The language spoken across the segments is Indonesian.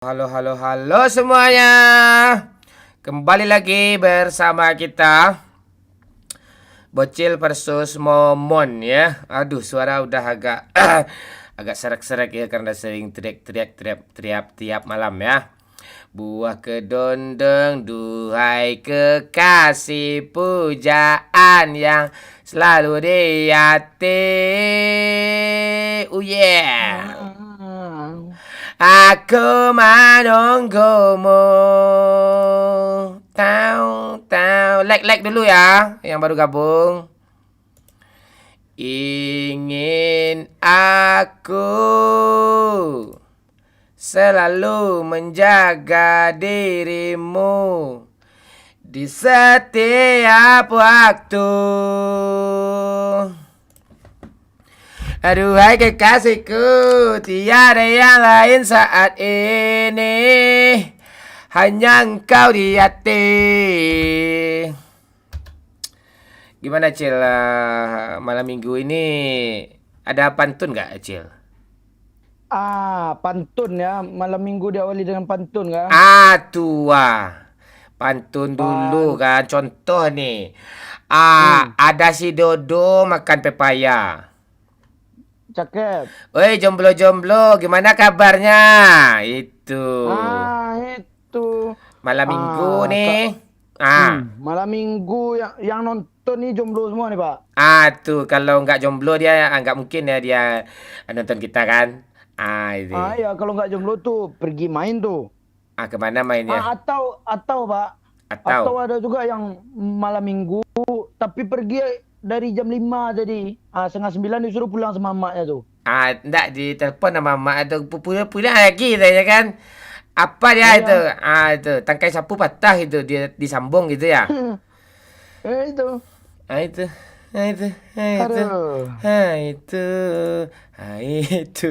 Halo, halo, halo semuanya. Kembali lagi bersama kita Bocil versus Momon ya. Aduh, suara udah agak agak serak-serak ya karena sering teriak-teriak tiap malam ya. Buah kedondong, duhai kekasih, pujaan yang selalu di hati. Oh yeah. Ah, Aku menunggumu. Tahu, tahu. Like dulu ya, yang baru gabung. Ingin aku selalu menjaga dirimu di setiap waktu. Aduhai kekasihku, tiada yang lain saat ini, hanya engkau di hati. Gimana Cil, malam minggu ini ada pantun nggak Cil? pantun ya. Malam minggu diawali dengan pantun kah? Tua. Pantun dulu Pan, kan, contoh nih. hmm, Ada si Dodo makan pepaya. cakep. Woi jomblo-jomblo, gimana kabarnya? Itu. Itu. Malam minggu Kak, nih. Ah, malam minggu yang nonton nih jomblo semua nih, Pak. tuh kalau nggak jomblo dia nggak mungkin ya dia nonton kita kan. Itu. Ya kalau nggak jomblo tuh pergi main tuh. Kemana mainnya? Atau Pak, atau Atau, ada juga yang malam minggu tapi pergi dari jam 5 jadi. Setengah 9 disuruh pulang sama emaknya tuh. nggak ditelepon sama mak atau pulang lagi ya kan? Apa dia Oh itu? ya. Itu tangkai sapu patah itu dia disambung gitu ya. Itu. Itu. Itu. Itu. Aduh. Itu. Itu.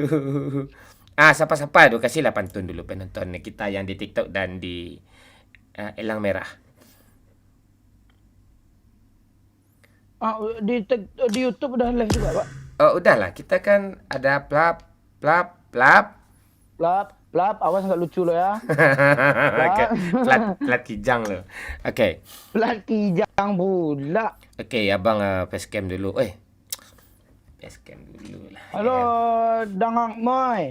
Siapa-siapa itu kasihlah pantun dulu penonton kita yang di TikTok dan di Elang Merah. Di YouTube udah live juga, Pak. Oh, udahlah, kita kan ada plap plap plap. Plap, plap, awas nggak lucu lo ya. Oke, Plap, plat plat kijang loh. Oke. plat kijang pula. Oke, Abang facecam dulu. Facecam dulu lah ya Halo, kan. Dangang Moy.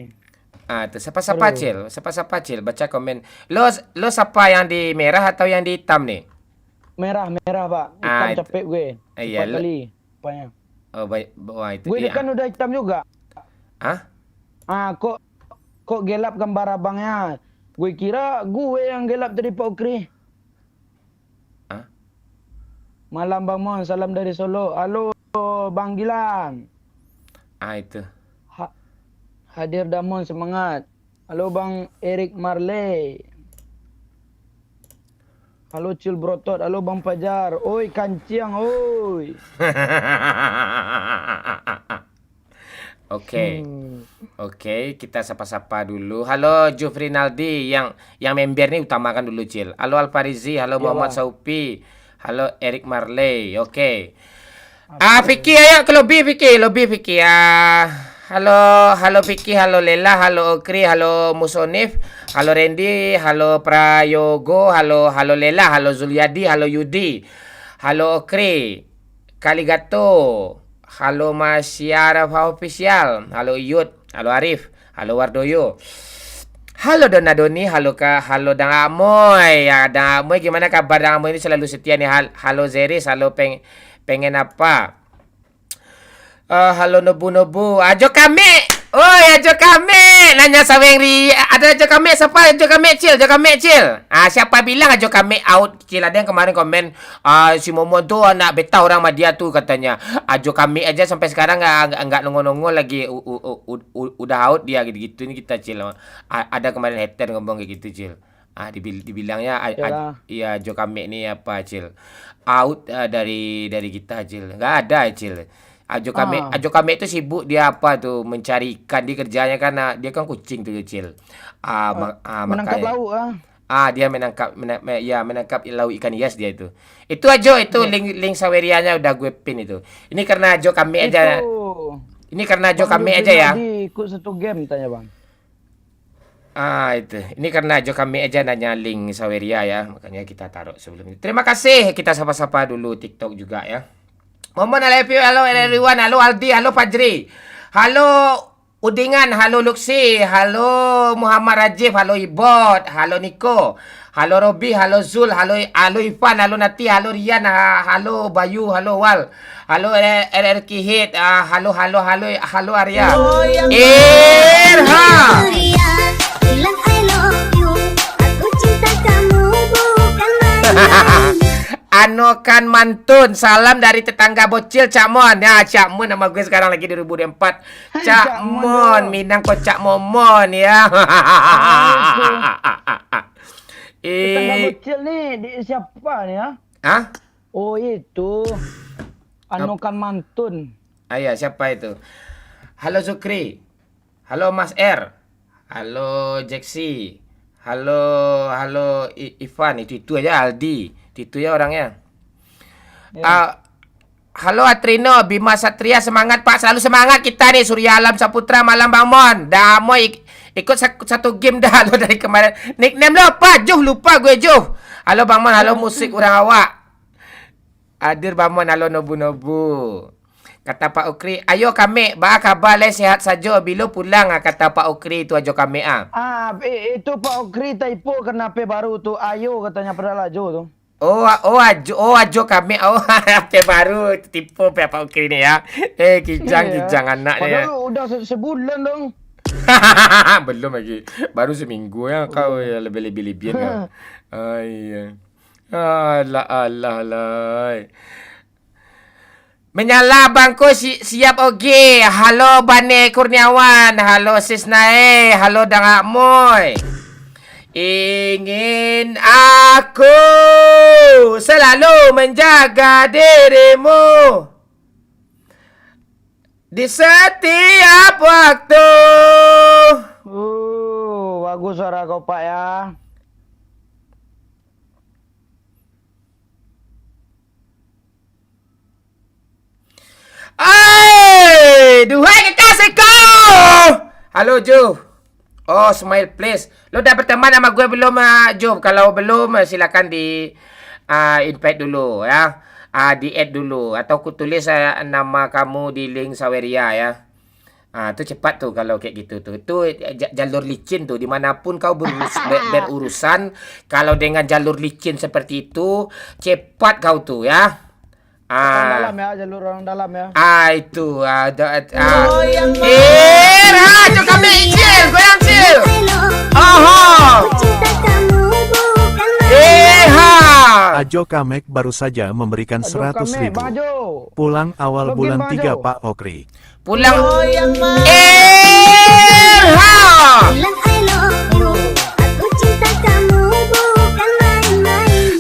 Tuh siapa-siapa Aduh, Cil? Siapa-siapa Cil? Baca komen. Lo siapa yang di merah atau yang di hitam nih? merah, merah, Pak. Hitam Itu. capek gue. Iya, 4 kali. Apanya? oh baik, wah itu Gue ini iya. kan udah hitam juga. Ah? Kok kok gelap gambar abangnya. Gue kira gue yang gelap dari Pak Ukri. Ah? Malam Bang Mon, salam dari Solo. Halo, Bang Gilang. Itu. Ha- Hadir Damon semangat. Halo Bang Erik Marley. Halo Cil Brotot. Halo Bang Fajar. Oi Kanciang. Oi. Oke. Oke, kita sapa-sapa dulu. Halo Jufrinaldi yang member nih utamakan dulu Cil. Halo Alfarizi, halo Iya Muhammad Bang. Saupi, halo Erik Marley. Oke. Vicky Oke. ayo ke lobby Vicky. Halo Vicky, halo Lela, halo Okri, halo Musonif, halo Randy, halo Prayogo, halo Lela, halo Zuliadi, halo Yudi, halo Okri, Kaligato, halo Mas Syaraf Official, halo Iyut, halo Arif, halo Wardoyo. Halo Donadoni, halo Dang Amoy. Ya, Dang Amoy gimana kabar Dang Amoy ini selalu setia nih. Halo Zeris, pengen apa? Halo Nobu Nobu. Ajo kami. Oi, ajo kami. Nanya sama yang ada ajo kami siapa? Ajo kami Cil, ajo kami Cil. Siapa bilang ajo kami out? Cil ada yang kemarin komen si Momon tuh anak beta orang sama dia tuh katanya. Ajo kami aja sampai sekarang nggak nongol-nongol lagi udah out dia gitu-gitu ini kita Cil. Ada kemarin hater ngomong kayak gitu Cil. Dibilangnya Yalah. iya ajo kami ini apa Cil? Out dari kita Cil. Nggak ada Cil. Ah, Ajo kami itu sibuk dia apa tuh mencari ikan di kerjanya karena dia kan kucing tuh kecil. menangkap Makanya lauk dia menangkap lauk ikan hias dia itu. Itu aja itu Ya, link sawerianya udah gue pin itu. Ini karena ajo kami itu aja. Ini karena ajo Bang kami aja ya. Jufrinaldi ikut satu game tanya Bang. Itu. Ini karena Jo kami aja nanya link Saweria ya, makanya kita taruh sebelum ini. Terima kasih. Kita sapa-sapa dulu TikTok juga ya. Momon halo everyone, halo Aldi, halo Fajri. Halo Udingan, halo Luksi, halo Muhammad Rajif, halo Ibot, halo Niko, halo Robi, halo Zul, halo Ivan, halo Nati, halo Rian, halo Bayu, halo Wal, halo RRQ Hit, halo Arya. Irha. Bilang I love you, aku cinta kamu bukan main-main. Anokan Mantun, salam dari tetangga bocil Cak Mon. Ya, Cak Mon nama gue sekarang lagi 2004. Cak Mon, Minang kok Cak Momon ya. Tetangga bocil nih siapa nih ya? Hah? Oh itu Anokan Mantun. Ayah, siapa itu? Halo Zukri. Halo Mas R. Halo Jeksi. Halo Ivan, itu aja Aldi. Itu ya orangnya. Halo Atrino, Bima Satria, semangat Pak, selalu semangat kita nih. Surya Alam Saputra, Malam Bang Mon. Dah mau ikut satu game dah lo dari kemarin. Nickname lo apa? Juh, lupa gue Juh. Halo Bang Mon, halo musik orang awak. Hadir Bang Mon, halo Nobu. Kata Pak Ukri, ayo kami, kabar le sehat saja. Bila pulang kata Pak Ukri itu aja kami Itu Pak Ukri typo kenapa baru tuh ayo katanya padahal ajo tuh. Ajo kami. Apa baru tipu Pak Ukri ini ya. Kijang anaknya. Padahal udah sebulan dong. Belum lagi. Baru seminggu ya kau ya lebih-lebihan kau. Iya. Allah. Menyala bangku siap oke. Halo Bane Kurniawan, halo Sisnae, halo Dangak Moy. Ingin aku selalu menjaga dirimu di setiap waktu. Bagus suara kau Pak ya. Duhai kekasihku. Halo Jo. Oh, smile please. Lo dah berteman sama gue belum, Jo? Kalau belum, silakan di invite dulu ya. Di add dulu atau ku tulis nama kamu di link Saweria ya. Tu cepat tuh kalau kayak gitu tuh. Itu jalur licin tuh, dimanapun kau berurusan. Kalau dengan jalur licin seperti itu, cepat kau tuh ya. Orang dalam ya, jalur orang dalam ya. Itu Ajo kami chill, goyang chill. Ajo Kamek baru saja memberikan 100.000. Pulang awal bulan 3 Pak Okri. Pulang. Bilang I love you, aku cinta kamu bukan main-main.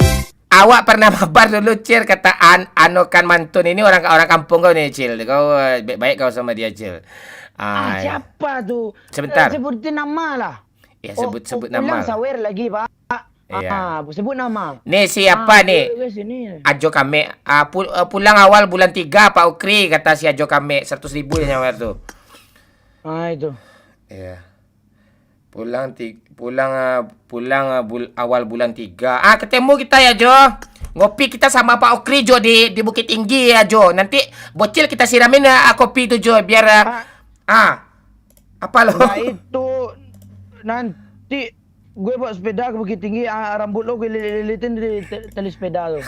Awak pernah mabar dulu Cil, kata Anokan Mantun ini orang kampung kau nih Cil. Kau baik-baik kau sama dia Cil. Siapa tuh? Sebentar. Sebutin nama lah. Ya sebut nama. Pulang sawer lagi Pak. Iya. Sebut nama. Nih siapa nih? Sini. Ajo Kame. Pulang awal bulan 3 Pak Ukri, kata si Ajo Kame. 100.000 yang nyawer tuh. Itu. Iya. Awal bulan 3. Ketemu kita ya Jo. Ngopi kita sama Pak Okri Jo di Bukit Tinggi ya Jo. Nanti bocil kita siramin kopi itu Jo biar apa lo? Nah itu nanti gue bawa sepeda ke Bukit Tinggi, rambut lo gue lilitin di tali sepeda tuh.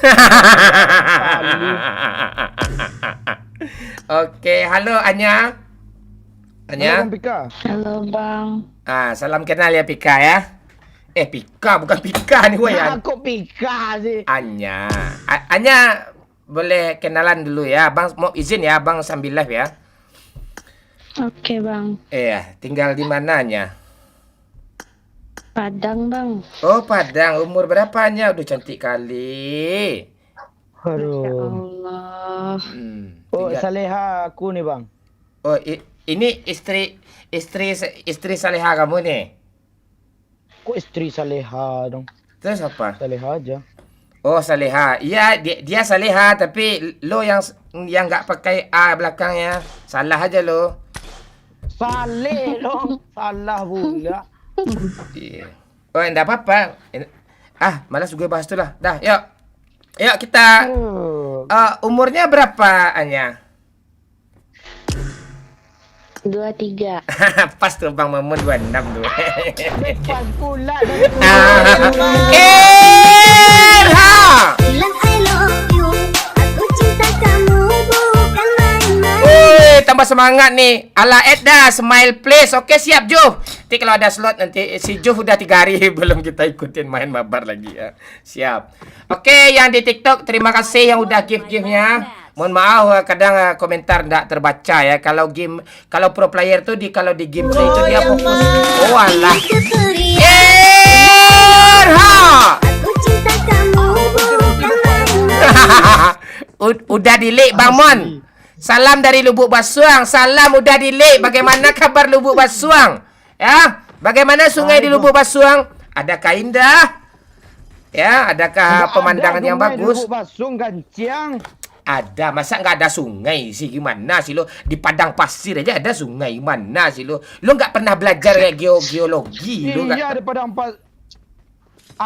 Oke, halo Anya. Halo Bang Pika. Halo Bang. Salam kenal ya Pika ya. Pika bukan Pika nih gue ya. Kok Pika sih? Anya. Anya boleh kenalan dulu ya. Bang mau izin ya Bang sambil live ya. Oke Bang. Iya, tinggal di mananya? Padang Bang. Oh Padang, umur berapanya? Udah cantik kali. Ya Aduh. Allah. Saleha aku nih Bang. Oh ini istri Saleha kamu nih? Kok istri Saleha dong? Terus apa? Saleha aja. Oh Saleha, iya dia Saleha tapi lo yang nggak pakai A belakangnya, salah aja lo. Saleh dong. Salah pula. Iya. Oh, enggak apa-apa. Malas gue bahas itu lah. Dah, yuk. Yuk kita. Aduh. Umurnya berapa, Anya? 23. Pas tuh Bang Mamun 26 tuh. Pas pula. Irha. Bilang I love you, aku cinta kamu bukan main-main. Woi, tambah semangat nih. Ala Edda, smile please. Oke, siap Jo. Nanti kalau ada slot nanti si Jo udah 3 hari belum kita ikutin main mabar lagi ya. Siap. Oke, yang di TikTok terima kasih yang udah gift-giftnya. Mohon maaf kadang komentar enggak terbaca ya. Kalau pro player tuh kalau di game play itu dia fokus. Oh alah. Irha. Aku cinta kamu bukan main-main. Udah delete Bang Mon. Salam dari Lubuk Basuang. Salam udah delete. Bagaimana kabar Lubuk Basuang? Ya, bagaimana sungai di Lubuk Basuang? Adakah indah? Ya, adakah pemandangan yang bagus? Basung ganciang. Ada, masa nggak ada sungai sih? Gimana sih lo? Di padang pasir aja ada sungai, mana sih lo? Lo nggak pernah belajar kayak geologi? Lo Iya, nggak? di padang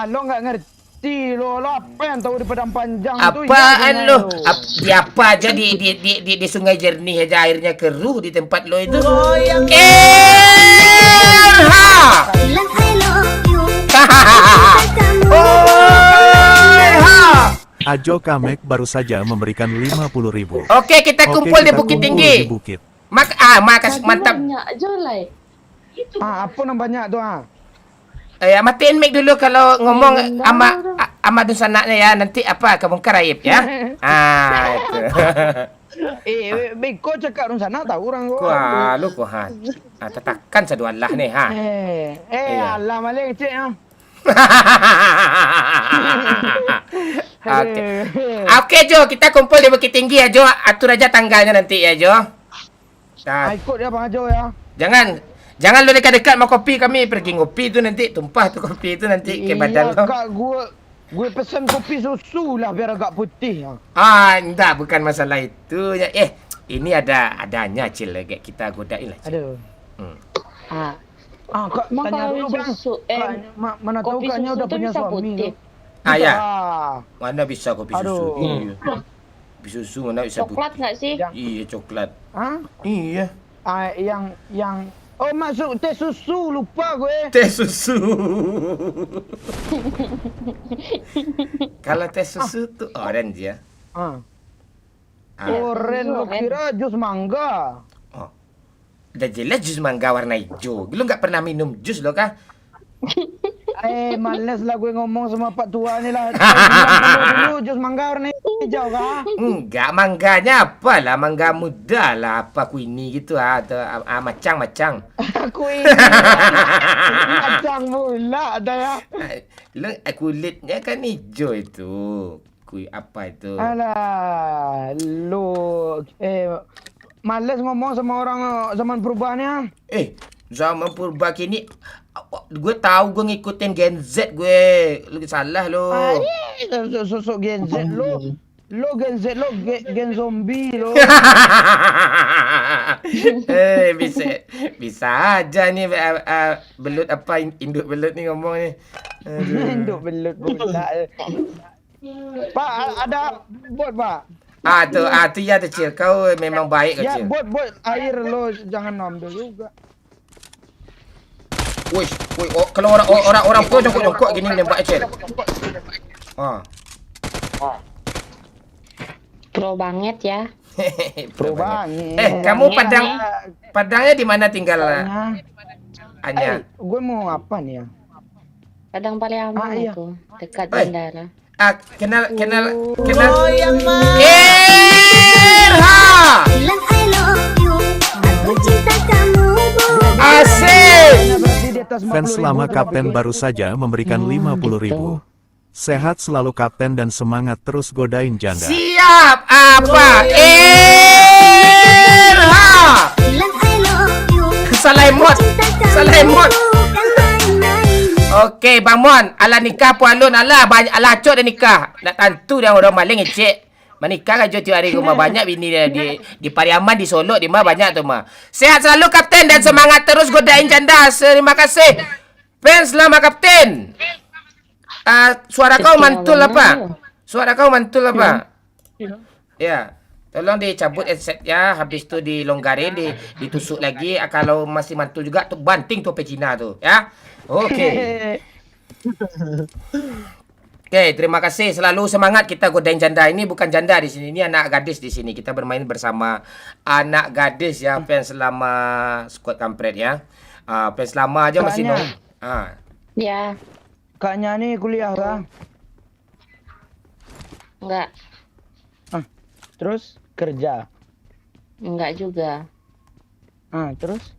lo nggak ngerti lo apa yang tahu di padang panjang tuh? Apaan lo? Di apa aja di sungai jernih aja airnya keruh di tempat lo itu? Irha. Bilang I love you, cinta kamu Irha. Ajo Kamek baru saja memberikan 50.000. Oke, kita kumpul di Bukit Tinggi. Bukit. Makasih, mantap. Banyak Jolai. Apa namanya tuh Matiin mic dulu kalau ngomong ama dusanaknya ya. Nanti kebongkar aib ya. Itu. Beko cakap orang sana tahu orang kok. Wah, lu kok tatakan sadualah nih ha. Iya. Alah maling cik ah. Oke. Oke Jo, kita kumpul di Bukit Tinggi ya Jo. Atur aja tanggalnya nanti ya Jo. Ikut ya Bang Ajo ya. Jangan lu dekat-dekat mau kopi, kami pergi ngopi tu nanti tumpah tu kopi itu nanti ke badan lo. Kak gue pesen kopi susu lah biar agak putih. Enggak, bukan masalah itu. Ini adanya Cil kayak kita godain lah. Cil. Aduh. Kak Mak tanya kalau dulu Bang. susu, Mana tahu kopi kaknya susu udah tuh punya bisa suami. putih. Ya. Ah. Mana bisa kopi susu? Aduh. Iya. Kopi susu mana bisa Coklat putih? nggak sih? Iya, coklat. Hah? Iya. Yang oh masuk teh susu lupa gue. Teh susu. Kalau teh susu tuh orange ya. Ah. Ah. Oren lo kira jus mangga. Oh. Udah jelas jus mangga warna hijau. Lu nggak pernah minum jus lo kah? Males lah gue ngomong sama Pak Tua ni lah. Dulu jus mangga warna hijau kah? Enggak, mangganya apa lah? Mangga muda lah, apa kuini gitu atau macang-macang. Aku ini macam mula ada ya. Lu kulitnya kan hijau itu. Apa itu? Alah, lu males ngomong sama orang zaman perubahannya. Zaman purba kini gue tahu gue ngikutin Gen Z gue. Lu salah lo. Sosok Gen Z lo. Lo Gen Z lo Gen zombie lo. Bisa aja nih belut apa induk belut nih ngomong nih. Induk belut pula. Pak, ada bot, Pak. Tu ya kecil. Kau memang baik Ya, kecil. bot air lo jangan ambil juga. Wih, kalau orang pro jongkok gini nembak kecil. Pro banget ya. Pro banget. Kamu Padangnya di mana tinggal? Anya. Gue mau apa nih ya? Padang Pariaman Iya. itu, dekat Oi. bandara. Kenal. Irha. Bilang I love you, aku cinta kamu bukan Asik. Berarti di atas Fans 50.000 lama tuh, Kapten Pak. baru saja memberikan 50.000. Sehat selalu Kapten dan semangat terus godain janda. Siap. Apa? Irha. Bilang I love you, Salah emot. Salah emot. bukan main-main. Okey, Bang Mon. Ala nikah Puan Lun. Ala acok dah nikah. Nak tentu dia orang maling cik. Menikah kan tiap hari rumah banyak bini dia di Pariaman, di Solo, di mana banyak tu mah. Sehat selalu Kapten dan semangat terus godain janda. Terima kasih. Fans lama kapten. Suara kau mantul apa? Suara kau mantul apa? Ya. Tolong dicabut headset ya, habis tu dilonggarin, ditusuk lagi. Kalau masih mantul juga tuh banting tuh Cina tuh, ya. Oke. Oke, terima kasih. Selalu semangat kita godain janda. Ini bukan janda di sini, ini anak gadis di sini. Kita bermain bersama anak gadis ya, fans lama squad kampret ya. Fans lama aja masih Kakaknya. Ya, Kaknya nih kuliah kah? enggak. Terus kerja. Enggak juga. Terus?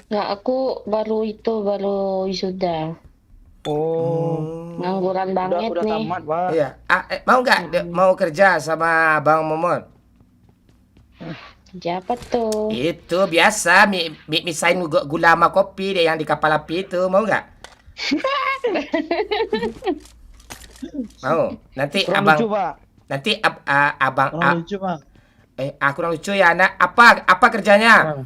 Enggak, aku baru wisuda. Oh. Ngangguran banget Udah nih. tamat, Pak. Iya. Mau nggak mau kerja sama Bang Momon? Siapa tuh? Itu biasa misain gula sama kopi deh yang di kapal api itu, mau nggak? Mau. Nanti Kurang abang lucu, Pak. nanti abang lucu, Pak. aku kurang lucu ya anak. Apa kerjanya?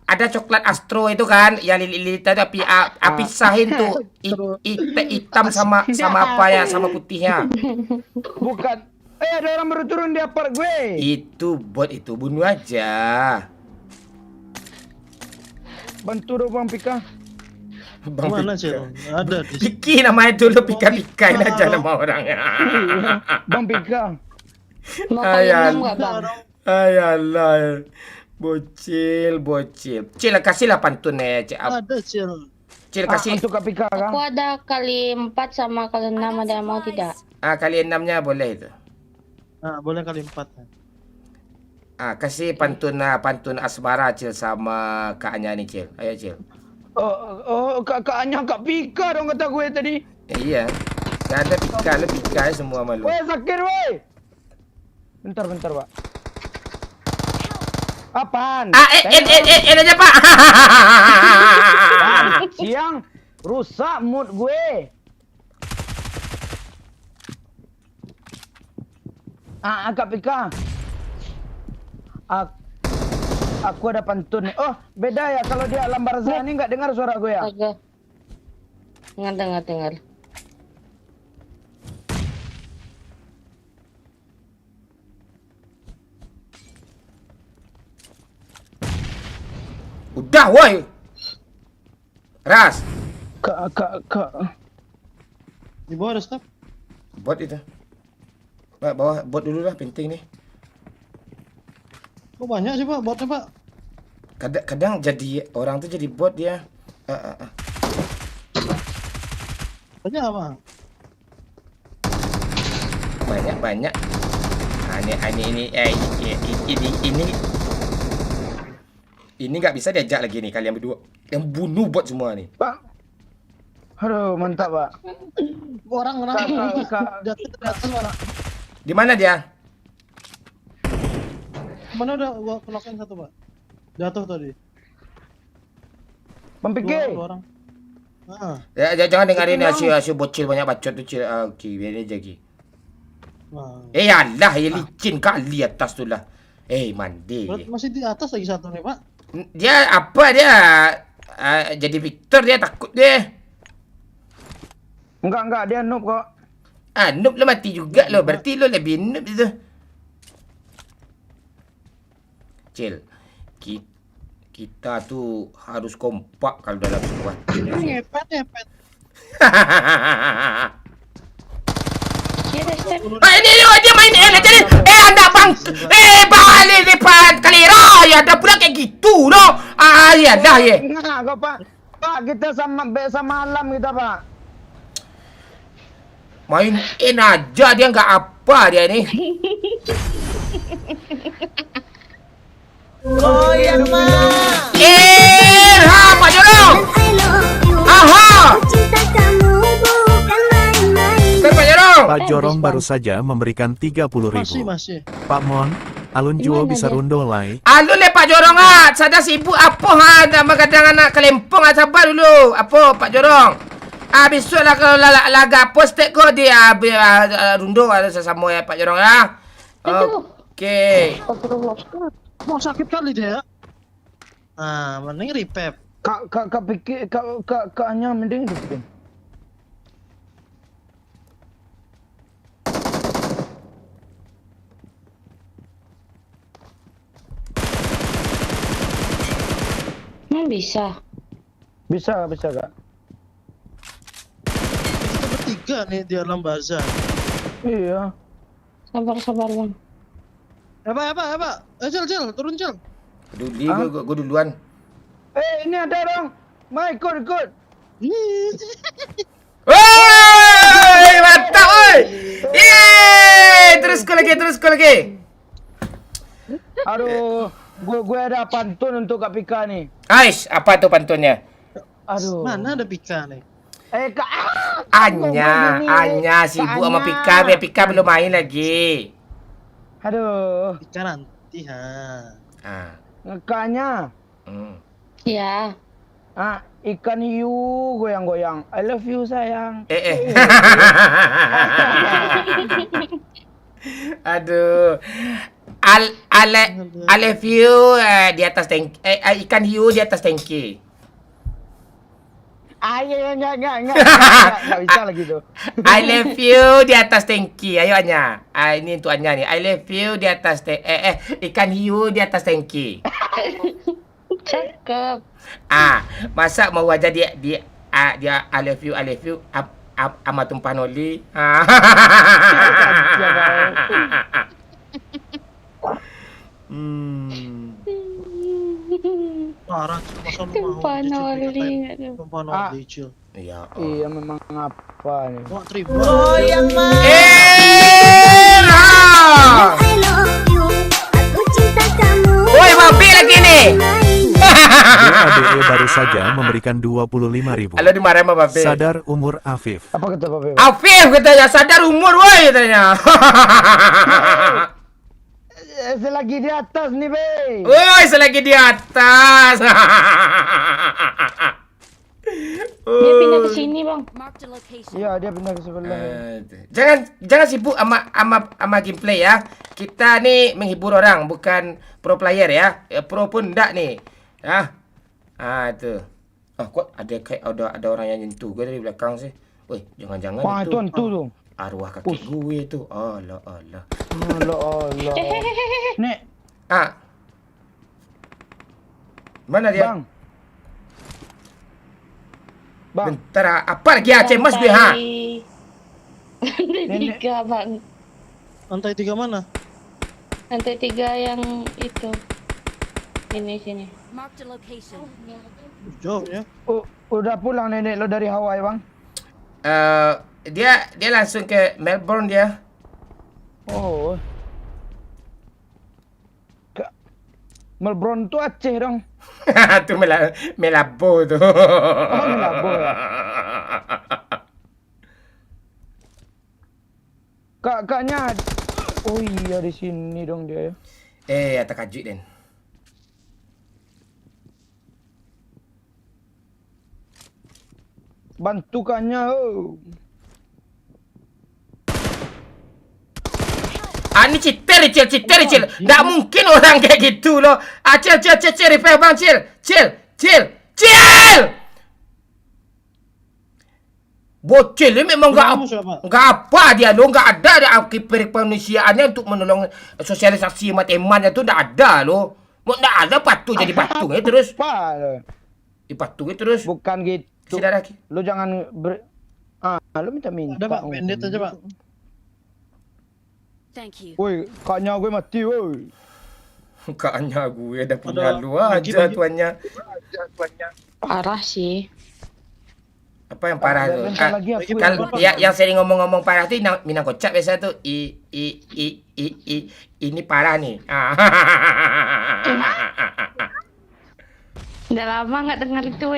Ada coklat Astro itu kan yang lilita tapi pisahin tuh hitam sama apa ya sama putihnya. Bukan. Ada orang baru turun di apart gue. Itu bot itu, bunuh aja. Bantu dong Bang Pika. Bang Mana Pika. Cil? Ada di sini. Piki namanya dulu, pikain aja nama orangnya. Bang Pika. Mau kalian enggak, Bang? Ayalah. Bocil. Cil, kasihlah pantun ya, Cik. Ada Cil. Cil kasih. Untuk Kak Pika kan? Aku ada kali 4 sama kali 6, ada yang mau tidak? Kali 6-nya boleh itu. Nah, boleh kali 4. Kasih pantun asmara Cil sama kaknya nih Cil. Ayo Cil. Kakaknya Kak Pika dong kata gue tadi. Iya. Gak ada pika semua malu. Weh, sakit weh. Bentar, Pak. Apaan? Aja Pak. Siang rusak mood gue. Kak Pika. Aku ada pantun nih. Oh, beda ya kalau dia lambar ini nggak dengar suara gue ya. Agak. Dengar. Udah, woi. Ras. Kak. Di bawah ada stop. Bot itu. Pak, bawah bot dulu lah, penting nih. Kok banyak sih, Pak? Botnya, Pak. Kadang jadi orang tuh jadi bot dia. Banyak apa? Banyak. Ini nggak bisa diajak lagi nih kalian berdua. Yang bunuh bot semua nih. Pak. Aduh, mantap, Pak. Orang Kak. jatuh mana? Di mana dia? Mana udah gua knock-in satu, Pak. Jatuh tadi. Bang Piki. Dua orang. Ya, jangan dengerin asyik bocil banyak bacot tuh Cil. Oke, biar aja Ki. Nah. Alah, ya licin kali atas tuh lah. Mandi. Masih di atas lagi satu nih, Pak. Dia apa dia? Jadi Victor dia takut dia. Enggak, dia noob kok. Noob lo mati juga lo. Berarti lo lebih noob itu. Cil, kita tuh harus kompak kalau dalam squad. Ngepet. Ini dia main jadi anda bang. Balik lipat kali raya. Ada pula kayak gitu loh. Ya dah ya. Enggak kok, Pak. Pak, kita sama alam kita, Pak. Main aja dia nggak apa dia nih. Pak Jorong. I love you. Aha. Cinta kamu bukan main-main. Pak Jorong. Pak Jorong baru saja memberikan 30.000. Masih. Pak Mon, alun juo Gimana bisa dia? rundo lai. Alun le Pak Jorong sada sibuk apa nama kadang anak kelempong sabar dulu. Apa Pak Jorong? Besok lah kalau laga postek kau dia rundo ada sesama ya Pak Jorong ya. Oke. Mau sakit kali dia. Nah, mending repep. Kak pikir kak hanya mending hidup kan. Bisa. Bisa kak. Kita bertiga nih di alam bazar. Iya. Sabar bang. Apa? Cel, turun Cel. Gue duluan. Ini ada orang. Mai ikut. Woi, mantap woi. Yeay, terus kau lagi. Aduh, gue ada pantun untuk Kak Pika nih. Ais, apa tuh pantunnya? Aduh. Mana ada Pika nih? Kak. Anya sibuk sama Pika belum main lagi. Aduh, Pika nanti Ah. ngekanya. Ya. Ikan hiu goyang-goyang. I love you sayang. Aduh. I love you di atas tank ikan hiu di atas tangki. Nggak bisa lagi tuh. I love you di atas tangki. Ayo Anya. Ini untuk Anya nih. I love you di atas ikan hiu di atas tangki. Cakep. Masa mau aja dia I love you sama tumpah noli. Parah, masa lu mau Tumpah noli. Tumpah noli Cil. Iya. Iya memang apa nih. Wah, terima. Era. I love you, aku cinta kamu. Woi, babi lagi nih. DADE baru saja memberikan 25.000. Halo dimarahin sama babi. Sadar umur Afif. Apa kata Bapak? Afif katanya sadar umur woi katanya. Selagi di atas nih, Be. Woi, selagi di atas. Dia pindah ke sini bang. Iya, dia pindah ke sebelah. Jangan sibuk sama gameplay ya. Kita nih menghibur orang, bukan pro player ya. Pro pun enggak nih. Ya. Itu. Kok ada orang yang nyentuh gue dari belakang sih. Woi, jangan-jangan Wah, itu itu tuh. arwah kakek gue itu. Allah. Allah. Nek, Mana dia? Bang. Bentar, apa lagi ya? Cemas gue ha. Lantai 3 bang. Lantai 3 mana? Lantai 3 yang itu. Ini sini. Jauh ya. Udah pulang nenek lo dari Hawaii, Bang? Dia langsung ke Melbourne dia. Oh. Melbourne tuh Aceh dong. Tuh Melabo tuh. Oh, Melabo ya. Kakaknya. Oh iya di sini dong dia ya. Terkejut Den. Bantukannya. Ini cheater. Nggak mungkin orang kayak gitu loh. Cil, repair bang, Cil. Bocil ini memang nggak apa dia lo, nggak ada kemanusiaannya untuk menolong sosialisasi umat emannya tuh nggak ada lo. Nggak ada patung jadi patung ya terus. Dipatungin terus. Bukan gitu. Sudah lagi. Lo jangan lo minta. Ada Pak, pendek aja Pak. Woi, kaknya gue mati, woi. Kaknya gue ada punya lu aja tuannya. Parah sih. Apa yang parah tuh? Lagi aku Yang sering ngomong-ngomong parah tuh Minang Kocak biasa tuh ini parah nih. Udah lama nggak dengar itu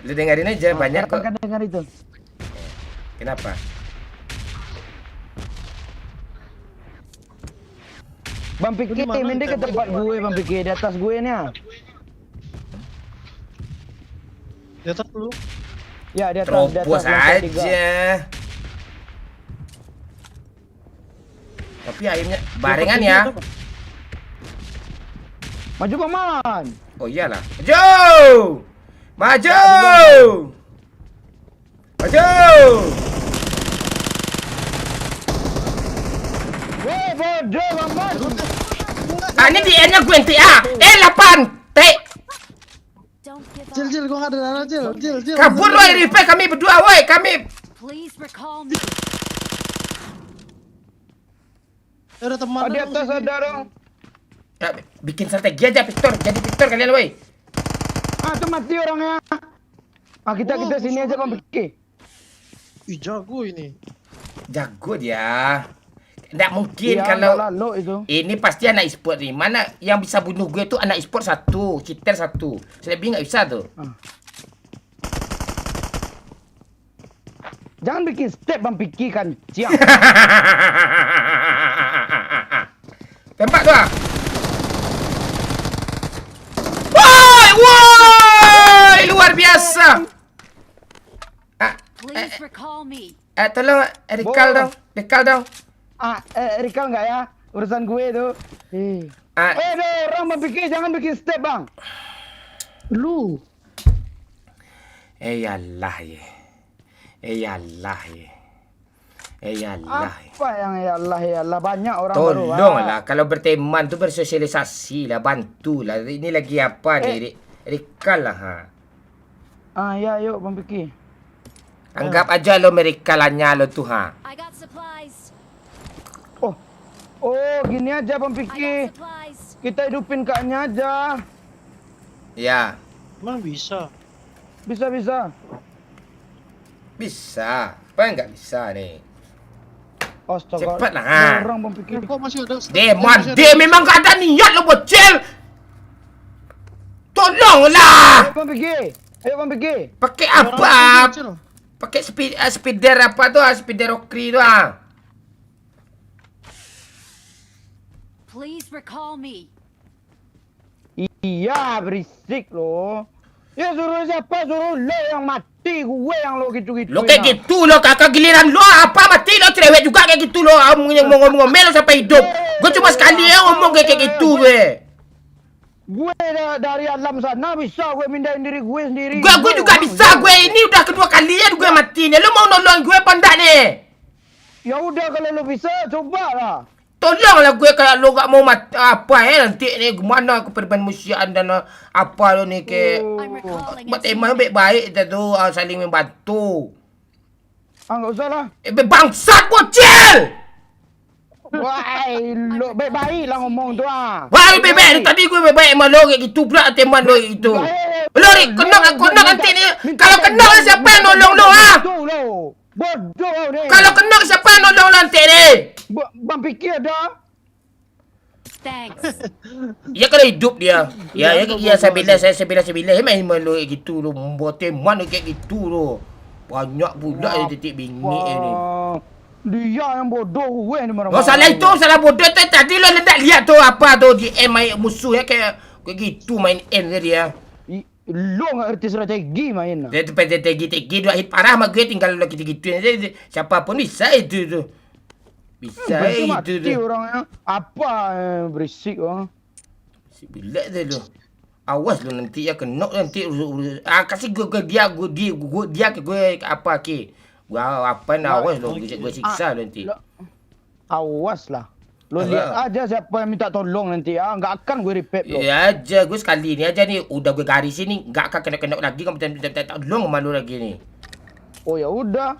Lu dengerin aja banyak kok. Kapan dengar itu? Kenapa? Bang Piki, mending ke tempat gue, Bang Piki, di atas gue nih. Di atas dulu. Ya, di atas. Terobos aja. Tapi akhirnya barengan ya. Maju paman. Oh iyalah. Jo! Maju! Maju! Weh, bodoh Bang Bas. Ah, ini di N-nya gue nanti ah. 8 T. Don't give Cil, up. Cil, gua nggak ada darah, Cil. Cil. Kabur woi repair kami berdua woi. Kami Please recall me. Ada teman. Di atas ada dong. ya, bikin strategi aja Victor. Jadi Victor kalian woi. Ah, tu mati orangnya. Ah, kita sini aja Bang Piki. Ih, jago ini. Jago dia. Nggak mungkin Iya, kalau lalu itu. ini pasti anak e-sport nih. Mana yang bisa bunuh gue tuh anak e-sport 1, cheater 1. Selebih nggak bisa tuh. Jangan bikin step Bang Piki kan. Ciang. Tembak tu ah. Woi, woi, luar biasa. Please recall me. Tolong recall Boleh. dong. Recall dong. Recall nggak ya? Urusan gue tuh. Orang Bang Piki jangan bikin step Bang. Lu. Yalah ye. Yalah ye. Yalah ye. Apa yang ya Allah banyak orang baru. Tolonglah kalau berteman tu bersosialisasi lah, bantulah. Ini lagi apa ni? Recall lah ha. Ya yuk Bang Piki. Anggap aja lo merekalannya lo tu ha. I got supplies. Oh, gini aja Bang I Piki. got supplies. Kita hidupin kaknya aja. Ya, Emang bisa. Bisa. bisa. Apa yang nggak bisa ni? Astaga. Cepatlah, ha. Orang Bang Piki. Kok masih ada? Demon, dia memang gak ada niat lo bocil. Tolonglah. Bang Piki. Ayo Bang Piki. Pakai apa? Pakai speeder apa tu? Speeder okri tu ah. Please recall me. Iya, berisik lo. Ya suruh siapa? Suruh lo yang mati. Gue yang lo gitu-gitu. Lo kayak gitu lo kakak giliran lo apa mati lo cerewet juga kayak gitu lo. Ngomong-ngomel lo sampai hidup. Gue cuma sekali ya ngomong kayak gitu gue. Gue dari alam sana bisa gue mindahin diri gue sendiri. Gue juga bisa gue ini udah kedua kalian gue mati nih. Lo mau nolong gue apa enggak nih? Ya udah kalau lo bisa coba lah. Tolonglah gue kalau lo gak mau mati apa nanti ni gimana kepermanusiaan dan apa lo ni ke I'm recalling buat it. emang baik-baik kita tu saling membantu. Enggak usah lah. Bangsat bocil. Wah, lo baik-baik lah ngomong tu ah. Wah, bebek tadi gue bebek sama lo kayak gitu pula teman lo itu. Lo ni kena nanti ni. Kalau kena siapa yang nolong lo ah? Bodoh ni. Kalau kena siapa yang nolong lo nanti ni? Bang fikir ada. Thanks. Ya kena hidup dia. Ya saya bila. Main lo kayak gitu lo. Membuat teman lo kayak gitu lo. Banyak pula yang titik bingit ni. Dia yang bodoh gue ni mana. Oh salah itu, salah bodoh tu. Tadi lo tak lihat tu apa tu di main musuh ya kayak gitu main N dia. Lo nggak erti strategi main. Dia tu pada tegi dua hit parah sama gue tinggal lo gitu-gitu aja. Siapa pun bisa itu tu. Bisa itu mati tu. orangnya. Apa berisik orang. Bila tu lo. Awas lo nanti ya kena nanti. Kasih gue dia ke gue apa ke. Gua apa nak awas lo. Gue siksa nanti. Awas lah. Lo lihat aja siapa yang minta tolong nanti ah. Nggak akan gue repair lo. Ya aja gue sekali ni aja ni udah gue garis ni enggak akan kena lagi kamu minta tolong malu lagi ni. Oh ya udah.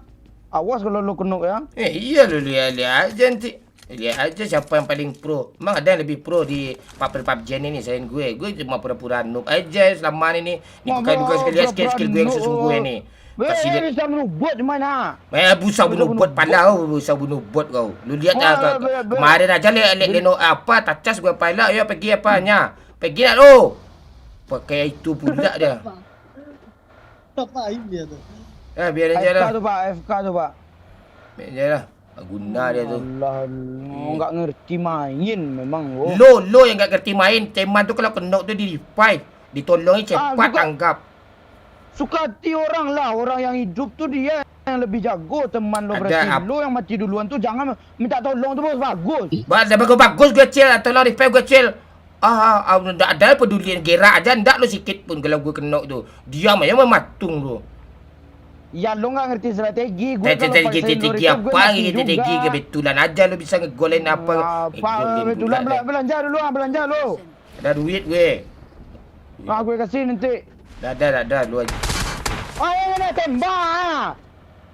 Awas kalau lo kena ya. Iya lo lihat aja nanti. Lihat aja siapa yang paling pro. Memang ada yang lebih pro di PUBG ni selain gue. Gue cuma pura-pura noob aja selama ni. Ni bukan sekali skill gue yang sesungguhnya ni. Kasih dia. Bisa menubut mana? Busa bunuh bot pala kau. Busa bunuh bot kau. Lu lihat kemarin aja Leno apa tacas gue pala. Ya pergi apanya. Pergi nak lo. Pakai itu pula dia. Apain dia tu? Biar aja lah. FK tu pak. Biar aja lah. Guna dia tu. Allah, nggak ngerti main memang lo. Lo yang enggak ngerti main. Teman tu kalau kena tu di revive. Ditolongi cepat anggap. Suka hati orang lah. Orang yang hidup tu dia yang lebih jago teman lo berarti. Lo yang mati duluan tu jangan minta tolong tu bagus. Bagus gue chill. Tolong revive gue chill. Nggak ada pedulian gerak aja, ndak lo sikit pun kalau gue kena tu. Diam aja mematung tu. Ya lo nggak ngerti strategi. Gue kalau Strategi paksain strategi Doritos, gue apa? mati Strategi juga. kebetulan aja lo bisa ngegolin apa? Betulan belanja dulu, belanja lo. Ada duit gue. Gue kasih nanti. Dah lu aja. Ini tembak.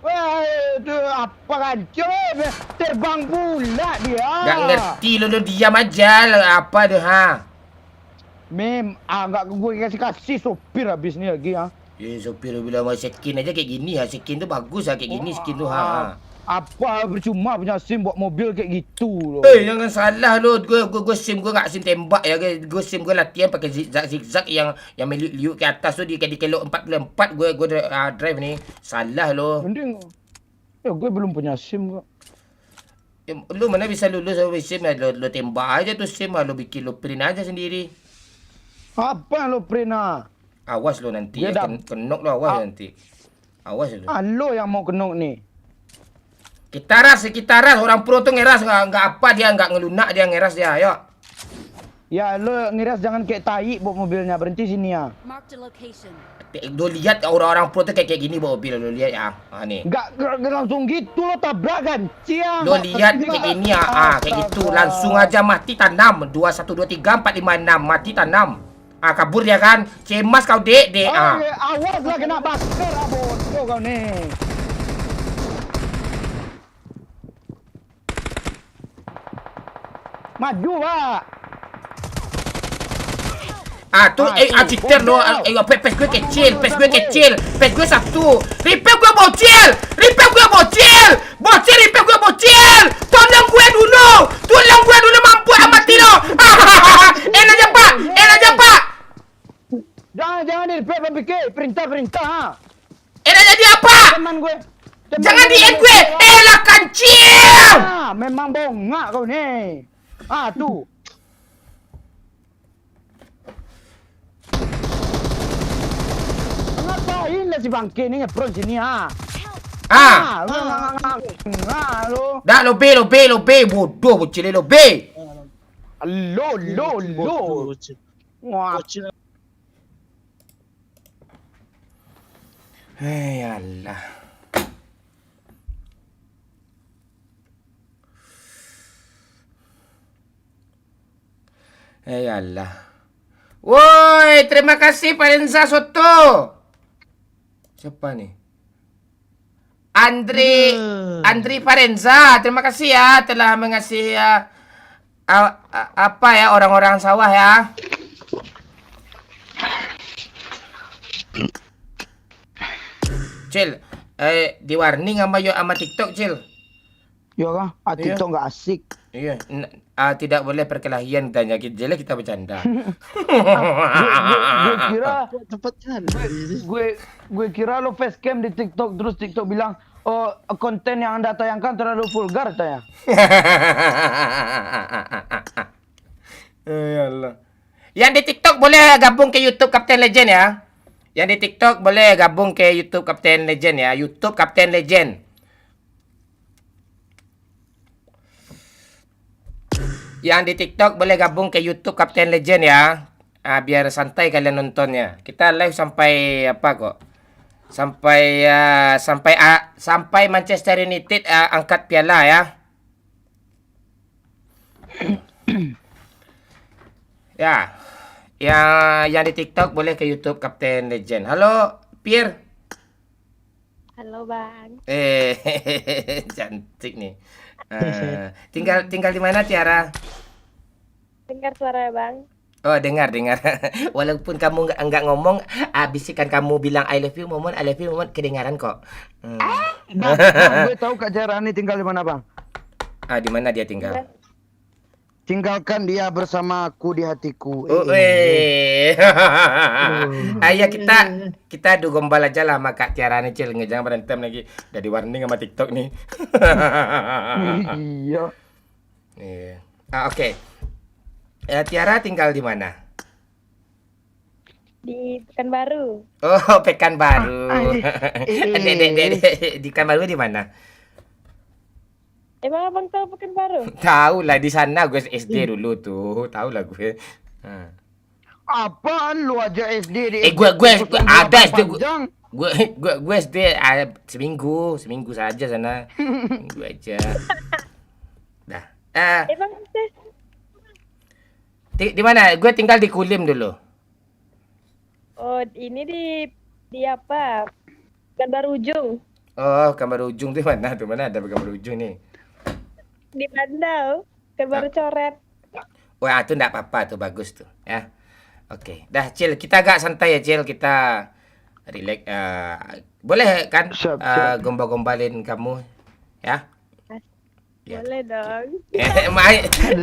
Wah, itu apa kan? Coba terbang pula dia. Nggak ngerti lo diam aja lah, apa deh Nggak gue kasih sopir habis ni lagi sopir bila mau skin aja kayak gini skin tu bagus kayak gini skin tu Apa percuma punya SIM buat mobil kayak gitu loh. Jangan salah lo. Gue SIM gue nggak SIM tembak ya. Gue SIM gue latihan pakai zigzag yang meliuk ke atas tu, dia kayak di kelok 44 gue drive ni. Salah lo. Mending gue belum punya SIM kok. Lu mana bisa lulus sama SIM ya? Lo tembak aja tu SIM lo bikin lo print aja sendiri. Apa yang lo print Awas lo nanti Dia dah- kenok lo awas nanti. Awas lo. Lo yang mau kenok nih. Kita ras orang pro tu ngeras nggak apa dia nggak ngelunak dia ngeras dia. Ayo. Ya lo ngiras jangan kayak tai bawa mobilnya, berhenti sini ya. Marked a location. Lo lihat orang-orang pro tu kayak gini bawa mobil lo lihat ya. Ni. Nggak langsung gitu lo tabrakan. Ciang. Lo lihat kayak gini ya. Kayak gitu langsung aja mati tanam. 2 1 2 3 4 5 6 mati tanam. Kabur dia kan. Cemas kau dek. Awas lah kena basker bodoh kau nih. Maju pak. Citer lo. Pes gue kecil. Pes gue satu. Ripep gue bocil. Bocil ripep gue bocil. Tolong gue dulu mampu amati lo. Enak aja pak. Jangan di PPK, perintah. Enak jadi apa? Teman gue. Jangan di gue. Elah kancil. Memang bongak kau nih. Tuh. Ngapain lah si bangke ni ngepron sini lo. Dah lo B. Bodoh bocil lo B. Lo. Bocil. Wah, Bocil. Allah. Allah. Woi, terima kasih Parenza Soto. Siapa nih? Andri Parenza, terima kasih ya telah mengasih apa ya orang-orang sawah ya. Cil, di warning sama TikTok, Cil. ya kah? TikTok nggak asik. Iya, tidak boleh perkelahian tanya kita, kita bercanda. Gue kira Cepat kan. gue kira lo facecam di TikTok terus TikTok bilang konten yang Anda tayangkan terlalu vulgar tanya. Ya Allah. Yang di TikTok boleh gabung ke YouTube Kapten Legend ya. Yang di TikTok boleh gabung ke YouTube Kapten Legend ya. YouTube Kapten Legend. Yang di TikTok boleh gabung ke YouTube Kapten Legend ya. Biar santai kalian nontonnya. Kita live sampai apa kok? Sampai Manchester United angkat piala ya. Ya. Yang di TikTok boleh ke YouTube Kapten Legend. Halo, Pierre. Halo Bang. Cantik nih. Tinggal di mana Tiara? Dengar suara Bang? Oh, dengar. Walaupun kamu enggak ngomong, bisikan kamu bilang I love you Momon, kedengaran kok. Gue tahu Kak Jarani tinggal di mana, Bang. Di mana dia tinggal? Tinggalkan dia bersama aku di hatiku. Ayo kita adu gombal aja lah sama Kak Tiara nih, Cil. Jangan berantem lagi. Udah di warning sama TikTok nih. Iya. Oke. Tiara tinggal di mana? Di Pekanbaru. Oh, Pekanbaru. Di Pekanbaru di mana? Emang abang tahu Pekanbaru? Tahu lah, di sana gue SD dulu tuh. Tahu lah gue. Ha. Apaan lu aja SD di Gue ada SD panjang. gue SD seminggu saja sana. Gue aja. Dah. Bang, Di mana? Gue tinggal di Kulim dulu. oh ini di apa? Gambar ujung. Oh, gambar ujung tuh mana? Tuh mana ada gambar ujung nih? Di Bandau. Gambar coret. Wah, itu enggak apa-apa tuh, bagus tuh, ya. Oke, dah Cil, kita agak santai ya Cil, kita relax. Boleh kan Siap. gombal-gombalin kamu, ya? Ya. Boleh dong.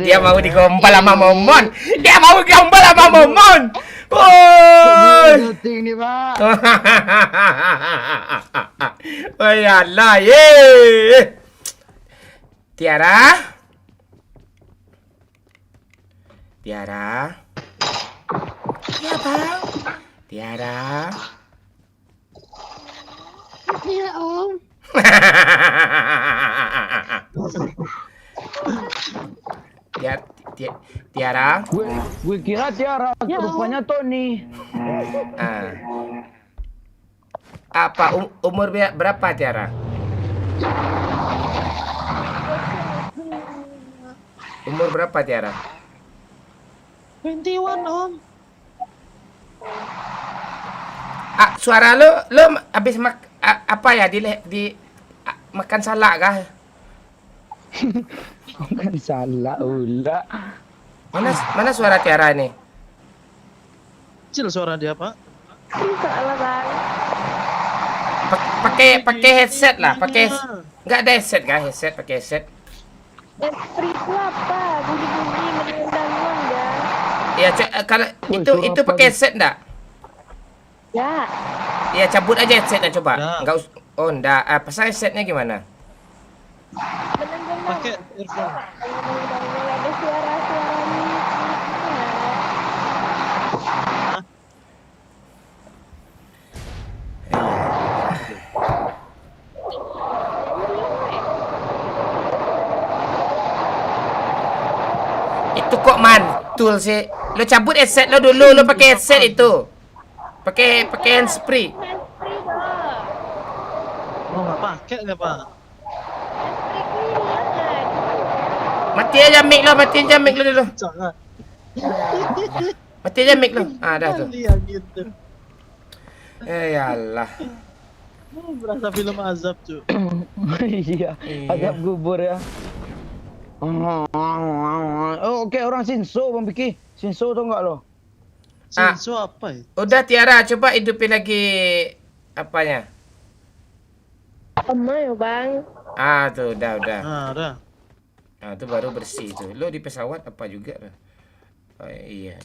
Dia mau digombal sama Momon. Dia mau digombal sama Momon. Woi. Penting nih, Pak. Oh ya lah, ye. Tiara. Tiara. Iya, Bang. Tiara. Iya om. Tiara. Gue kira Tiara, rupanya Tony. Ah. Apa umur berapa Tiara? Umur berapa Tiara? 21 om. Suara lo habis apa ya makan salak kah? Bukan salah ulah. Mana suara Tiara nih? Kecil suara dia pak. Salah bang. Pakai headset lah, nggak ada headset kah? Pakai headset. Free itu apa? Bunyi-bunyi mengundang uang ya? Ya, kalau itu pakai headset enggak? Ya. Ya, cabut aja headsetnya coba. Nggak. Enggak enggak. Pasang headsetnya gimana? Menenggang Pakai earphone. ada suara-suara Itu kok mantul sih. Lo cabut headset lo dulu, lo pakai headset itu. Pakai handsfree. Free dong. Oh nggak pakai ya pak. Mati aja mic lo dulu. Jangan. Mati aja mic lo. Dah tuh. Kalian gitu. Ya Allah. Berasa film azab cuy. Iya, azab kubur ya. Oh, oke, orang Sinso Bang Piki. Sinso tau nggak lo? Sensu apa ya? Udah Tiara, coba hidupin lagi apanya? Lama ya bang. Tuh udah. Nah, ada. Itu baru bersih tuh. Lo di pesawat apa juga? Oh, iya.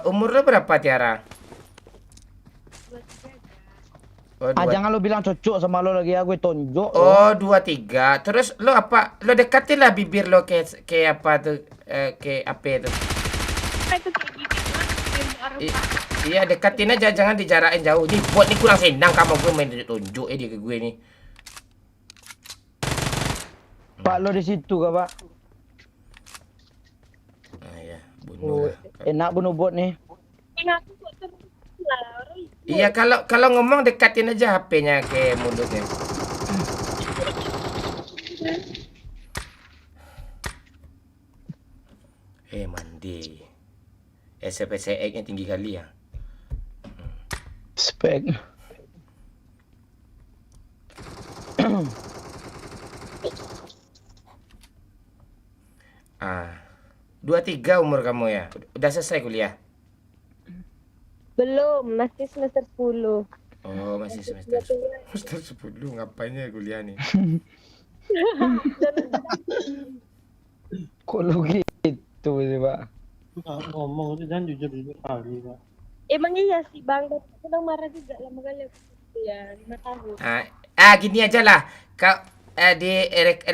Umur lo berapa Tiara? Oh, Jangan lo bilang cocok sama lo lagi ya, gue tonjok. Oh, 23. Terus lo apa? Lo dekatin lah bibir lo kayak apa tuh? Kayak apa itu? Itu kayak gini bang. Iya, dekatin aja, jangan dijarakin jauh. Nih, buat nih kurang senang kamu gue main tunjuk dia ke gue nih. Pak lo di situ kah, Pak? Ya, bunuh. Enak bunuh bot nih. Aku kok terus lah. Iya, kalau ngomong dekatin aja HP-nya ke mulutnya. Mandi. SPCX-nya tinggi kali ya. Spek. 23 umur kamu ya? Udah selesai kuliah? Belum, masih semester 10. Oh, masih semester 10. Ngapain ya kuliah nih? Kok lo gitu sih, Pak? Ngomong itu jangan jujur kali pak. Emang iya sih bang, aku udah marah juga lama kali aku ya 5 tahun. Gini aja lah. Kau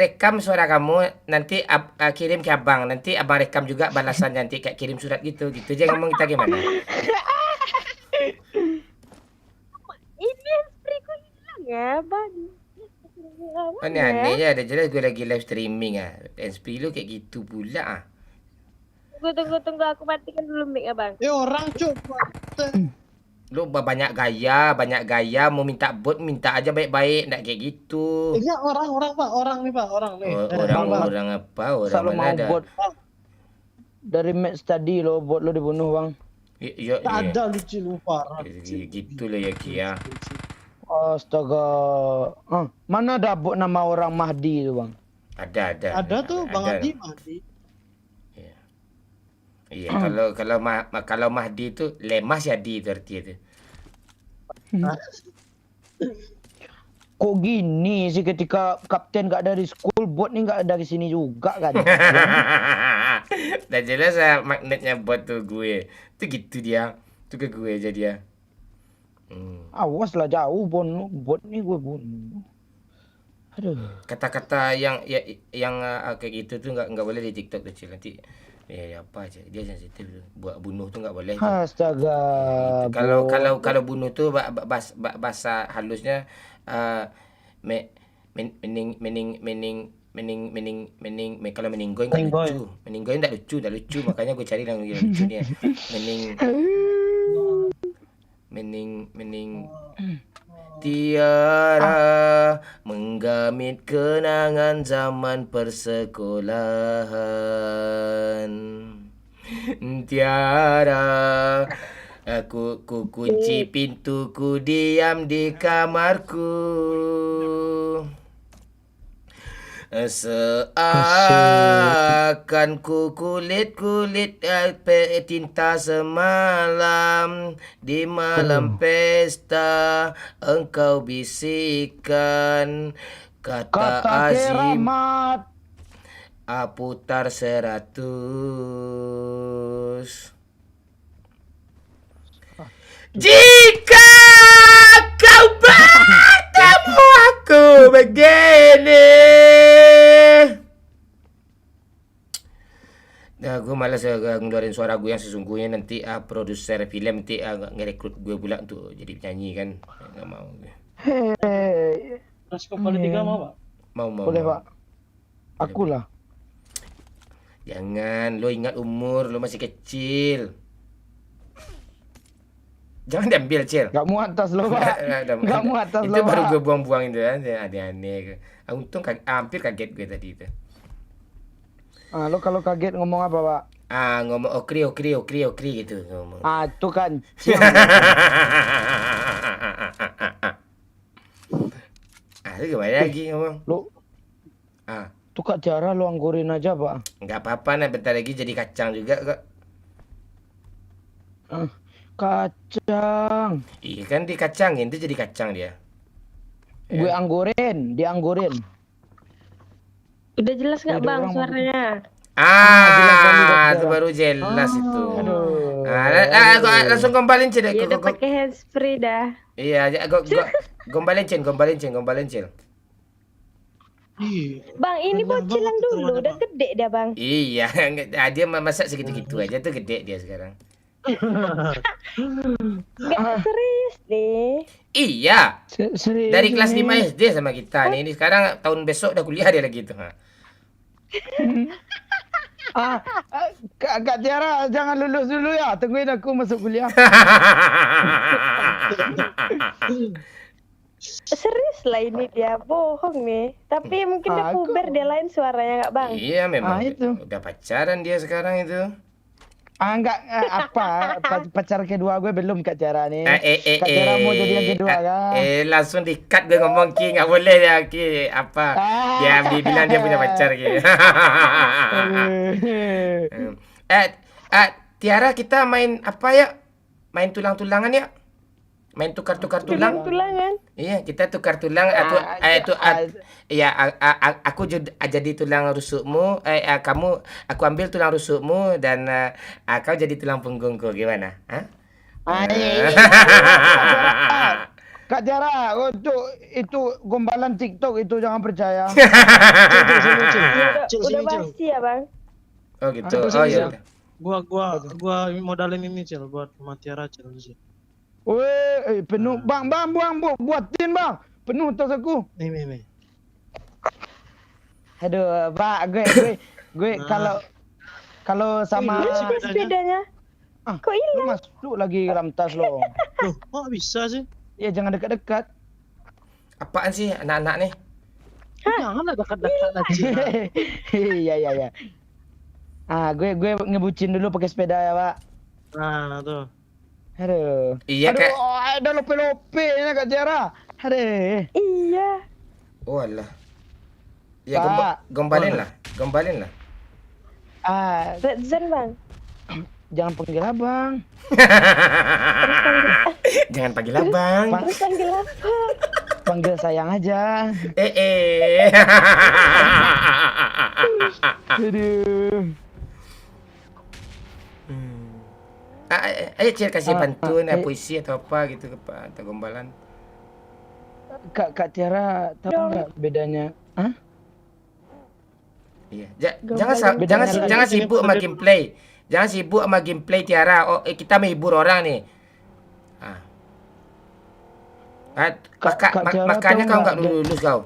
rekam suara kamu, nanti kirim ke abang. Nanti abang rekam juga balasan nanti kayak kirim surat gitu. Gitu aja ngomong kita gimana? Ini handsfree-ku hilang ya bang. Aneh-aneh ya, ada jelas gue lagi live streaming Handsfree lu kayak gitu pula Tunggu, aku matikan dulu mic abang. orang cuk. Lu banyak gaya, mau minta bot minta aja baik-baik, ndak kayak gitu. Iya orang pak, orang nih pak, orang nih. Orang apa? Orang Selalu mana mau ada? bot. Dari match tadi lo bot lo dibunuh bang. Iya, Tak ada lucu lu parah. gitu loh ya Ki ya. Astaga. Mana ada bot nama orang Mahdi tu bang? Ada. Ada tuh Bang ada. Adi. Iya, kalau Mahdi itu lemas ya di itu artinya itu. Kok gini sih ketika kapten gak dari school, bot ni gak dari sini juga kan? Dan jelas magnetnya bot tuh gue. Itu gitu dia. Itu ke gue aja dia. Awas lah jauh bot ni gue bunuh. Aduh. Kata-kata yang kayak gitu tuh nggak boleh di TikTok tuh Cil. Nanti apa aja dia sensitif tuh. Buat bunuh tuh nggak boleh. Astaga. Kalau bunuh tuh bahasa halusnya kalau meninggoy nggak lucu. Meninggoy nggak lucu. Makanya gue cari yang lucunya. Mening Tiara menggamit kenangan zaman persekolahan. Tiara aku kunci pintuku diam di kamarku. Seakan ku kulit tinta semalam di malam pesta engkau bisikan kata azim keramat. Aputar 100. Jika kau bertemu aku begini. Nah, gue malas ngeluarin suara gue yang sesungguhnya. Nanti produser film nanti ngerekrut gue pula untuk jadi penyanyi kan. Nggak mau gue. Terus kepala 3 mau pak? Mau. Boleh pak. Aku lah. Jangan, lo ingat umur, lo masih kecil. Jangan diambil, Cil. Gak muat tas lo pak. Gak muat tas lo Itu baru pak. gue buang-buang itu kan. Aneh-aneh. Untung hampir kaget gue tadi itu. Lo kalau kaget ngomong apa pak? Ngomong okri gitu ngomong. Itu kan. Itu gimana lagi ngomong? Lo. Tuh Kak Tiara lo anggurin aja pak. Nggak apa-apa, nah bentar lagi jadi kacang juga kok. Kacang. Iya kan dikacangin, itu jadi kacang dia. Gue anggurin, dia anggurin. Udah jelas nggak Ada bang orang suaranya? Itu baru jelas itu. Aduh. Langsung gombalin Cil. Ya udah pakai handsfree dah. Iya, gombalin Cil. Iya. Bang ini Kenyang bocil yang banget dulu rumahnya, udah Bang. gede dah bang. Iya, dia masak segitu-gitu aja tuh gede dia sekarang. Nggak serius deh. Iya, Serius dari kelas ini. 5 SD sama kita nih. Ini sekarang tahun besok udah kuliah dia lagi tuh. Kak Tiara jangan lulus dulu ya. Tungguin aku masuk kuliah. Serius lah ini dia bohong nih. Tapi mungkin dia Aku- puber dia lain suaranya nggak bang? Iya, memang itu. udah pacaran dia sekarang itu. Enggak pacar kedua gue belum Kak Tiara nih. Kak Tiara mau jadi yang kedua kan. Langsung di-cut gue ngomong Ki, nggak boleh ya Ki. Apa? Dia bilang dia punya pacar Ki. Tiara, kita main apa ya? Main tulang-tulangan ya? Main tukar-tukar tulang? Tulang-tulangan. Iya, kita tukar tulang. Aku jadi tulang rusukmu. Aku ambil tulang rusukmu dan kau jadi tulang punggungku. Gimana? Hah? Kak Tiara, untuk itu gombalan TikTok itu jangan percaya. Udah basi ya bang? Oh gitu. Cil, Oh iya. Gua modalin ini Cil buat Matiara Cil. Weh, penuh. Bang, buatin bang. Penuh tas aku. Nih. Aduh, Pak, gue kalau Kalau sama sepedanya. ah, Kok lu hilang? masuk lagi dalam tas lo. Loh, kok bisa sih? Ya jangan dekat-dekat. Apaan sih anak-anak nih? Jangan ada dekat-dekat aja. Iya iya iya. Ah, gue ngebucin dulu pakai sepeda ya, Pak. Nah, tuh. Aduh. Iya, Aduh, Kak. ada lope-lope ini Kak Tiara. Aduh. Iya. Oh alah. Ya Pak. gombalin lah. Gombalin lah. Ah, Red Zone bang. jangan panggil abang. Jangan panggil abang. Terus panggil apa? Panggil sayang aja. Eh. Aduh. Ayo Cil kasih pantun, eh. puisi atau apa gitu ke Pak atau gombalan. Kak Tiara tahu Dong. nggak bedanya? Hah? Iya. Gombalan. Jangan sibuk sama gameplay. Jangan sibuk sama gameplay Tiara. Oh, kita menghibur orang nih. Ah. Kak Tiara Makanya tahu kau nggak nggak lulus kau.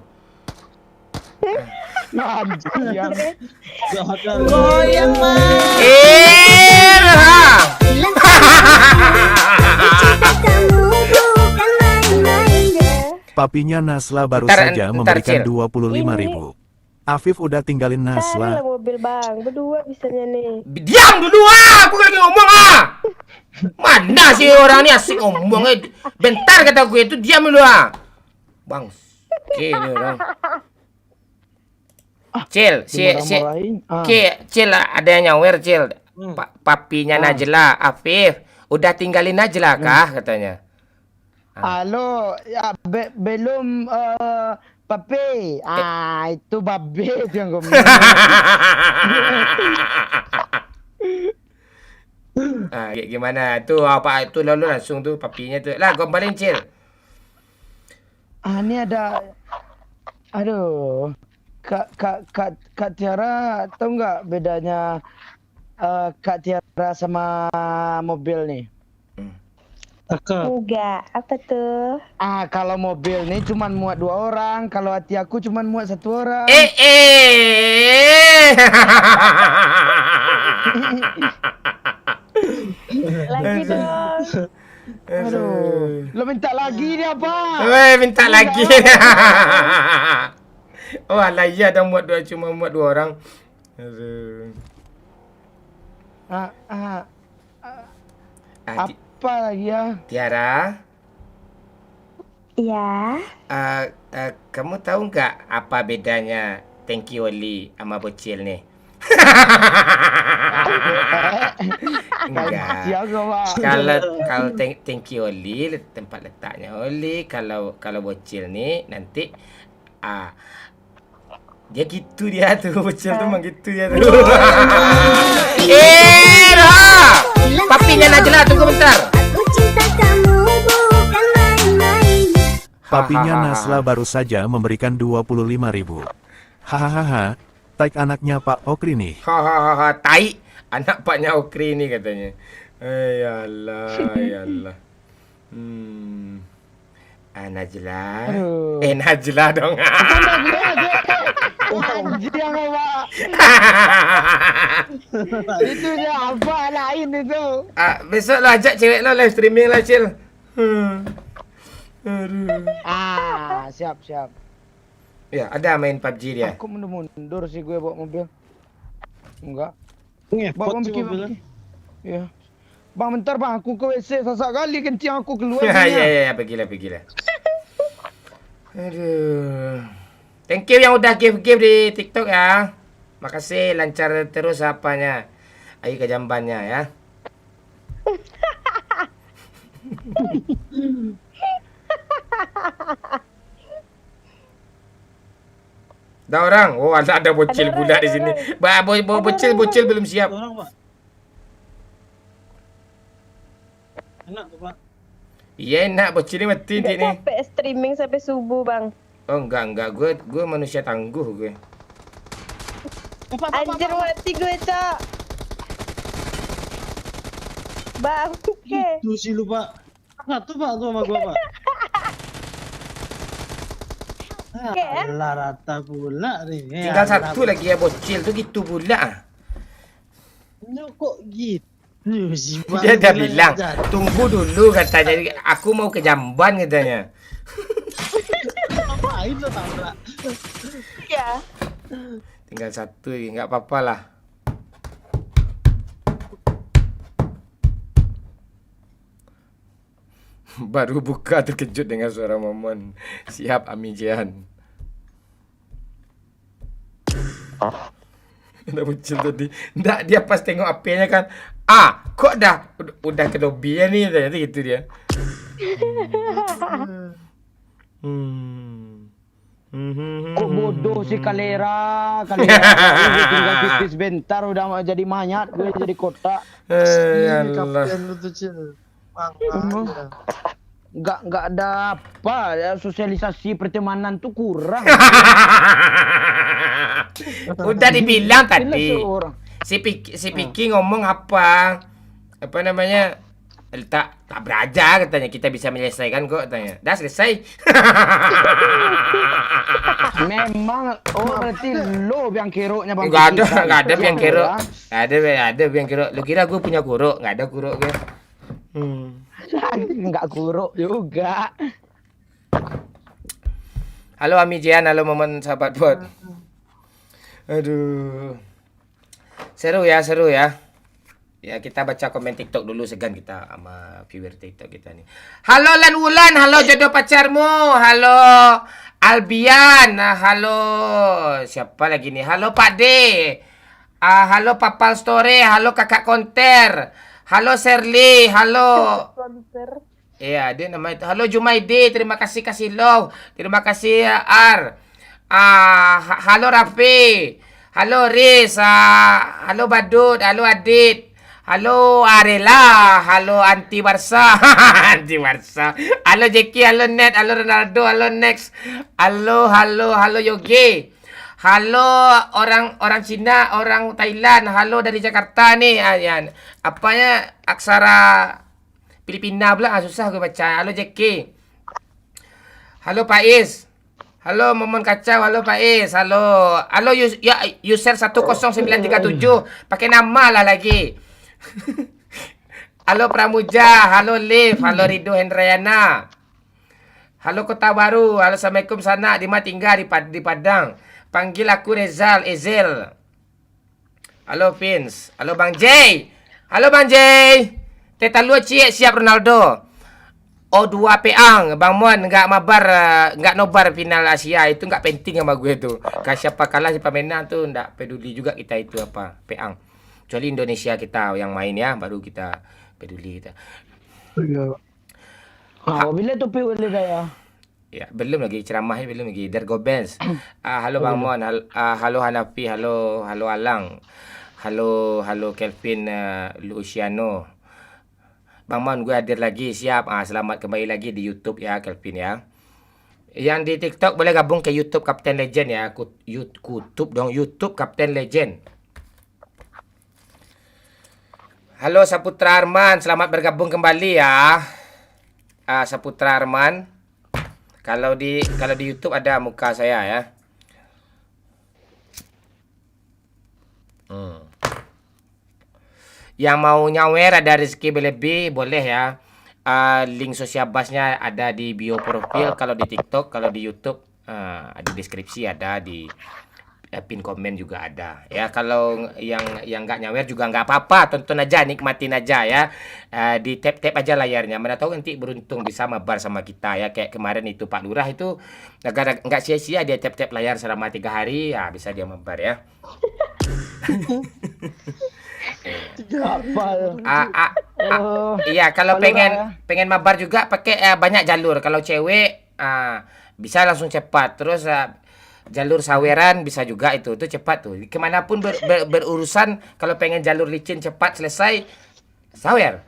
Anjing. Gak ada. Bilang aku cinta kamu bukan main-main. Papinya Nasla baru Ntar, saja ntar, memberikan Cil. 25.000. Afif udah tinggalin Cari Nasla. lah mobil bang. Berdua bisanya nih. Diam dulu aku lagi ngomong Mana sih orang ini asik ngomong bentar kata gue itu diam dulu Bang. Oke ini orang. Cil, Dimarahin. Ah. Cil ada yang nyawer Cil. Papinya Ah. Najla, Afif, udah tinggalin Najla kah katanya. Halo, ya belum pape. Ah, itu babe itu yang gue bilang. Gimana tuh apa itu lalu langsung tuh papinya tuh. Lah gombalin Cil. Ah, ini ada. Aduh. Kak Tiara tahu nggak bedanya Kak Tiara sama mobil nih? Kakak. Enggak. Apa tuh? Ah, kalau mobil nih cuman muat 2 orang, kalau hati aku cuman muat 1 orang. Lagi dong. Aduh. Lo minta lagi dia apa? Weh, minta lagi. Oh, alah iya dah cuma muat 2 orang. Aduh. Apa lagi ya? Tiara, Iya. kamu tahu nggak apa bedanya Thank you Oli sama Bocil nih? Enggak. Siapa, Pak? Kalau thank you Oli tempat letaknya Oli. Kalau Bocil nih nanti dia gitu dia tuh Bocil tuh emang gitu dia tuh. Papinya Najla tunggu bentar. Aku cinta kamu bukan main-main. Papinya Nasla baru saja memberikan 25.000. Hahaha, tag anaknya Pak Okri nih. Hahaha, tai anak Paknya Okri ini katanya. Ya Allah. Najla. Aduh. Najla dong. Anjing Pak. Itu dia apa lain itu? Besok lah ajak cewek lo live streaming lah, Cil. Aduh. Siap. Ya, ada main PUBG dia. Aku mundur sih gue bawa mobil. Enggak. Ngepot Bawa sih mobil. mobilnya. Iya. Bang, bentar bang, aku ke WC sesak kali kencing aku keluar. Ya, pergilah. Aduh. Thank you yang udah give di TikTok ya. Makasih, lancar terus apanya. Ayo ke jambannya ya. Ada orang. Oh, ada bocil pula di sini. Bocil belum siap. Orang, Pak. Enak tuh, Pak. Iya enak bocil ini mati Nggak nih. capek streaming sampai subuh bang. Oh enggak. Gue manusia tangguh gue. Anjir mati gue cak. Bang, oke. Itu sih lu, Pak. Satu, Pak, tuh sama gua, Pak. Oke, Alah, rata pula nih. Tinggal satu lagi ya bocil tuh gitu pula. Lu kok gitu sih, Bang? Dia udah Bilang bilang, jatuh. tunggu dulu katanya. Aku mau ke Jamban katanya. Ngapain lo tabrak? Iya. Tinggal satu, nggak apa-apa lah. Baru buka terkejut dengan suara Momon. Siap Amijian. Udah muncul tadi. Nggak, dia pas tengok HP-nya kan. Kok udah ke lobby ya nih, ternyata gitu dia. Kok bodoh si Kalera. Gue tinggal pipis bentar udah mau jadi mayat, gue jadi kotak. Ya Ini Allah. kapten lu tuh, Cil. Bang, aja. Nggak ada apa ya, sosialisasi pertemanan tuh kurang. Udah dibilang Jelas tadi. seorang. Si Piki ngomong apa? Apa namanya? Tak beraja katanya, kita bisa menyelesaikan kok katanya. Dah selesai. Memang berarti lo biang keroknya Bang. Enggak ada biang kerok. Ya. Ada biang kerok. Lu kira gue punya kuruk? Enggak ada kuruk gue. Nggak kuruk juga. Halo Amijian, halo Momen sahabat bot. Aduh. Seru ya. Ya, kita baca komen TikTok dulu segan kita sama viewer TikTok kita nih. Halo Lan Wulan, halo jodoh pacarmu. Halo Albian, halo siapa lagi nih? Halo Pak D. Halo Papal Story, halo Kakak Konter. Halo Serly, halo. Konser. Iya, dia nama itu. Halo Jumaidi, terima kasih love. Terima kasih R. Halo Raffi. Halo Riz. Halo Badut, halo Adit. Halo Arela, halo Anti Barca. Anti Barca. Halo Jeki, halo Net, halo Ronaldo, halo Next. Halo Yogi. Halo orang Cina, orang Thailand. Halo dari Jakarta nih. Yan. Apanya aksara Filipina pula susah gue baca. Halo Jeki. Halo Pais. Halo Momon Kacau, halo Pais. Halo user 10937. Pakai nama lah lagi. Halo Pramuja, halo Liv, halo Rido Hendrayana. Halo Kota Baru, halo Assalamualaikum sana. Di mana tinggal di Padang. Panggil aku Ezel. Halo Vince, halo Bang J. Halo Bang J. Teta lu siap Ronaldo. O2 Peang, Bang Mon enggak nobar final Asia itu enggak penting sama gue tuh. Siapa kalah siapa menang tuh enggak peduli juga kita itu apa Peang. Kecuali Indonesia kita yang main ya, baru kita peduli kita. Bila tu pi boleh dah. Ya, belum lagi ceramahnya belum lagi. Dergo Benz. Halo Bang Mon, halo Hanafi, halo Alang. Halo Kelvin Luciano. Bang Mon, gue hadir lagi, siap. Selamat kembali lagi di YouTube ya, Kelvin ya. Yang di TikTok boleh gabung ke YouTube Kapten Legend ya. YouTube Kapten Legend. Halo Saputra Arman, selamat bergabung kembali ya. Saputra Arman. Kalau di YouTube ada muka saya ya. Yang mau nyawer ada rezeki berlebih boleh ya. Link sosial busnya ada di bio profil. Kalau di TikTok, kalau di YouTube ada deskripsi, ada di pin komen juga ada ya. Kalau yang nggak nyawer juga nggak apa-apa, tonton aja, nikmatin aja ya. Di tap aja layarnya, mana tahu nanti beruntung bisa mabar sama kita ya. Kayak kemarin itu Pak Lurah itu nggak sia-sia dia tap layar selama 3 hari ya, bisa dia mabar ya. Apa? Iya, kalau pengen mabar juga pakai banyak jalur. Kalau cewek bisa langsung cepat. Terus jalur saweran bisa juga itu cepat tuh. Kemanapun berurusan, kalau pengen jalur licin cepat selesai sawer.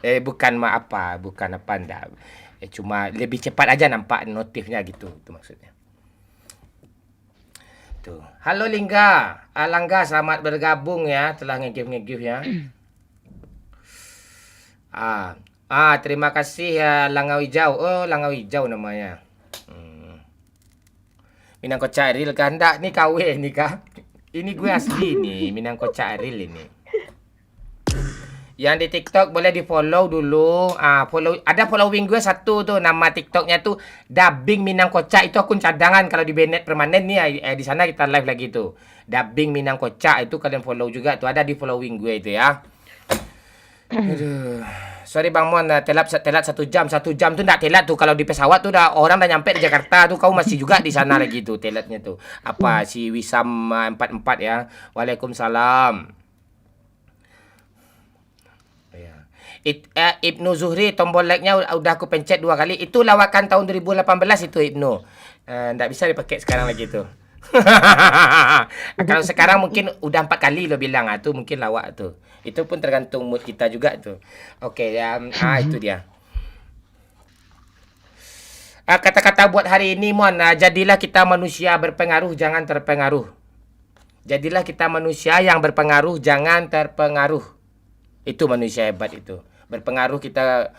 Bukan apa enggak. Cuma lebih cepat aja nampak notifnya gitu, itu maksudnya. Tuh. Halo Lingga, Langga selamat bergabung ya, telah nge-give ya. Terima kasih ya Langga Hijau. Oh, Langga Hijau namanya. Minang kocak real kan? Ndak, ni KW ni kah? Ini gue asli nih, Minang Kocak real ini. Yang di TikTok boleh di follow dulu. Ada following gue satu tuh, nama TikToknya tuh Dubbing Minang Kocak. Itu akun cadangan kalau di Bennett permanen nih. Di sana kita live lagi tuh. Dubbing Minang Kocak itu kalian follow juga tuh, ada di following gue itu ya. Aduh. Sorry Bang Mon, telat 1 jam. 1 jam tuh enggak telat tuh, kalau di pesawat tuh udah orang udah nyampe di Jakarta tuh, kau masih juga di sana lagi tuh telatnya tuh. Apa si Wisam 44 ya. Waalaikumsalam. Ya. Ibnu Zuhri, tombol like-nya udah aku pencet 2 kali. Itu lawakan tahun 2018 itu Ibnu. Nggak bisa dipakai sekarang lagi tuh. Kalau sekarang mungkin udah 4 kali lo bilang, tuh mungkin lawak tuh. Itu pun tergantung mood kita juga tuh. Oke ya, itu dia. Kata-kata buat hari ini Mon, jadilah kita manusia berpengaruh, jangan terpengaruh. Jadilah kita manusia yang berpengaruh, jangan terpengaruh. Itu manusia hebat itu. Berpengaruh kita,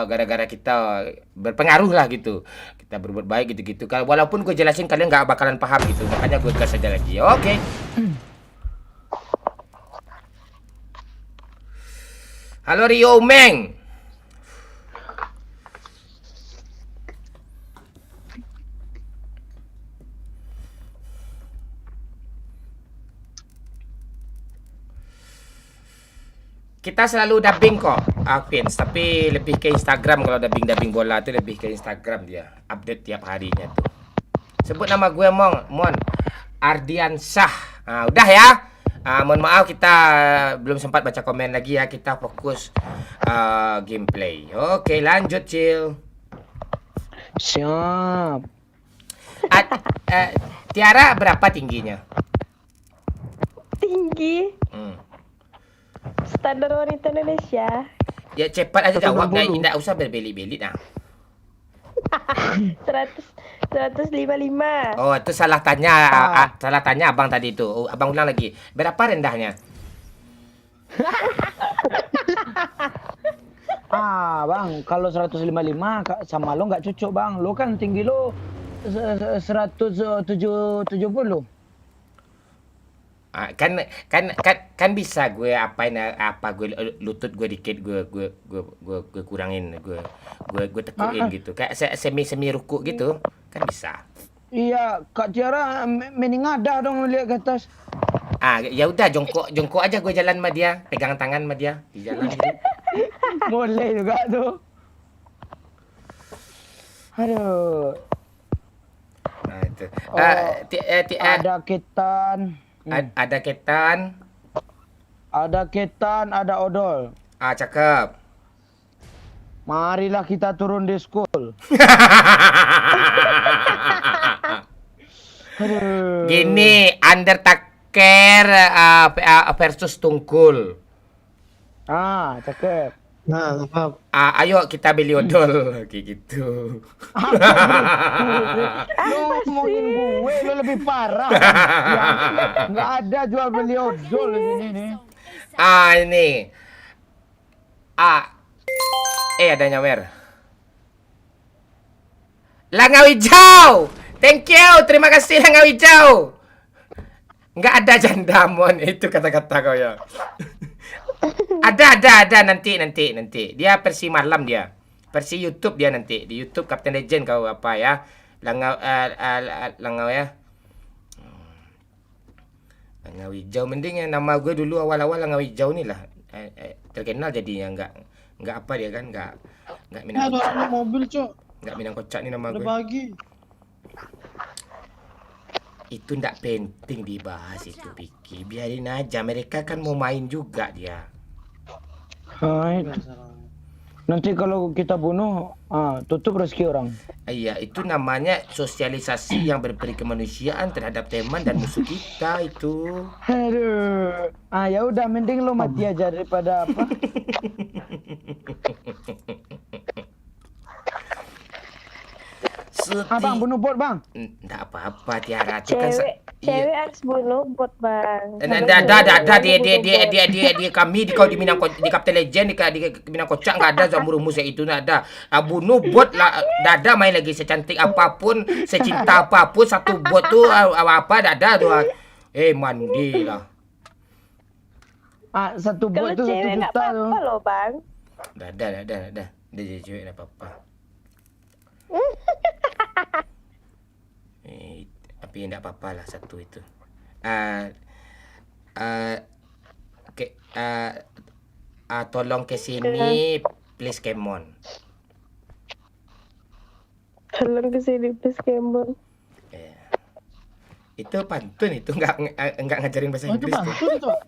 gara-gara kita berpengaruh lah gitu. Kita berbuat baik gitu-gitu. Walaupun gue jelasin kalian nggak bakalan paham gitu. Makanya gue gas aja lagi. Oke. Halo Rio Meng. Kita selalu dubbing kok, Vince, tapi lebih ke Instagram. Kalau dubbing bola tuh lebih ke Instagram dia, update tiap harinya tuh. Sebut nama gue Mon Ardiansyah. Udah ya. Mohon maaf kita belum sempat baca komen lagi ya, kita fokus gameplay. Oke, lanjut Cil. Siap. Tiara berapa tingginya? Tinggi. Standar wanita Indonesia. Ya cepat aja jawab, 160. nggak usah berbelit-belit nah. 155. Oh, itu salah tanya, salah tanya abang tadi itu. Abang ulang lagi. Berapa rendahnya? Bang, kalau 155 sama lo nggak cocok bang. Lo kan tinggi lo 170. Kan bisa gue gue lutut gue dikit gue kurangin, gue tekuin gitu, kayak semi ruku gitu kan bisa. Iya, Kak Tiara mending ada dong lihat ke atas. Ya udah jongkok aja gue jalan sama dia, pegang tangan sama dia di jalan gitu. Boleh juga tuh. Aduh. Nah itu. Ada ketan. Ada ketan. Ada ketan, ada odol. Cakep. Marilah kita turun di school. Gini, Undertaker versus Tungkul. Cakep. Nah, maaf. Ayo kita beli odol kayak gitu. Lo ngomongin gue, lo lebih parah. Nggak ada jual beli odol di sini nih. Ini. Ada nyawer. Langau hijau. Thank you, terima kasih Langau hijau. Nggak ada janda Mon, itu kata-kata kau ya. Ada nanti. Dia versi malam dia. Versi YouTube dia nanti. Di YouTube Captain Legend kau apa ya? Langau ya. Langau hijau mending ya, nama gue dulu awal-awal Langau hijau nih lah. Terkenal jadinya enggak apa dia kan, enggak Minang Ada Kocak. mobil, Cok. Enggak Minang Kocak nih nama Udah gue. pagi. Itu enggak penting dibahas itu, Piki. Biarin aja, mereka kan mau main juga dia. Nanti kalau kita bunuh, tutup rezeki orang. Iya, itu namanya sosialisasi yang berperi kemanusiaan terhadap teman dan musuh kita itu. Aduh. Ya udah mending lo mati aja daripada apa? Bang, bunuh bot, Bang. Enggak apa-apa, Tiara. Itu kan Cewek harus bunuh bot bang. Ada dia kami di kau di Captain Legend di Minang Kocak nggak ada jamur rumus itu nggak ada. Bunuh bot lah, dada main lagi secantik apapun, secinta apapun, satu bot tuh apa ada tuh. Mandi lah. Satu Kalau bot itu 1 cewek nggak juta tuh. apa-apa loh bang. Dah. Dia jadi cewek nggak apa-apa. Tapi nggak apa-apa lah satu itu. Tolong ke sini, please, come on. Tolong kesini please Kemon. Itu pantun itu nggak ngajarin bahasa Oh, itu Inggris tuh. pantun itu, Pak.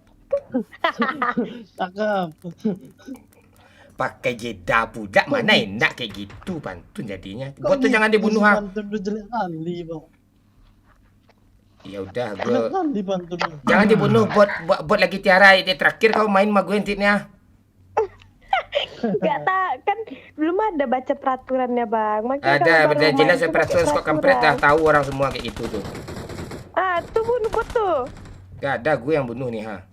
Cakep. Pakai jeda budak mana enak kayak gitu pantun jadinya. Kok Buat tuh jangan dibunuh ha. Pantun lu jelek kali, Bang. Ya udah Jelek gue kali pantun lu. jangan dibunuh buat lagi Tiara. Ini terakhir kau main sama gue intinya. Gak tak kan belum ada baca peraturannya bang. Makanya Ada kalau baru betul main jelas tuh peraturan baca skor kampret dah peraturan. tahu orang semua kayak gitu tuh. Tuh bunuh bot tuh. Gak ada gue yang bunuh nih ha.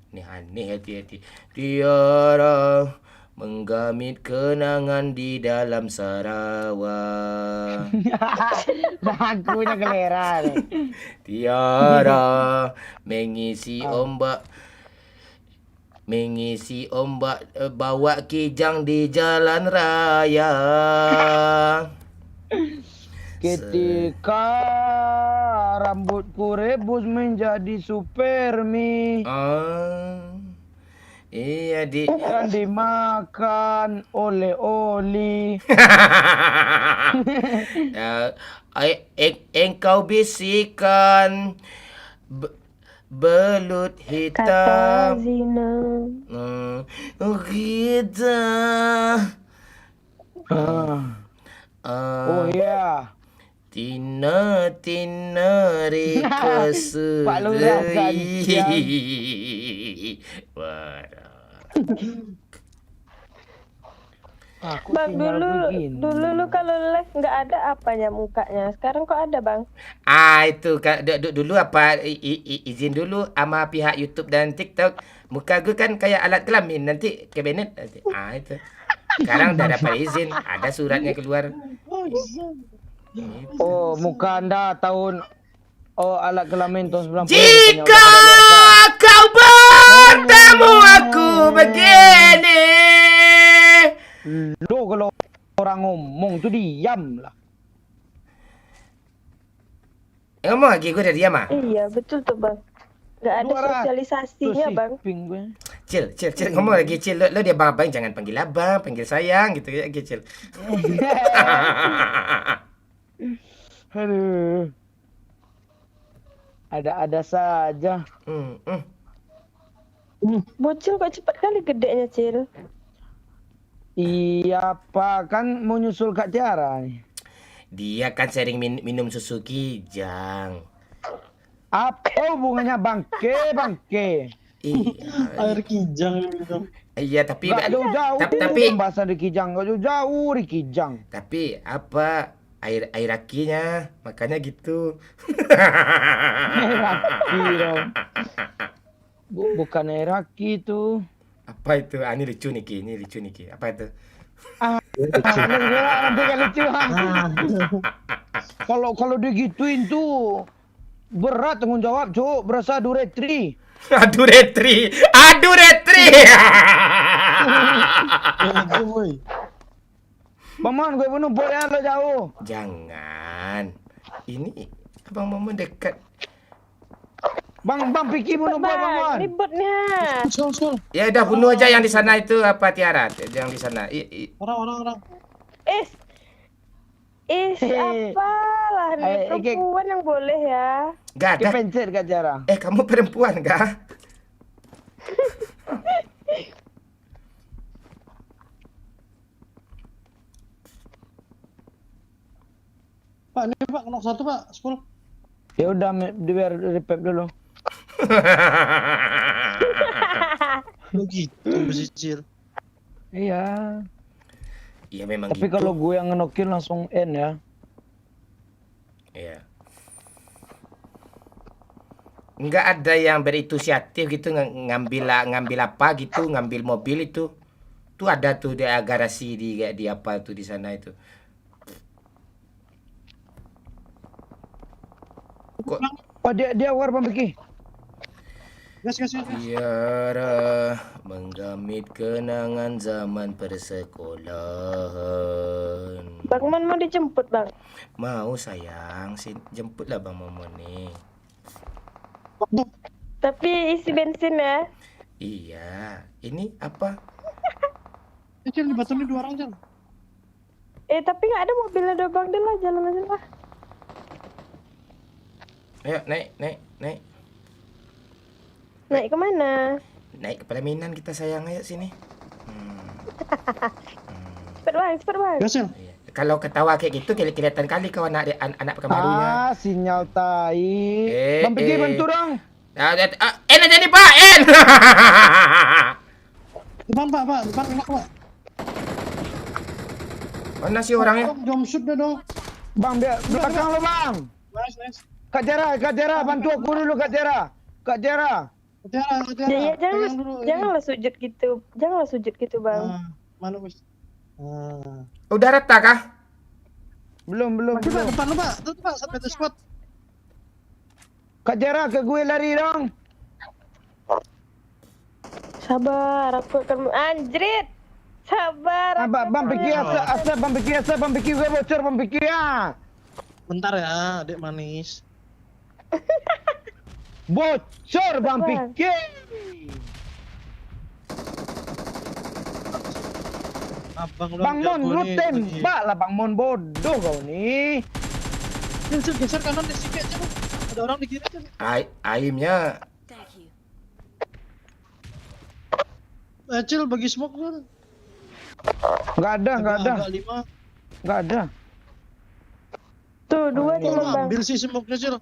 Nih aneh hati-hati. Tiara menggamit kenangan di dalam Sarawak. Akunya kelera nih. Tiara mengisi ombak bawa kijang di jalan raya. Ketika rambutku rebus menjadi supermi Iya dan dimakan oleh Oli. Engkau bisikan belut Kata hitam zina. kita Oh iya. Tina reka Pak Lurah kan, Aku Bang tinggal dulu begini. lu kalau live nggak ada apanya mukanya. Sekarang kok ada bang? Itu dulu apa izin dulu sama pihak YouTube dan TikTok. Muka gue kan kayak alat kelamin nanti kabinet. Itu. Sekarang udah dapat izin, ada suratnya keluar. Oh, iya. Oh, muka Anda tahun alat kelamin tahun 90. Jika kau bertemu aku begini. Lo kalau orang ngomong tuh diam lah. Ngomong lagi gue udah diam ah. Iya betul tuh bang. Nggak ada sosialisasinya bang. Ping gue. Cil, ngomong lagi Cil. Lo dia abang jangan panggil abang, panggil sayang gitu ya, Cil. Aduh. Ada saja. Bocil kok cepet kali gedenya Cil. Iya, Pak, kan mau nyusul Kak Tiara nih. Dia kan sering minum susu kijang. Apa hubungannya bangke? Iya. Air kijang gitu. Iya, tapi Gak jauh-jauh. tapi bahasa di Kijang, gak jauh-jauh di Kijang. tapi apa air akinya makanya gitu. Raki dong. Bukan Raki tuh. Apa itu? Ini lucu nih Ki. Apa itu? Nanti kan lucu. Kalau digituin tuh berat tanggung jawab, Cuk. Berasa duretri. Aduh retri. Itu, boy. Paman, gue bunuh boleh lo jauh. Jangan. Ini Abang Momen dekat. Bang Piki bunuh boy, Bang, Paman. ributnya. Sul. Ya udah bunuh aja yang di sana itu apa Tiara? Yang di sana. Orang. Apalah nih perempuan yang boleh ya. Gak ada. Kepencet Kak Tiara. Kamu perempuan gak? Pak, ini Pak, knock 1 Pak, 10. Ya udah biar repep dulu. Begitu besicil. Iya. Iya memang Tapi gitu. kalau gue yang ngenokin langsung N ya. Iya. Nggak ada yang berinisiatif gitu ngambil apa gitu, ngambil mobil itu. Tuh ada tuh di garasi di apa tuh di sana itu. Kok Oh dia war Bang Beki. Gas, gas, gas. Tiara menggamit kenangan zaman persekolahan. Bang Mon mau dijemput bang. Mau sayang, jemputlah Bang Momon nih. Waktu. Tapi isi bensin ya. Iya, ini apa? Cil, di batu ini 2 orang, Cil. Tapi nggak ada mobilnya doang bang, deh lah jalan aja lah. Ayo naik, naik, naik. Naik kemana? Naik ke pelaminan kita sayang, ayo sini. Cepet bang. Gas, Cil. Iya. Kalau ketawa kayak gitu kelihatan kali kau anak pekan barunya. Sinyal tai. Eh, Bang Beki eh. bantu dong. En aja nih Pak, En. Depan, Pak, Pak. Depan enak, Pak. Mana sih orangnya? Jump shoot dah dong. Bang dia belakang lo Bang. Nice, nice. Kak Jera, bantu aku dulu Kak Jera. Hati-hati, hati-hati. Ya, Pegang dulu, ini. janganlah sujud gitu bang. Nah, mana, Bos? Nah. Udah rata kah? Belum. Maju, Pak, depan lu, Pak. Tuh, Pak, sampai ke squad. Kak Jera ke gue lari dong. Sabar, aku akan anjrit. Sabar. Bang Beki asa Bang Beki gue bocor Bang Beki ya. Bentar ya, adik manis. Bocor Bang Bang. Beki. Abang lu Bang Mon, jago lu nih. tembak lah Bang Mon, bodoh kau nih. Cil, geser kanan deh sikit, Cil. Ada orang di kiri, Cil. Aimnya Cil, bagi smoke lu. Nggak ada. Agak 5. Nggak ada. Tuh, dua Gua cuma bang. ambil sih smoke-nya, Cil.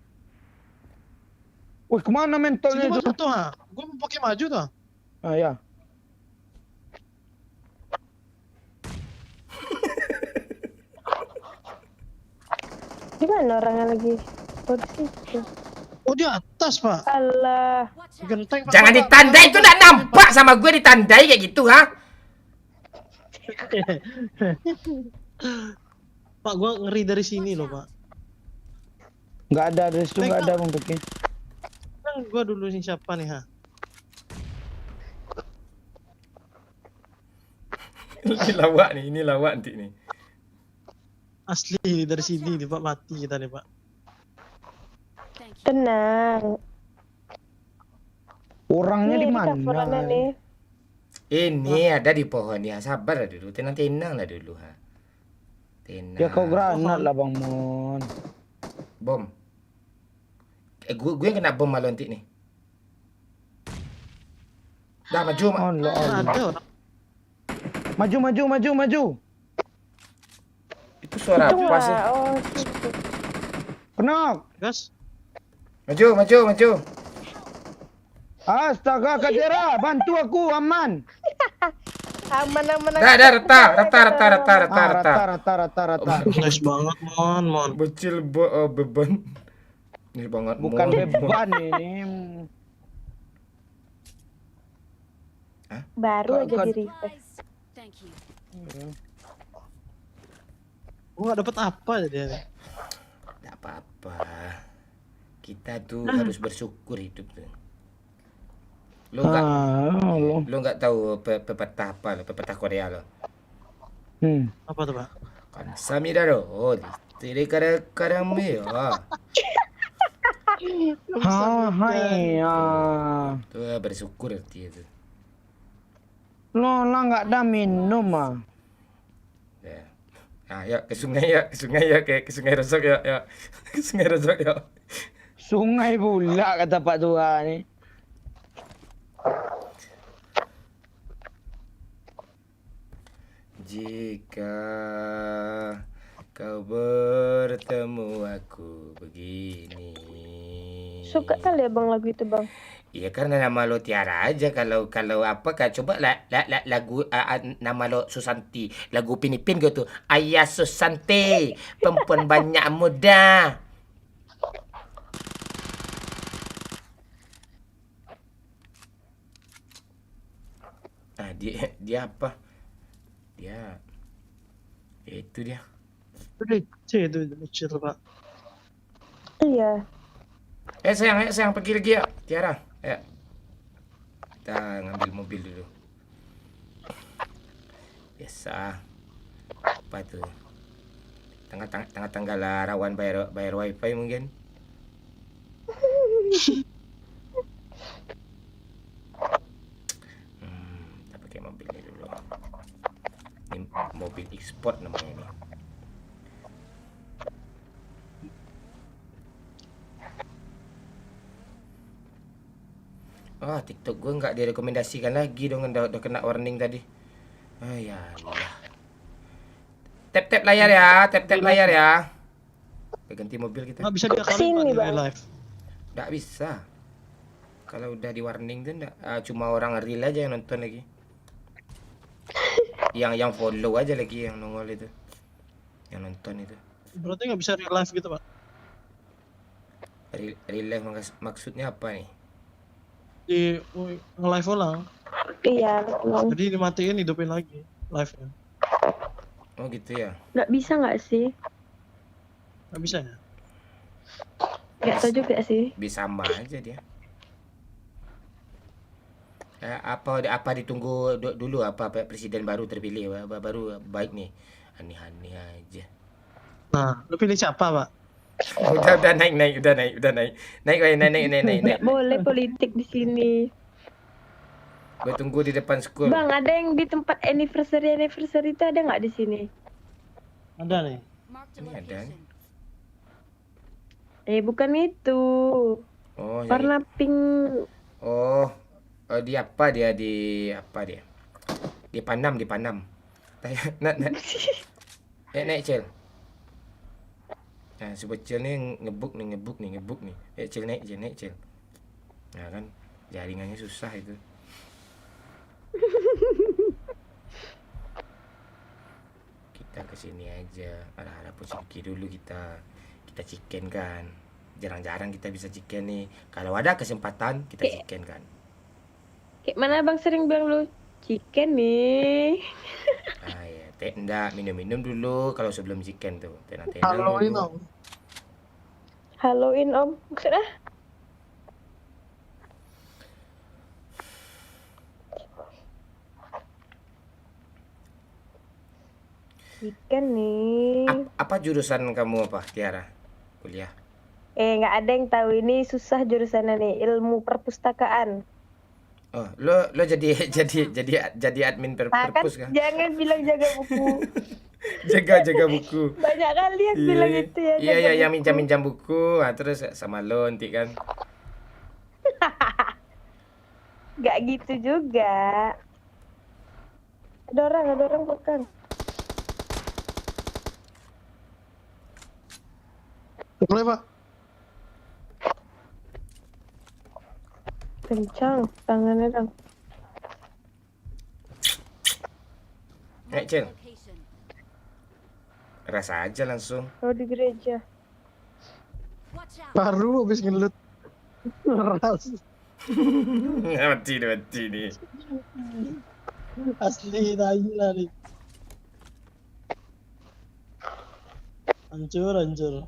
Wih, kemana mentolnya Sini itu? tuh, ha. Gua mau pakai maju tuh. Ah ya. Di mana orangnya lagi? Oh, di situ. Oh, di atas, Pak. Alah. Genteng, Pak. jangan Pak, ditandai, Pak, itu Pak, nggak Pak. nampak sama gue ditandai kayak gitu, ha? Pak, gua ngeri dari sini loh, Pak. Nggak ada, dari situ nggak ada Bang Beki. Kan gua dulu nih siapa nih, ha? Ini lawak nanti nih. Asli dari sini nih, Pak. Mati kita nih, Pak. Tenang. Orangnya Nih, di di coverannya mana? nih. Ini ada di pohon ya, sabar lah dulu, tenang lah dulu, ha. Tenang. Ya kau granat lah Bang Mon. Bom. Gue yang kena bom malu nanti nih. Dah maju, Allah. Ada orang. Maju. Itu suara Itu apa sih? nggak? Oh, situ. Kenok. Gas. Maju. Astaga Kak Jera, bantu aku aman. Aman. Dah, rata. Nice banget, Mon. Bocil beban. Ini banget. Bukan Mon. beban ini. Baru aja Kak- di refresh. Gua nggak dapet apa dia nih. Tidak apa-apa. Kita tuh harus bersyukur hidup tuh. Lo nggak tahu pepatah apa lo, pepatah Korea lo. Apa tuh, Pak? Kan samidaro, tiri karame ya. Hai ya. Tuh bersyukur artinya tuh. Lo lah nggak ada minum ah. Ya. Ah, ya ke sungai ya, ke sungai Resok ya. Ke sungai Resok ya. Sungai pula kata Pak Tua ni. Jika kau bertemu aku begini. Suka kali ya bang lagu itu bang. Iya karena nama lo Tiara aja kalau apa kak coba lagu nama lo Susanti lagu Pinipin gitu Ayah Susanti perempuan banyak muda. Ah dia apa? Dia itu dia. Itu, Pak. Iya. Sayang pergi lagi ya. Tiara, ya. Kita ngambil mobil dulu. Biasa. Apa tuh? Tengah-tengah lah rawan bayar wifi mungkin. Kita pakai mobil ini dulu. Ini mobil ekspor namanya ini. TikTok gue nggak direkomendasikan lagi dong, udah kena warning tadi. Ya Allah. Tap layar ya. Ganti mobil kita. Nggak bisa diakalin Kesini, Pak di Bang. real life. Nggak bisa. Kalau udah di warning tuh nggak. Cuma orang real aja yang nonton lagi. yang follow aja lagi yang nongol itu. Yang nonton itu. Berarti nggak bisa real life gitu Pak. Real life maksudnya apa nih? Di nge-live ulang. Iya, Jadi dimatiin hidupin lagi live-nya. Oh gitu ya. nggak bisa nggak sih? Nggak bisa ya? Nggak tahu juga sih. Bisa sama aja dia. Apa ditunggu dulu apa presiden baru terpilih baru baik nih. Aneh-aneh aja. Nah, lu pilih siapa Pak? udah naik. Naik. Nggak boleh politik di sini. Gue tunggu di depan school. Bang, ada yang di tempat anniversary itu ada nggak di sini? Ada nih. Ini ada nih. Bukan itu. Oh, Warna pink. di apa dia di Panam. Naik Cel. Nah, si bocil nih ngebuk nih. Cel naik Cel. Nah kan jaringannya susah itu. Kita kesini aja. Ada posisi dulu kita chicken kan. Jarang-jarang kita bisa chicken nih. Kalau ada kesempatan kita chicken kan. Kayak mana Bang sering bilang lu chicken nih. Ya, enggak minum dulu kalau sebelum chicken tuh. Tenang-tenang Halloween dulu. Om. Halloween Om. Maksudnya? Chicken nih. Apa jurusan kamu apa, Tiara? Kuliah? Nggak ada yang tahu, ini susah jurusannya nih, ilmu perpustakaan. Oh, lo jadi admin Kan perpus kan? jangan bilang jaga buku. Jaga buku. Banyak kali yang bilang itu ya. Iya, jaga yang buku. minjam buku, terus sama lo nanti kan. Nggak gitu juga. Ada orang bukan. Boleh Pak. Kencang tangannya dong. Cel. Rasa aja langsung. Oh, di gereja. Baru habis ngelut. Ras. mati nih. Asli tai lah nih. Hancur.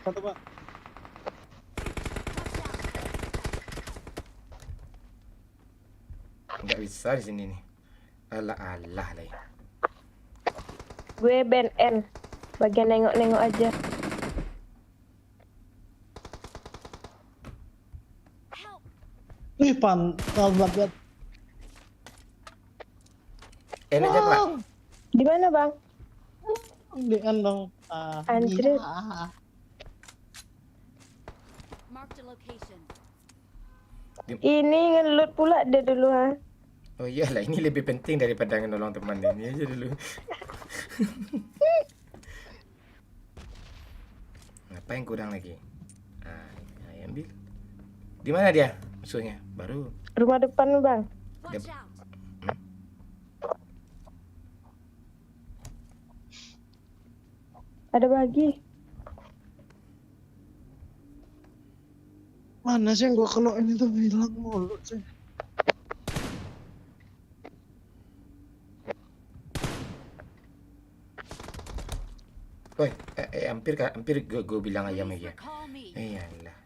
Satu Pak. Nggak bisa di sini nih. Alah lah ya. Gue BNN. Bagian nengok-nengok aja. Banget. Enak aja Pak. Di mana, Bang? Di dong. Anjir. Ini ngelut pula dia dulu, ha. Oh iyalah, ini lebih penting daripada nolong teman ini aja dulu. Apa yang kurang lagi? Ambil. Di mana dia musuhnya? Baru. Rumah depan, Bang. Ada bagi. Mana sih yang gua keluarin itu bilang mulu sih. Woi, hampir gue bilang ayam aja. Iyalah.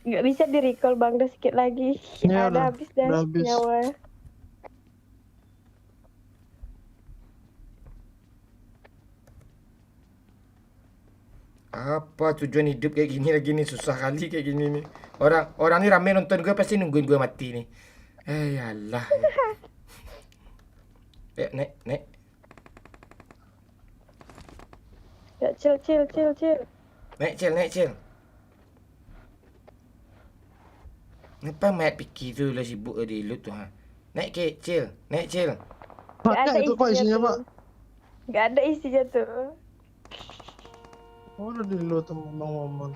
Nggak bisa di recall bang, udah sedikit lagi. Ya, Ada habis dah udah habis. nyawa. Apa tujuan hidup kayak gini lagi nih, susah kali kayak gini nih. Orang nih rame nonton gue pasti nungguin gue mati nih. Yalah. Nek. Ya chill. Nek cil. Kenapa Mat fikir tu lah sibuk di loot tu ha. Nek cil. Nggak Banyak itu Pak isinya Pak. Nggak ada isinya tuh. Oh, udah di lu tuh Bang Momon.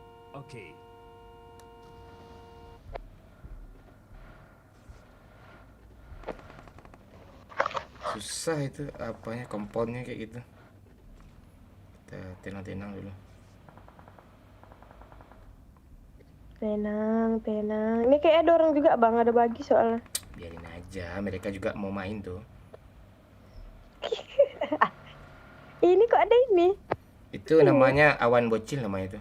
Susah itu apanya komponnya kayak gitu. Kita tenang dulu. Tenang. Ini kayak ada orang juga bang, ada bagi soalnya. Biarin aja, mereka juga mau main tuh. Ini kok ada ini? Itu namanya awan bocil namanya itu.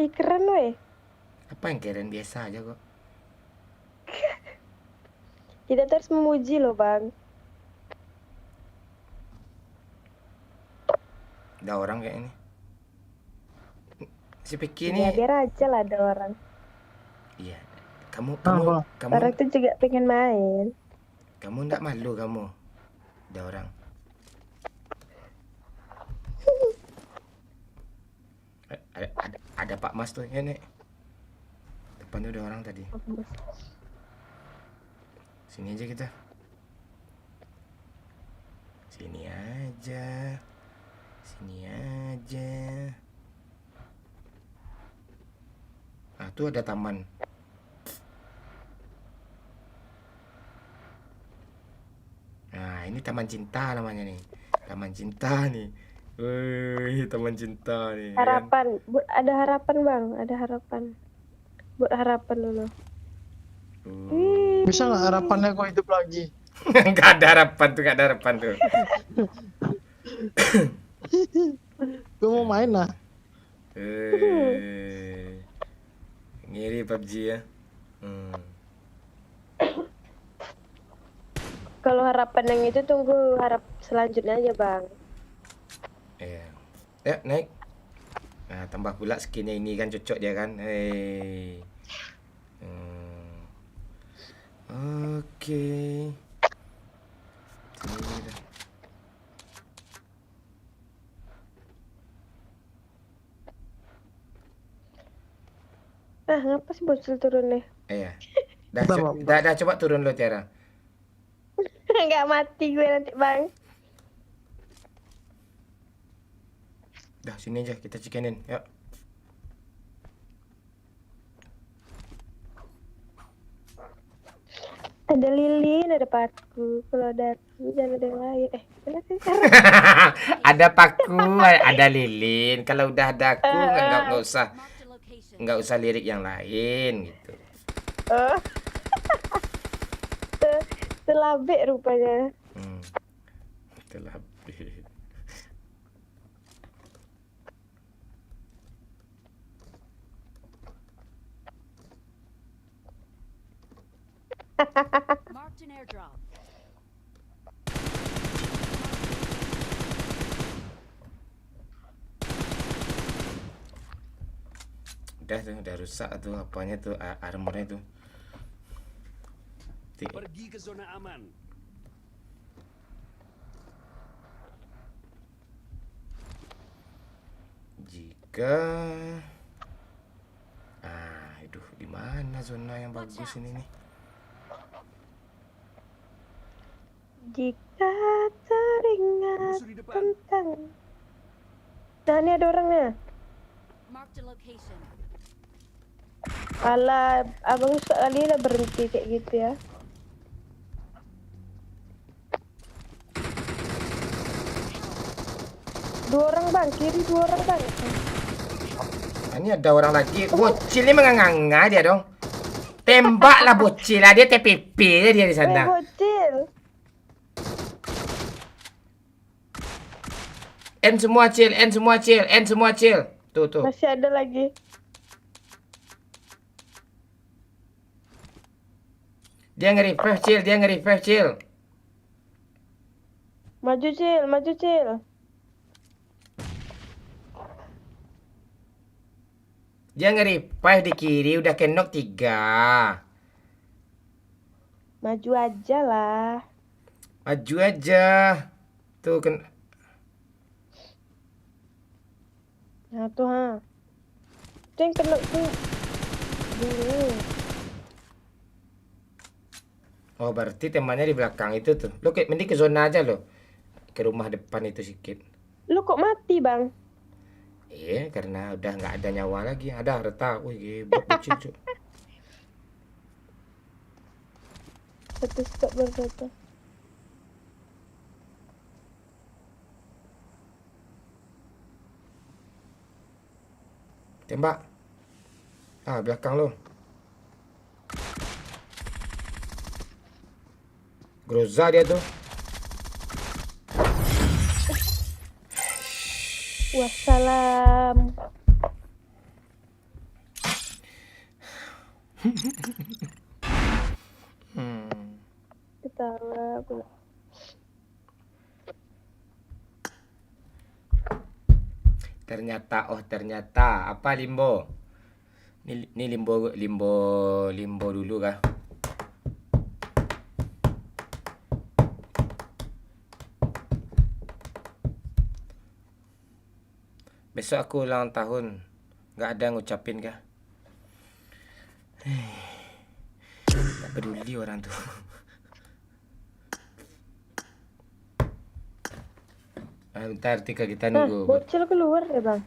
Ih keren weh. Apa yang keren biasa aja kok. Kita terus memuji loh bang. Ada orang kayak ini. Si Piki Ya ini. biar aja lah ada orang. Iya. Kamu Orang tuh juga pengen main. kamu enggak malu kamu. Ada orang. Ada Pak Mas tuh ya, Nek. Depannya ada orang tadi. Sini aja kita. Sini aja. Nah, tuh ada taman. Nah, ini taman cinta namanya nih. Taman cinta nih. Wih, taman cinta nih. kan. Harapan, ada harapan bang, ada harapan. Buat harapan dulu. Bisa nggak harapannya kok hidup lagi? Nggak ada harapan tuh. Gue mau main lah. Ngiri PUBG ya. Kalau harapan yang itu tunggu harap selanjutnya aja bang. Iya. Ya, naik. Nah, tambah pula skinnya ini kan cocok dia kan. Oke. Sini dah. Ngapa sih bocil turun nih? Iya. Dah coba turun lo Tiara. Nggak mati gue nanti bang. Dah sini aja kita chickenin. Yuk. Ada lilin, ada paku. Kalau ada aku, jangan ada yang lain. Mana sih cara? Ada paku, ada lilin. Kalau udah ada aku nggak usah lirik yang lain gitu. Oh. Terlabik rupanya. Itulah. Marked an airdrop. Udah rusak tuh apanya tuh armornya tuh. Pergi ke zona aman. Jika di mana zona yang bagus ini nih? Jika teringat tentang. Nah ini ada orangnya. Marked a location. Alah, abang sekali lah berhenti kayak gitu ya. Dua orang bang, kiri dua orang bang. Ini ada orang lagi. Bocil ini menganga dia dong. Tembaklah bocil lah, dia TPP dia di Eh, sana. bocil. End semua cil, end semua cil, end semua cil. Tuh. Masih ada lagi. Dia nge-refresh cil, dia nge-refresh cil. Maju, Cil. Maju, Cil. Dia nge-refresh di kiri udah kenok 3. Maju aja lah. Maju aja. Tuh kan. Nah, tuh, ha. Itu yang kena tuh. Dulu. Oh, berarti temannya di belakang itu tuh. Lo kayak mending ke zona aja lo. Ke rumah depan itu sedikit. Lu kok mati, Bang? Iya, karena udah nggak ada nyawa lagi. Ada harta. Wih, hebat bocil, Cuk. Satu stop berfoto. Tembak. Ah, belakang lo. Groza dia tuh. Wassalam. Ketawa pula. Ternyata apa limbo? Ini limbo dulu kah? Besok aku ulang tahun. Nggak ada ngucapin kah? Nggak peduli orang tuh. Bentar, Tika, kita Nah, nunggu. bocil keluar ya, Bang?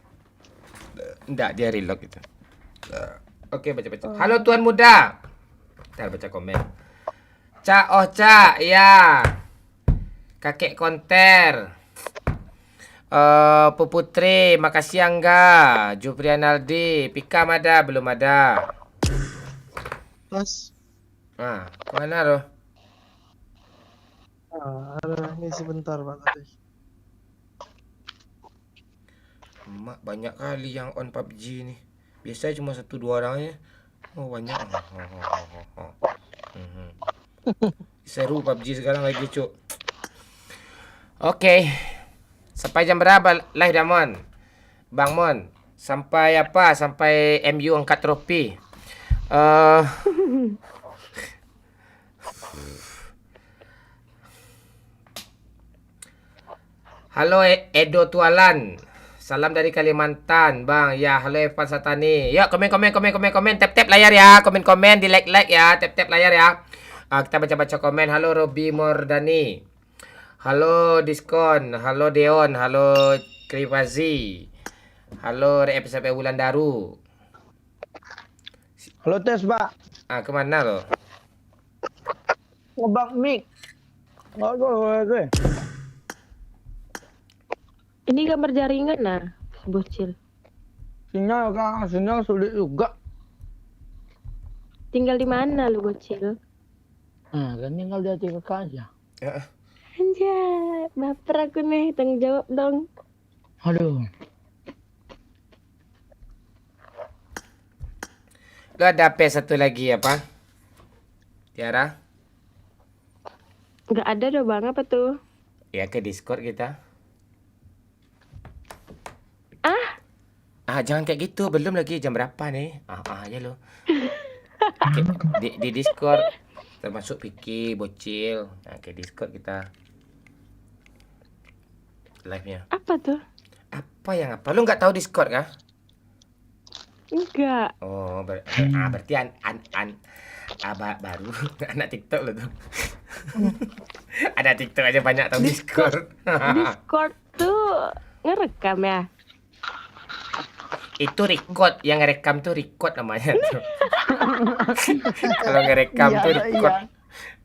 Enggak, dia reload gitu. Oke, baca. Halo Tuan Muda. Ntar baca komen. Cak, ya. Kakek Konter. Puputri, makasih Angga. Juprianaldi, Pika ada, belum ada. Plus. Nah, kemana loh? Ada ini sebentar Pak tadi. Mak banyak kali yang on PUBG nih. Biasanya cuma 1-2 orangnya. Oh, banyak. Seru PUBG sekarang lagi, Cuk. Oke. Sampai jam berapa live Damon? Bang Mon. Sampai apa? Sampai MU angkat trofi. Halo Edo Tualan. Salam dari Kalimantan, Bang. Ya, halo Evan Satani. Yuk, komen. Tap layar ya. Komen, di like ya. Tap layar ya. Kita baca komen. Halo Robi Mordani. Halo Diskon. Halo Deon. Halo Krivazi. Halo RFSP Bulan Daru. Halo tes, Pak. Kemana lo? Ngebak mic. Gue. Ini gambar jaringan, nah. Bocil. Sinyal Kang, sinyal sulit juga. Tinggal di mana lu, bocil? Nah, kan tinggal di hati kakak aja. Anjay, baper aku nih. Tanggung jawab dong. Aduh. Lo ada PS1 lagi apa? Tiara? Nggak ada dong, Bang. Apa tuh? Ya, ke Discord kita. Jangan kayak gitu. Belum lagi. Jam berapa nih? Aja lo. Di Discord. Termasuk Vicky, Bocil. Nah, ke Discord kita. Live-nya. Apa tuh? Apa yang apa? Lu nggak tahu Discord kah? Enggak. Oh, berarti baru anak TikTok lo tuh. Ada TikTok aja banyak tahu Discord. Discord tuh ngerekam ya? Itu record, yang ngerekam tuh record namanya tuh. Kalau ngerekam tuh record.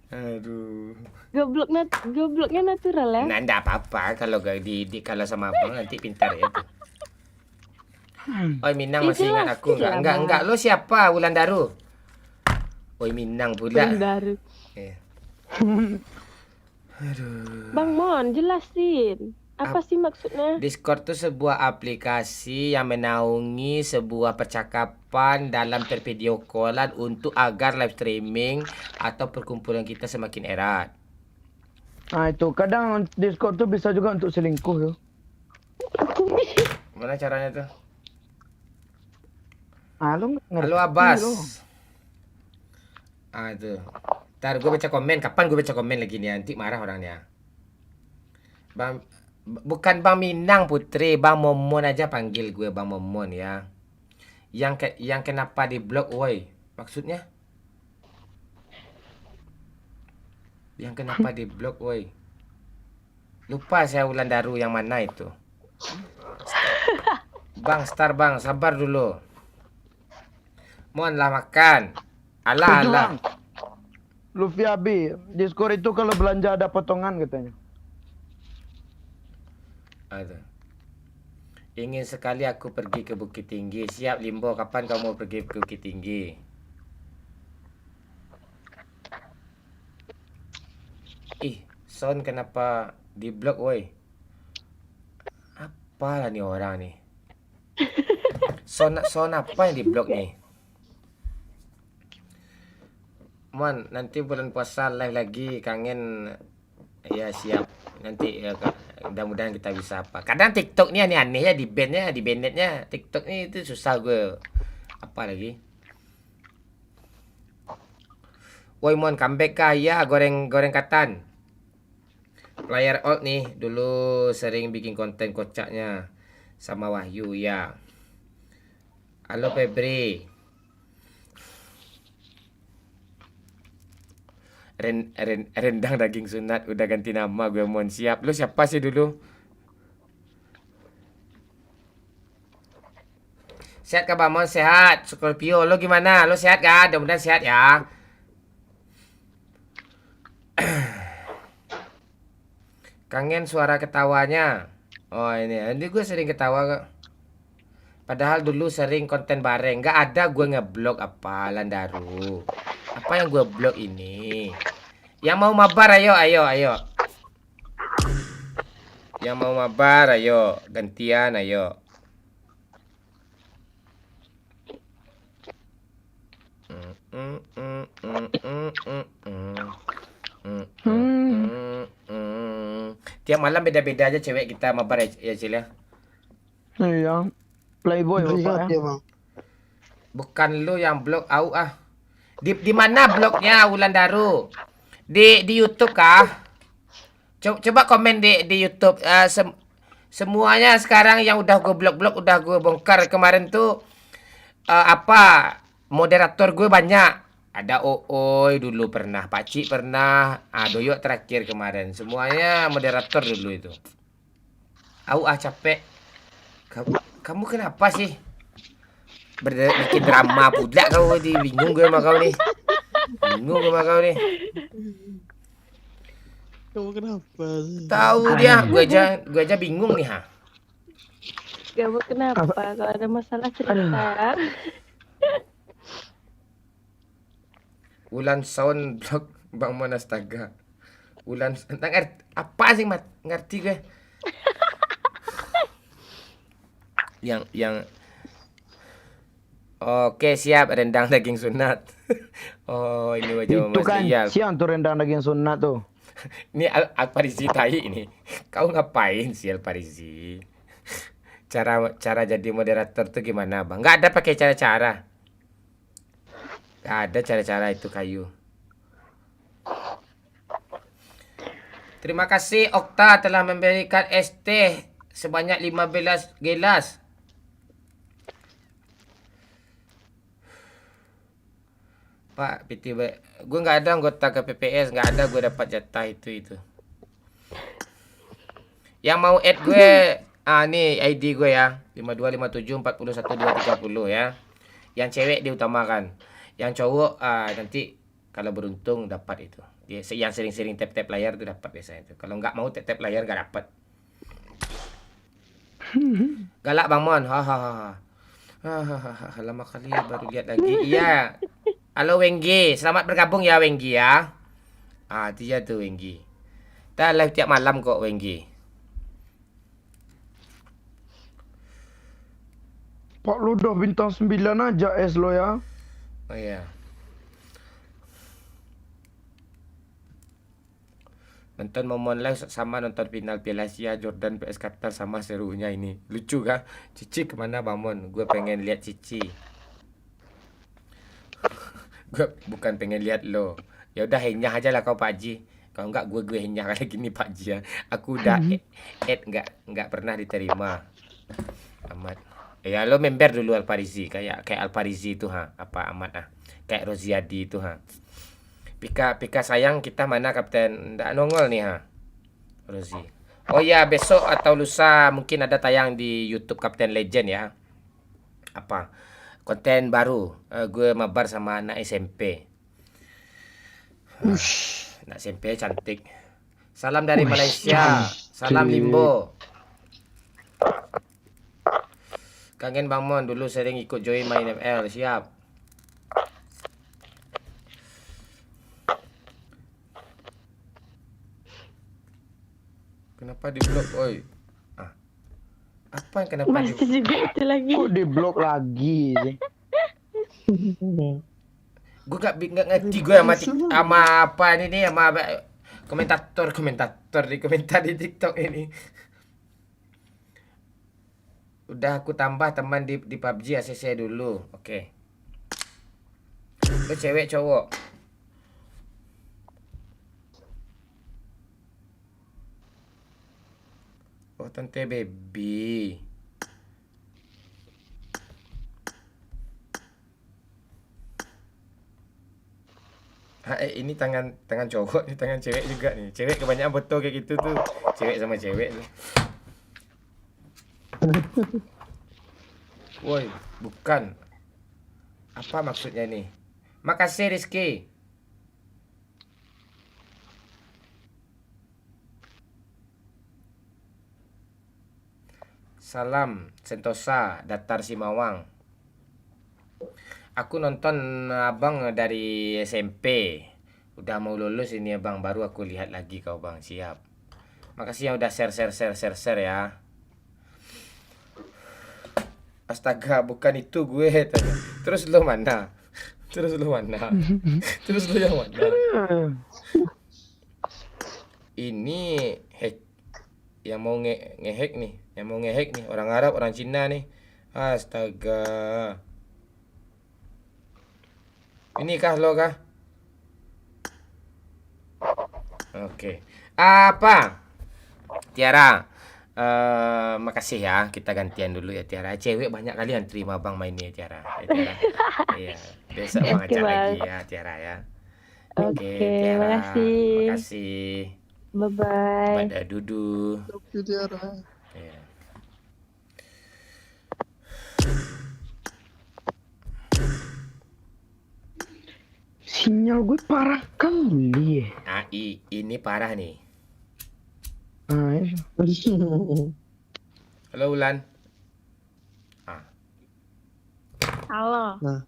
Aduh. Gobloknya natural ya? Nah, enggak apa-apa kalau kalau sama abang nanti pintar ya tuh. Oh, Minang masih ingat aku enggak? Enggak. Lo siapa? Wulan Daru. Oi Minang pula. Daru. Eh. Bang Mon, jelasin. Apa sih maksudnya? Discord itu sebuah aplikasi yang menaungi sebuah percakapan dalam video callan untuk agar live streaming atau perkumpulan kita semakin erat. Nah itu kadang Discord tuh bisa juga untuk selingkuh tuh. Mana caranya tuh? Lu ngerti Halo Abbas. lu. Tuh. Ntar gue baca komen. Kapan gue baca komen lagi nih? Nanti marah orangnya. Bukan Bang Minang Putri, Bang Momon aja panggil gue Bang Momon ya. Yang kenapa di blok, woi? Maksudnya? Yang kenapa di blok, woi? Lupa saya Wulandaru yang mana itu. Bang Star Bang, sabar dulu. Mohon lah makan. Alah Itu, alah. Bang. Luffy Abi, Discord itu kalau belanja ada potongan katanya. Ada. Ingin sekali aku pergi ke Bukit Tinggi. Siap Limbo, kapan kamu mau pergi ke Bukit Tinggi? Ih, Son kenapa di blok woi? Apalah nih orang nih? Son apa yang di blok nih? Mon, nanti bulan puasa live lagi, kangen. Ya siap. Nanti ya, mudah-mudahan kita bisa apa. Kadang TikTok nih aneh-aneh ya, di bandnya. TikTok nih itu susah gue. Apa lagi? Woi Mon, comeback kah? Ya, goreng katan. Player old nih, dulu sering bikin konten kocaknya sama Wahyu ya. Halo Febri. Rendang daging sunat udah ganti nama gue Mon, siap. Lu siapa sih dulu? Sehat kah Bang Mon? Sehat. Scorpio, lu gimana? Lu sehat kah? Mudah-mudahan sehat ya. Kangen suara ketawanya. Oh ini gue sering ketawa kok. Padahal dulu sering konten bareng. Gak ada gue ngeblok apa Landaru. Apa yang gue blok ini? Yang mau mabar ayo. Yang mau mabar ayo. Gantian ayo. Tiap malam beda-beda aja cewek kita mabar ya Cil ya. Iya. Playboy Lihat bapak ya ya. bang. Bukan lu yang blok au ah. Di mana bloknya Wulandaru? Di YouTube kah? Coba komen di YouTube. Semuanya sekarang yang udah gue blok udah gue bongkar. Kemarin tuh moderator gue banyak. Ada Ooy dulu pernah, Pakcik pernah, Doyok terakhir kemarin. Semuanya moderator dulu itu. Au capek. Kamu kenapa sih? Bikin drama pula kau di bingung gue sama kau nih. Kamu kenapa sih? Tahu dia, gue aja bingung nih ha. Kamu kenapa? Kalau ada masalah cerita. Ulan sound blog Bang Mon astaga. Ulan apa sih mat? Ngerti gue. Yang Oke siap, rendang daging sunat. Oh ini wajah Itu Mas kan Iyal. siang tuh rendang daging sunat tuh. Ini Al-Parisi tai ini. Kau ngapain sih Al-Parisi? Cara jadi moderator tuh gimana Bang? Nggak ada pakai cara-cara. Nggak ada cara-cara itu kayu. Terima kasih Okta telah memberikan ST sebanyak 15 gelas. Pak PT gue nggak ada anggota KPPS, nggak ada gue dapat jatah itu. Yang mau add gue nih ID gue ya 5257411230 ya. Yang cewek diutamakan, yang cowok nanti kalau beruntung dapat itu. Yang sering-sering tap layar tuh dapat biasanya itu. Kalau nggak mau tap layar nggak dapat. Galak Bang Mon, hahaha. Lama kali baru lihat lagi. Iya. Halo Wenggi, selamat bergabung ya Wenggi ya. Dia tuh Wenggi. Kita live tiap malam kok Wenggi. Pak lu udah bintang 9 aja es lo ya. Oh iya. Nonton Momon live sama nonton final Piala Asia Jordan PS Qatar sama serunya ini. Lucu kah? Cici kemana Bang Mon? Gue pengen lihat Cici. Gue bukan pengen lihat lo. Ya udah henyah aja lah kau Pak Haji. Kalau enggak gue henyah kayak gini Pak Haji ya. Aku udah enggak pernah diterima. Amat. Ya lo member dulu Alparizi kayak Alparizi itu apa amat kayak Roziadi itu Pika sayang kita mana kapten ndak nongol nih Rozi. Oh ya besok atau lusa mungkin ada tayang di YouTube Kapten Legend ya. Apa konten baru gue mabar sama anak SMP. Anak SMP cantik. Salam dari Malaysia. Salam Limbo. Kangen Bang Mon dulu sering ikut join main ML. Siap. Kenapa di blok? Oi. Apa yang kenapa Masih juga itu lagi. Kok di blok lagi sih? Gue gak ngerti gue sama apa ini nih sama komentator di komentar di TikTok ini. Udah aku tambah teman di PUBG ACC dulu. Oke. Lu cewek cowok? Oh, tante baby. Ini tangan cowok, ini tangan cewek juga nih. Cewek kebanyakan foto kayak gitu tuh. Cewek sama cewek tuh. Woi, bukan. Apa maksudnya nih? Makasih Rizky. Salam Sentosa Datar Simawang. Aku nonton abang dari SMP. Udah mau lulus ini abang, baru aku lihat lagi kau bang. Siap. Makasih yang udah share ya. Astaga, bukan itu gue tanya. Terus lo mana? Terus lo yang mana? Ini hack yang mau ngehack nih, orang Arab, orang Cina nih. Astaga. Ini kah lo kah? Oke. Apa? Tiara. Makasih ya, kita gantian dulu ya Tiara. Cewek banyak kali yang terima bang mainnya Tiara. Tiara. Iya, besok bang ajak lagi ya Tiara ya. Oke, Tiara. makasih. Makasih. Bye-bye. Pada Dudu. Oke, Tiara. Iya. Sinyal gue parah kali. Ini parah nih. Ya. Halo Ulan. Halo. Nah.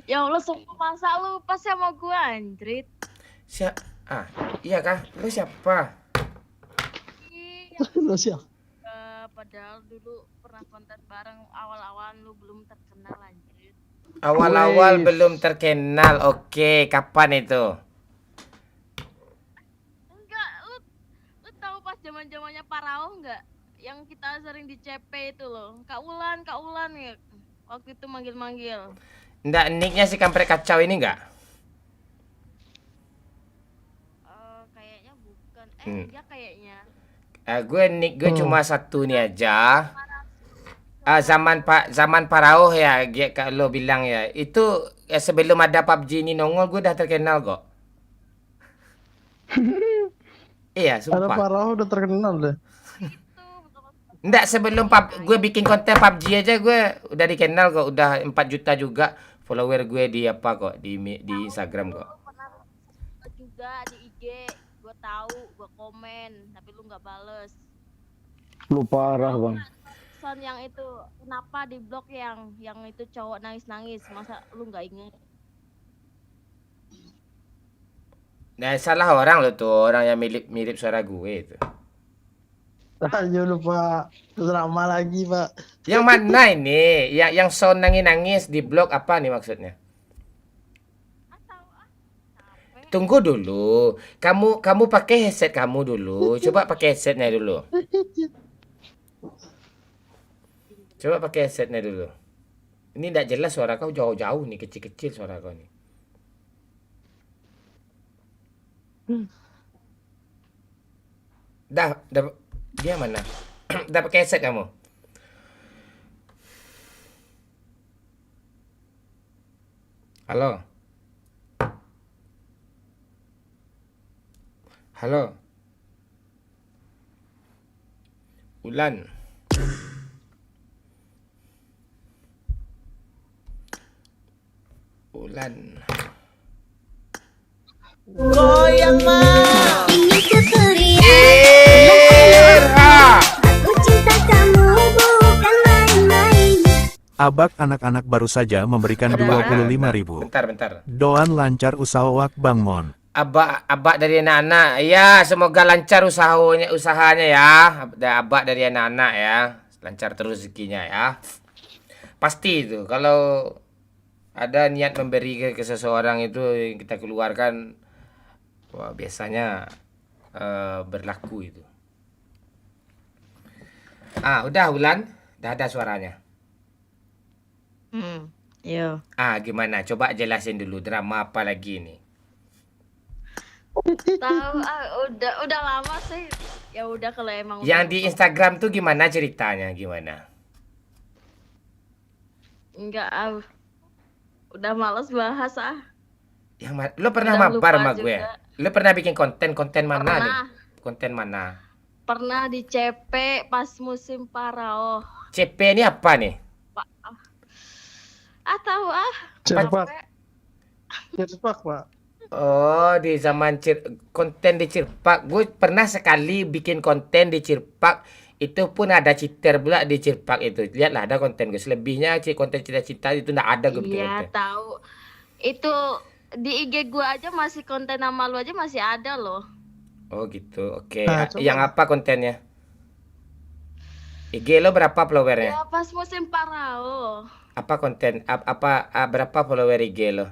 Ya Allah, sumpah masa lu pas sama gua anjrit. Iya kah? Lu siapa? Lo siap. Padahal dulu pernah konten bareng awal-awal lu belum terkenal anjrit. Awal-awal belum terkenal. Oke, kapan itu? Enggak, lu tahu pas zaman-zamannya Parao enggak? Yang kita sering di CP itu loh. Kak Ulan ya. Waktu itu manggil-manggil. Nggak, nicknya si kampret kacau ini nggak? Kayaknya bukan. Iya kayaknya. Nick gue cuma satu nih aja. Zaman Parao ya, kalau bilang ya. Itu sebelum ada PUBG ini nongol gue udah terkenal kok. Iya, Ada sumpah. Parah udah terkenal deh. Nggak, sebelum gue bikin konten PUBG aja gue udah dikenal kok. Udah 4 juta juga follower gue di di Instagram kok. Pernah juga di IG, gue tahu, gue komen, tapi lu nggak bales. Lu parah bang. Son yang itu kenapa di blog yang itu cowok nangis-nangis, masa lu nggak inget? Nah, salah orang lo tuh, orang yang mirip suara gue itu. Ayo lupa drama lagi pak. Yang mana ini? Yang sound nangis-nangis di blog apa nih maksudnya? Tunggu dulu. Kamu pakai headset kamu dulu. Coba pakai headsetnya dulu. Coba pakai headsetnya dulu. Ini tidak jelas suara kau jauh-jauh nih, kecil-kecil suara kau nih. Dah, dia mana? Dah pakai headset kamu? Halo? Halo? Ulan? Ulan? Ini ku teriak Irha! Aku cinta kamu bukan main-main. Abak anak-anak baru saja memberikan Udah, 25.000. Bentar. Doan lancar usaha wak Bang Mon. Abak dari anak-anak. Ya, semoga lancar usahanya ya. Abak dari anak-anak ya. Lancar terus rezekinya ya. Pasti itu. Kalau ada niat memberi ke seseorang itu yang kita keluarkan, wah, biasanya berlaku itu. Udah Ulan, udah ada suaranya. Yo. Gimana? Coba jelasin dulu drama apa lagi nih? Tahu udah lama sih. Ya udah kalau emang Yang udah di lupa. Instagram tuh gimana ceritanya? Gimana? Enggak, udah males bahas Lo pernah Udah mabar lupa sama gue? juga. Lo pernah bikin konten mana Pernah. nih? Konten mana? Pernah di CP pas musim Parao. CP ini apa nih? Tahu Cerpak. Cerpak pak. Oh, di zaman konten di Cirpak. Gue pernah sekali bikin konten di Cirpak. Itu pun ada cheater pula di Cirpak itu. Lihatlah ada konten gue. Selebihnya konten cita-cita itu nggak ada gue bikin Iya, konten. tahu. Itu di IG gua aja masih konten nama lu aja masih ada loh. Oh gitu. Oke. Nah, coba. Yang apa kontennya? IG lo berapa followernya? Ya pas musim Parao. Apa konten? Berapa follower IG lo?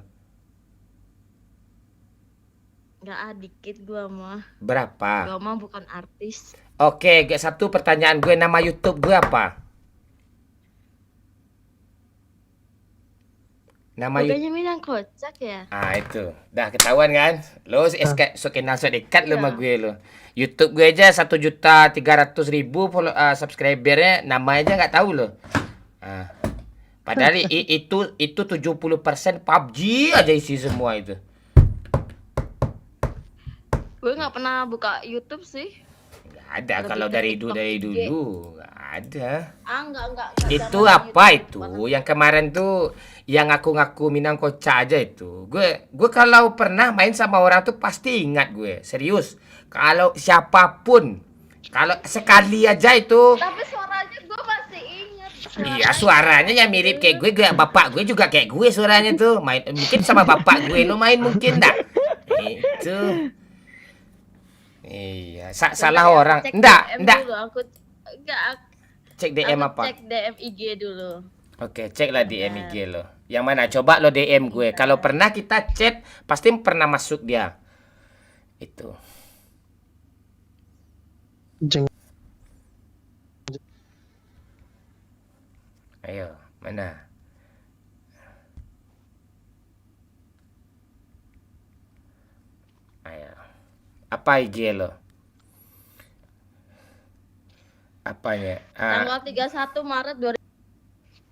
Nggak dikit gua mah. Berapa? Gua mah bukan artis. Oke, satu pertanyaan gue, nama YouTube gue apa? Nama YouTube. Bukannya Minang kocak ya? Itu. Dah ketahuan kan? Lo so kenal so dekat lo Iya. sama gue lo. YouTube gue aja 1.300.000 subscribernya, nama aja nggak tahu lo. Padahal itu 70% PUBG aja isi semua itu. Gue nggak pernah buka YouTube sih. Nggak ada Lebih kalau ke dari TikTok, dulu nggak ada. Enggak. Itu zaman apa YouTube itu? pernah. Yang kemarin tuh yang ngaku-ngaku Minang Koca aja itu. Gue kalau pernah main sama orang tuh pasti ingat gue. Serius. Kalau siapapun, kalau sekali aja itu. Tapi suaranya gue masih ingat. Iya, suaranya yang mirip kayak gue. Bapak gue juga kayak gue suaranya tuh. Main mungkin sama bapak gue lo main mungkin enggak? Itu. Iya, salah orang. Enggak. Dulu, enggak. Cek DM Aku apa? cek DM IG dulu. Oke, ceklah DM IG lo. Yang mana? Coba lo DM gue. Kalau pernah kita chat, pasti pernah masuk dia. Itu. Jeng. Ayo, mana? Ayo. Apa IG lo? Apanya? Tanggal 31 Maret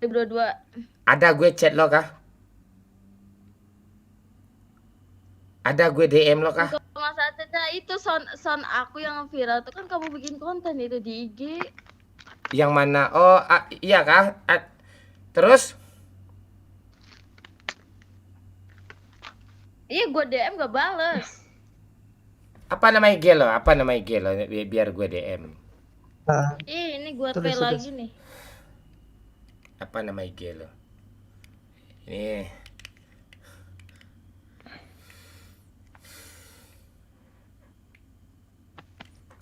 2022. Ada gue chat lo kah? Ada gue DM lo kah? Mas Atena itu son aku yang viral tuh kan kamu bikin konten itu di IG. Yang mana? Oh, iya kah? Terus? Iya, gue DM gak bales. Apa nama IG lo? Apa nama IG lo? Biar gue DM. Ini gue Tulis, pay tulis. lagi nih. Apa nama IG lo? Ini.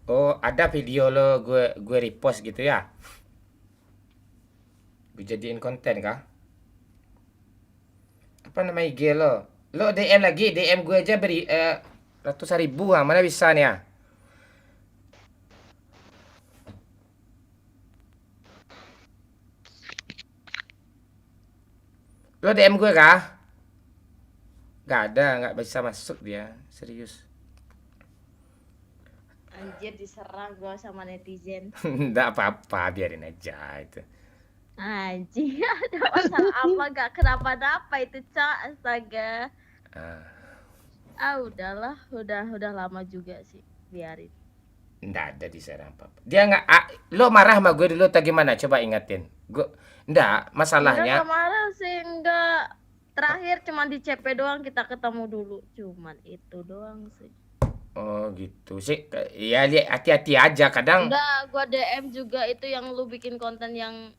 Oh, ada video lo gue repost gitu ya? Gue jadiin konten kah? Apa nama IG lo? Lo DM lagi, DM gue aja beri ratusan ribu ah, mana bisa nih ya? Lo DM gue kah? Gak ada, nggak bisa masuk dia, serius. Anjir diserang gua sama netizen. Nggak apa-apa, biarin aja itu. Anjing, ada masalah apa gak kenapa-napa itu, Cak. Astaga. Udahlah, udah lama juga sih. Biarin. Nggak ada diserang apa-apa. Dia nggak, lo marah sama gue dulu atau gimana? Coba ingetin. Nggak, masalahnya. Enggak marah sih, enggak. Terakhir cuma di CP doang kita ketemu dulu. Cuman itu doang sih. Oh gitu sih. Ya lihat hati-hati aja kadang. Enggak, gua DM juga itu yang lu bikin konten yang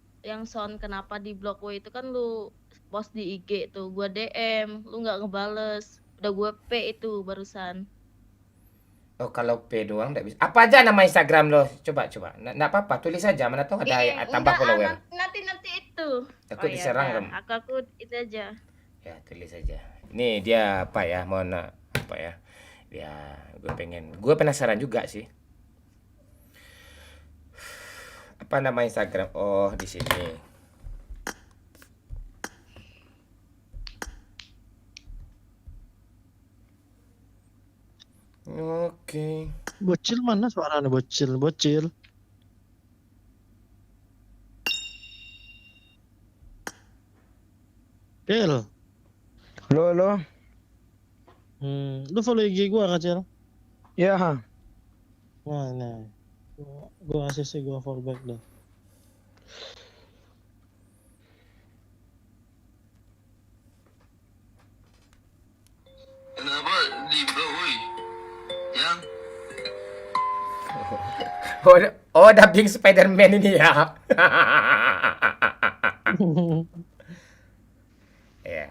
sound kenapa di blog gue itu kan lu post di IG tuh. Gua DM, lu nggak ngebales. Udah gue P itu barusan. Oh kalau P doang nggak bisa. Apa aja nama Instagram lo? Coba. Nggak apa-apa, tulis aja. Mana tahu ada tambah follower. Nanti itu. Takut diserang ya, kamu. aku itu aja. Ya tulis aja. Ini dia apa ya? Mohon apa ya? Ya gue penasaran juga sih. Apa nama Instagram? Oh di sini. Oke. Bocil mana suaranya bocil. Cil. Halo. Lu follow IG gua kan, Cil? Ya, ha. Mana? Gua ACC gua follow back dah. Kenapa di bawah, woi? Yang Oh, dubbing Spider-Man ini ya. Ya.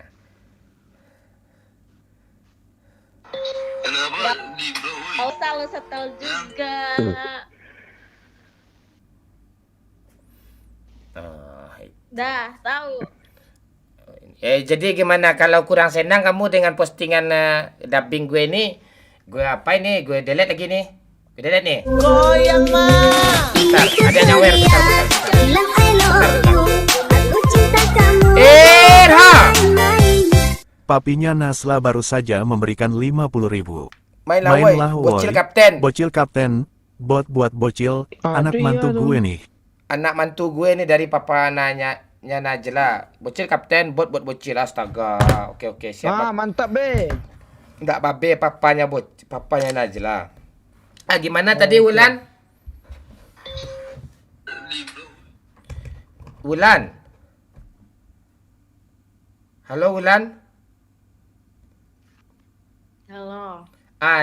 kenapa di bawah, woi? Kau selalu setel juga. Oh, Dah, tahu. jadi gimana kalau kurang senang kamu dengan postingan dubbing gue ini? Gue apa ini? Gue delete lagi nih. Gue delete nih. Goyang mah. Bentar, ada nyawer. Bentar. Bilang I love you. Aku cinta kamu. Ha! Papinya Nasla baru saja memberikan 50.000. Mainlah woi, bocil woi. kapten. Bocil kapten, bot buat bocil, anak Aduh, mantu iya gue dong. nih. Anak mantu gue nih dari papa nanya Najla. Bocil kapten, bot buat bocil. Astaga. Oke, siap. Mantap be. Enggak babe, papanya Najla. Gimana tadi Wulan? Wulan. Halo Wulan. Halo.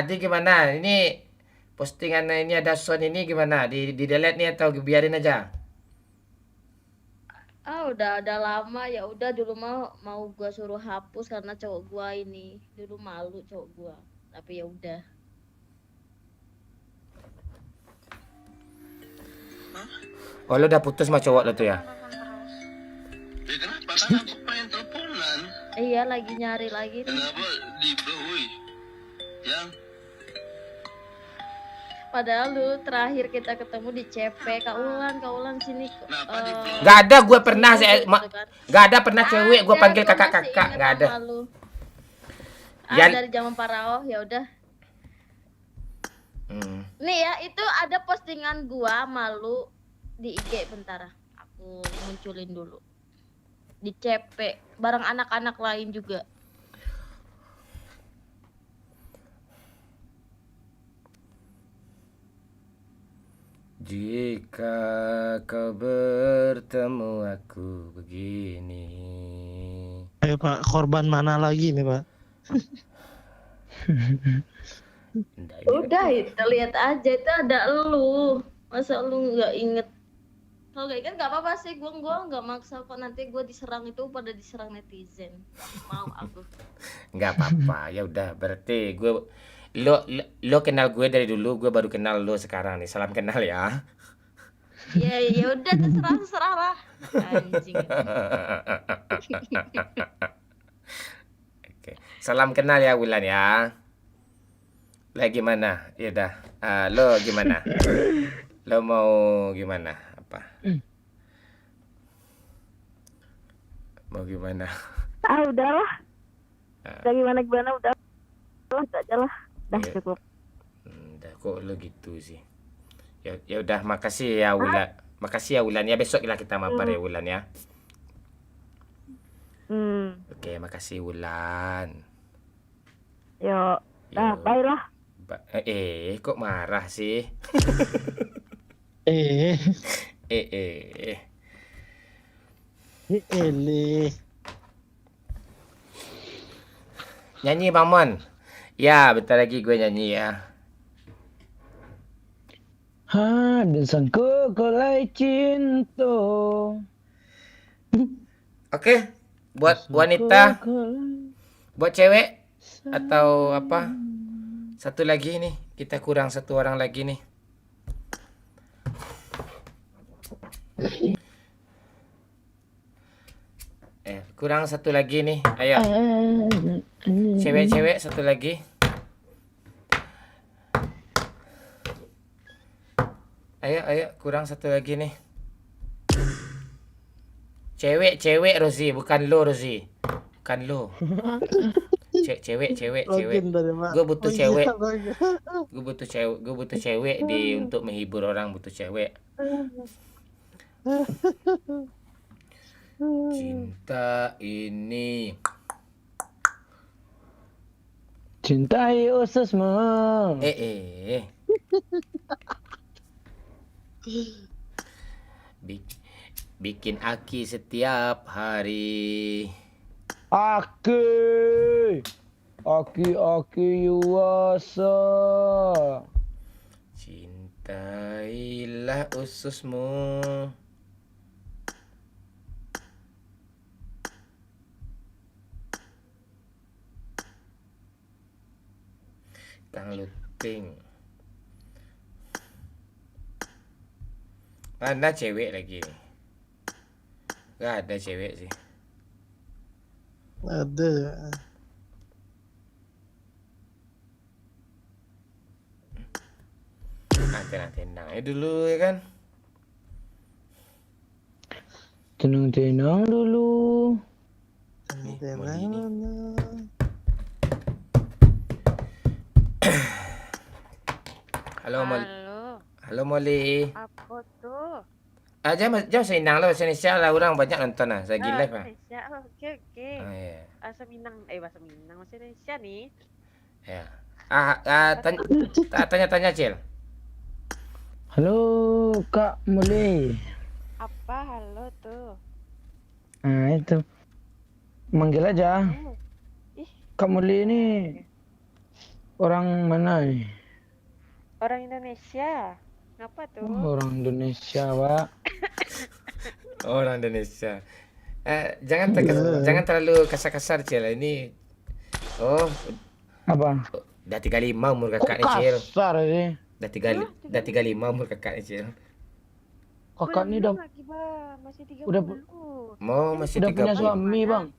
Di gimana? Ini postingan ini ada sound ini gimana? Di delete nih atau biarin aja? Udah lama ya udah dulu mau gua suruh hapus karena cowok gua ini dulu malu cowok gua. Tapi ya udah. Oh, lo udah putus sama cowok lo tuh ya? Kenapa? Kan aku pengen teleponan. Iya lagi nyari lagi nih. Kenapa di bawah, woi? Yang Padahal lu terakhir kita ketemu di CP, Kak Ulan sini. Gak ada, gue pernah gitu kan. gak ada pernah cewek gue panggil Gua masih kakak-kakak, ingat gak ada. sama lu. Yan- Dari zaman Paraoh ya udah. Nih ya, itu ada postingan gua malu di IG bentar. Aku munculin dulu. Di CP bareng anak-anak lain juga. Jika kau bertemu aku begini. Ayo Pak, korban mana lagi nih Pak? Nggak, ini- Udah itu lihat aja itu ada elu. Masa lu nggak inget? Kalau nggak inget nggak apa-apa sih. Gua nggak maksa kok, nanti gua diserang itu pada diserang netizen. Mau aku. nggak apa-apa. Ya udah, berarti gue Lo kenal gue dari dulu, gue baru kenal lo sekarang nih. Salam kenal ya. Ya udah terserah lah. Anjing. Oke. Salam kenal ya Wulan ya. Lah gimana? Ya udah. Lo gimana? Lo mau gimana? Apa? Mau gimana? Udahlah. Udah gimana udah aja lah. Udah Iya. cukup. Udah kok lo gitu sih. Ya udah, makasih ya Wulan. Makasih ya Wulan ya. Besok lah kita mabar ya Wulan ya. Oke, makasih Wulan. Yuk. Nah, Yuk. bye lah. Kok marah sih? Eh, Eh. ele. Nyanyi Bang Mon. Ya, bentar lagi gue nyanyi ya. Dan sangku kolai cinta. Oke, buat wanita, buat cewek atau apa? Satu lagi nih, kita kurang satu orang lagi nih. Kurang satu lagi nih. Ayo. Cewek-cewek satu lagi. Ayo, kurang satu lagi nih. Cewek, Rozi, bukan lo, Rozi. Bukan lo. Cewek. Login tadi, Pak. Gue butuh Oh, iya, cewek. login. Gue butuh cewek untuk menghibur orang, butuh cewek. Cinta ini. Cintai ususmu. Bikin aki setiap hari. Aki yuasa. Cintailah ususmu. Kang Luting. Mana cewek lagi nih? Gak ada cewek sih. Ada ya. Tenang aja dulu ya kan. Tenang dulu. Halo Molly. Halo Molly. Apa tuh? Jam senang lah bahasa Indonesia lah, orang banyak nonton lah. Saya gila lah. Indonesia. Oke. Iya. Bahasa Minang bahasa Indonesia nih. Ya. Tanya Cil. Halo Kak Muli. Apa halo tuh? Nah itu. Manggil aja. Kak Muli ini orang mana nih? Orang Indonesia. Ngapa tuh? Orang Indonesia, Pak. Orang Indonesia. Jangan terlalu kasar-kasar Cil. Ini Apa? udah 35 umur kakak nih Kok Cil. kasar sih? Udah 35 umur kakak nih Cil. Kakak ini udah lagi, Bang. Masih 30. Masih udah punya 30. suami, Bang.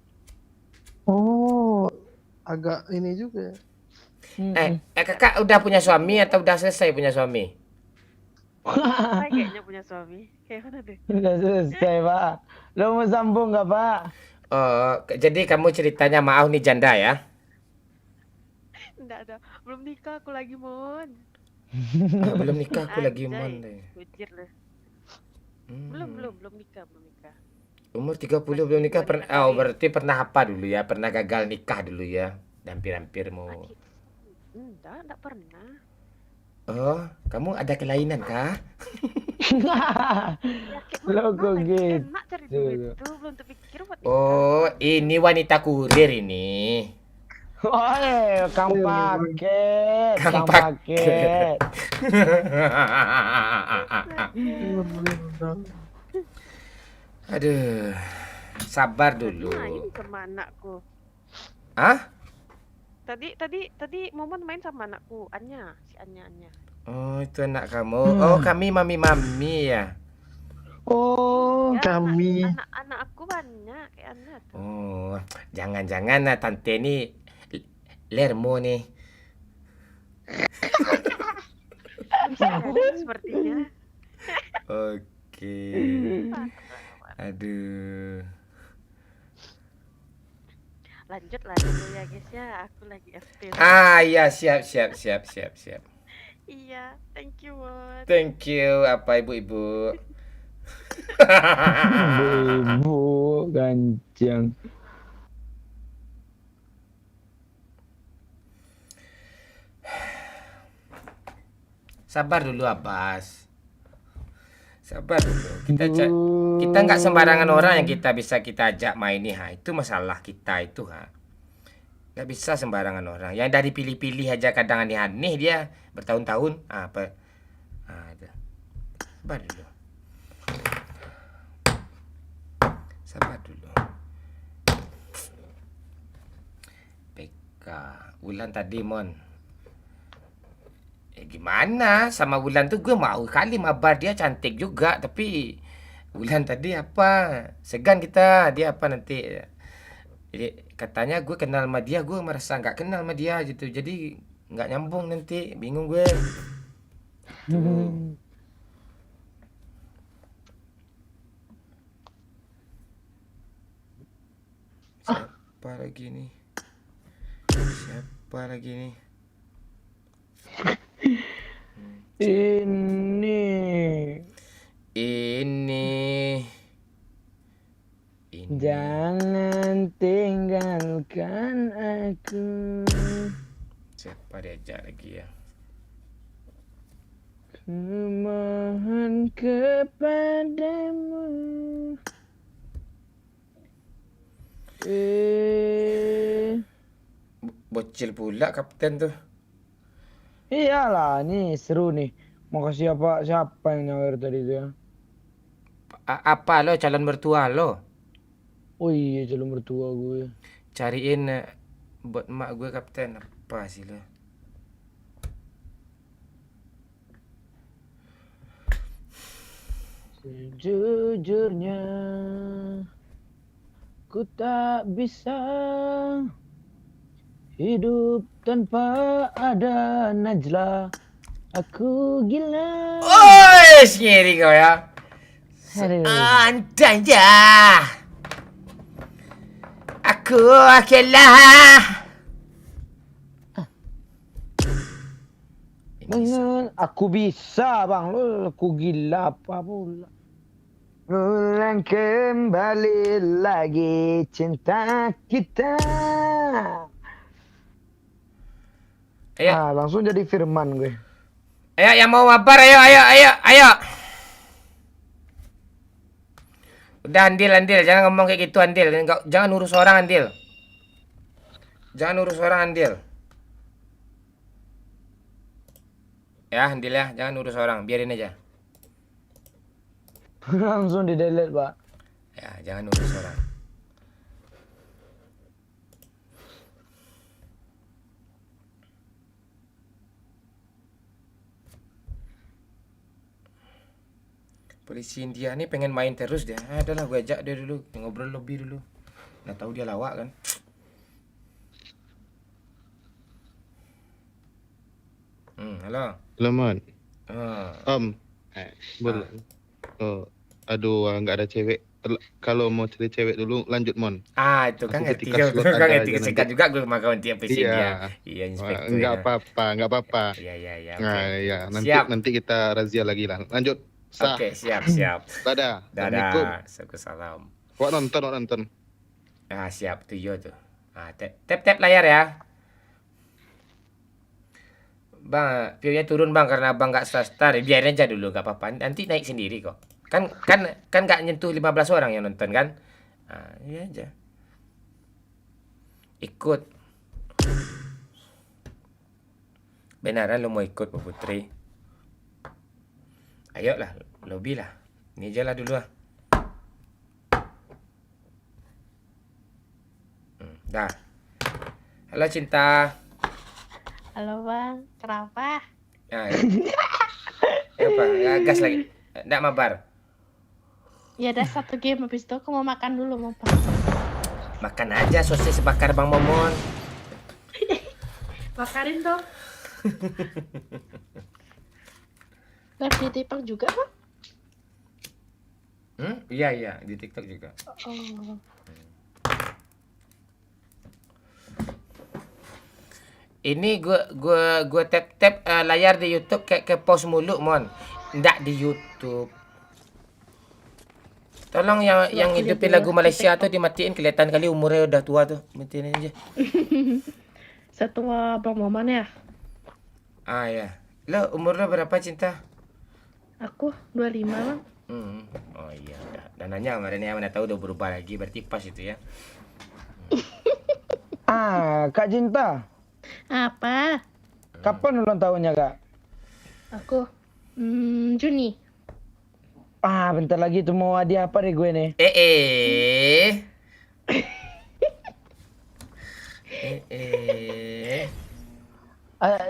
Oh, agak ini juga. Kakak udah punya suami atau udah selesai punya suami? Kayaknya punya suami. Kayak mana deh? Udah selesai, Pak. Lo mau sambung nggak, Pak? Jadi kamu ceritanya maaf nih janda ya? Enggak ada. Belum nikah aku lagi, Mon. Belum nikah aku lagi mon deh. Bujir lu. Belum nikah. Umur 30 belum nikah berarti pernah apa dulu ya? Pernah gagal nikah dulu ya? Hampir mau. Enggak pernah. Oh, kamu ada kelainan kah? Lo kok gitu? Enak cari duit tuh, belum terpikir buat nikah. Oh, ini wanita kurir ini. Woi, Kang Paket. Aduh, sabar dulu. Main sama anakku. Hah? Tadi Momen main sama anakku, Anya, si Anya. Oh, itu anak kamu. Oh, kami mami ya. Oh, Ya, kami. anak aku banyak kayak Anya tuh. Oh, jangan-jangan tante ini Lermo nih. Bisa jadi sepertinya. Oke. Aduh. Lanjut lah dulu ya guys ya, aku lagi FT. Iya, siap. Iya, thank you Mon. Thank you, apa ibu-ibu. Ibu ganjang. Sabar dulu, Abbas. Sabar dulu. Kita nggak sembarangan orang yang kita bisa kita ajak main nih, itu masalah kita itu, Nggak bisa sembarangan orang. Yang dari pilih-pilih aja kadang aneh-aneh dia bertahun-tahun. Apa? Itu. Sabar dulu. Sabar dulu. PK. Wulan tadi, Mon. Gimana? Sama Wulan tuh gue mau kali mabar, dia cantik juga. Tapi Wulan tadi apa? Segan kita. Dia apa nanti? Jadi katanya gue kenal sama dia, gue merasa nggak kenal sama dia gitu. Jadi nggak nyambung nanti, bingung gue. Tuh. Siapa lagi nih? Siapa lagi nih? Ini. Jangan tinggalkan aku. Siapa diajak lagi ya? Mohon kepadamu. Bocil pula kapten tuh. Iyalah, nih seru nih. Mau kasih siapa yang nyawer tadi tuh ya? Apa lo calon mertua lo? Oh iya, calon mertua gue. Cariin buat emak gue kapten. Apa sih lo? Sejujurnya ku tak bisa hidup tanpa ada Najla. Aku gila. Oh, ngiri kau ya. Aduh. Andanya aku akhirlah Aku bisa bang, lo aku gila apa pula. Ulang kembali lagi cinta kita. Ayo. Langsung jadi Firman gue. Ayo yang mau mabar, ayo. Udah Andil, jangan ngomong kayak gitu Andil. Jangan urus orang Andil. Ya Andil ya, jangan urus orang, biarin aja. Langsung di delete pak. Ya, jangan urus orang. Polisi India nih pengen main terus dia. Adalah gue ajak dia dulu, ngobrol lebih dulu. Nggak tahu dia lawak kan. Halo. Lemon. Boleh. Aduh, nggak ada cewek. Kalau mau cari cewek dulu, lanjut Mon. Itu kan ngerti sekat juga gue makan tiap polisi India. Iya, inspektur. Nggak apa-apa. Iya. Iya. Nanti kita razia lagi lah. Lanjut. Oke, siap. Dadah. Assalamualaikum. Wak nonton. Siap tuh yo tuh. Tap layar ya. Bang, view-nya turun bang karena abang nggak start. Biarin aja dulu, nggak apa-apa. Nanti naik sendiri kok. Kan nggak nyentuh 15 orang yang nonton kan? Iya aja. Ikut. Beneran lo mau ikut Bu Putri? Ayolah, lobby lah. Ini aja lah dulu. Dah. Halo cinta. Halo bang, kenapa? Ah, apa? Gas lagi. Nggak mabar. Ya udah satu game habis itu aku mau makan dulu mau bang. Makan aja sosis bakar Bang Momon. Bakarin dong. Live di TikTok juga bang? Iya, di TikTok juga. Oh. Ini gua tap layar di YouTube kayak ke pause mulu, Mon. Nggak di YouTube. Tolong yang hidupin lagu Malaysia tuh dimatiin, kelihatan kali umurnya udah tua tuh. Matiin aja. Setua Bang Moman ya? Ah ya. Lo umur lo berapa, Cinta? Aku 25 bang. Oh iya, udah. Dananya kemarin ya, mana tahu udah berubah lagi, berarti pas itu ya. Kak Cinta. Apa? Kapan ulang tahunnya, Kak? Aku Juni. Bentar lagi tuh mau hadiah apa deh gue nih?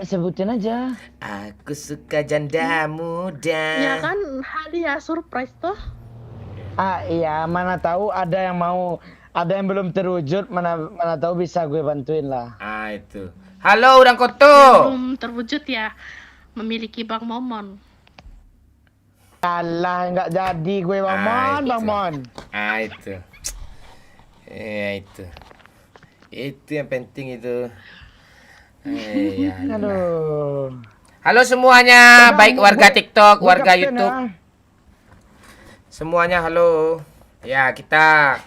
Sebutin aja. Aku suka janda muda. Ya kan hadiah surprise tuh. Iya, mana tahu ada yang mau, ada yang belum terwujud, mana tahu bisa gue bantuin lah. Itu. Halo, Udang Koto. Belum terwujud ya. Memiliki Bang Momon. Alah, nggak jadi gue Bang Mon, itu. Bang Mon. Itu. Itu. Itu yang penting itu. Aduh. Halo semuanya, baik warga TikTok, warga kapten, YouTube. ya. Semuanya halo. Ya, kita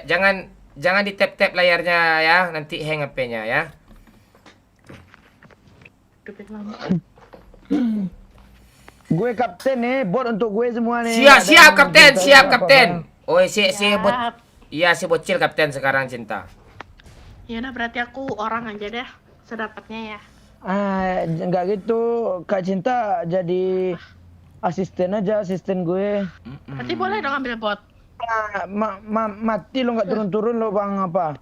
jangan di tap-tap layarnya ya, nanti hang HP-nya ya. Gue kapten nih, bot untuk gue semua nih. Siap kapten, siap apa-apa. kapten. Oh, si bocil kapten sekarang, Cinta. Ya udah berarti aku orang aja deh sedapatnya ya. Enggak gitu, Kak Cinta jadi asisten aja, asisten gue. Berarti boleh dong ambil bot. Mati lo nggak turun-turun lo Bang apa?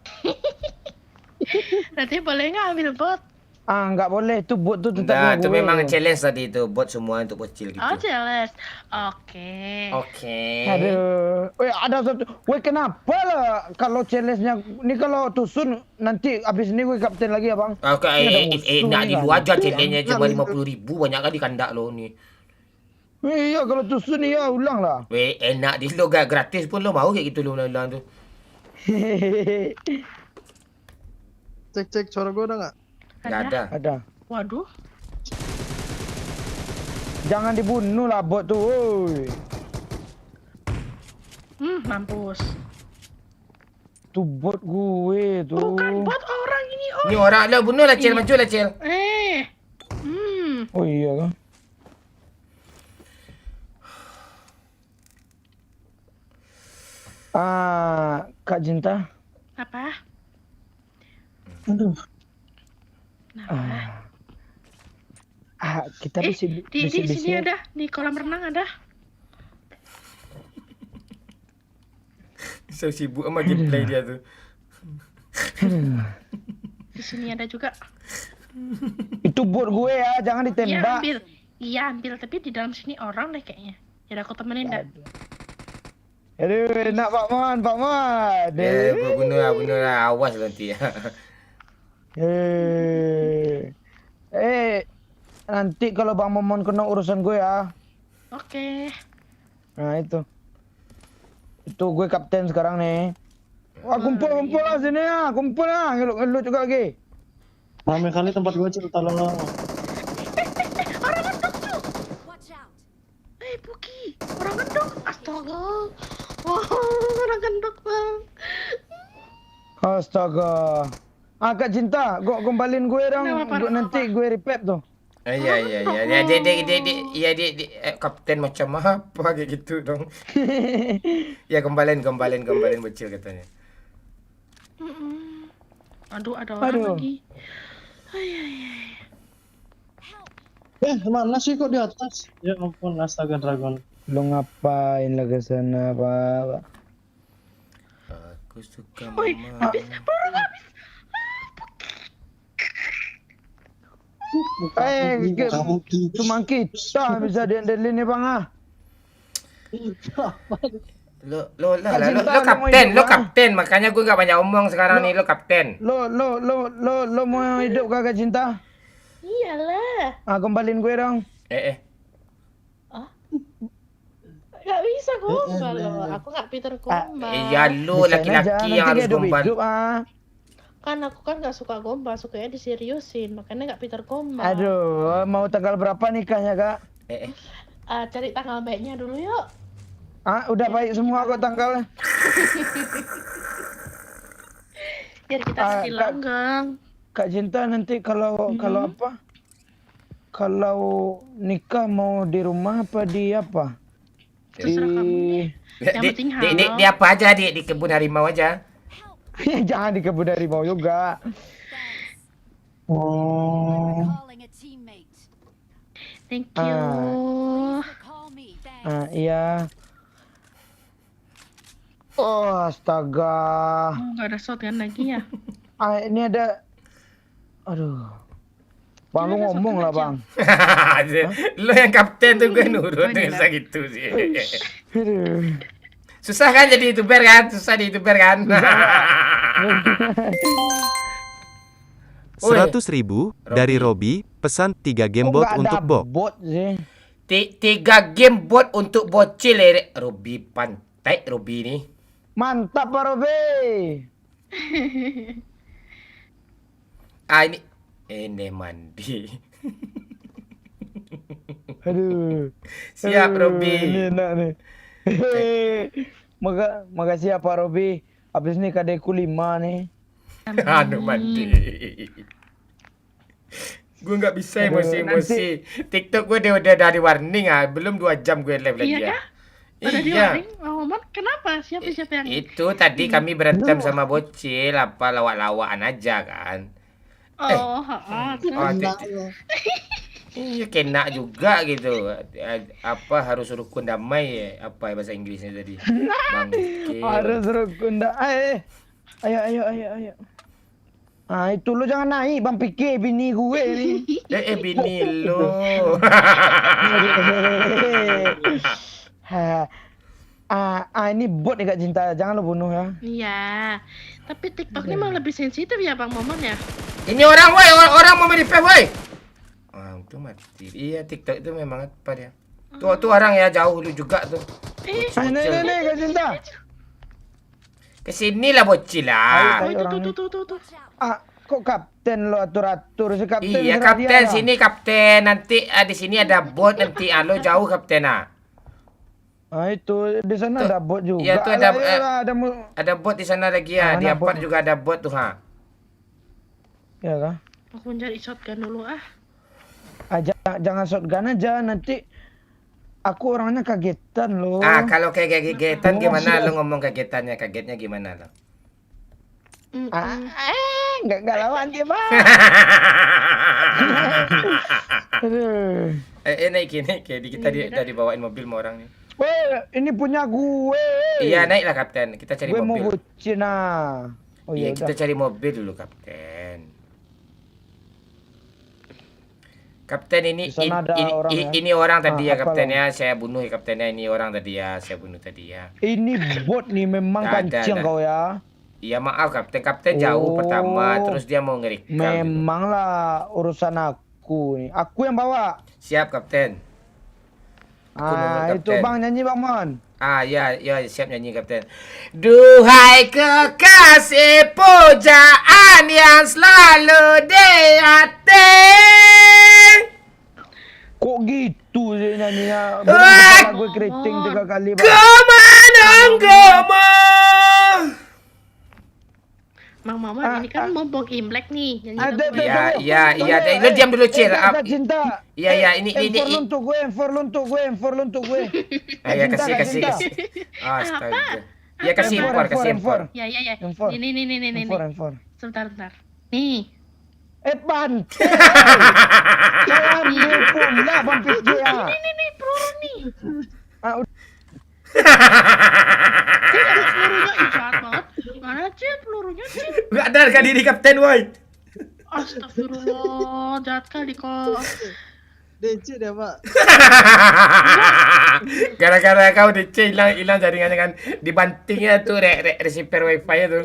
Berarti boleh nggak ambil bot? Nggak boleh, itu bot tuh tetap Nah, punya itu gue. memang challenge tadi itu, buat semua untuk bocil gitu. Oh jelas. Oke. Oke. Aduh, ada satu. Woi kenapa lah kalau challenge-nya ini kalau tusun nanti abis ini gue kapten lagi ya Bang. Oke, nak di luar aja challenge-nya cuma Iya. 50.000, banyak kali kandak lo nih. Iya kalau tusun ya ulang lah. Weh, enak di lo gak gratis pun lo mau kayak gitu lo ulang tuh. Cek suara gue udah nggak? Gak ada. Ada. Waduh. Jangan dibunuh lah bot tuh. Woi. Mampus. Tuh bot gue tuh. Bukan bot orang ini. Oh. Ini orang lo bunuh lah Cil, maju lah Cil. Oh iya kan. Kak Cinta. Apa? Aduh. Kita di bisa sini ada di kolam renang ada. So sibuk sama gameplay dia tuh. Di sini ada juga. Itu bot gue ya, jangan Iya ditembak. ambil. Iya ambil tapi di dalam sini orang deh kayaknya. Ya udah aku temenin dah. Aduh, enak Pak Mon, Pak Mon. Ya, bunuh lah, awas nanti ya. Nanti kalau Bang Momon kena urusan gue ya. Oke. Nah itu gue kapten sekarang nih. Wah kumpul lah sini ya, kumpul lah, ngelut juga lagi. Rame kali tempat gue cerita lo. Orang gendong tuh. Watch out. Buki, orang gendong. Astaga. Orang gendong bang. Astaga. Kak Cinta, gue kembaliin gue dong. Nanti gue repair tuh. Iya. Dia kapten macam apa kayak gitu dong. Ya kembaliin bocil katanya. Aduh, ada orang lagi. Mana sih kok di atas? Ya ampun, astaga dragon. Lo ngapain lah ke sana, Pak? Aku suka Woi, mama. habis. Cuma kita bisa diandelin nih bang ah. Lo kapten, makanya gue nggak banyak omong sekarang nih, lo kapten. Lo mau hidup kagak cinta? Iyalah. Kembalin gue dong. Gak bisa gombal loh. Aku gak Peter gombal. Iya lo laki-laki yang harus gombal. Kan aku kan gak suka gombal, sukanya diseriusin, makanya gak Peter gombal. Aduh, mau tanggal berapa nikahnya kak? Cari tanggal baiknya dulu yuk. Udah baik semua kok tanggalnya. Biar kita mesti langgeng. Kak Cinta nanti kalau apa? Kalau nikah mau di rumah apa di apa? Terserah kamu deh. Yang penting halal. Di apa aja, di kebun harimau aja. Jangan di kebun harimau juga. Calling a teammate. Thank you. Call me. Thanks. Iya. Oh, astaga. Gak ada shotgun lagi ya? Ini ada. Aduh. Bang, lu ngomong lah, Bang. Lo yang kapten tuh gue nurut, bisa gitu sih. Susah kan jadi youtuber kan? Susah di youtuber kan? 100.000 dari Robi, pesan 3 game bot untuk Bob. Bot sih. 3 game bot untuk bocil ya. Robi pantai, Robi ini. Mantap Pak Robi. Ini mandi. Aduh. Siap Robi. Ini enak nih. Makasih ya Pak Robi. Habis ini kadeku 5 nih. Mandi. Gue nggak bisa emosi. TikTok gue udah dari warning belum 2 jam gue live lagi ya. Udah di warning, kenapa? Siapa yang itu tadi kami berantem sama bocil, apa lawak-lawakan aja kan. Iya kena juga gitu. Apa harus rukun damai ya? Apa bahasa Inggrisnya tadi? Harus rukun damai. Ayo. Itu lo jangan naik, Bang Pike, bini gue nih. Bini lo. Ini bot nih Kak Cinta, jangan lo bunuh ya. Iya, tapi TikTok ini memang lebih sensitif ya Bang Momon ya. Ini orang mau di woi. Itu mati. Iya TikTok itu memang apa dia? Tuh orang ya jauh lu juga tuh. Nih Kak Cinta. Kesini lah bocil lah. Tuh. Kok kapten lo atur-atur si kapten? Iya kapten sini kapten. Nanti di sini ada bot nanti lo jauh kapten itu di sana ada bot juga. Iya tuh ada bot di sana lagi ya. Di apa juga ada bot tuh Iya kah? Aku cari shotgun dulu Jangan shotgun aja nanti. Aku orangnya kagetan loh. Kalau kayak kagetan gimana lo ngomong kagetnya gimana lo? Enggak lawan dia bang. Naik kita udah dibawain mobil sama orang nih. Ini punya gue. Iya naiklah kapten, kita cari mobil. Gue mau bucin Iya kita cari mobil dulu kapten. Kapten ini orang tadi ya kaptennya saya bunuh ya kaptennya ini orang tadi ya saya bunuh tadi ya. Ini bot nih memang kancing kau ya. Iya maaf kapten jauh pertama terus dia mau ngerekam. Memang lah urusan aku nih. Aku yang bawa. Siap kapten. Itu bang nyanyi bang Mon. Ya siap nyanyi kapten. Duhai kekasih pujaan yang selalu di hati. Kok gitu sih nyanyinya? Gue keriting 3 kali bang. Kemana gama? Mang Momon ini kan mumpung Imlek nih. Iya. Lo diam dulu Cil. Cinta. Iya ini. Untuk gue. Ayo kasih. Astaga. Ya kasih impor. Ya. Ini. Sebentar. Nih. Pantai. Jangan pula bang Piki ya. Ini peluru nih. Pelurunya jahat banget. Mana Cil pelurunya Cil? Gak ada harga diri kapten woi. Astagfirullah, jahat kali kok. DC deh Pak. Gara-gara kau DC hilang jaringannya kan, dibantingnya tuh receiver wifi nya tuh.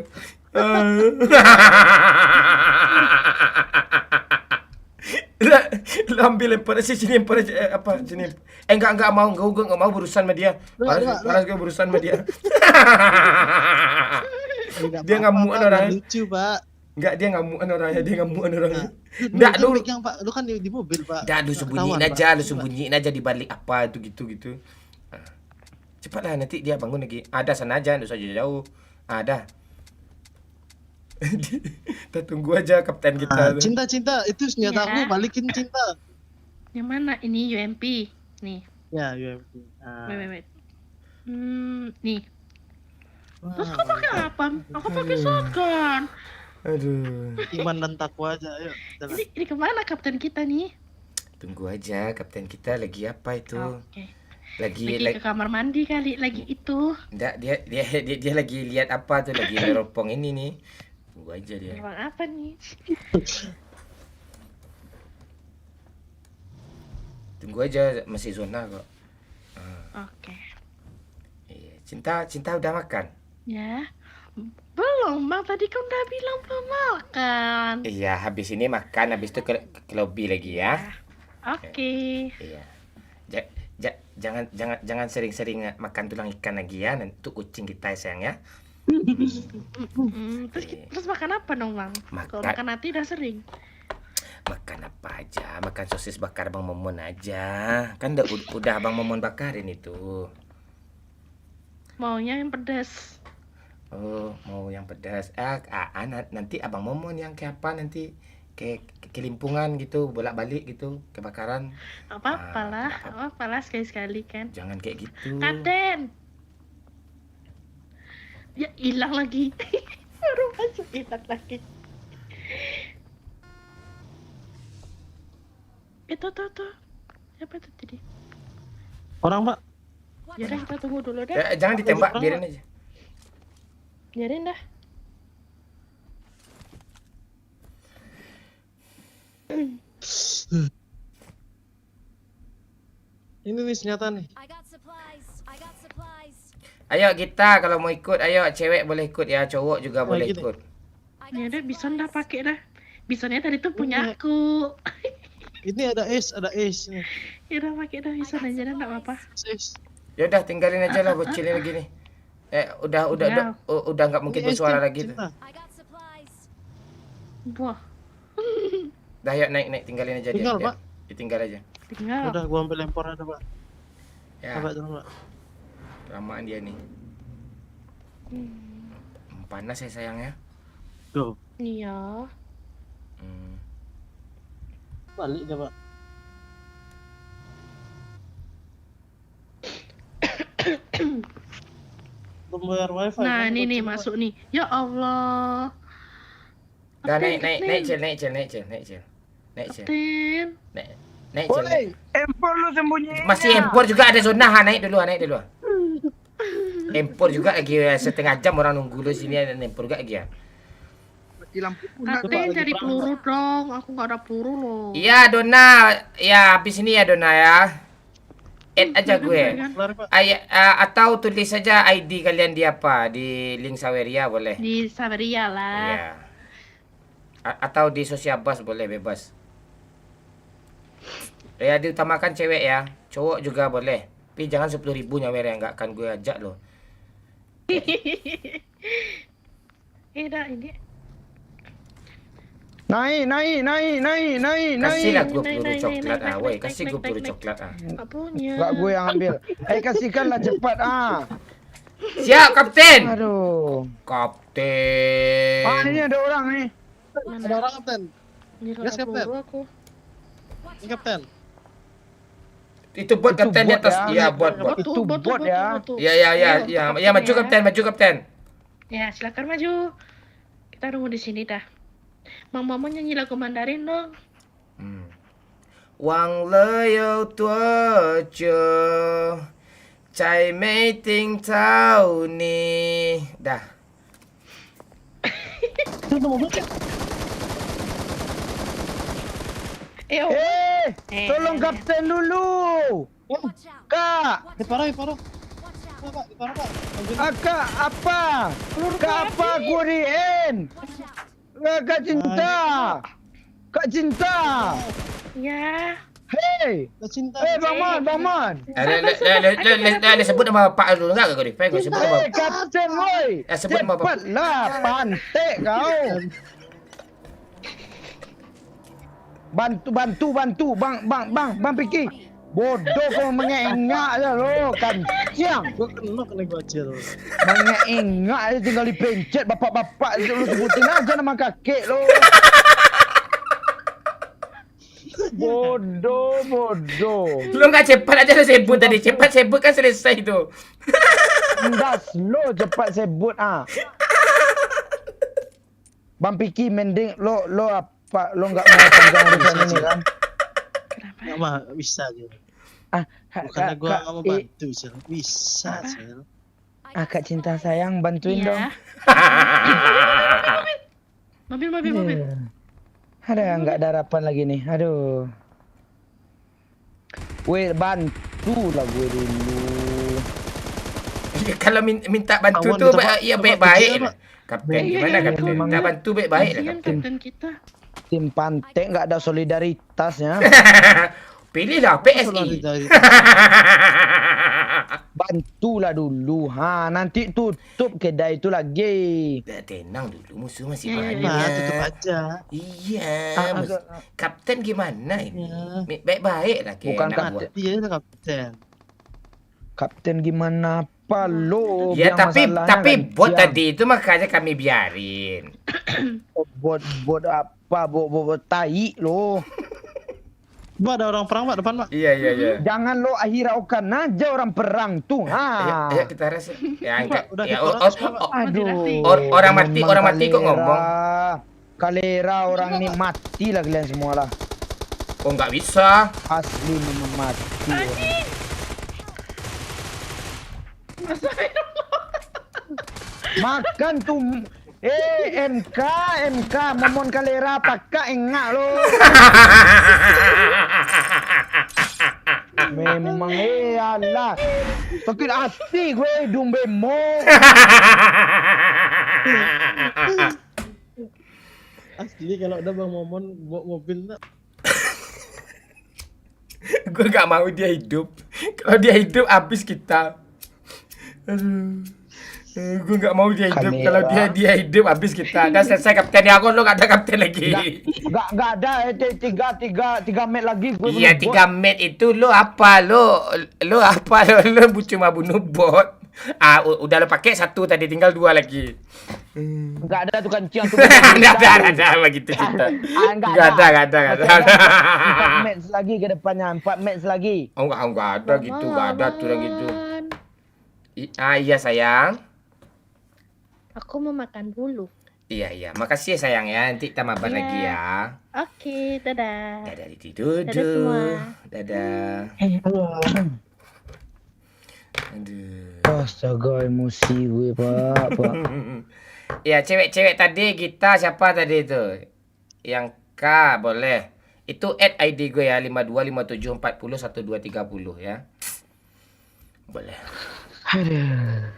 Lu ambil lempar sini lempar apa sini. Enggak mau, gue enggak mau berurusan sama dia. Malas gue berurusan sama dia. Dia ngamuan orangnya. Lucu Pak. Enggak, dia ngamuan orangnya, Nah, Enggak, lu lu pegang Pak, lu kan di mobil Pak. Enggak, lu Ketahuan, sembunyiin aja di balik apa itu gitu. Cepatlah nanti dia bangun lagi. Ada sana aja, enggak usah jauh. Ada. Kita tunggu aja kapten kita. Cinta itu senjata Ya. aku, balikin cinta. Yang mana? Ini UMP. Nih, Ya, UMP. wait. Nih. Terus Wah, kau pakai apa? Aku pakai shotgun. Aduh. Iman dan takwa aja, ayo. Jalan. Ini kemana kapten kita nih? Tunggu aja, kapten kita lagi apa itu? Oke. Lagi Lagi ke kamar mandi kali, lagi itu. enggak, dia lagi lihat apa tuh, lagi neropong ini nih. Tunggu aja dia. Emang apa nih? Tunggu aja, masih zona kok. Oke. Iya, cinta udah makan. Ya. Belum, Bang. Tadi kau udah bilang belum makan. Iya, habis ini makan, habis itu ke lobby lagi ya. Oke. Iya. Jangan sering-sering makan tulang ikan lagi ya, nanti tuh kucing kita ya, sayang ya. Terus makan apa dong, Bang? Kalau Makan- makan hati udah sering. Makan apa aja, makan sosis bakar Bang Momon aja. Kan udah Bang Momon bakarin itu. Maunya yang pedas. Oh, mau yang pedas. Nanti Abang Momon yang kayak apa nanti? Kayak kelimpungan gitu, bolak-balik gitu, kebakaran. Apa-apalah sekali-sekali kan. Jangan kayak gitu. Kapten. Ya hilang lagi. Baru masuk hilang lagi. Tuh. Siapa tuh tadi? Orang Pak. Ya udah kita tunggu dulu dah. Jangan ditembak, biarin aja. Biarin dah. Ini nih senjata nih. I got supplies. Ayo kita kalau mau ikut, ayo cewek boleh ikut ya, cowok juga boleh gitu. ikut. Ya udah bison dah pakai dah. Bisonnya tadi tuh punya aku. Ini ada ace nih. Ya udah pakai dah bison aja dah enggak apa-apa. Ace. Ya udah tinggalin aja lah bocilnya lagi nih. Udah nggak mungkin Ini ace bersuara nih, lagi tuh. cinta. Wah, Dah yuk naik tinggalin aja Tinggal, dia. Pak. Ditinggal aja. tinggal. Udah gua ambil lempar ada Pak. Ya, Coba dulu Pak. kelamaan dia nih. Panas ya sayangnya. Go. Iya. Balik dia Pak. Belum bayar wifi. Nah, kan? ini nih Coba. masuk nih. Ya Allah. Dah Kapten, naik cil. Kapten. Naik cil. Woi, empor lu sembunyi. Masih empor juga ada zona, naik dulu. Empor juga lagi setengah jam orang nunggu lu sini, ada empor juga lagi ya. Di lampu Kapten cari peluru dong. Aku nggak ada peluru loh. Iya Dona, ya habis ini ya Dona ya. Add aja gue. Lari Pak. Atau tulis saja ID kalian di apa, di link Saweria boleh. Di Saveria lah. Iya. Atau di sosial bus boleh bebas. Ya diutamakan cewek ya, cowok juga boleh. Tapi jangan 10.000 nyawer ya, nggak akan gue ajak loh. Dah ini. Naik. Kasihlah gue naik, peluru naik, coklat naik, woi, naik, kasih naik, gue peluru naik, coklat Nggak punya. Enggak gue yang ambil. Kasihkanlah cepat Siap kapten. Aduh. Kapten. Ini ada orang nih. Ada orang Kapten. Ini Gas, ada Kapten. peluru aku. Ini Kapten. Itu bot Itu kapten di bot atas. ya. Iya bot. Itu bot ya. Ya maju kapten. Ya silakan maju. Kita tunggu di sini dah. Mang Mama nyanyi lagu Mandarin dong. Wang le yêu tua cho Cai mei ting tau ni. Dah. Tolong kapten dulu. Watch out! Kak, Parah. Watch out! Parah. Kak apa? Kak apa aku Rien? Watch out! Kak cinta. Kak cinta. Ya. Hey. Cinta. Bang Mon. Le sebut nama bapak dulu enggak kau ni? Kau sebut nama. Kapten woi. Sebut nama bapak. Cepatlah pantek kau. Bantu bang Piki. Bodoh kau mengengak aja lo kancang. Gue kena gocil. Mengengak aja tinggal dipencet bapak-bapak lu sebutin aja nama kakek lo. Bodoh. Lu enggak cepat aja lu sebut tadi. Cepat sebut kan selesai tu. Das lo cepat sebut ah. Bang Piki mending lo apa lo enggak mau panjang urusan ini kan? Nggak mah bisa gitu. Bukannya gue nggak mau bantu sih. Bisa sih. Kak cinta sayang bantuin dong. Mobil. Ada nggak ada harapan lagi nih. Aduh. Weh bantu lah gue dulu. Kalau minta bantu Awan tu kita, Pak. ya Pak, baik-baik Pak. lah. Kapten gimana kapten? Minta bantu baik-baik lah kapten. kita. Tim pantek nggak ada solidaritasnya. Pilihlah PSI. Bantulah dulu. Nanti tutup kedai itu lagi. Tenang dulu, musuh masih Nah, banyak. tutup aja. Iya, agak- kapten gimana ini? Ya. Baik-baik lah Bukan nak kapten. buat. Dia itu kapten. Kapten gimana apa lo? Ya Biang masalahnya tapi kan bot siang. tadi itu makanya kami biarin. Bot apa? Bot tai lo. Mbak ada orang perang Mbak depan Mbak. Iya. Jangan lo akhiraukan aja orang perang tuh. Ayo kita rasa. Ya angkat. Udah Ya, kita Aduh. orang mati memang kok ngomong. Kalera orang ini mati lah kalian semua lah. Oh nggak bisa. Asli memang mati. Makan tuh. MK momon kalera pakak engak lo. Memang alah. Sakit hati gue dumbe mo. Asli kalau udah Bang Momon bawa mobil nak. Gue nggak mau dia hidup. Kalau dia hidup habis kita. Aduh. Gue nggak mau dia hidup. Kamera. Kalau dia hidup habis kita. Dah selesai kapten aku, lo nggak ada kapten lagi. Nggak ada. Tiga met lagi. Gue Iya belum buat. 3 met itu lo apa lo apa lo cuma bunuh bot. Udah lo pakai 1 tadi, tinggal 2 lagi. Nggak ada tuh kancing tuh. Nggak ada begitu cerita. Nggak ada. 4 match lagi ke depannya. 4 match lagi. Oh nggak ada gitu, nggak ada tuh yang gitu. Iya sayang. Aku mau makan dulu. Iya, makasih ya sayang ya. Nanti kita mabar Iya. lagi ya. Oke, dadah. Dadah tidur. Dadah semua. Dadah. Aduh. Astaga emosi gue pak. Ya cewek-cewek tadi kita siapa tadi itu? Yang K boleh. Itu add ID gue ya 5257401230 ya. Boleh. Aduh.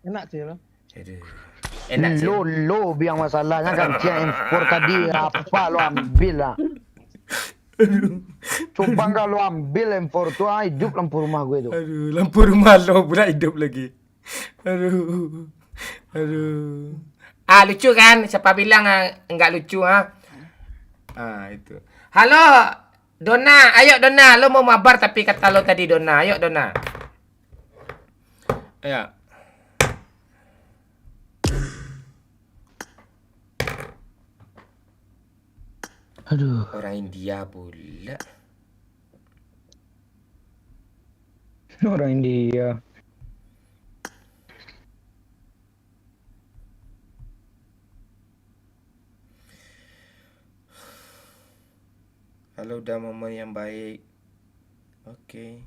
Enak sih lo. Aduh. Enak sih. Lo biang masalahnya kancing M4 tadi apa lo ambil lah. Coba nggak lo ambil M4 tuh hidup lampu rumah gue tuh. Aduh, lampu rumah lo pula hidup lagi. Aduh. Lucu kan? Siapa bilang enggak lucu itu. Halo, Dona. Ayo Dona, lo mau mabar tapi kata lo tadi Dona. Ayo Dona. Ayo. Aduh. Orang India pula. Orang India. Halo, udah momen yang baik. Oke.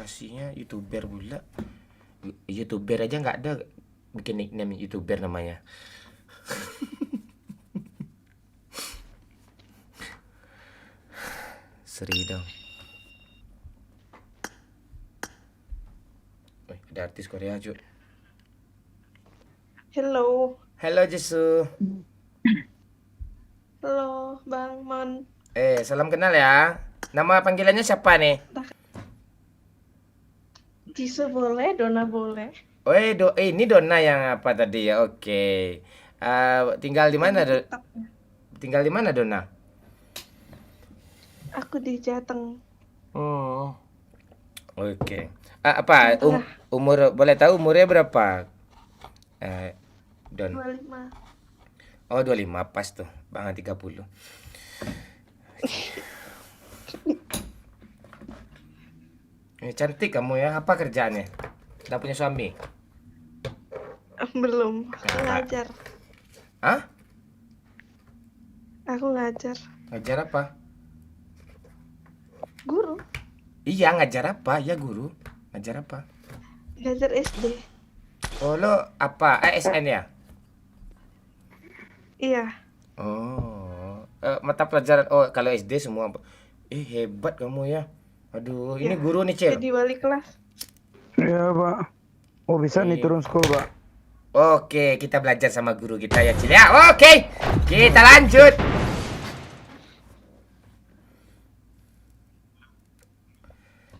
Kasihnya YouTuber pula. YouTuber aja nggak ada bikin nickname YouTuber namanya. Seri dong. Ada artis Korea cuy. Hello. Halo Jisoo. Halo, Bang Mon. Salam kenal ya. Nama panggilannya siapa nih? Jisoo boleh, Dona boleh. Ini Dona yang apa tadi ya? Oke. Tinggal di mana? Tinggal di mana Dona? Aku di Jateng. Oh. Oke. Apa umur boleh tahu umurnya berapa? Don. 25. Oh, 25 pas tuh. Bang 30. Cantik kamu ya. Apa kerjaannya? Udah punya suami? Belum. Aku ngajar. Hah? Aku ngajar. Ngajar apa? Guru. Iya, ngajar apa? Ya, guru. Ngajar apa? Ngajar SD. Oh, lo apa? ASN ya? Iya. Oh. Mata pelajaran. Oh, kalau SD semua. Hebat kamu ya. Aduh, ini guru nih, Cil. Jadi wali kelas. Iya, Pak. Oh, bisa nih turun sekolah, Pak. Oke, kita belajar sama guru kita ya, Cil ya. Oke, kita lanjut.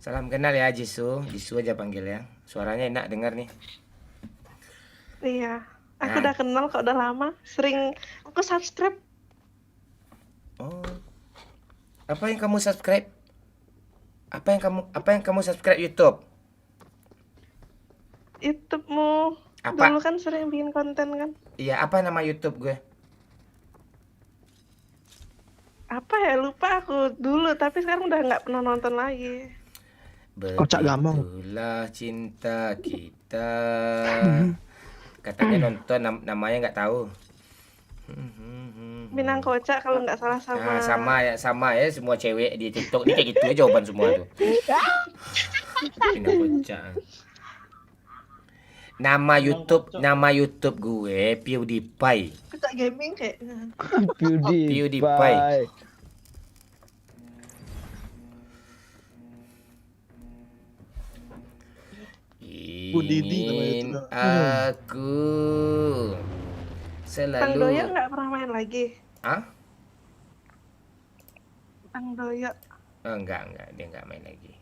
Salam kenal ya, Jisoo. Jisoo aja panggil ya. Suaranya enak dengar nih. Iya. Aku udah kenal kok, udah lama. Sering aku subscribe. Oh. Apa yang kamu subscribe? Apa yang kamu subscribe YouTube? YouTube-mu. Apa? Dulu kan sering bikin konten kan. Iya, apa nama YouTube gue? Apa ya, lupa aku dulu, tapi sekarang udah nggak pernah nonton lagi. Kocak gamong. Begitulah cinta kita. Katanya nonton namanya nggak tahu. Minang Kocak kalau nggak salah sama. Sama ya semua cewek di TikTok ini kayak gitu ya jawaban semua tuh. Minang Kocak. Nama YouTube gue PewDiePie. Kocak gaming kayak. PewDiePie. Ingin aku selalu. Bang Doyok nggak pernah main lagi. Hah? Bang Doyok. Oh, enggak, dia enggak main lagi.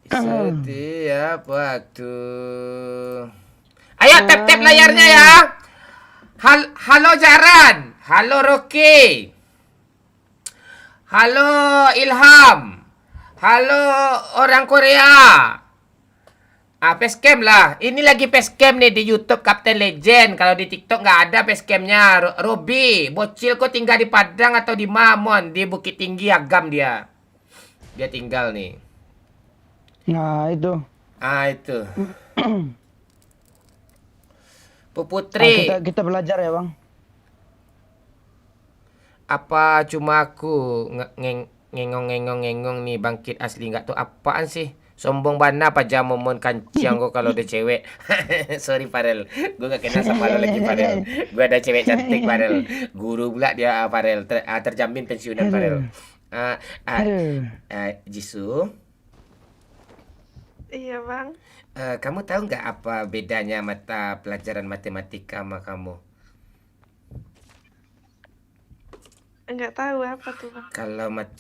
Setiap waktu. Ayo tap layarnya ya. Halo Jaran, halo Rocky, halo Ilham, halo orang Korea. Facecam lah. Ini lagi facecam nih di YouTube Captain Legend. Kalau di TikTok nggak ada facecamnya. Robi, bocil kok tinggal di Padang atau di Mamon? Di Bukit Tinggi Agam dia. Dia tinggal nih. Nah, itu. Itu. Bu Putri. Kita belajar ya, Bang. Apa cuma aku ngengong nih bangkit asli nggak tuh apaan sih? Sombong bana apa jamomon kancing kok kalau ada cewek. Sorry Farel, gue gak kenal sama lo lagi Farel. Gue ada cewek cantik Farel. Guru pula dia Farel. Terjamin pensiunan Farel. Jisoo. Iya Bang. Kamu tahu nggak apa bedanya mata pelajaran matematika sama kamu? Enggak tahu apa tuh Bang.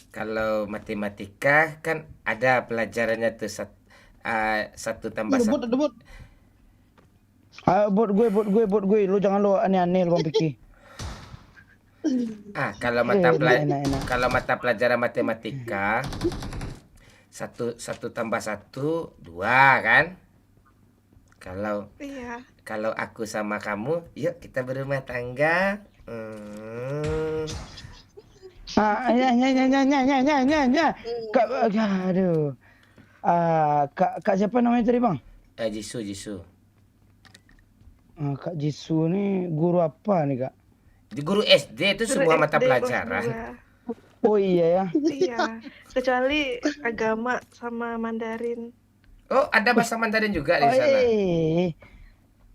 Kalau matematika kan ada pelajarannya tuh 1 tambah 1. Bot gue. Lu jangan lu aneh-aneh lu Bang Piki. Kalau mata pelajaran matematika 1 tambah 1 2 kan? Kalau aku sama kamu, yuk kita berumah tangga. Aduh. Kak siapa namanya tadi Bang? Jisoo. Kak Jisoo nih guru apa nih Kak? Di guru SD itu semua mata pelajaran. Oh iya ya. Iya, kecuali agama sama Mandarin. Oh, ada bahasa Mandarin juga di Oh sana.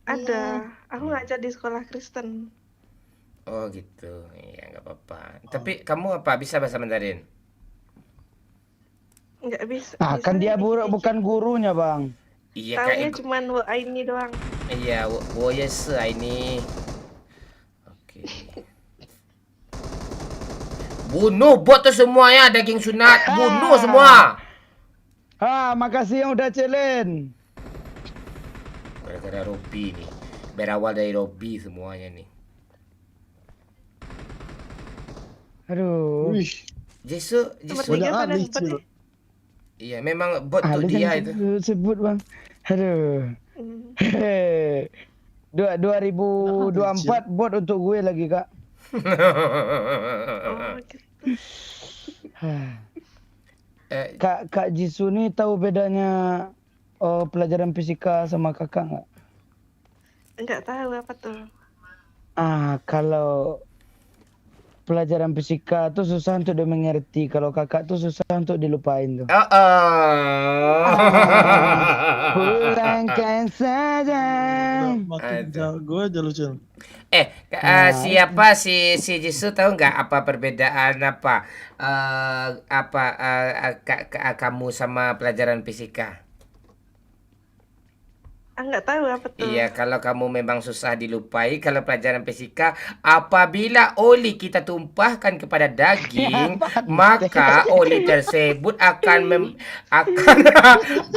Ada. Aku ngajar di sekolah Kristen. Oh gitu. Iya, nggak apa-apa. Tapi kamu apa bisa bahasa Mandarin? Nggak bisa. Ah, kan dia bukan gurunya, Bang. Iya Taunya kayak cuman ini doang. iya, wo yes ini. Oke. Bunuh bot tuh semua ya, daging sunat. Bunuh semua. Makasih yang udah challenge. Gara-gara Robby nih. Berawal dari Robby semuanya nih. Aduh. Wih, Jesu. Sepertinya pada aneh, sempet Cil. ya. Iya, memang bot tuh Lu dia jangan itu. sebut, Bang. Aduh. Hmm. 2024 bot untuk gue lagi, Kak. Oh gitu. Kak Jisoo nih tahu bedanya pelajaran fisika sama kakak nggak? Nggak tahu apa tuh. Kalau pelajaran fisika tuh susah untuk dimengerti, kalau kakak tuh susah untuk dilupain tuh. Pulangkan saja. Makin jago aja lu, Cil. Siapa si Jisoo tahu nggak apa perbedaan kamu sama pelajaran fisika? Nggak tahu apa tuh. Iya, kalau kamu memang susah dilupai, kalau pelajaran fisika, apabila oli kita tumpahkan kepada daging, maka oli tersebut akan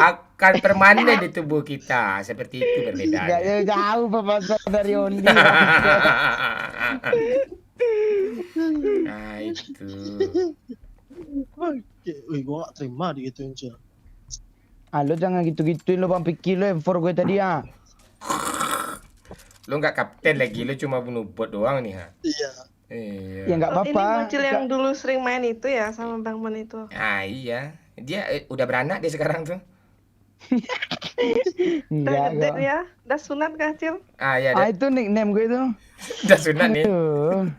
akan permanen di tubuh kita. Seperti itu perbedaannya. Nggak jauh pembahasan dari oli. Nah, itu. Wih, gua gak terima digituin, Cil. Lo jangan gitu-gituin lo, Bang. Pikir lo M4 gue tadi ya. Lo nggak kapten lagi, lo cuma bunuh bot doang nih, ha? Iya. Iya. Ya nggak apa-apa. Ini bocil yang dulu sering main itu ya sama Bang Mon itu. Iya. Dia udah beranak dia sekarang tuh. Udah Enggak gede kok. ya, udah sunat kecil. Iya. Itu nickname gue itu. Udah sunat nih. Aduh.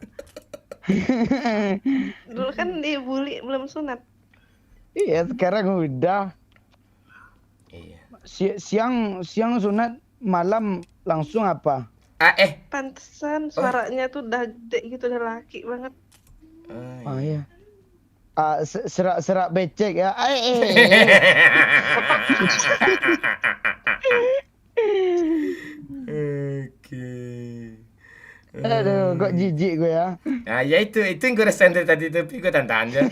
Dulu kan dibully belum sunat. Iya, sekarang udah. Iya. Siang sunat, malam langsung apa? Pantesan suaranya tuh udah gede gitu, udah laki banget. Iya. Serak becek ya. Oke. Aduh, kok jijik gue ya. Ya itu yang gue rasain dari tadi, tapi gue tahan aja.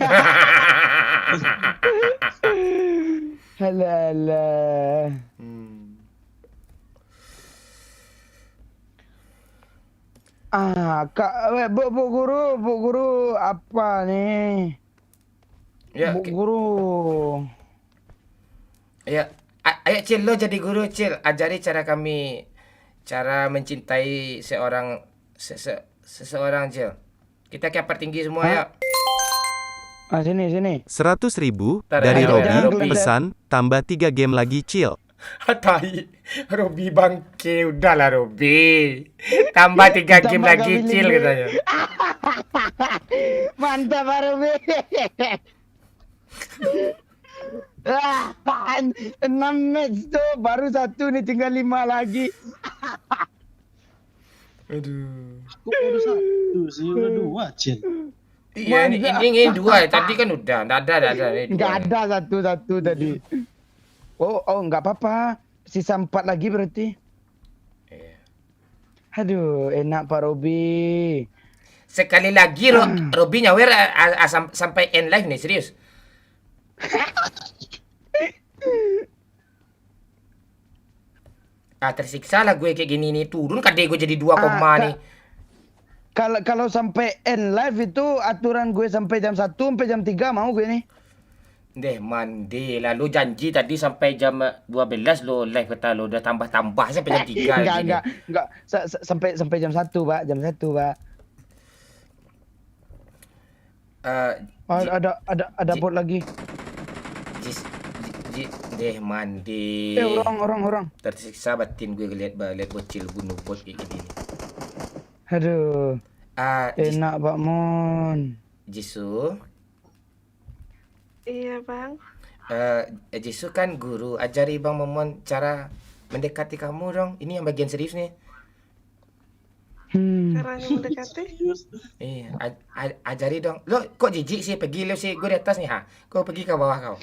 Alah. Bu guru apa nih? Ya, Bu guru. Ya, ayo Cil, lo jadi guru Cil, ajari cara mencintai seseorang Cil. Kita kiper tinggi semua ya. Sini. 100.000 Ntar dari ayo, Robby, Robby. pesan, tambah 3 game lagi Cil. Tai, Robby bangke, udahlah Robby. Tambah 3 game Tambah lagi kami Cil lima. katanya. Mantap Arobe. 6 match tuh, baru 1 nih, tinggal 5 lagi. Aduh. Kok baru 1 sih? Udah 2, Cil. Iya, ini 2 ya. Tadi kan udah, enggak ada. Ini Nggak 2. ada satu tadi. Oh, nggak apa-apa. Sisa 4 lagi berarti. Iya. Aduh, enak Pak Robi. Sekali lagi Robby nyawer sampai end live nih, serius. Tersiksa lah gue kayak gini nih, turun KD gue jadi 2 koma nih. Kalau sampai end live itu aturan gue sampai jam 1 sampai jam 3 mau gue nih. Deh mandi lah, lu janji tadi sampai jam 12 lo live kata lo, udah tambah sampai jam 3 Enggak. Sampai jam 1, Pak. Jam 1, Pak. Ada bot lagi. Deh mandi. Orang. Tersiksa batin gue lihat bocil bunuh bot kayak gini. Aduh. Enak Pak Mon. Jisoo. Iya bang. Jisoo kan guru, ajari Bang Momon cara mendekati kamu dong. Ini yang bagian serius nih. Caranya mendekati. Iya, ajari dong. Lo kok jijik sih? Pergi lo sih, gue di atas nih ha. Kau pergi ke bawah kau.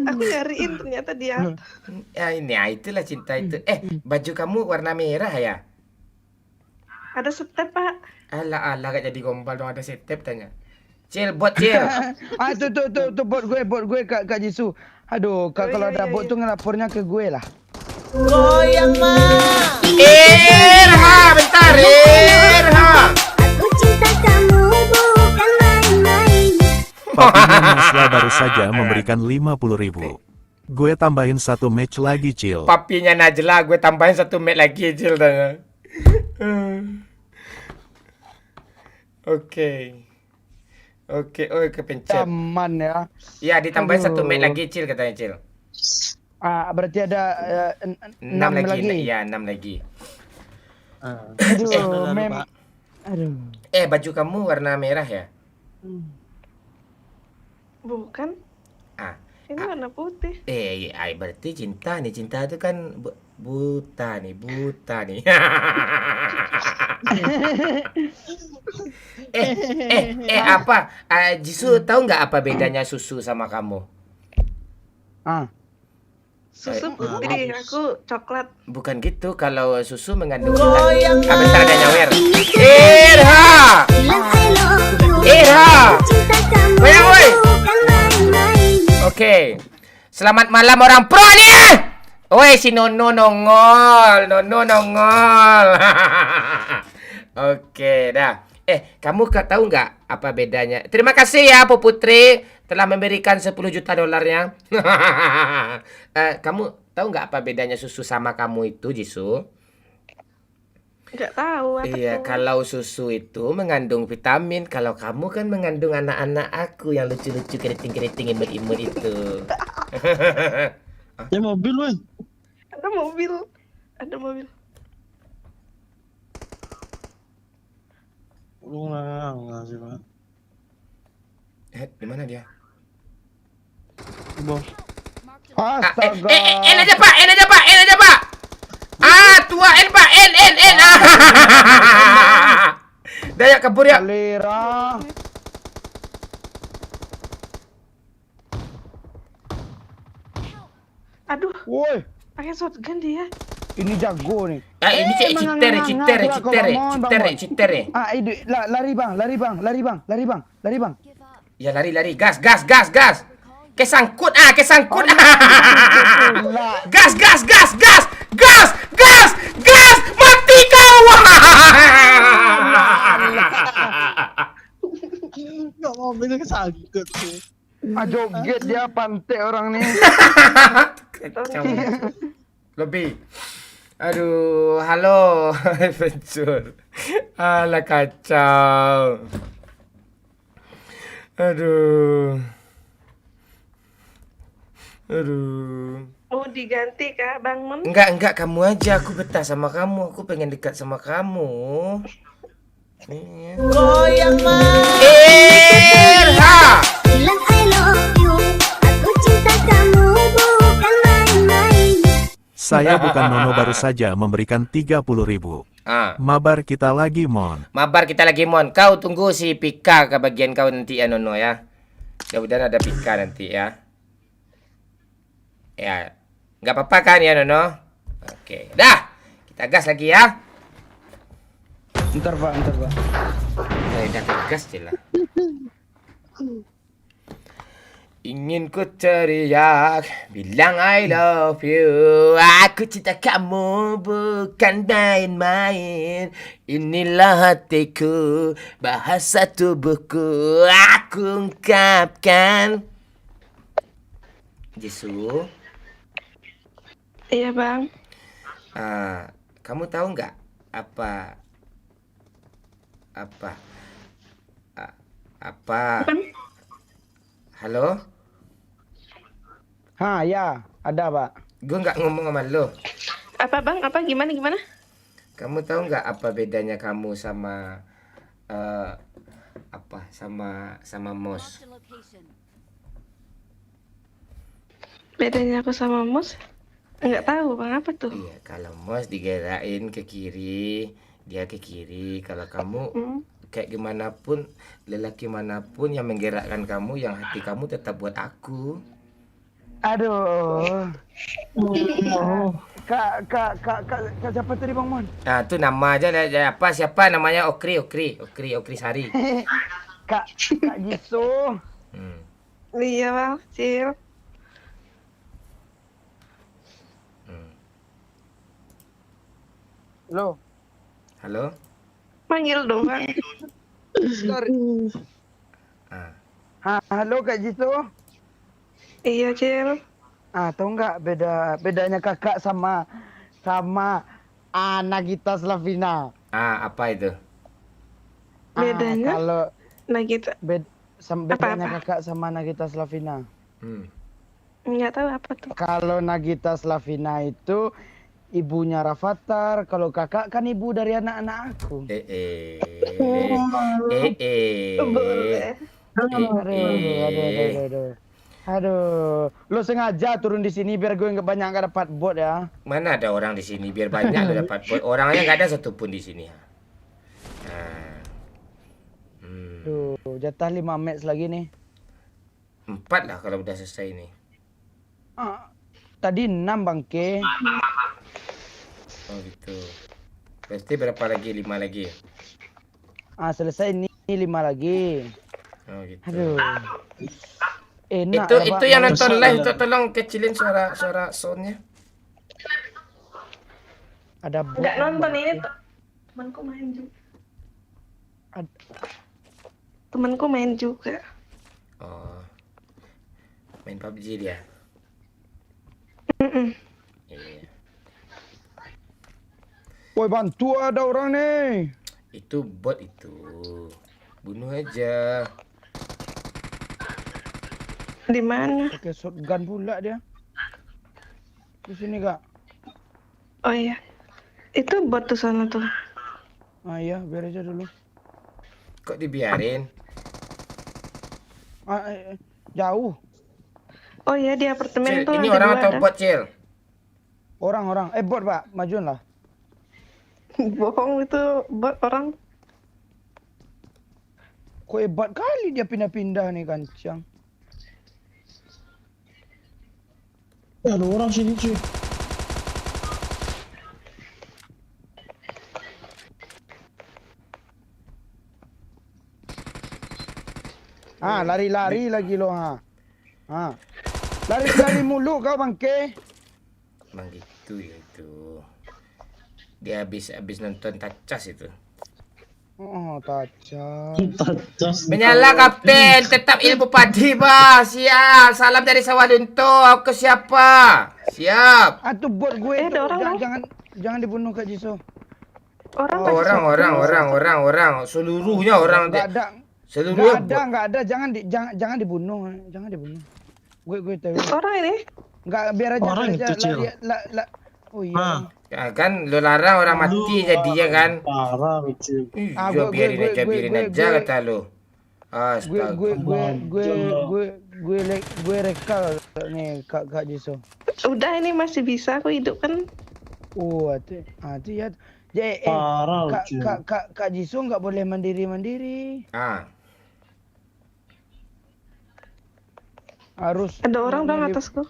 Aku nyariin ternyata dia. Ya ini, itulah cinta itu. Baju kamu warna merah ya? Ada step pak. Alah, gak jadi gombal dong, ada setep tanya. Cil, bot Cil. Tuh bot gue Kak Jisoo. Aduh, kalau ada bot tuh ngelapornya ke gue lah. Goyang mah. Irha, bentar, Irha. Aku cinta kamu bukan main-main. Papinya Nasla baru saja memberikan 50.000. Gue tambahin 1 match lagi, Cil. Papinya Najla, gue tambahin 1 match lagi, Cil tanya. Oke, kepencet. Aman ya. Ya, ditambahin 1 match lagi, Cil katanya, Cil. Berarti ada 6 lagi. Ya, 6 lagi. Aduh, Aduh. Baju kamu warna merah ya? Bukan. Ini warna putih. Berarti cinta nih. Cinta itu kan buta nih. Apa? Jisoo tahu nggak apa bedanya susu sama kamu? Susu putih, aku coklat. Bukan gitu, kalau susu mengandung vitamin. Bentar ada nyawer. Irha. Woi. Oke. Selamat malam orang pro nih. Woi si Nono nongol. Oke, dah. Kamu tahu nggak apa bedanya? Terima kasih ya, Bu Putri, telah memberikan 10 juta dolarnya. Kamu tahu nggak apa bedanya susu sama kamu itu, Jisoo? Nggak tahu apa Iya, tuh. kalau susu itu mengandung vitamin. Kalau kamu kan mengandung anak-anak aku yang lucu-lucu, keriting-keriting, imut-imut itu. Ya mobil, woi. Ada mobil. Lu nggak sih, Pak? Di mana dia? Bos. Astaga. N aja Pak. Tua N Pak, N. Dayak kabur ya. Alera. Aduh, Woi, pakai shotgun dia. ini jago nih. Ini citere. Ini lari bang. Ya lari. Gas. Kesangkut. Gas. Mati kau. Nggak mobilnya kesangkut sih. Joget dia pantai orang nih. Lebih. Aduh, halo, Adventure. Alah kacau. Aduh. Mau diganti kah, Bang Mon? Enggak, kamu aja. Aku betah sama kamu. Aku pengen dekat sama kamu. Goyang mah. Irha. Bilang I love you. Aku cinta kamu bukan main-main. Saya bukan Nono baru saja memberikan 30.000. Mabar kita lagi, Mon. Kau tunggu si Pika ke bagian kau nanti ya, Nono ya. Mudah-mudahan ada Pika nanti ya. Ya, nggak apa-apa kan ya, Nono? Oke, dah. Kita gas lagi ya. Ntar pak. Udah gas lah. Ingin ku teriak, bilang I love you. Aku cinta kamu bukan main-main. Inilah hatiku, bahasa tubuhku. Aku ungkapkan. Jisoo. Iya bang. Kamu tahu nggak apa? Halo? Ya, ada pak. Gue nggak ngomong sama lo. Apa bang? Apa gimana? Kamu tahu nggak apa bedanya kamu sama apa sama Mos? Marked a location. Bedanya aku sama Mus? Nggak tahu bang, apa tuh? Iya, kalau Mos digerakin ke kiri, dia ke kiri. Kalau kamu kayak gimana pun, lelaki manapun yang menggerakkan kamu, yang hati kamu tetap buat aku. Aduh. Kak siapa tadi Bang Mon? Nah, itu nama aja apa siapa namanya Okri Sari. Kak Jisoo. Iya bang, Cil. Halo? Panggil dong bang. Sorry. Halo Kak Jisoo. Iya Cil. Tahu nggak bedanya kakak sama Nagita Slavina? Apa itu? Bedanya? Kalau Nagita. bedanya kakak sama Nagita Slavina. Nggak tahu apa tuh. Kalau Nagita Slavina itu ibunya Rafathar, kalau kakak kan ibu dari anak-anak aku. Aduh, lo sengaja turun di sini biar gue nggak dapat bot ya? Mana ada orang di sini biar banyak lo dapat bot. Orangnya nggak ada satupun di sini. Tuh, jatah 5 match lagi nih. 4 lah kalau udah selesai nih. Tadi 6 bangke. Oh gitu. Berarti berapa lagi? 5 lagi. Selesai nih 5 lagi. Oh gitu. Aduh. Enak Itu yang nonton live itu tolong kecilin suara soundnya. Ada Nggak nonton ini tuh. Temanku main juga. Temanku main juga. Oh. Main PUBG dia. Iya. Woi bantu ada orang nih. Itu bot itu. Bunuh aja. Di mana? Pakai shotgun pula dia. Di sini kak. Oh iya. Itu bot tuh sana tuh. Iya biar aja dulu. Kok dibiarin? Jauh. Oh iya di apartemen tuh. Ini ada orang dua atau ada. bot, Cil? Orang. Bot pak, majuin lah. Bohong itu bot orang. Kok hebat kali dia pindah-pindah nih kancang. Ada orang sini cuy. Lari-lari lagi lo Lari-lari mulu kau bangke. Emang gitu ya itu. Dia habis nonton Tacas itu. Oh, Tacas. Menyala kapten, tetap ilmu padi, bah. Siap. Salam dari Sawah Lunto. Ke siapa? Siap. Tuh bot gue itu. orang. Jangan dibunuh Kak Jisoo. Orang. Seluruhnya orang. Enggak ada. Seluruhnya Enggak ada. Jangan dibunuh. Gue tahu. Orang ini? Enggak, biar aja. Orang itu, Cil. Oh iya. Ya kan lo larang orang mati jadinya kan. Parah cuy. Iya biarin aja kata lo. Astaga. Gue rekal nih Kak Jisoo. Udah ini masih bisa aku hidup kan. Oh, hati ya. Parah cuy. Kak Jisoo nggak boleh mandiri. Harus. Ada orang bang atasku.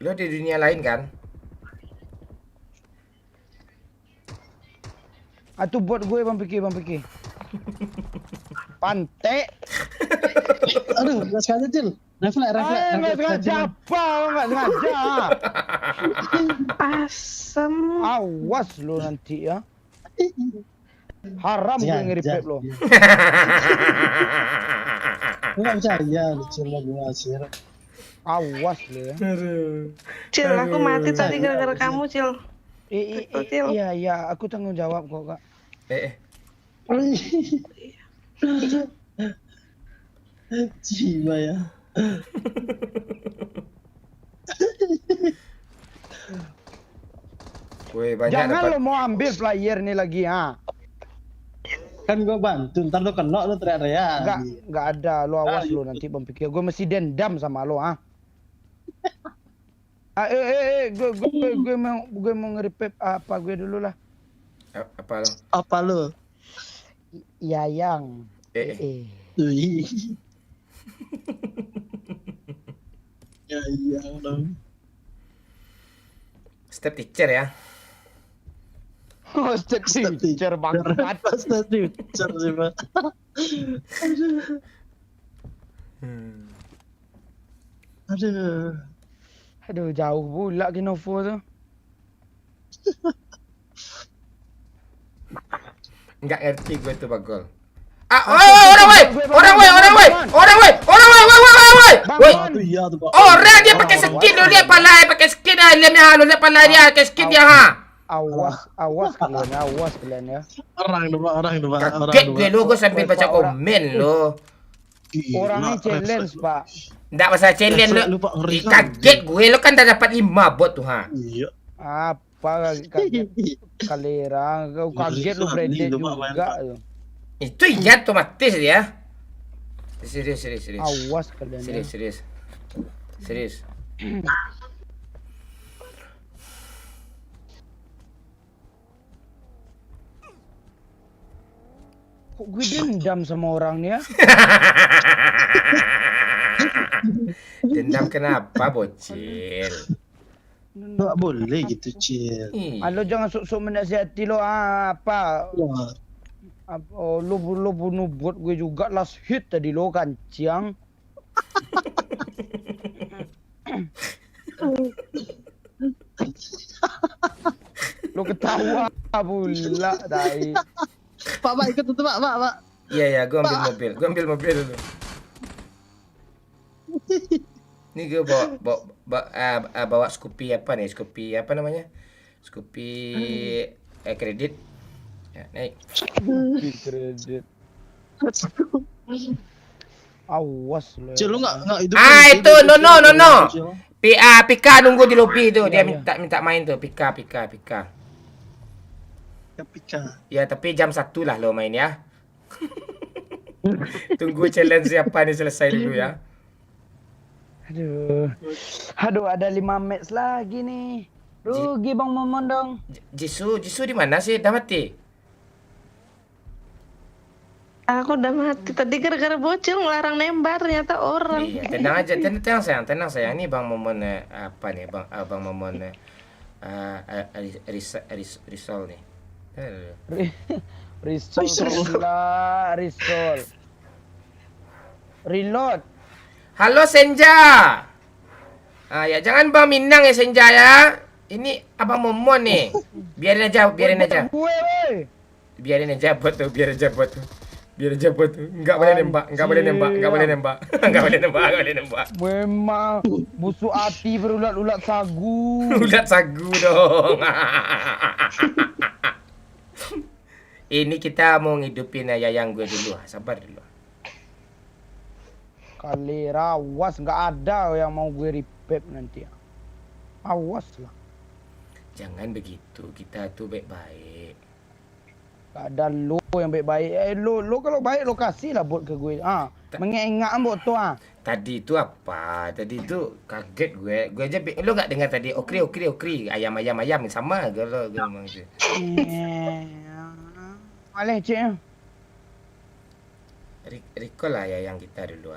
Lo di dunia lain kan? Tuh buat gue Bang Piki. Pantek. Aduh, nggak sengaja Cil. Refleks. Nggak sengaja apa? Nggak sengaja. Asem. Awas lo nanti ya. Haram gue nge-repair lo. Nggak percaya Cil lagi ngasih. Awas lo ya. Cil, aku mati tadi gara-gara kamu, Cil. Iya, aku tanggung jawab kok, Kak. Jiwa ya. Woi, banyak Jangan dapat. lo mau ambil flyer nih lagi, Kan gua bantu, ntar lu kena lu teriak-teriak. Enggak ada. Lo awas lo nanti Bang Piki. Gue mesti dendam sama lo, ah. Gue mau nge-repair apa gue dulu lah. Apa lo? Apa lu? Yayang. Wih. Ya dong. Step teacher ya. Oh, step teacher banget. Step teacher sih, Pak. Aduh, jauh pula Kinovo tuh. Enggak ngerti gue tuh Bagol. Orang dia pakai skin lu lihat pala pakai skin dah lihat lihat pala dia pakai skin dia ha. Awas kalian ya. Orang dua. Kaget gue lu gue sambil baca komen lo. Orangnya challenge, Pak. Enggak masalah challenge lu. Kaget gue lu kan dah dapat 5 bot tuh ha. Iya. Apa Kalera, kau kaget lu branded juga. Itu iya otomatis ya. Serius. Awas kalian. Serius. Kok gue dendam sama orang nih ya? Dendam kenapa bocil? Nggak boleh gitu, Cil. Lo jangan sok-sok menasihati lo apa? Lo bunuh buat gue juga last hit tadi lo kancing. Lo ketawa pula tadi. Pak ikut tuh Pak. Iya, gue ambil mobil dulu. Ini gue bawa Scoopy apa nih? Scoopy apa namanya? Scoopy kredit. Ya, naik. Scoopy kredit. Awas lo. Cil, lu enggak itu. Itu no. Pika nunggu di lobi itu. Dia minta main tuh. Pika. Ya, tapi jam 1 lah lo main ya. Tunggu challenge siapa nih selesai dulu ya. Aduh, ada 5 match lagi nih. Rugi Bang Momon dong. Jisoo di mana sih? Udah mati? Aku udah mati tadi gara-gara bocil ngelarang nembak ternyata orang. Iya, tenang aja, tenang sayang. Ini Bang Momon apa nih? Bang Momon risol nih. Risol. Reload. Halo Senja. Ya jangan Bang Minang ya Senja ya. Ini Abang Momon nih. Biarin aja. Biarin aja bot tuh. Enggak boleh nembak. Memang busuk hati berulat-ulat sagu. Ulat sagu dong. Ini kita mau ngidupin Yayang gue dulu. Sabar dulu. Kalera, awas, nggak ada yang mau gue repair nanti. Awas lah. Jangan begitu, kita tuh baik-baik. Gak ada lo yang baik-baik. Lo kalau baik lo kasih lah bot ke gue. Mengingat bot tuh. Tadi itu apa? Tadi itu kaget gue. Gue aja lo nggak dengar tadi okri. Ayam sama kalau ngomong gitu. Maleh cik. Recall lah ya yang kita dulu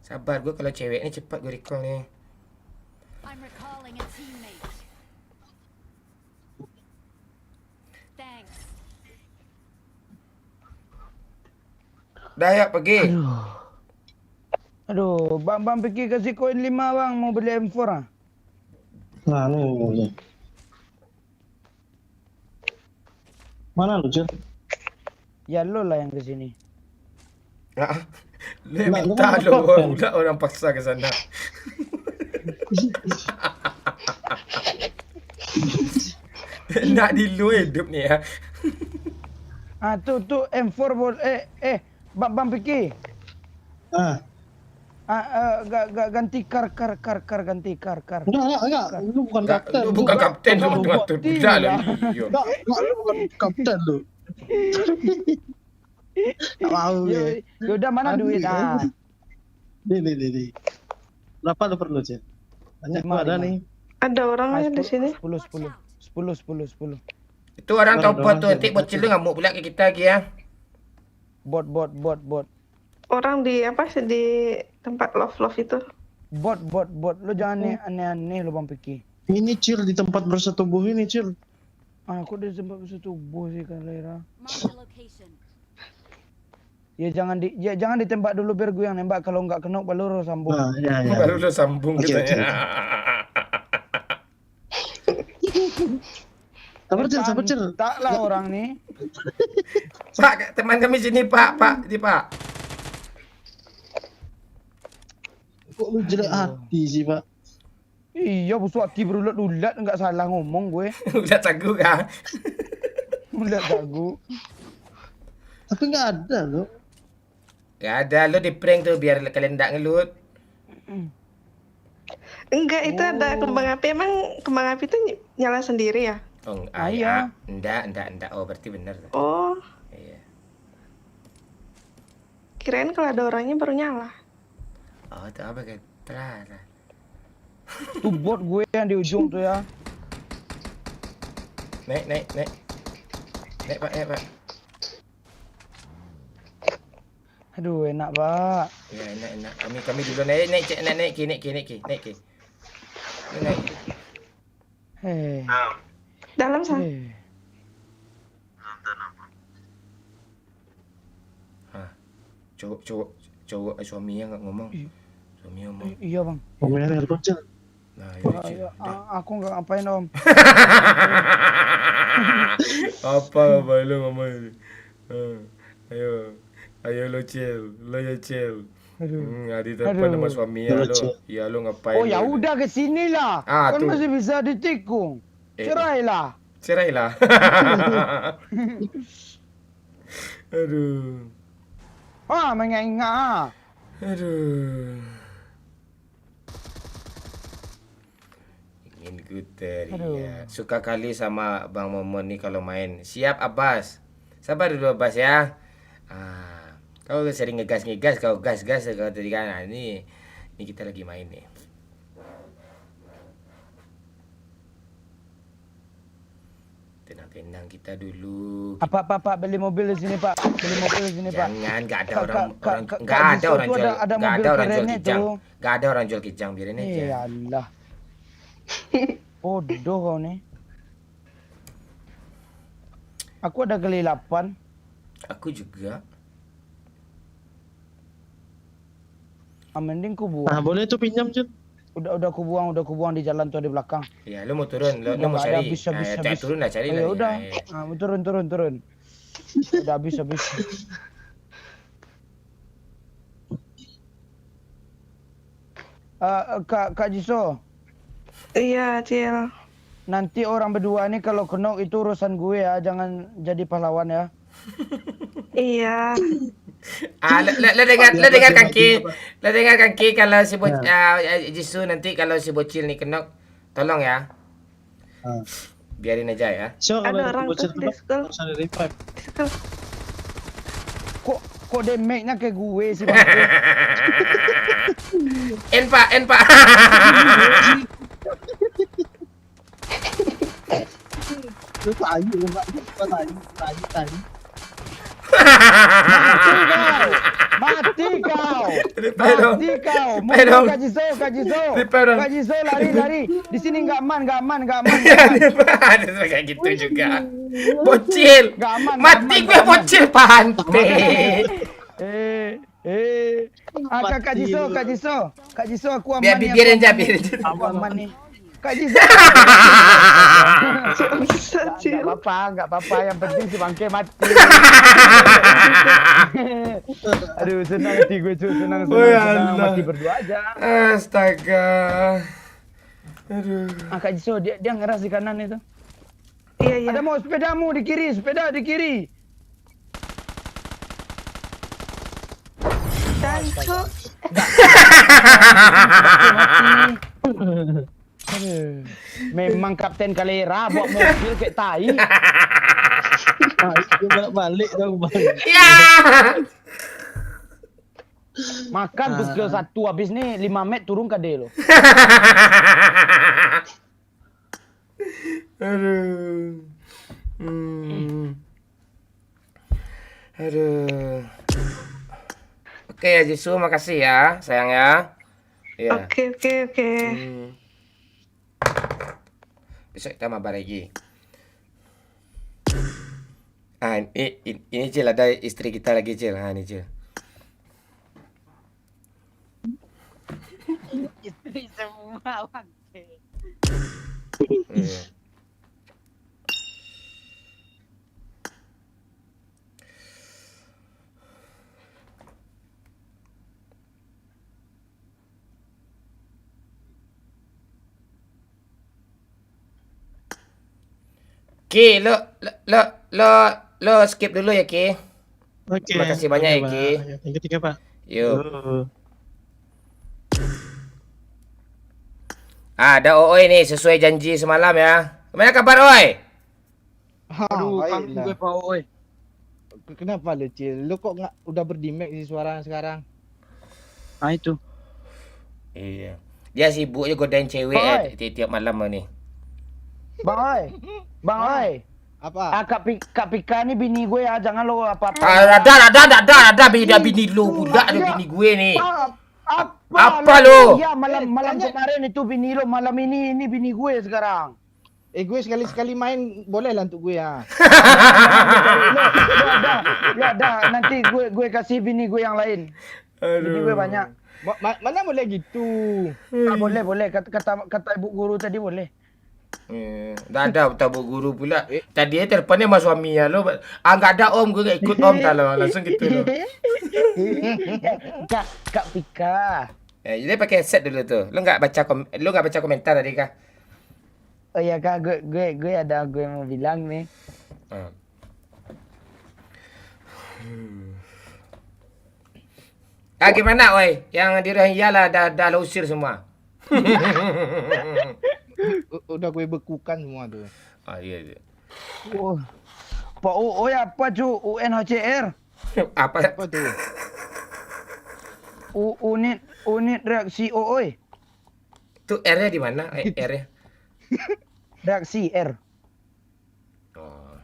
Sabar gue kalau cewek ini cepat gue recall nih. I'm recalling a teammate. Thanks. Dah ya pergi. Aduh, bang pergi kasih koin 5 bang mau beli M4 Nah, nih. Mana lu, Cil? Ya lo lah yang ke sini. Lu minta lo orang paksa ke sana. Nak di lu hidup nih ya. Tuh M4 bol. Bang Piki. Ganti kar ganti kar. Enggak. Lu bukan kapten. Lu bukan kapten, lu Bot tidak lah. Iya. Enggak, lu bukan kapten lu. Nggak mau ya. Yaudah mana Aduh, duit? ya. Nih. Berapa lu perlu, Cil? Banyak gua ada nih. Ada orangnya di sini. 10. Itu orang topot tuh, nanti bocil lu ngamuk pula ke kita lagi ya. Bot. Orang di apa sih di tempat love itu. Bot. Lu jangan aneh-aneh lu Bang Piki. Ini Cil di tempat bersetubuh ini, Cil. Aku di tempat bersetubuh sih Kalera. Mark the location. Ya jangan ditembak dulu biar gue yang nembak, kalau nggak kena baru lu sambung. Nah, ya. Baru lu sambung Oke, katanya. Sabar, Cil. Tak lah orang nih. Pak, teman kami sini Pak. Kok lu jelek hati sih, Pak? Iya, busuk hati berulat-ulat, nggak salah ngomong gue. Udah cagu kah? Ulat jago. Tapi nggak ada loh. Gak ada, lu di prank tuh biar kalian nggak ngelut. Enggak, itu ada kembang api. Emang kembang api itu nyala sendiri ya? Oh, iya. Enggak. Oh, berarti bener. Oh, Iya. kirain kalau ada orangnya baru nyala. Oh, itu apa kayak terasa. Tuh bot gue yang di ujung tuh ya. Naik, Pak. Aduh, enak, Pak. Ya, enak. Kami dulu naik ki. Naik. Hei. Dalam sana. Cowok suaminya nggak ngomong. Suami ngomong. Iya, Bang. Ngomongnya air Cil. Nah, Aku nggak ngapain, Om. apa lu ngomong ini? Ayo lo Cil. Adi telepon sama suaminya lo. Ya lo ngapain? Oh, ya udah ke sini lah. Kan tuh. masih bisa ditikung. Cerailah. Aduh. Mengenga. Aduh. Ingin ku teriak. Suka kali sama Bang Momon nih kalau main. Siap Abbas. Sabar dulu Abbas ya. Kau sering ngegas, kau gas kau tadi kan. Nah, ini kita lagi main nih. Tenang kita dulu. Pak, beli mobil di sini, Pak. Jangan, nggak ada orang jual kijang, biarin aja. Ya Allah. Bodoh kau nih. Aku ada kelilapan. Aku juga. Mending ku buang. Nah, boleh tuh pinjam, Cil. Udah ku buang di jalan tuh di belakang. Ya, lu mau turun, lu mau cari. Habis. Turun lah cari lah. Ya udah. Turun. Udah habis. Kak Jiso. Iya, Cil. Nanti orang berdua nih kalau kena itu urusan gue ya, jangan jadi pahlawan ya. Iya. Lo dengar kaki kalau si Jisu nanti kalau si bocil nih kena, tolong ya. Biarin aja ya. Ada orang tuh di school. Kok damage-nya ke gue sih Bang? En pak. Mati kau. Kajiso lari. Di sini nggak aman. Kayak gitu juga. Bocil. Mati gue bocil pantai. Kak Jiso aku aman. Biarin aja. Aku aman nih. Kak Jiso. Enggak apa-apa. Yang penting si Bangke mati. Aduh, senang hati gue cuy, senang mati berdua aja. Astaga. Aduh. Kak Jiso dia ngeras di kanan itu. Iya. Ada mau sepedamu di kiri, sepeda di kiri. Jancok. Aduh. Memang Kapten Kalera bawa mobil kayak tai. Dia balik dong bang. Ya. Makan pukul 1 habis nih 5 met turun ke D lo. Aduh. Aduh. Oke ya Jisoo, makasih ya sayang ya. Iya. Oke. Besok kita mabar lagi. Ah, ini Cil, ada istri kita lagi Cil. Ah, ini Cil. Istri semua bangke. Iya. Ki, lo skip dulu ya Ki. Oke. Terima kasih banyak ya Pak. Ki. Yang ketiga Pak. Yuk. Ada Oi nih sesuai janji semalam ya. Gimana kabar Oi? Aduh, kangen gue Pak Oi. Kenapa lu Cil? Lu kok nggak udah berdimek sih suara sekarang? Ah itu. Iya. Dia sibuk aja godain cewek tiap malam nih. Bang Oi. Bang Oi. Apa? Kak Pika nih bini gue ya, jangan lo apa-apa. Ada bini lu pula ada bini gue nih. Apa lo? Iya, malam kemarin itu bini lo, malam ini bini gue sekarang. Gue sekali-sekali main boleh lah untuk gue ya. Lo ada, nanti gue kasih bini gue yang lain. Bini gue banyak. Mana boleh gitu? Boleh. Kata ibu guru tadi boleh. Dah ada tabu guru pula. Tadi teleponnya sama suami ya lo. Enggak ada om, gue gak ikut om kalau langsung gitu lo. Kak Pika. Jadi pakai set dulu tuh. Lo enggak baca komentar tadi kah? Oh iya Kak, gue ada gue mau bilang nih. Gimana oi? Yang di Rohingya lah dah lo usir semua. Udah gue bekukan semua tuh. Ah iya. Oh. Pak Oi apa cu? UNHCR. Apa tuh? Unit reaksi Oi. Tuh R-nya di mana? R-nya? Reaksi R. Oh.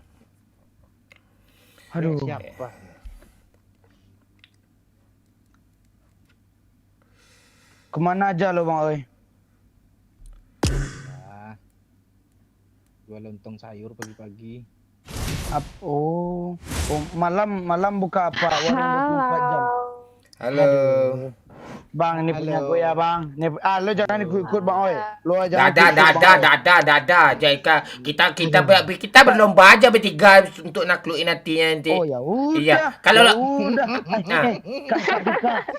Aduh. Siapa? Kemana aja lo Bang Oi? Jual lontong sayur pagi-pagi. Malam buka apa? Warung 24 jam. Halo. Bang, ini punya gue ya bang. Lo jangan ikut Bang Oi. Lo aja. Dah. Kita berlomba aja bertiga untuk naklukin hatinya nanti. Oh ya udah. Iya. Kalau udah.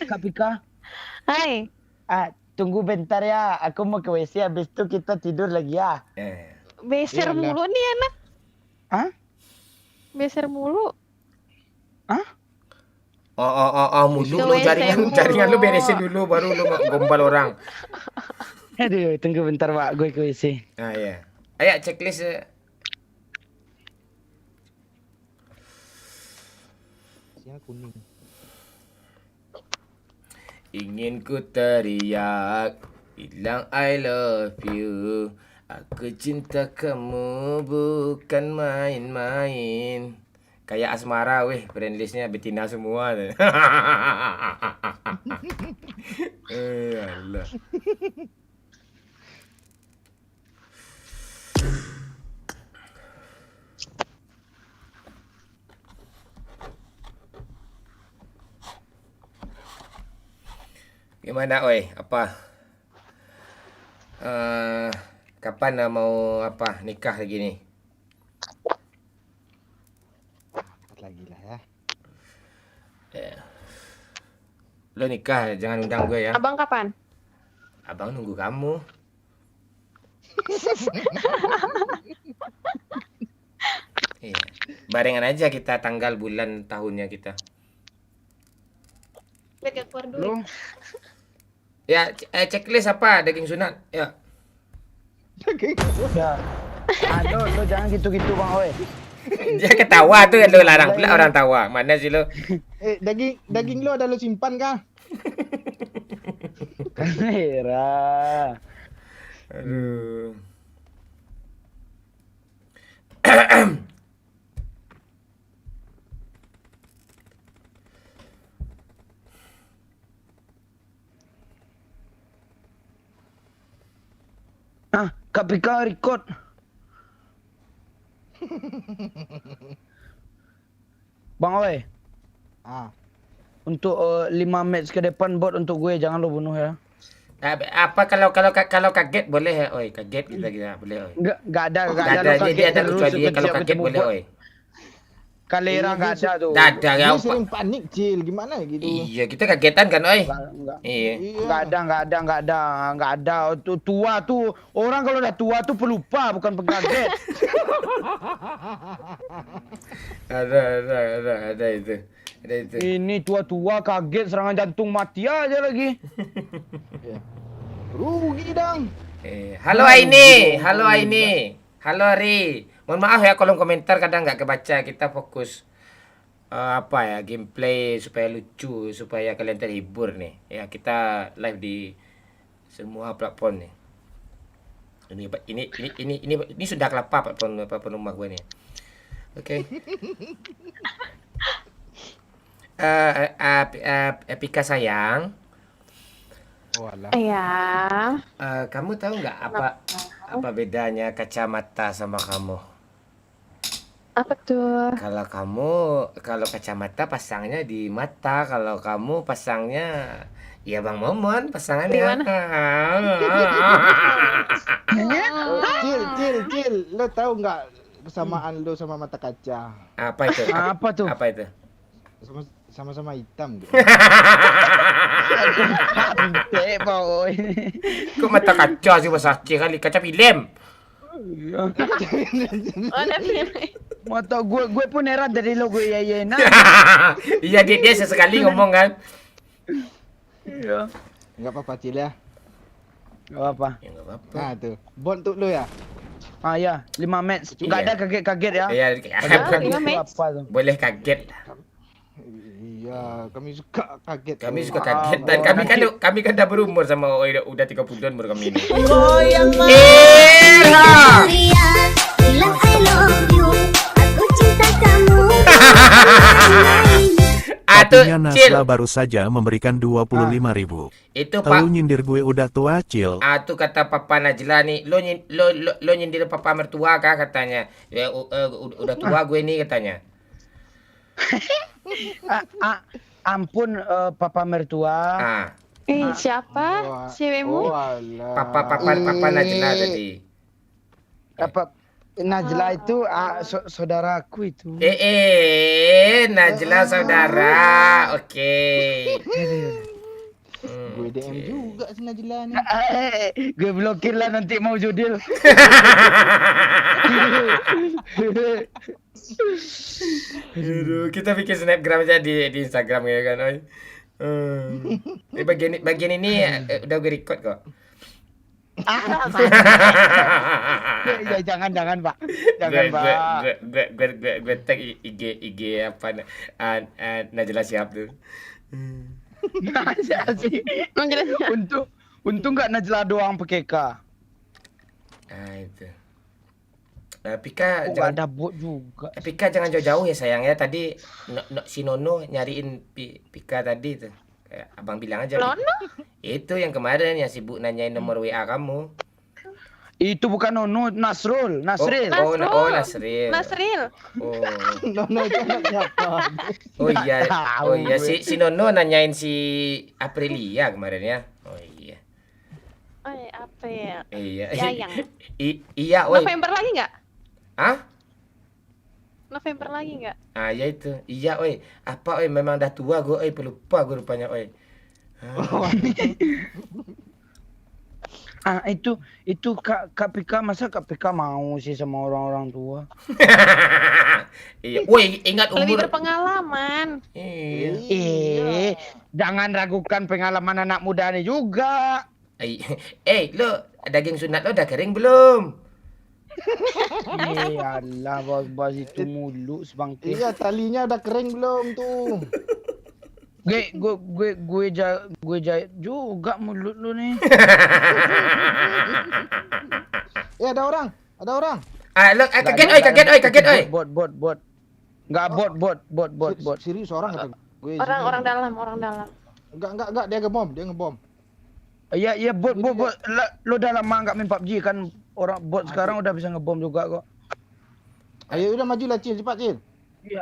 Kak Pika. Hai. Tunggu bentar ya. Aku mau ke WC habis itu kita tidur lagi ya. Beser mulu nih anak. Hah? Beser mulu. Hah? Mulu lo jaringan lo beresin dulu baru lo gombal orang. Aduh, tunggu bentar Pak, gue ke WC. Ah iya. Ayo checklist. Siapa kuning? Ingin ku teriak bilang I love you. Aku cinta kamu bukan main-main. Kayak asmara weh, friendlistnya betina semua. Allah. Gimana oi? Apa? Kapan mau apa nikah lagi nih? Lagi lah ya. Lo nikah jangan undang gue ya. Abang kapan? Abang nunggu kamu. Iya. Barengan aja kita tanggal bulan tahunnya kita. Lihat keluar duit. Lu Ya, checklist apa daging sunat? Ya. ya. Lu jangan gitu-gitu Bang Oi. Dia ketawa tuh lu larang pula orang tawa. Mana sih lu? Daging lu ada lu simpan kah? Kamera. Aduh. Kak Pika record. Bang Oi, untuk 5 match ke depan bot untuk gue, jangan lo bunuh ya. Apa kalau kaget boleh ya? Oi, kaget kita boleh oi. Enggak ada Jadi ada kecuali kalau kaget boleh oi. Kalera enggak ada tuh. Enggak ada ya. Dia sering panik, Cil. Gimana gitu? Iya, kita kagetan kan oi. Enggak. Iya. Enggak ada. Tuh tua tuh. Orang kalau udah tua tuh pelupa, bukan pengaget. Ada itu. Ini tua-tua kaget serangan jantung mati aja lagi. Rugi dong. Halo Aini, halo Ri. Mohon maaf ya kolom komentar kadang nggak kebaca, kita fokus gameplay supaya lucu, supaya kalian terhibur nih. Ya kita live di semua platform nih. Ini sudah kelapa platform rumah gue nih. Oke. Pika sayang. Iya. Kamu tahu nggak apa bedanya kacamata sama kamu? Apa tuh? Kalau kacamata pasangnya di mata, kalau kamu pasangnya ya Bang Momon pasangannya. Cil, lo tahu nggak kesamaan lo sama mata kaca? Apa itu? Apa itu? Sama-sama hitam gitu. Kok mata kaca sih bahasa Aceh kali, kaca film. Mata gue pun heran dari lo gue iya. Iya dia sesekali ngomong kan. Iya. Enggak apa-apa Cil ya. Enggak apa. Ya enggak apa-apa. Nah tuh, bon untuk lo ya. Ya, 5 match. Enggak ada kaget-kaget ya. Iya, 5 match. Boleh kaget. Iya, kami suka kaget. Kami suka kaget dan kami kan udah berumur sama udah 30-an umur kami ini. Goyang bilang I love you, aku cinta kamu. Artinya Nasla baru saja memberikan 25.000. Itu Pak. Lu nyindir gue udah tua, Cil. Tuh kata Papa Najla nih, lo nyindir Papa mertua kah katanya. Ya udah tua gue nih katanya. Ampun Papa mertua. Siapa? Cewekmu? Papa Najla tadi. Najla itu saudaraku itu. Najla saudara. Oke. Gue DM juga si Najla nih. Gue blokir lah nanti mau judil. Aduh, kita bikin snapgram aja di Instagram ya kan, oi. Bagian ini udah gue record kok. Ya jangan Pak. Jangan Pak. Gue tag IG apa Najla siap tuh. Untung nggak Najla doang pakai K. Itu. Pika jangan ada bot juga. Pika jangan jauh-jauh ya sayang ya. Tadi si Nono nyariin Pika tadi tuh. Abang bilang aja. Nono? Itu yang kemarin yang sibuk nanyain nomor WA kamu. Itu bukan Nono, Nasrul. Nasril. Oh. Nono itu siapa? Oh iya si Nono nanyain si Aprilia kemarin ya. Oh iya. Apa ya? Iya. Yayang. Iya, oi. November lagi nggak? Hah? November lagi nggak? Ya itu. Iya, oi. Apa oi memang dah tua gue, oi pelupa gue rupanya, oi. Itu Kak Pika, masa Kak Pika mau sih sama orang-orang tua? Iya. Woi, ingat Lebih umur. berpengalaman. Iya. Jangan ragukan pengalaman anak muda nih juga. Lo daging sunat lo udah kering belum? Allah, bos-bos itu mulu sebangkit. Iya, talinya udah kering belum tuh? Gue jahit juga mulut lu nih. Ada orang. Kaget oi. Bot. Enggak bot. Serius orang kata gue. Orang dalam. Enggak, dia ngebom. Iya, bot. Lo udah lama enggak main PUBG kan, orang bot sekarang udah bisa ngebom juga kok. Ayo udah maju lah, Cil, cepat, Cil.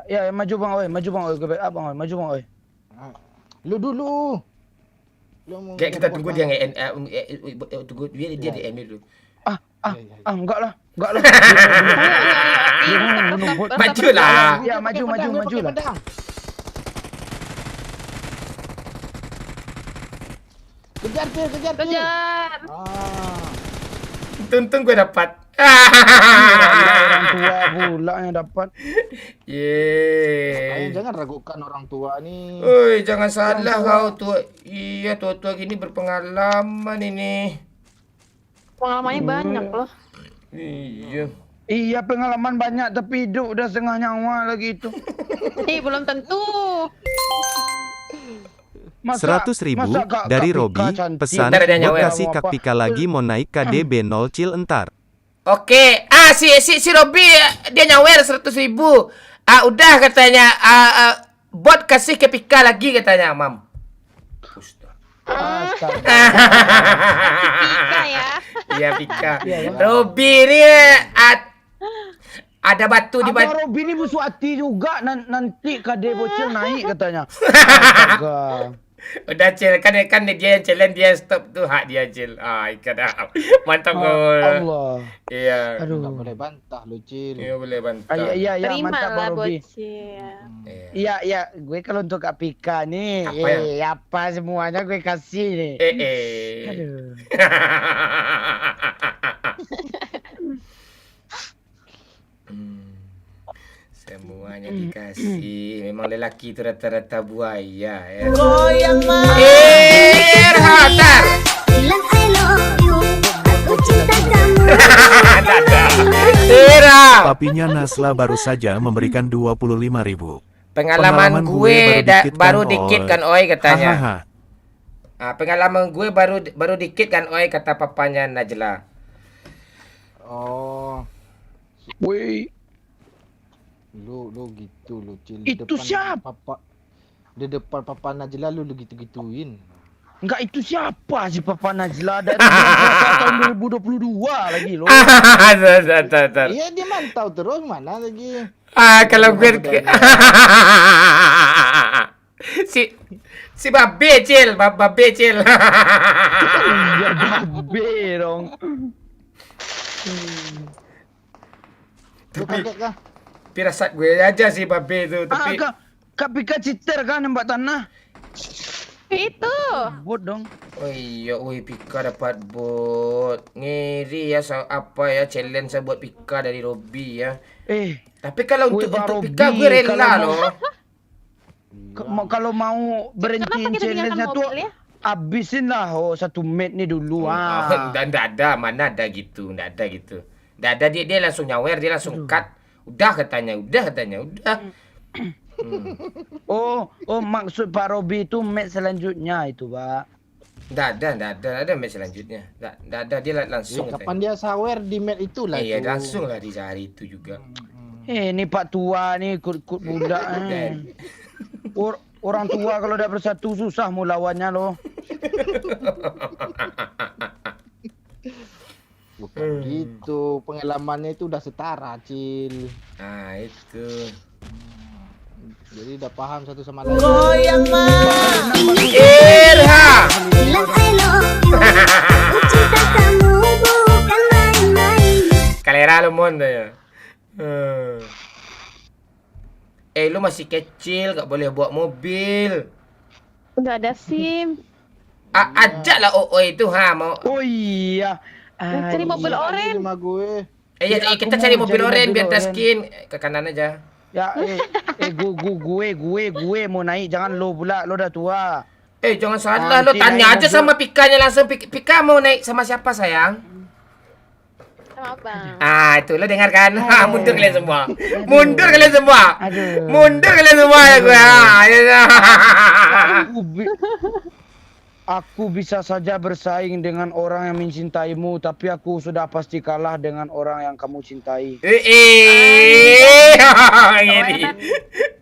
Iya, maju Bang Oi, gue backup Bang Oi, maju Bang Oi. Lu dulu. Kayak kita tunggu dia tunggu dia di end dulu. Enggak lah. Maju lah. Ya, maju lah. Kejar. Tuntung gue dapat. Orang tua pula yang dapat. Yeay. Jangan ragukan orang tua nih. Oi, jangan salah kau tua. Iya, tua-tua gini berpengalaman ini. Pengalamannya banyak loh. Iya, pengalaman banyak tapi hidup udah setengah nyawa lagi itu. Belum tentu. 100.000 dari Robi, pesan kasih Kak Pika lagi mau naik KDB 0 Cil entar. Oke, si Robi dia nyawer 100.000. Udah katanya, bot kasih ke Pika lagi katanya, Mam. Pika ya. Iya, Pika. Robi ini ada batu di batu. Robi ini musuh hati juga, nanti KD bocil naik katanya. Astaga. Udah Cil, kan dia yang challenge, dia stop tuh hak dia Cil. Ikan mantap gol. Allah. Iya. Aduh. Nggak boleh bantah lu, Cil. Iya boleh bantah. Iya, Terima mantap lah Bang Robi. bocil. Iya, gue kalau untuk Kak Pika nih, Apa ya? apa semuanya gue kasih nih. Aduh. Semuanya dikasih. Memang lelaki itu rata-rata buaya ya. Goyang Hatar. Bilang I love you, aku cinta kamu. Papinya Nasla baru saja memberikan 25.000. Pengalaman gue baru dikit kan oi katanya. Pengalaman gue baru dikit kan oi kata papanya Najla. Oh. Woi. Lu gitu lu, Cil. Itu siapa? Di depan Papa Najla lu gitu-gituin. Enggak, itu siapa sih Papa Najla dari tahun 2022 lagi lo. Iya, dia mantau terus, mana lagi. Kalau gue si Babe Cil. Iya, Babe dong. Lu kaget kah? Pirasat gue aja si Babe itu, tapi Kak Pika citer kan nembak tanah. Itu. Bot dong. Oh iya, Pika dapat bot. Ngiri ya, apa ya challenge saya buat Pika dari Robi ya. Tapi kalau untuk Pika gue rela loh. Kalau mau berhentiin challenge-nya tuh habisin lah 1 menit nih dulu. Nggak ada, mana ada gitu, nggak ada gitu. Nggak ada, dia langsung nyawer, dia langsung cut. Udah katanya. Oh, maksud Pak Robi itu match selanjutnya itu, Pak. Nggak ada match selanjutnya. Nggak ada, dia langsung. Kapan dia sawer di match itu lah. Iya, langsung lah di hari itu juga. Ini Pak tua nih ikut budak. Orang tua kalau udah bersatu susah mau lawannya loh. Bukan gitu, pengalamannya itu udah setara, Cil. Itu. Jadi udah paham satu sama lain. Goyang Irha. Bilang I love you, aku cinta kamu bukan main-main. Kalera lu mon ya. Lu masih kecil, gak boleh bawa mobil. Nggak ada SIM. Ajaklah itu mau. Oh iya. Cari mobil oren. Sama gue. Kita cari mobil oren biar ada skin. Ke kanan aja. Ya, gue mau naik, jangan lo pula, lo udah tua. Jangan salah lo, Nanti tanya naik aja mobil. sama Pikanya langsung. Pika mau naik sama siapa sayang? Sama abang. Itu lo dengar kan? Mundur kalian semua. Mundur kalian semua. Aduh. Mundur kalian semua ya gue. Aku bisa saja bersaing dengan orang yang mencintaimu, tapi aku sudah pasti kalah dengan orang yang kamu cintai. Ngeri.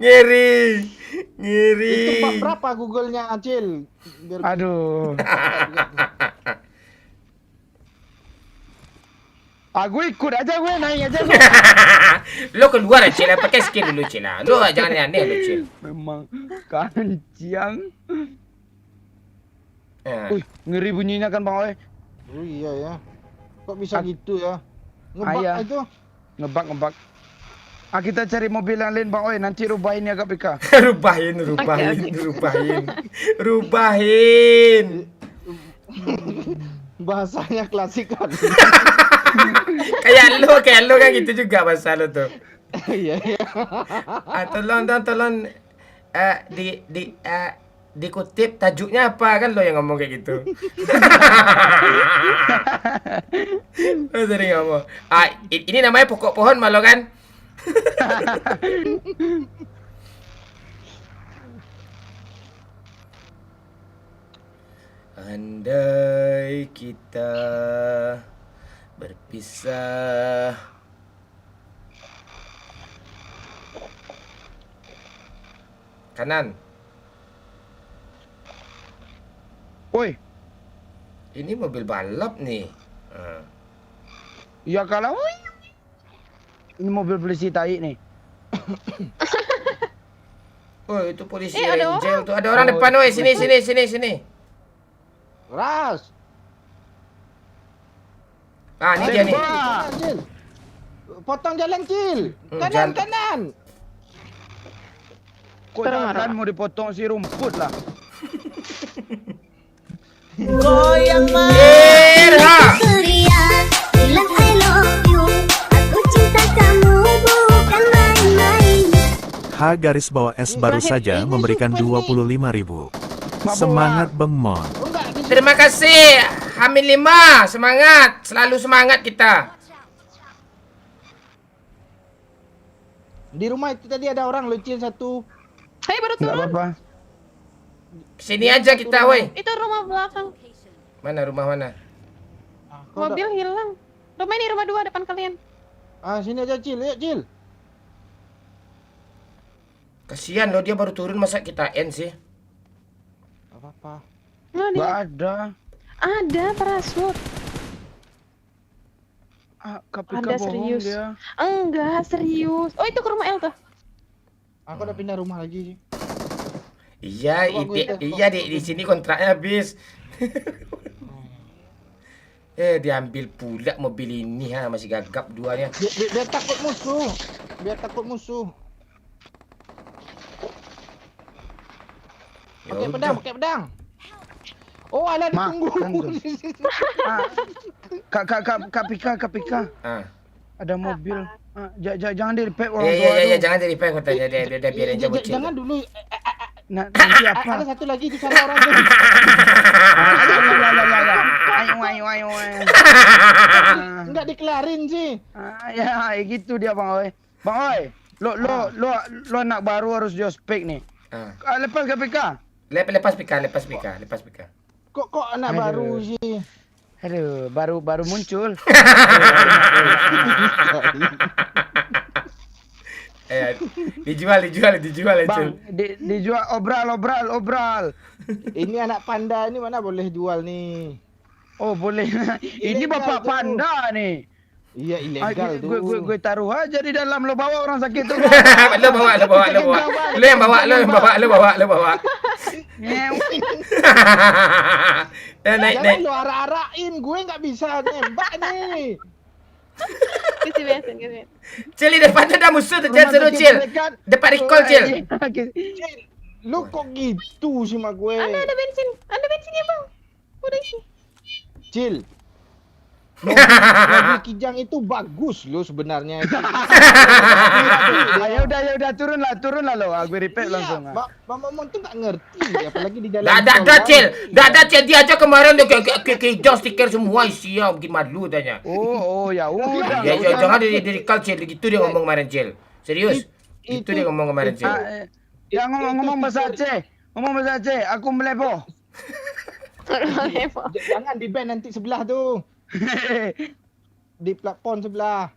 Ngeri. Ngeri. Itu berapa Google-nya, Acil? Aduh. Aku ikut aja gue, naik aja gue. Lo keluar Cil, pakai skin dulu Cil. Lo jangan aneh lo Cil. Memang kanciang. Ya. Ngeri bunyinya kan Bang Oi. Oh iya ya. Kok bisa gitu ya? Ngebak Ayah. itu. Ngebak. Kita cari mobil yang lain Bang Oi, nanti rubahin ya Kak Pika. Rubahin. Bahasanya klasik kan. Kayak lo kan gitu juga bahasa lo tuh. Iya. Tolong dikutip tajuknya apa kan lo yang ngomong kayak gitu. Lo sering ngomong. Ini namanya pokok pohon malu kan? Andai kita berpisah. Kanan. Woi, Ini mobil balap nih. ya kalau ini mobil polisi tai nih. Oh, itu polisi ada Angel tuh. Ada orang depan, woi. Sini. Ras. Ini dia nih. Cil. Potong jalan, Cil. Jalan. Kanan. Kok jalan mau dipotong si rumput lah. Irha. Surya, bilang I love you. Aku cinta kamu bukan main-main. H_S baru saja memberikan 25.000. Semangat Bang Mon. Terima kasih. Hamil 5. Semangat. Selalu semangat kita. Di rumah itu tadi ada orang lo, Cil, satu. Hai, baru Enggak turun. apa-apa. Sini aja kita, woi. Itu rumah belakang. Mana rumah mana? Mobil hilang. Rumah ini rumah 2 depan kalian. Sini aja, Cil. Yuk, Cil. Kasihan loh, dia baru turun, masa kita end sih? Apa-apa. Enggak ada. Ada parasut. Kak Ada Pika bohong serius. dia. Enggak, serius. Oh, itu ke rumah El tuh. Aku udah pindah rumah lagi sih. Iya, di sini kontraknya habis. Diambil pula mobil ini, masih gagap duanya. Biar takut musuh. Pakai pedang. Oh, ada ditunggu. Kak Pika. Ada mobil. Jangan di repair orang tua. Iya, jangan jadi peng katanya dia biarin aja bocil. Jangan dulu. Nanti apa? Ada satu lagi di sana orang tuh. Ayo. Enggak dikelarin sih. Ya, gitu dia Bang Oi. Bang Oi, lo anak baru harus diospek nih. Lepas Kak Pika. Lepas pika. Kok anak baru sih? Aduh, baru muncul. Dijual Bang, dijual obral. Ini anak panda ini mana boleh jual nih? Oh, boleh. Ini bapak panda nih. Iya, ilegal tuh. Gue taruh aja di dalam, lo bawa orang sakit tuh. Lo bawa. Lo yang bawa. Naik. Jangan lo arak-arakin, gue nggak bisa nembak nih. Kisi biasa. Cil, di depannya ada musuh tuh, seru Cil. Depan recall Cil. Lu kok gitu sih sama gue? Ada bensin ya Bang. Udah isi. Cil. Mobil Kijang itu bagus loh sebenarnya. Ya udah turun lah lo. Aku repair langsung. Bang Momon tuh nggak ngerti, apalagi di dalam. Dah Cil, dia aja kemarin dia ke Kijang stiker semua sia bikin malu tanya. Oh ya udah. Ya jangan dari kal Cil, gitu dia ngomong kemarin Cil. Serius. Itu dia ngomong kemarin Cil. Ya ngomong bahasa Aceh. Aku melepoh. Jangan di band nanti sebelah tuh. Di platform sebelah.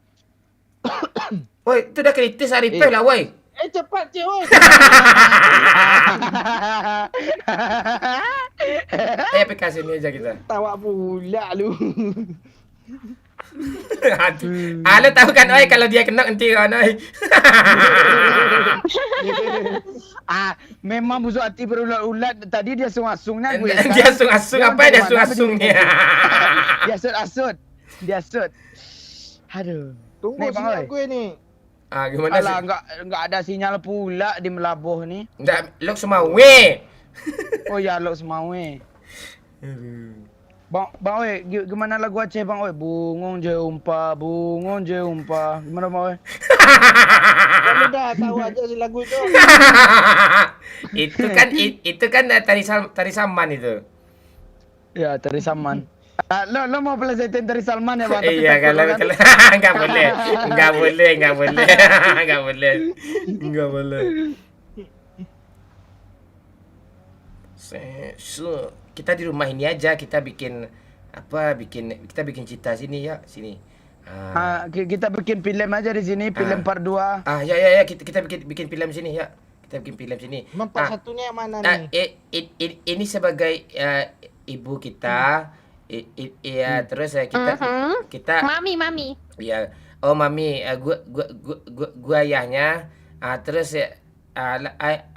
Woi, itu dah kritis repair lah woi. Cepat Cik woi. Ayo aplikasi ini aja kita. Tawa pula lu. Aduh. Lo tahu kan oi kalau dia kena nanti kan oi. Memang busuk hati berulat-ulat. Tadi dia asung-asungnya gue. Dia asung-asung apa dia asung-asungnya? Dia asut. Aduh. Tunggu sinyal gue nih. Gimana sih? Alah, enggak ada sinyal pula di Melabuh ni. Enggak, lock semua we. Oh ya, lock semua we. Bang oi, gimana lagu Aceh bang oi? Bungung je umpa. Gimana bang oi? Kamu dah tahu aja si lagu itu. itu kan tari saman itu. Ya, tari saman. Lo mau pelesetin dari Salman ya bang? Iya kalau nggak boleh. Kita di rumah ini aja kita bikin cerita sini ya sini. Kita bikin film aja di sini, film part 2. Ya kita bikin film sini ya. Kita bikin film sini. Part satunya yang mana nih? Ini sebagai ibu kita. Iya, terus kita Mami. Iya. Oh, mami, gua ayahnya. Terus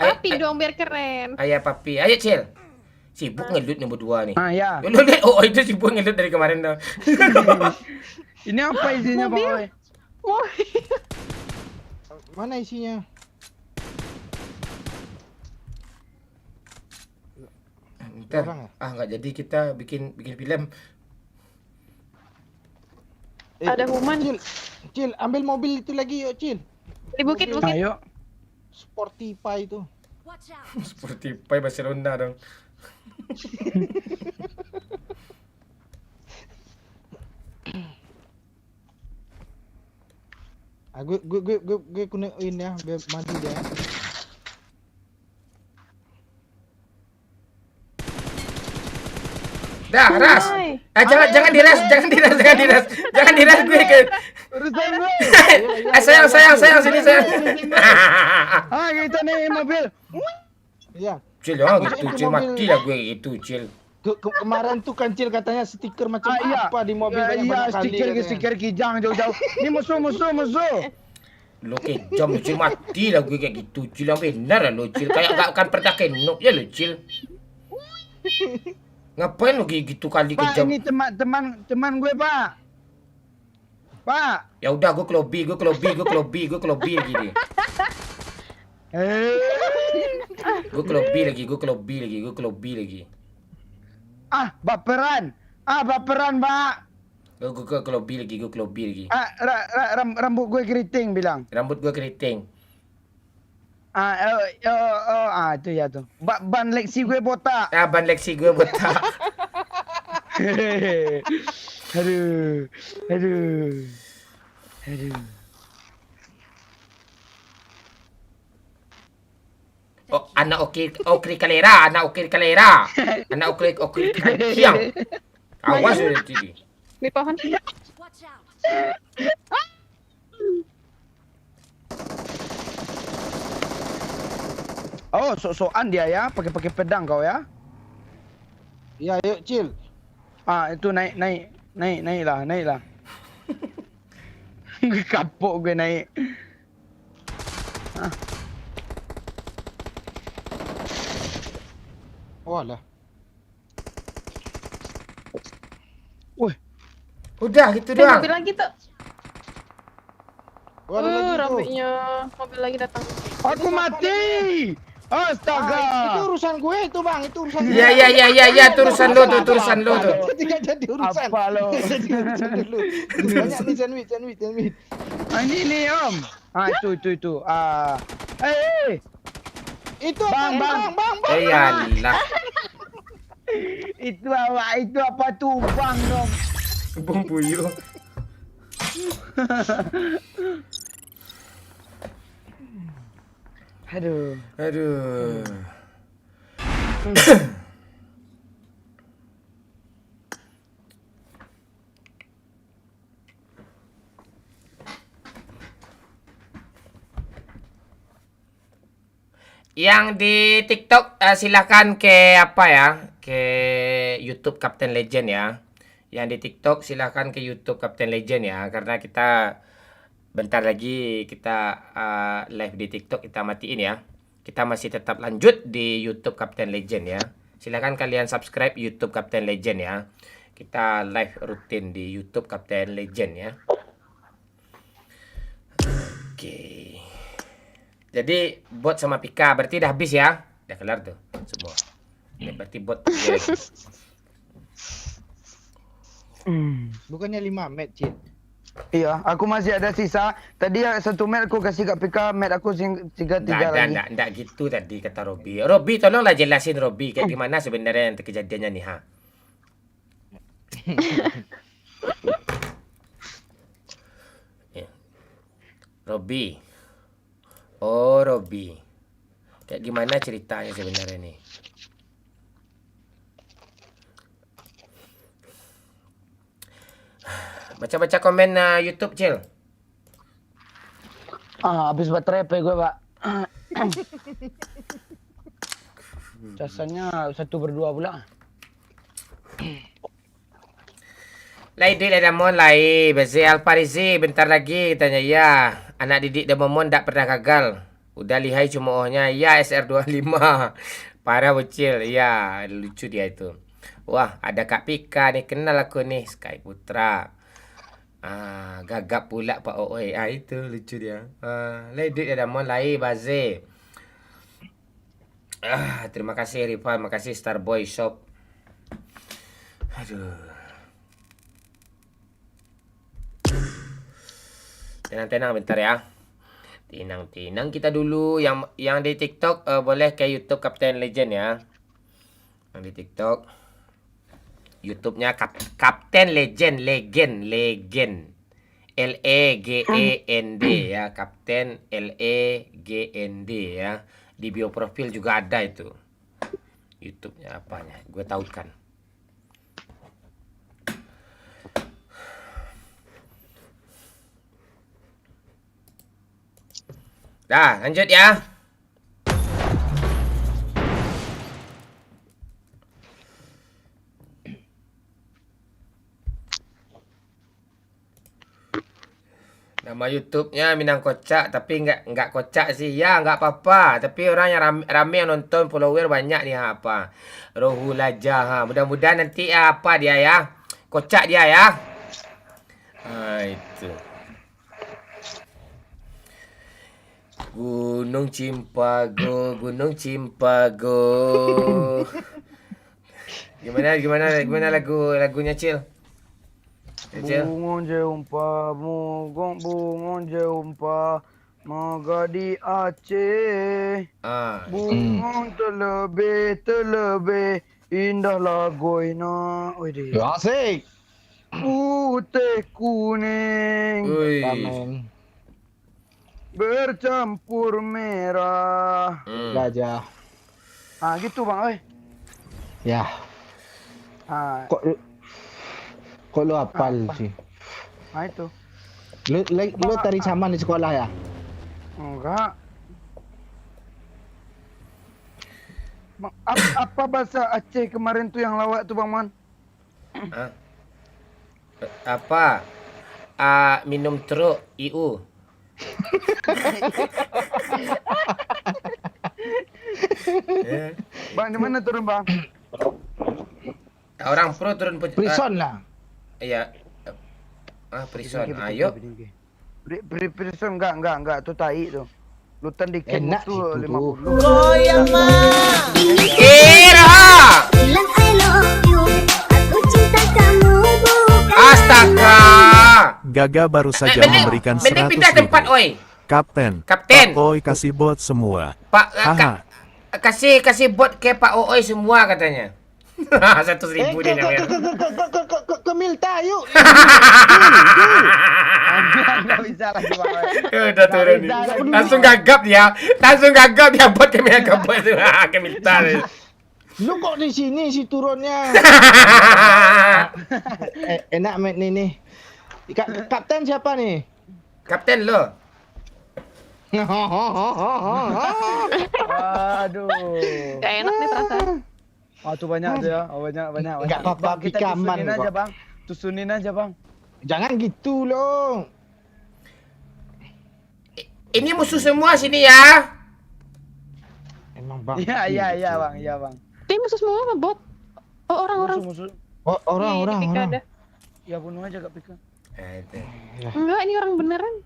Papi dong biar keren. Ayah papi. Ayo, Cil. Sibuk ngelut nomor 2 nih. Ya. Oh, itu sibuk ngelut dari kemarin dong. Ini apa isinya, Bang? Mana isinya? Nggak jadi kita bikin film. Ada human. Cil, ambil mobil itu lagi yuk, Cil. Di bukit. Ayo. Sportify itu. Sportify Barcelona dong. Gue kunein ya, biar mati dia. Dah, ras. Jangan diras gue ke. Sayang sini sayang. Kita nih mobil. Iya. Cil, gitu Cil, mati lah gue gitu Cil. Kemarin tuh kan Cil katanya stiker macam apa di mobil banyak kali. Stiker Kijang jauh-jauh. Ini musuh. Lo kejam Cil, mati lah gue kayak gitu Cil, yang benar lo Cil, kayak gak akan pernah kenok ya lo Cil. Ngapain lo kayak gitu kali kejam? Pak, ini teman gue, Pak. Pak. Ya udah gue ke lobby lagi deh. Gue ke lobby lagi. Baperan, Pak. Gue ke lobby lagi. Rambut gue keriting bilang. Rambut gue keriting. Itu ya tuh. Ban Lexi gue botak. Ban Lexi gue botak. Aduh. Oh, anak okri kalera. Anak okri siang. Awas udah jadi. Di pohon. Oh, sok-sokan dia ya, pakai pedang kau ya? Iya, yuk Cil. Itu naiklah. Kapok gue naik. Walah. Wih. Udah gitu doang. Mobil lagi tuh. Ramenya mobil lagi datang. Aku mati. Astaga. Itu urusan gue itu bang, itu urusan gue. Ya, itu urusan lo tuh. Tidak jadi urusan. Apa lo? Jadi urusan dulu. Banyak nih sandwich. Ini om. Itu. Itu bang. Yalah. Itu apa tuh bang dong? Bung Puyo. Aduh. Yang di TikTok silakan ke apa ya? Ke YouTube Kapten Legend ya. Yang di TikTok silakan ke YouTube Kapten Legend ya, karena kita bentar lagi kita live di TikTok kita matiin ya. Kita masih tetap lanjut di YouTube Kapten Legend ya. Silakan kalian subscribe YouTube Kapten Legend ya. Kita live rutin di YouTube Kapten Legend ya. Oke. Jadi bot sama Pika berarti dah habis ya. Dah kelar tuh semua. Ini berarti bot. Bukannya 5 match, Cid. Iya, aku masih ada sisa. Tadi 1 match aku kasih kat Pika, match aku 3 lagi. Enggak gitu tadi kata Robi. Robi tolonglah jelasin Robi kayak gimana sebenarnya yang kejadiannya nih ha. Robi. Oh, Robi. Kayak gimana ceritanya sebenarnya nih? Baca-baca komen YouTube, Cil. Habis baterai HP gue, Pak. Casannya 1/2 pula. Laidi Ledamon lai, Bazi Alparizi bentar lagi tanya ya. Anak didik Damomon tak pernah gagal. Udah lihai cumoohnya. Ya SR25. Parah bocil. Ya, lucu dia itu. Wah, ada Kak Pika nih, kenal aku nih, Sky Putra. Gagap pula Pak Oi. Itu lucu dia. Laidi Ledamon lai, Bazi. Terima kasih Rifan, makasih Starboy Shop. Aduh. Tenang-tenang bentar ya. Tenang kita dulu. Yang di TikTok boleh ke YouTube Kapten Legend ya. Yang di TikTok YouTube-nya Kapten Legend. LEGEND ya. Kapten LEGND ya. Di bio profil juga ada itu. YouTube-nya apanya? Gue tahu kan. Dah, lanjut ya. Nama YouTube-nya Minang Kocak, tapi enggak kocak sih. Ya, enggak apa-apa. Tapi orang yang rame yang nonton, follower banyak nih apa. Rohul aja. Mudah-mudahan nanti apa dia ya. Kocak dia ya. Itu. Gunung Cimpago. Gimana lagunya, Cil? Bungon jumpa bungon jumpa moga di Aceh. Bungon terlebih indah lagoina. Asik. Putih kuning. Amin. Bercampur merah. Gajah. Gitu bang, oi. Ya. Kok lu hafal sih? Itu. Lu tari saman di sekolah ya? Enggak. Bang, apa bahasa Aceh kemarin tuh yang lawak tuh Bang Man? Apa? Minum teruk IU. Bang, di mana turun Bang? Orang pro turun Prison lah. Iya. Prison. Ayo. Prison enggak tuh tai tuh. Lutan dikit Enak musuh situ 50. Goyang mah. Kira. Bilang I love you. Aku cinta kamu bukan Astaga. Gaga baru saja Mending memberikan pindah 100.000. tempat, oi. Kapten. Kapten. Pak Oi kasih bot semua. Pak Haha. kasih bot ke Pak Ooi semua katanya. 100.000 dia namanya. Ke Milta yuk. Enggak bisa lagi Pak. Udah turun nih. Langsung gagap dia bot ke Mega bot itu. Ke Milta. Lu kok di sini si turunnya? Enak main nih. Kapten siapa nih? Kapten lo. Aduh. Gak enak nih perasaan. Oh, tuh banyak tuh ya. Oh, banyak. Enggak apa-apa, Bang, kita Pika aman tusunin aja, kok. Bang. Tusunin aja, Bang. Jangan gitu loh. Ini musuh semua sini ya. Emang bang. Iya, Bang. Ini musuh semua apa bot? Oh orang-orang. Musuh. Oh, orang. Pika ada. Ya bunuh aja Kak Pika. Enggak, ini orang beneran.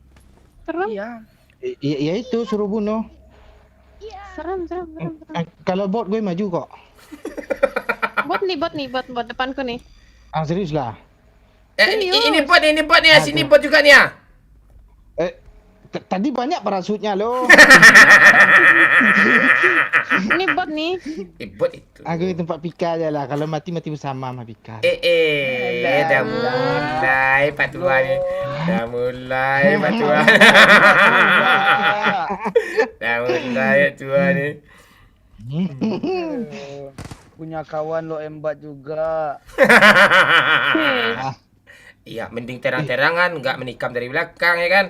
Serem. Iya. Iya itu suruh bunuh. Serem. Kalau bot gue maju kok. Bot depanku nih. Serius lah. Ini bot nih ya, sini bot juga nih ya. Tadi banyak parasutnya loh. Ini bot nih. Bot itu. Aku di tempat Pika aja lah. Kalau mati bersama sama Pika. Dah mulai Pak Tua ni. Dah mulai Pak Tua. Dah mulai Pak Tua ni. Punya kawan lo embat juga. Iya, mending terang-terangan, enggak menikam dari belakang ya kan.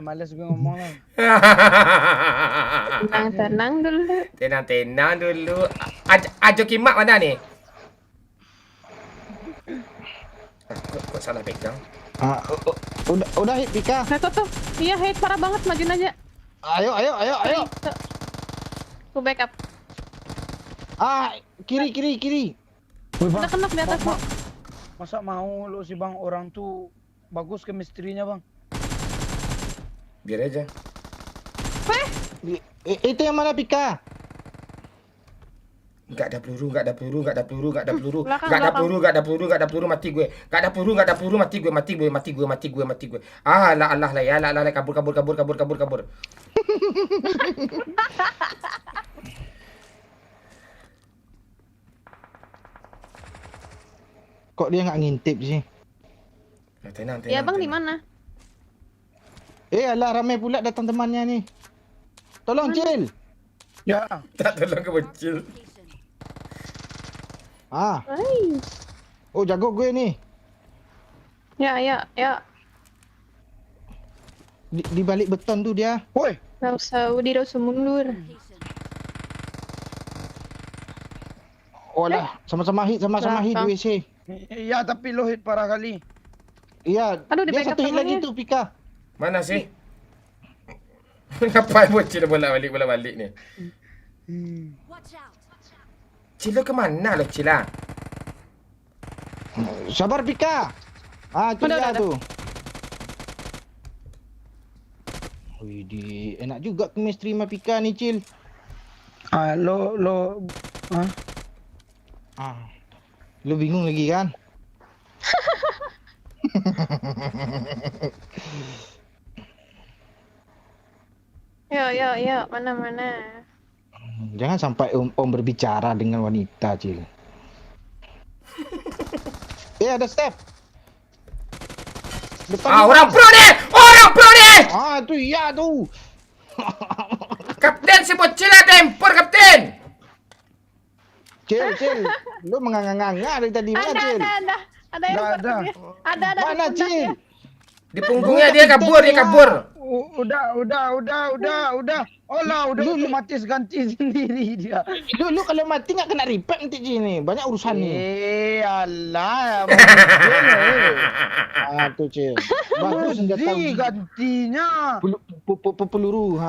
Males gue ngomong lah. Tenang dulu. Ajo Kimak mana nih? Kok salah pegang? Udah hit Pika. Tuh. Iya hit parah banget, majuin aja. Ayo. Ku backup. Kiri. Udah kena di atas kok. Masa mau lo sih Bang, orang tuh bagus chemistry-nya Bang. Biar aja. Itu yang mana Pika? Enggak ada peluru, enggak ada peluru. Enggak ada peluru, mati gue. Enggak ada peluru, mati gue. Allah ya, kabur. Kok dia nggak ngintip sih? Tenang. Ya Bang di mana? Alah ramai pula datang temannya nih. Tolong Cil. Ya. Tak tolong ke bocil. Oh jago gue nih. Ya. Di balik beton tuh dia. Woi. Gak usah mundur. Oh lah, sama-sama hit di WC. Iya, tapi lo hit parah kali. Iya. Aduh, dia satu hit lagi tuh Pika. Mana sih? Ngapain bocil bolak-balik ni? Cil lo kemana lo Cil lah? Sabar Pika. Itu dia tuh. Widih, enak juga chemistry sama Pika nih Cil. Lu bingung lagi kan? Ya, mana. Jangan sampai om berbicara dengan wanita, Cil. Ada step. Orang pro deh! Itu iya tuh. Kapten si bocil ada empor kapten. Cil, lu menganga-nganga dari tadi mana, Cil? Ada yang ada. Mana, Cil? Di punggungnya dia kabur. Udah. Olah, udah otomatis ganti sendiri dia. Lu kalau mati nggak kena repack nanti sini. Banyak urusan nih. Alah. Tuh, Cil. Bagus senjata. Gantinya. Peluru,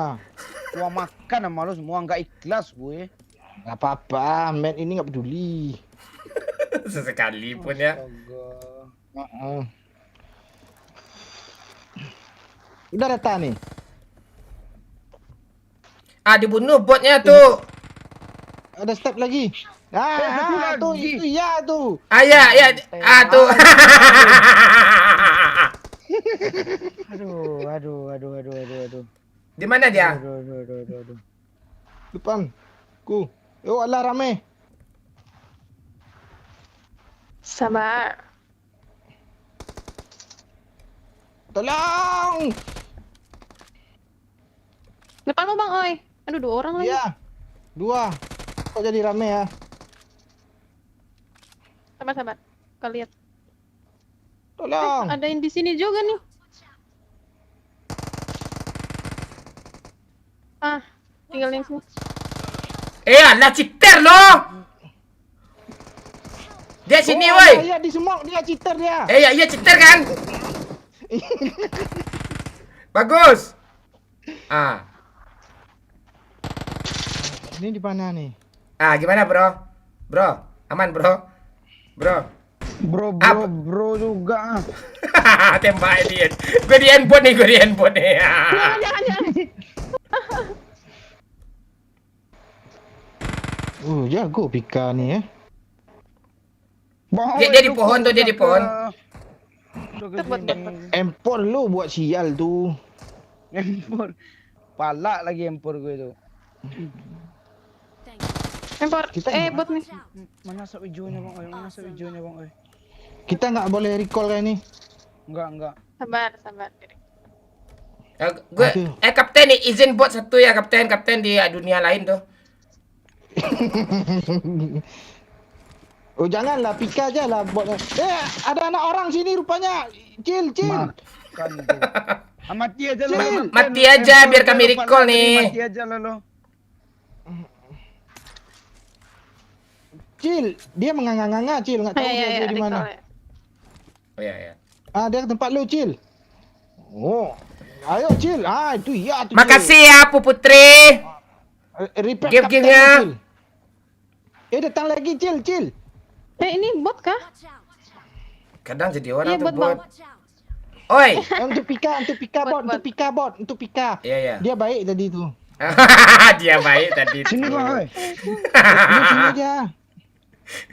Gua makan sama lu semua nggak ikhlas gue. Gak apa-apa, man ini nggak peduli. Sesekali pun ya. Udah datang nih. Ah, dibunuh botnya tuh. Ada step lagi. Tuh itu ya tuh. Ah, ya. Ah, tuh. Aduh. Di mana dia? Aduh. Depan. Yo, Allah rame. Sabar. Tolong. Depan lu Bang Oi. Aduh, 2 orang lagi. Iya. 2. Kok jadi rame ya? Sabar. Kau lihat. Tolong. Ada yang di sini juga nih. Tinggal yang sini. Alah cheater loh. Dia sini, woi. Iya, di semok dia cheater dia. Iya cheater kan? Bagus. Ah. Ini di mana nih? Ah, gimana, Bro? Bro, aman, Bro? Bro. Bro juga. Tembak dia. Gue di handphone nih. Jangan. Jago Pika nih ya. Dia di pohon tuh, dia di pohon. Empor lu buat sial tuh. Empor. Palak lagi empor gue itu. Empor. Bot nih. Mana asap hijaunya Bang Oi? Kita nggak boleh recall kayak ini. Enggak. Sabar. Kapten nih, izin buat satu ya, Kapten di dunia lain tuh. Oh janganlah, Pika aja lah buatnya. Ada anak orang sini rupanya. Cil. Makan tuh. Mati aja lo. Mati aja biar kami recall nih. Mati aja lo. Cil, dia menganga-nganga Cil, nggak tahu dia di mana. Oh iya. Dia ke tempat lu Cil. Oh, ayo Cil. Itu iya tuh. Makasih ya, Bu Putri. Game-gamenya. Datang lagi Cil. Ini bot kah? Kadang jadi orang tuh bot, bot. Bang. Oi. Untuk Pika bot. Iya. Dia baik tadi tuh. Dia baik tadi. Sini Bang Oi. Sini aja.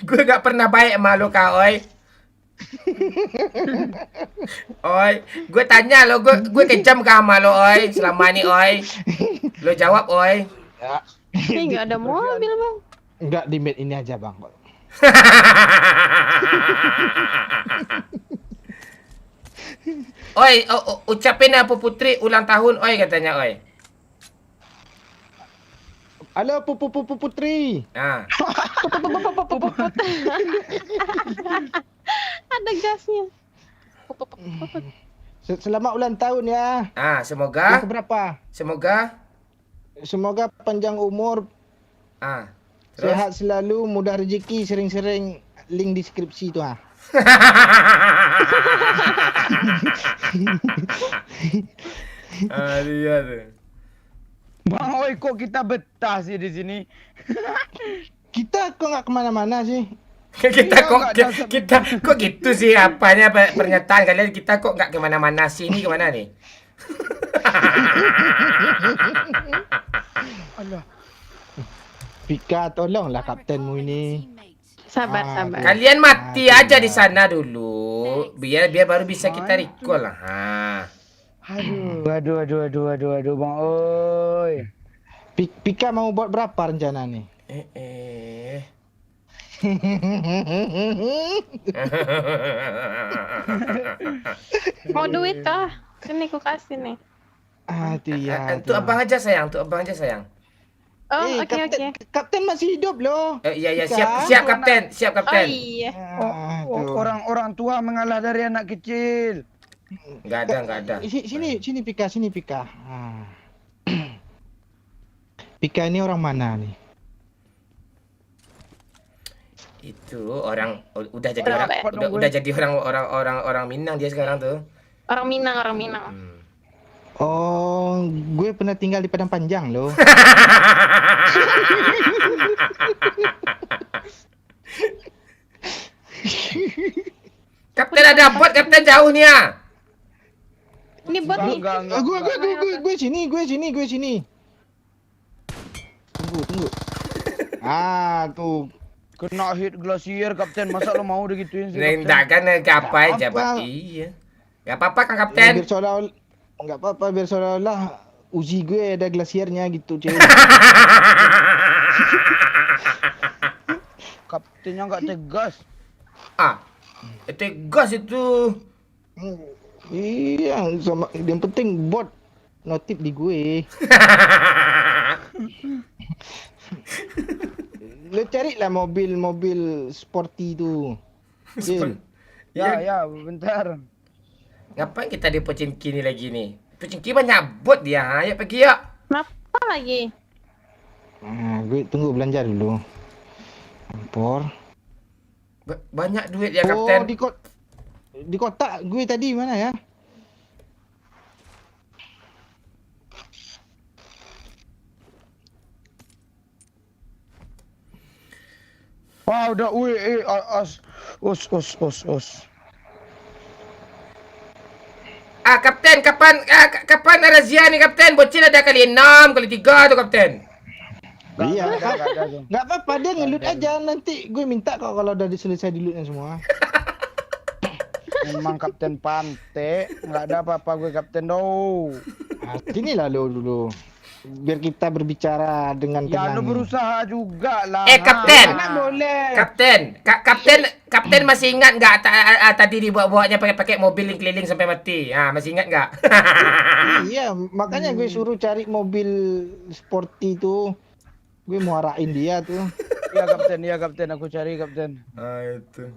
Gue gak pernah baik sama lu, Kak Oi. Oi, gue tanya lo, gue kejam gak sama lo, Oi? Selama ini, Oi. Lo jawab, Oi. Ini nggak ada mobil Bang. Enggak, di mid ini aja Bang. Oi, ucapin apa Putri ulang tahun, Oi, katanya, Oi. Halo Putri. Ada gasnya. Selamat ulang tahun ya. Semoga. Yang keberapa? Semoga panjang umur. Terus? Sehat selalu, mudah rezeki, sering-sering link deskripsi tu Lihat tuh. Bang Oi, kok kita betah sih di sini? Kita kok nggak kemana-mana sih? kita kok gitu sih apanya pernyataan kalian, kita kok nggak kemana-mana sih, ini kemana nih? Alah. Pika, tolonglah kaptenmu ini. Sabar. Kalian mati aja di sana dulu, biar baru bisa kita recall lah. Aduh, Bang Oi. Pika mau buat berapa rencana nih? Mau duit kah? Sini ku kasih nih. Untuk abang aja sayang, Oh, oke. Kapten masih hidup loh. Iya, siap kapten. Oh iya. Orang tua mengalah dari anak kecil. Enggak ada. Sini Pika. Pika ini orang mana nih? Itu orang udah jadi orang Minang dia sekarang tuh. Orang Minang. Oh, gue pernah tinggal di Padang Panjang loh. Kapten ada bot, kapten jauh nih ya. Ini bot nih. Gue sini. tunggu. Ah, tuh. Kena hit glacier kapten, masa lo mau digituin sih kapten? Nggak kan apa aja, apa. Pak. Iya. Nggak apa-apa kan kapten. Biar seolah-olah enggak apa-apa, biar seolah-olah Uzi gue ada glasiernya gitu, cewek. Kaptennya nggak tegas. Tegas itu. Iya, sama yang penting bot notif di gue. Lu carilah mobil sporty tu. Jil. Ya, bentar. Ngapain kita di Pochinki ni lagi nih? Pochinki banyak bot dia. Ayo pergi yuk. Kenapa lagi? Gue tunggu belanja dulu. Ampor. Banyak duit ya kapten. Di kotak gue tadi mana ya? Wah, udah us. Kapten, kapan razia nih kapten? Bocil ada kali 6, kali 3 tuh kapten. Iya, nggak apa-apa, dia ngelut aja, nanti gue minta kok kalau udah selesai dilutnya semua. Memang kapten pantai, nggak ada apa-apa gue kapten do. Sini lah lo dulu, biar kita berbicara dengan tenang. Ya, lo berusaha juga lah. Kapten. Boleh. Kapten masih ingat nggak tadi dibawa-bawanya pakai mobil yang keliling sampai mati? Masih ingat nggak? Iya, makanya gue suruh cari mobil sporty tuh. Gue mau arahin dia tuh. Iya kapten, aku cari kapten. Itu.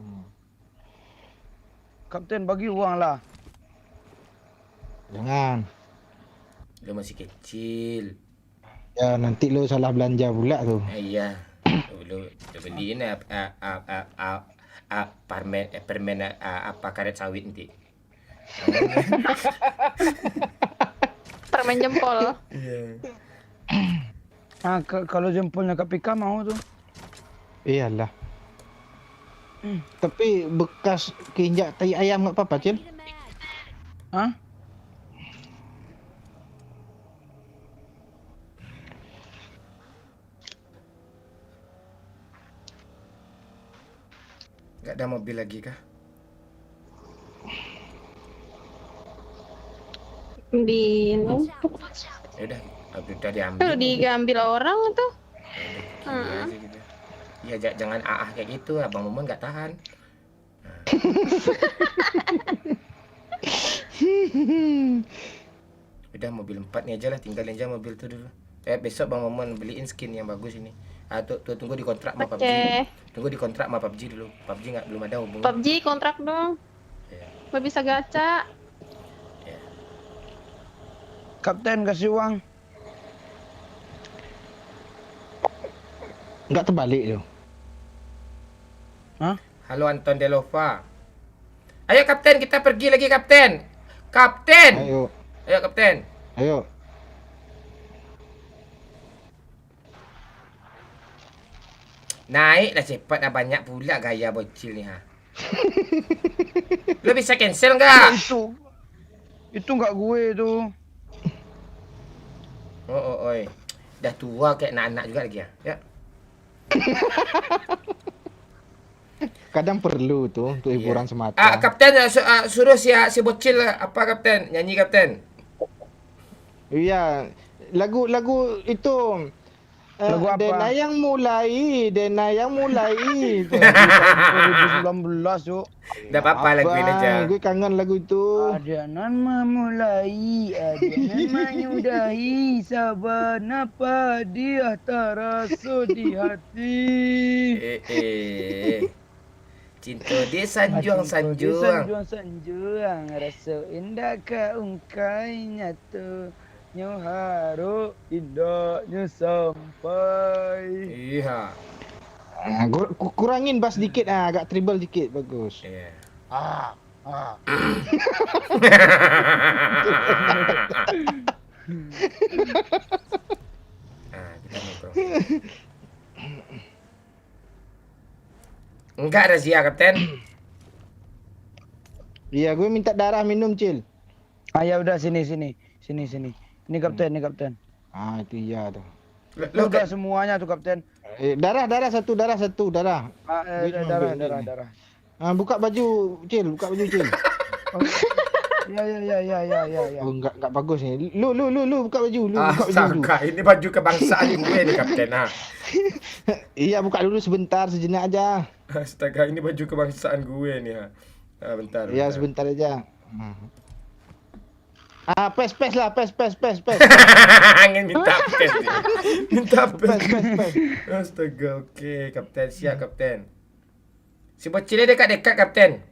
Kapten bagi uang lah. Jangan. Lo masih kecil. Ya nanti lo salah belanja pula tuh. Iya. Lo beliin permen apa karet sawit nanti. Permen jempol. Iya. Kalau jempolnya Kapika mau tuh. Iyalah. Tapi bekas keinjak tai ayam nggak apa-apa, Cil? Hah? Nggak ada mobil lagi kah? Udah diambil. Tuh diambil orang tuh. Aja gitu. Ya jangan kayak gitu, Abang Momon nggak tahan. Udah mobil 4 nih aja lah, tinggalin aja mobil tuh dulu. Besok Bang Momon beliin skin yang bagus ini. Tunggu dikontrak sama PUBG. Tunggu dikontrak sama PUBG dulu. PUBG belum ada hubungan. PUBG kontrak dong. Gak bisa gacha. Kapten kasih uang. Nggak terbalik lo. Hah? Halo Anton Delova. Ayo kapten, kita pergi lagi kapten. Kapten. Ayo kapten. Ayo. Naiklah cepat, dah banyak pula gaya bocil ni Lo bisa cancel nggak? Itu nggak gue tuh. Oi. Dah tua kayak anak-anak juga lagi ya. Kadang perlu tuh untuk hiburan semata. Kapten suruh si bocil apa kapten? Nyanyi kapten. Iya, lagu itu lagu apa? Dena yang mulai 2019 yuk. Dah apa-apa laguin aja. Gue kangen lagu itu. Adianan memulai, adianan menyudahi, sabar napa dia terasa di hati. Cinta dia sanjuang, rasa indah keungkai nyata. Haru indahnya sampai. Iya. Kurangin bass dikit, agak treble dikit, bagus. Iya. Kita ngobrol. Enggak razia kapten. Iya, gue minta darah minum, Cil. Ya udah sini. Ini kapten. Itu iya tuh. Udah semuanya tuh kapten. Darah satu. Darah. Buka baju, Cil. Ya. Oh, enggak bagus ni. Lu buka baju, buka baju dulu. Astaga, ini baju kebangsaan gue nih kapten. Iya, buka dulu sebentar, sejenak aja. Astaga, ini baju kebangsaan gue nih. Bentar. Ya, sebentar aja. Pes lah, pes. Angin minta pes nih. Minta pes. Astaga, oke, kapten, siap kapten. Si bocilnya dekat-dekat kapten.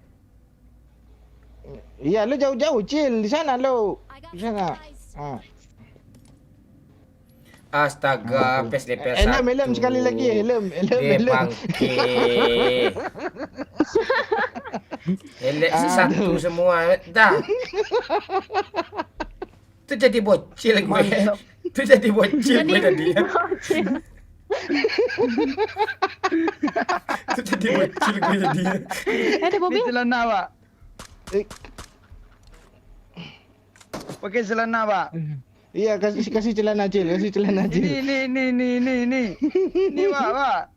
Iya, lu jauh-jauh, Cil. Di sana lu. Di sana. Astaga, pes DP 1. Helm sekali lagi, helm. Bangke. Elek satu semua. Dah. Itu jadi bocil gue. Itu jadi bocil gue tadi. Itu jadi bocil gue tadi. Ada mobil. Celana, Pak. Pakai celana, Pak. Iya, kasih celana, Cil. Ini. Ini, Pak.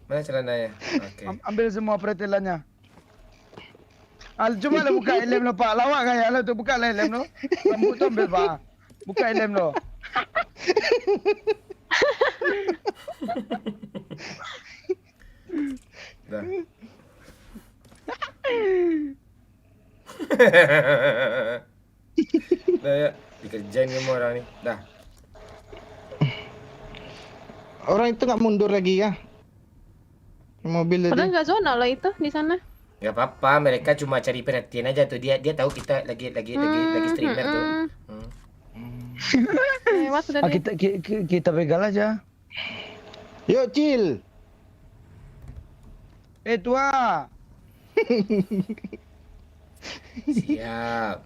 Mana celananya? Oke. Ambil semua pretelannya. Cuma lah buka helm lo, Pak. Lawak kayak lo tuh, buka helm lo. Rambut tu ambil, Pak. Buka helm lo. Dah. Dah ya, dikerjain semua orang ni. Dah. Orang itu nggak mundur lagi ya? Mobil tadi. Padahal nggak zona loh itu di sana. Gak apa-apa, mereka cuma cari perhatian aja tuh. Dia tahu kita lagi streamer tuh. Lewat sudah deh. Kita begal aja. Yuk, Cil. Tua. Siap.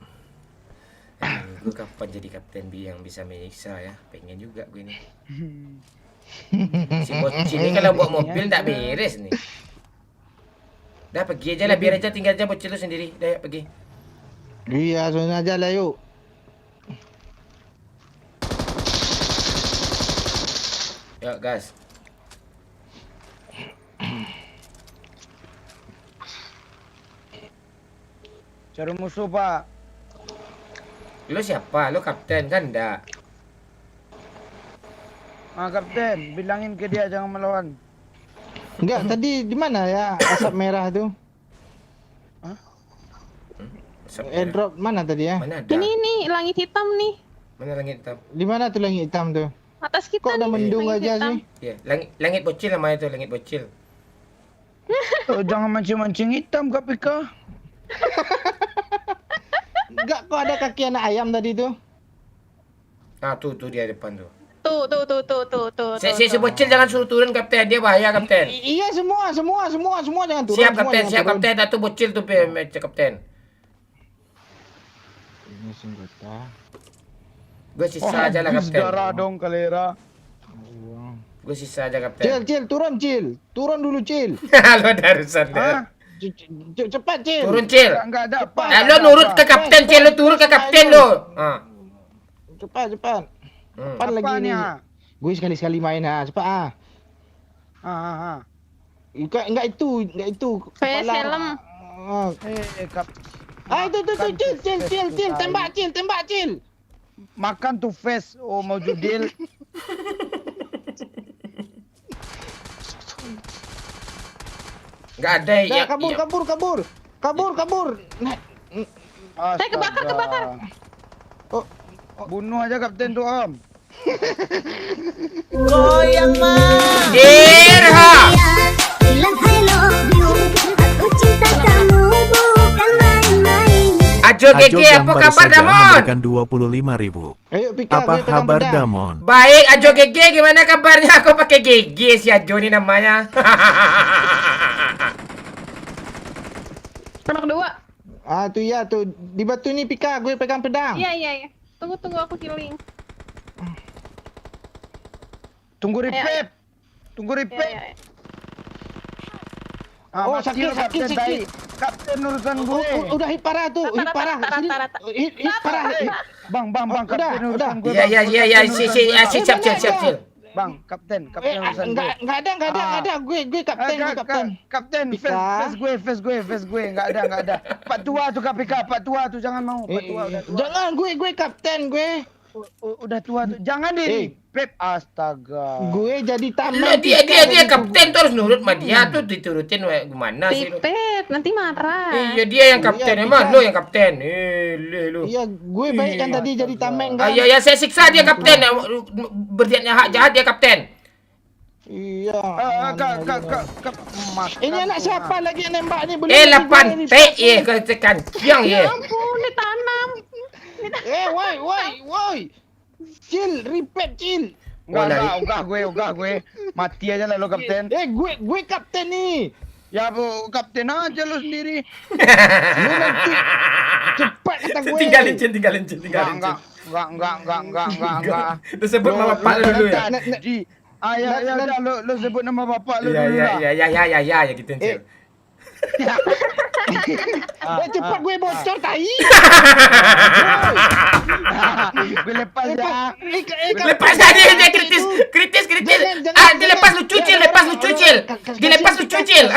Gue kapan jadi kapten yang bisa menyiksa ya? Pengen juga gue nih. Si bocil ini kalau bawa mobil tak beres nih. Dah pergi aja lah, biar aja tinggal aja bocil lu sendiri. Dah yuk, pergi. Iya, zona aja lah yuk. Yuk, gas. Cari musuh, Pak. Lu siapa? Lu kapten kan enggak? Kapten, bilangin ke dia jangan melawan. Enggak, tadi di mana ya asap merah tuh? Airdrop mana tadi ya? Mana ada? Ini langit hitam nih. Mana langit hitam? Di mana tuh langit hitam tuh? Atas kita Kok udah nih, mendung langit aja hitam. sih? Iya, langit bocil namanya itu, langit bocil. Jangan mancing-mancing hitam, Kak Pika. Enggak, kok ada kaki anak ayam tadi tuh? Tuh dia depan tuh. Tuh. Si bocil jangan suruh turun kapten, dia bahaya kapten. Iya, semua jangan turun. Siap kapten, kapten. Atau bocil tuh kapten. Ini senjata. Gue sisa aja lah kapten. Darah dong kalera. Gue sisa aja kapten. Cil, turun dulu Cil. Lo darusan deh. Cepat Cil. Turun Cil. Enggak ada apa. Lo nurut ke kapten Cil, lo turun ke kapten lo. Cepat. Cepat lagi Apanya? ini. Gue sekali-sekali main cepat Enggak itu. Face helm. Cil, tembak Cil. Makan tuh face, mau judil. Enggak ada ya. Kabur. Saya kebakar. Bunuh aja kapten tuh, Om. Goyang mah. Dirha. Bilang I love you. Aku cinta kamu bukan main-main. Ajo GG, apa kabar Damon? Memberikan 25.000. Ayo Pika, Apa kabar Damon? Baik, Ajo GG, gimana kabarnya? Aku pakai GG si Ajo ini namanya. Nomor 2. Tuh ya tuh di batu ini Pika, gue pegang pedang. Iya. Tunggu aku healing. Tunggu repair. Iya. Sakit. Kapten urusan gue. Udah hit parah tuh, hit parah. Rata. Hit parah. Bang, kapten udah. urusan gue. Iya, Bang. iya, iya, Kapten urusan gue. siap. Bang, kapten urusan gue. Enggak ada. Gue kapten. Kapten, Pika. face gue, enggak ada. Pak tua tuh KPK, Pak tua tuh jangan mau, Pak tua udah tua. Jangan gue kapten gue. Udah tua tuh. Jangan deh. Pep, astaga. Gue jadi Lah taman. dia kapten tuh harus nurut sama dia tuh diturutin gimana sih lu? Pipet, nanti marah. Iya dia yang kapten Iya, emang Pika. lu yang kapten. Lu. Iya, gue baik kan tadi jadi tameng Ah, kan. iya, saya siksa dia kapten. Berniatnya hak jahat dia kapten. Iya. Mas. Ini anak siapa lagi yang nembak nih? Lapan T kau tekan yang Ya ye. ampun, ditanam. Woi. Chill, repeat chill. Enggak gue. Mati aja lah lo kapten. Gue kapten nih. Ya bu, kapten aja lo sendiri. Lu nanti cepat kata gue. Tinggalin Cil. Enggak. Lu sebut nama bapak lu dulu ya. Ya udah lo sebut nama bapak lo dulu lah. Ya gitu Cil. Cepat gue bocor tai. Gue lepas ya. Lepas dia kritis. Ah, dilepas lu cucil. Dilepas lu cucil.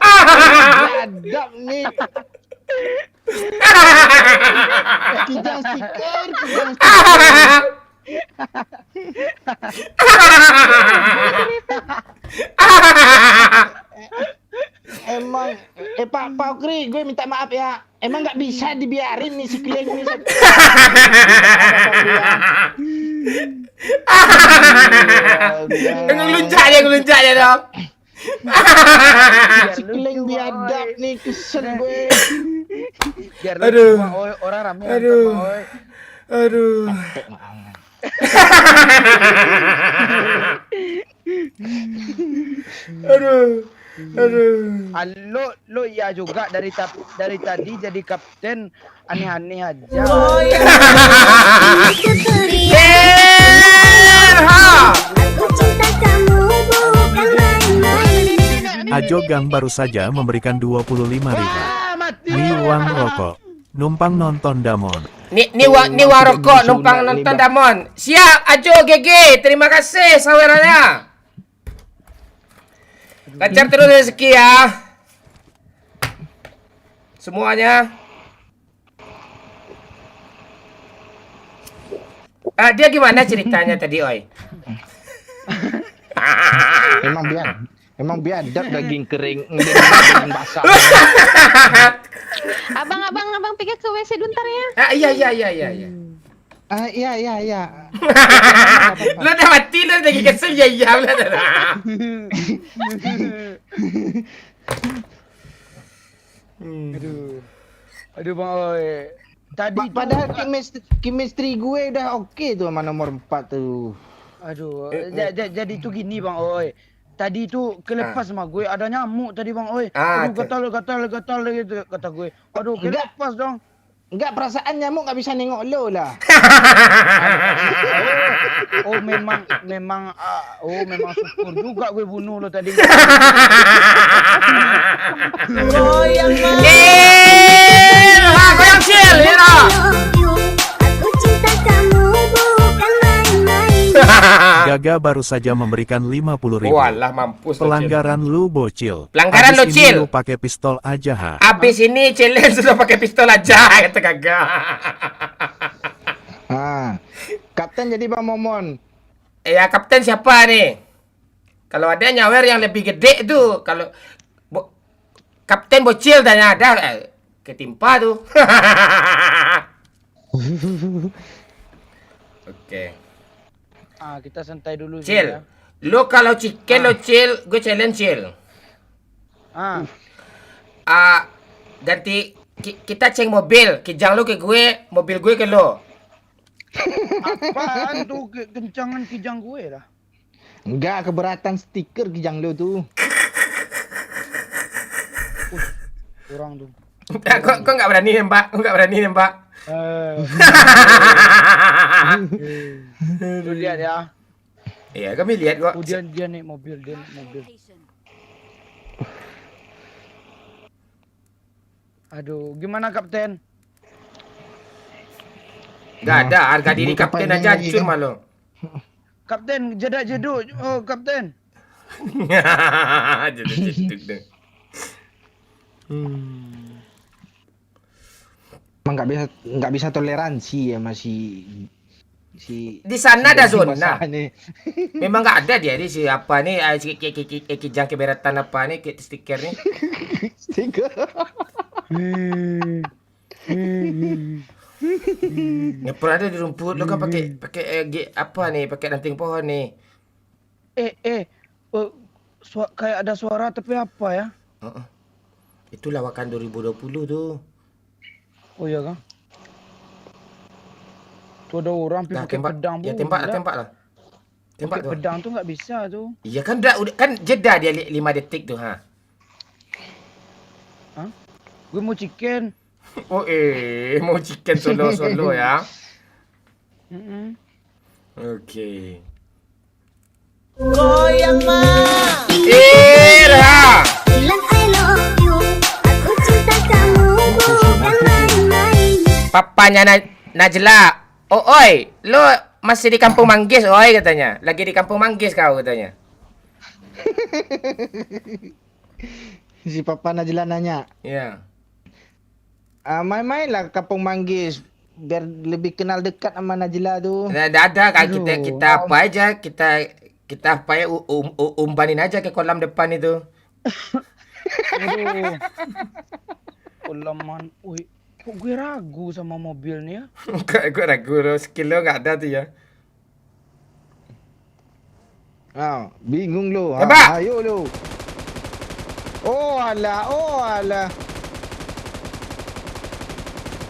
Adab nih. Kijang stiker. Emang Pak Okri, gue minta maaf ya. Emang nggak bisa dibiarin nih si klien ini. Ngelunjak dia dong. Si klien biadab nih, kesel gue. Biar Aduh. orang rame. Aduh. Lo ya juga dari tadi jadi kapten aneh-aneh aja. Aku cinta kamu bukan main-main. Ajo Gang baru saja memberikan 25.000. Ni uang rokok. Numpang nonton Damon. Ni waroko numpang nonton Damon. Siap Ajo GG. Terima kasih sawerannya. Lancar terus rezeki ya. Semuanya. Dia gimana ceritanya tadi, oi? Emang biadab daging kering, daging basah. Abang pikir ke WC bentar ya. Iya. Iya. Lo udah mati lo lagi kesel ya lo dah. Aduh bang oi. Tadi Padahal chemistry gue udah oke tuh sama nomor 4 tuh. Aduh, jadi tuh gini bang oi. Tadi itu kelepas sama gue ada nyamuk tadi bang oi. Aduh gatal gitu kata gue. Aduh kelepas dong. Enggak, perasaan nyamuk nggak bisa nengok lo lah. Memang syukur juga gue bunuh lo tadi. Goyang Cil, Hira. Aku cinta kamu bukan main-main. Gaga baru saja memberikan 50.000. Walah mampus. Pelanggaran lu bocil. Pelanggaran lu, Abis Cil. ini lu pakai pistol aja ha. Abis ini challenge sudah pakai pistol aja kata Gaga. Kapten jadi Bang Momon. Ya kapten siapa nih? Kalau ada nyawer yang lebih gede tuh, kalau kapten bocil dan ada ketimpa tuh. Oke. Kita santai dulu. Cil, lo kalau chicken lo Cil, gue challenge Cil. Ganti kita ceng mobil, kijang lo ke gue, mobil gue ke lo. Apaan tuh kencangan kijang gue lah. Enggak, keberatan stiker kijang lo tuh. Kurang tuh. Kok nggak berani nembak? Lu lihat ya. Iya, kami lihat kok. Dia naik mobil. Aduh, gimana Kapten? Gak ada, harga diri kapten aja hancur malu. Kapten, jedak jeduk. Oh, Kapten. Jeduk deh. Emang nggak bisa toleransi ya masih Di sana ada zona. basah nih. Memang nggak ada dia di siapa nih kijang keberatan apa nih stiker nih. Stiker. Nggak pernah ada di rumput lo kan pakai apa nih pakai ranting pohon nih. Kayak ada suara tapi apa ya? Itu lawakan 2020 tuh. Oh iya kan? Tuh ada orang pergi pakai pedang pun. Ya tembak lah. Tembak pakai tuh. pedang tuh nggak bisa tuh. Iya kan udah kan jeda dia 5 detik tuh ha. Hah? Gue mau chicken. Oh mau chicken solo ya. Oke. Goyang mah. Ira. Bilang I love you. Aku cinta kamu bukan main-main. Papanya Najla. Oh, oi, lo masih di Kampung Manggis, oi katanya. Lagi di Kampung Manggis kau katanya. Si Papa Najla nanya. Iya. Main-main lah ke Kampung Manggis biar lebih kenal dekat sama Najla tuh. Nah, ada kan kita apa aja kita apa ya umbanin aja ke kolam depan itu. Aduh. Kolaman. Wih, kok gue ragu sama mobil nih ya? Gue ragu lo skill lo nggak ada tuh ya. Bingung lo. Tembak! Ayo lo. Oh alah.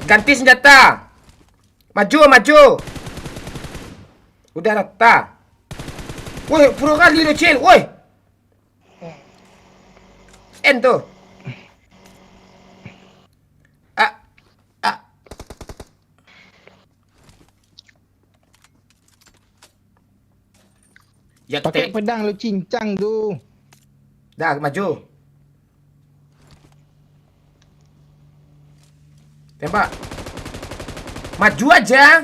Ganti senjata. Maju. Udah rata. Woi, pura kali lo cil, woi. Tuh. Ya pakai pedang lu cincang tuh. Dah maju. Tembak. Maju aja.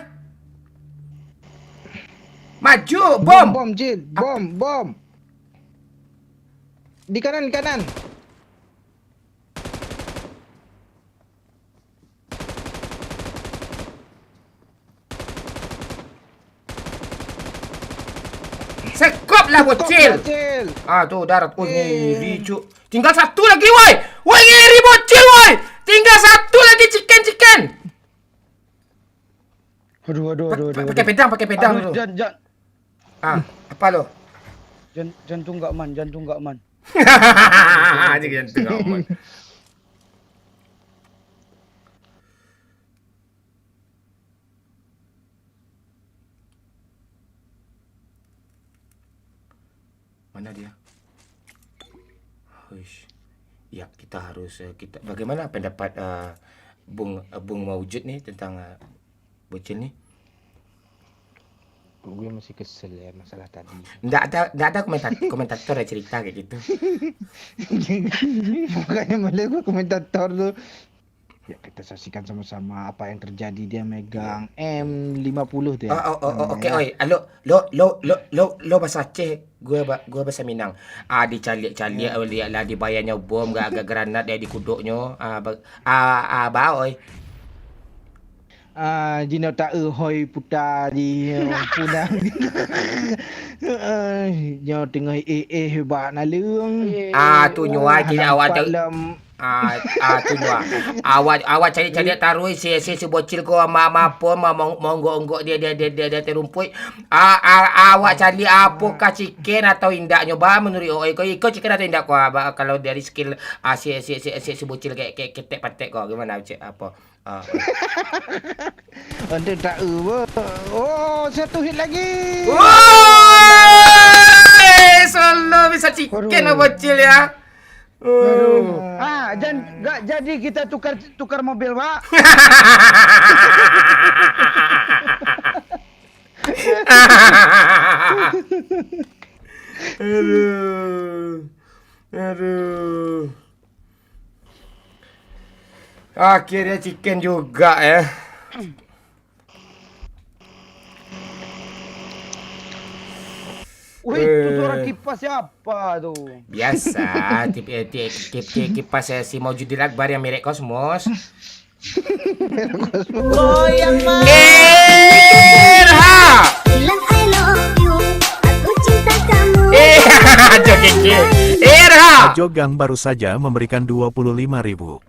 Maju, bom. Bom, Cil. Bom. Di kanan. Sekop lah bocil. Tuh darat. Oh ngiri cuk. Tinggal satu lagi woi. Woi ngiri bocil woi. Tinggal satu lagi chicken. Aduh. Pakai pedang dulu. Apa lo? Jantung nggak man. Jantung nggak aman. Mana dia? Hush. Ya, kita harus bagaimana pendapat Bung Maujud nih tentang bocil nih? Gue masih kesel ya masalah tadi. Nggak ada komentator yang cerita kayak gitu. Makanya malah gue komentator tuh. Ya kita saksikan sama-sama apa yang terjadi. Dia megang M50 tuh ya. Oke, oi. Lo bahasa Aceh, gua bahasa Minang. Dicalik lihatlah dibayarnya bom gak granat dia dikuduknya. Ba oi. Jino tak hoi putar di punang. Nyo tengah hebat na leung. Tu nyuai kira awak tu nyuai. Awak cari taruh si bocil ko apa monggok dia terumpui. Awak cari apa kah chicken atau indaknya ba menurut kau chicken atau indak ko kalau dari skill si bocil kayak ketek patek kau gimana apa? Anda tak satu hit lagi. Solo bisa chicken bocil ya. Jangan jadi kita tukar mobil, Pak. Aduh. akhirnya chicken juga ya. Wih, itu suara kipas siapa tuh? Biasa, kipas si Maujudin Akbar yang merek Cosmos. Goyang Irha. Bilang I love you, aku cinta kamu. Ajo Kiki. Irha. Ajo Gang baru saja memberikan 25.000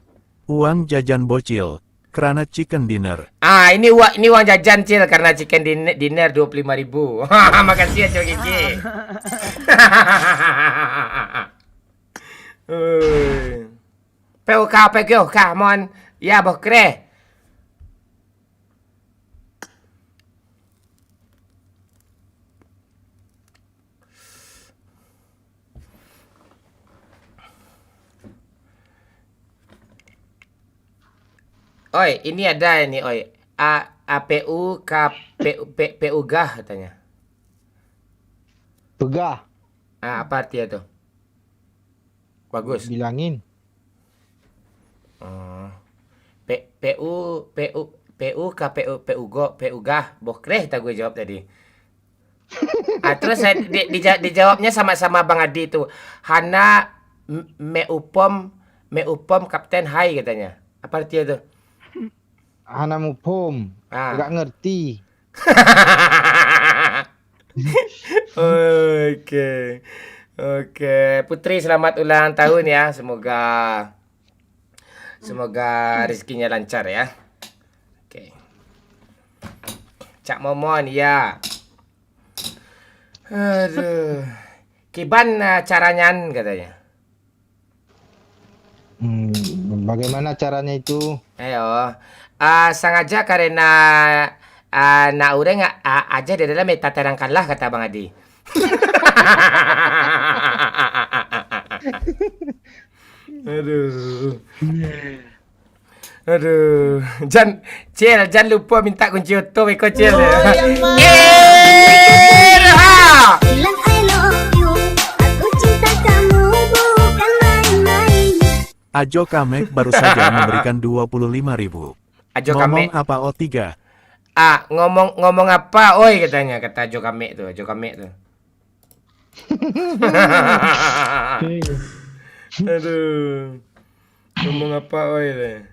uang jajan bocil karena chicken dinner. Ini uang jajan Cil karena chicken dinner 25.000. Makasih ya Cok Kiki. PUK, mon. Ya, bokre. Oi, ini ada ini, oi. APU PU gah katanya. Pegah. Apa artinya tuh? Bagus. Bilangin. PU PU gah. Bokreh tak gue jawab tadi. Terus saya dijawabnya sama Bang Adi itu. Hana meupom Kapten Hai katanya. Apa artinya tuh? Hana mupom. Enggak ngerti. Oke. Putri selamat ulang tahun ya. Semoga rezekinya lancar ya. Oke. Cak Momon ya. Aduh. Kiban caranya katanya. Bagaimana caranya itu? Ayo. Sengaja karena na urang aja di dalam meta terangkanlah kata Bang Adi. Aduh. Jangan lupa minta kunci auto Eko Cil. Bilang I love you, aku cinta kamu bukan main-main. Ajo Kamek baru saja memberikan 25.000. Ngomong apa O3? Ngomong apa oi katanya, kata Ajo Kamek tuh. Aduh. Ngomong apa oi tuh.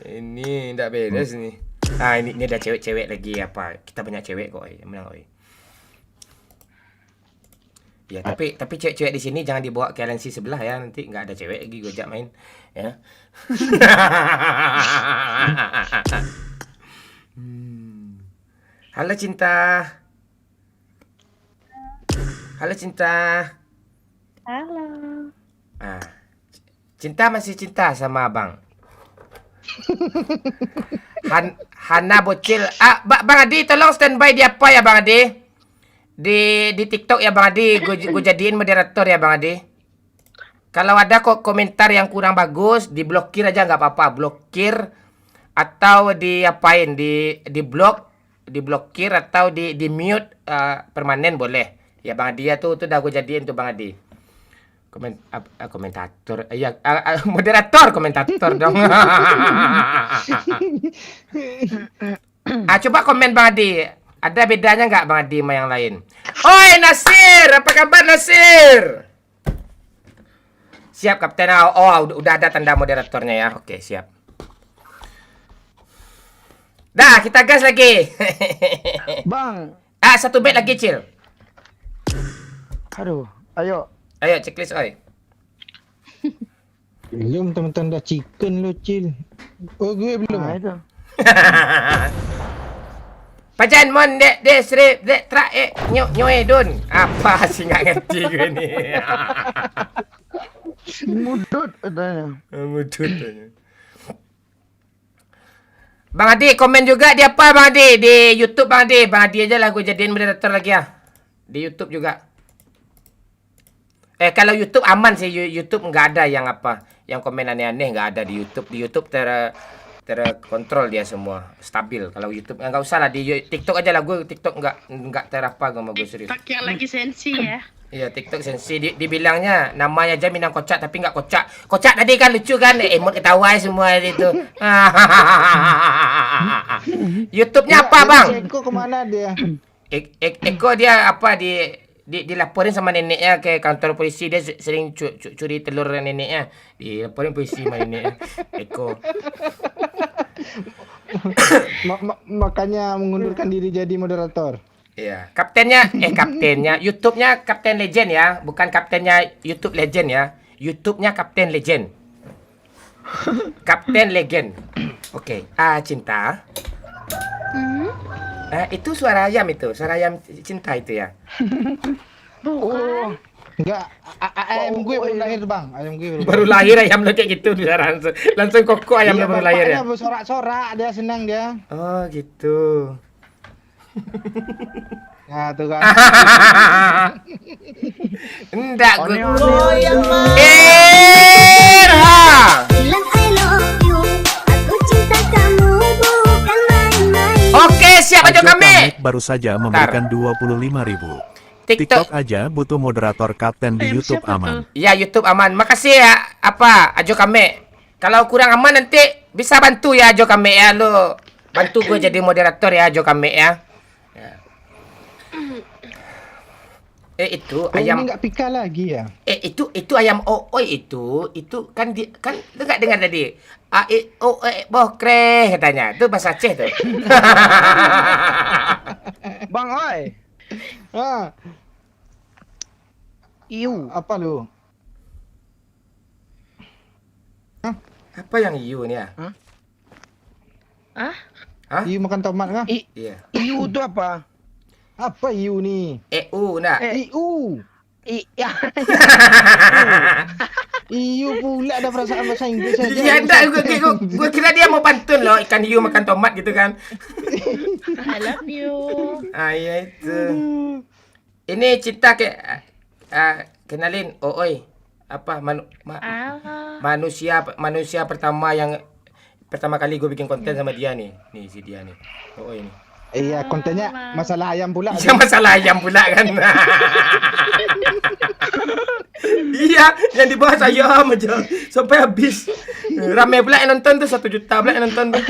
Ini enggak beres nih. Ini ada cewek-cewek lagi apa? Kita banyak cewek kok oi. Menang oi. Ya, tapi cewek-cewek di sini jangan dibawa ke LNC sebelah ya, nanti nggak ada cewek lagi gue ajak main, ya. Halo Cinta. Halo Cinta. Halo. Cinta masih cinta sama Abang. Hana bocil. Bang Adi tolong standby di apa ya Bang Adi? Di TikTok ya Bang Adi, gue jadiin moderator ya Bang Adi. Kalau ada kok komentar yang kurang bagus, diblokir aja nggak apa-apa, blokir atau diapain, diblok, diblokir atau di mute permanen boleh. Ya Bang Adi ya tuh udah gue jadiin tuh Bang Adi. Komentator, ya moderator komentator dong. Coba komen Bang Adi. Ada bedanya nggak Bang Adi sama yang lain? Oi Nasir, apa kabar Nasir? Siap Kapten. Udah ada tanda moderatornya ya. Oke, siap. Dah, kita gas lagi. Bang. Satu bet lagi, Cil. Aduh, ayo. Ayo, checklist oi. Belum teman-teman dah chicken lo, Cil. Oh, gue belum. Itu. Pajan mon dek strip dek trak nyoe dun. Apa sih nggak ngerti gue nih. Mudut katanya. Mudut. Bang Adi komen juga di apa Bang Adi di YouTube Bang Adi. Bang Adi aja lah gue jadiin moderator lagi ya. Di YouTube juga. Kalau YouTube aman sih, YouTube nggak ada yang apa, yang komen aneh-aneh nggak ada di YouTube. Di YouTube terkontrol dia semua, stabil. Kalau YouTube nggak usah lah, di TikTok aja lah, gue TikTok nggak terapa gue mau gue serius. TikTok yang lagi sensi ya. Iya, TikTok sensi. Dibilangnya namanya aja Minang Kocak tapi nggak kocak. Kocak tadi kan lucu kan? Emot ketawa semua itu. YouTube-nya apa, Bang? Eko kemana dia? Eko dia apa dilaporin sama neneknya ke kantor polisi. Dia sering curi telur neneknya. Dilaporin polisi sama neneknya. Eko. Makanya mengundurkan diri jadi moderator. Iya, kaptennya YouTube-nya Kapten Legend ya, bukan kaptennya YouTube Legend ya. YouTube-nya Kapten Legend. Kapten Legend. Oke. Cinta. Itu suara ayam cinta itu ya. Oh, enggak, ayam gue baru lahir, Bang. Ayam gue baru lahir ayam lo kayak gitu langsung koko ayamnya baru lahir ya. Iya, bersorak-sorak, dia senang dia. Oh, gitu. Nah, tuh kan. Enggak gue. Bilang I love you, aku cinta kamu bukan main-main. Oke, siap Ajo kami. Baru saja memberikan 25.000. TikTok aja butuh moderator kapten di YouTube aman. Ya, YouTube aman. Makasih ya Ajo kami. Kalau kurang aman nanti bisa bantu ya Ajo kami ya, lo bantu gue jadi moderator ya Ajo kami ya. Itu ayam ini nggak pika lagi ya? Itu ayam itu kan lu nggak dengar tadi? Bokre katanya. Itu bahasa Aceh tuh. Bang Oi. Iu. Apa lu? Apa yang iu nih ya? Hah? Iu makan tomat kah? Iya. Iu itu apa? Apa iu nih? EU nak. Iu. Iu pula ada perasaan bahasa Inggris aja. Iya, enggak, gue kira dia mau pantun loh, ikan hiu makan tomat gitu kan. I love you. Iya itu. Ini cinta kenalin, apa manusia pertama yang pertama kali gue bikin konten sama dia nih. Nih si dia nih. Ini. Iya, kontennya masalah ayam pula. Iya, masalah ayam pula kan. Iya, yang dibahas ayam aja sampai habis. Rame pula yang nonton tuh, 1 juta pula yang nonton tuh.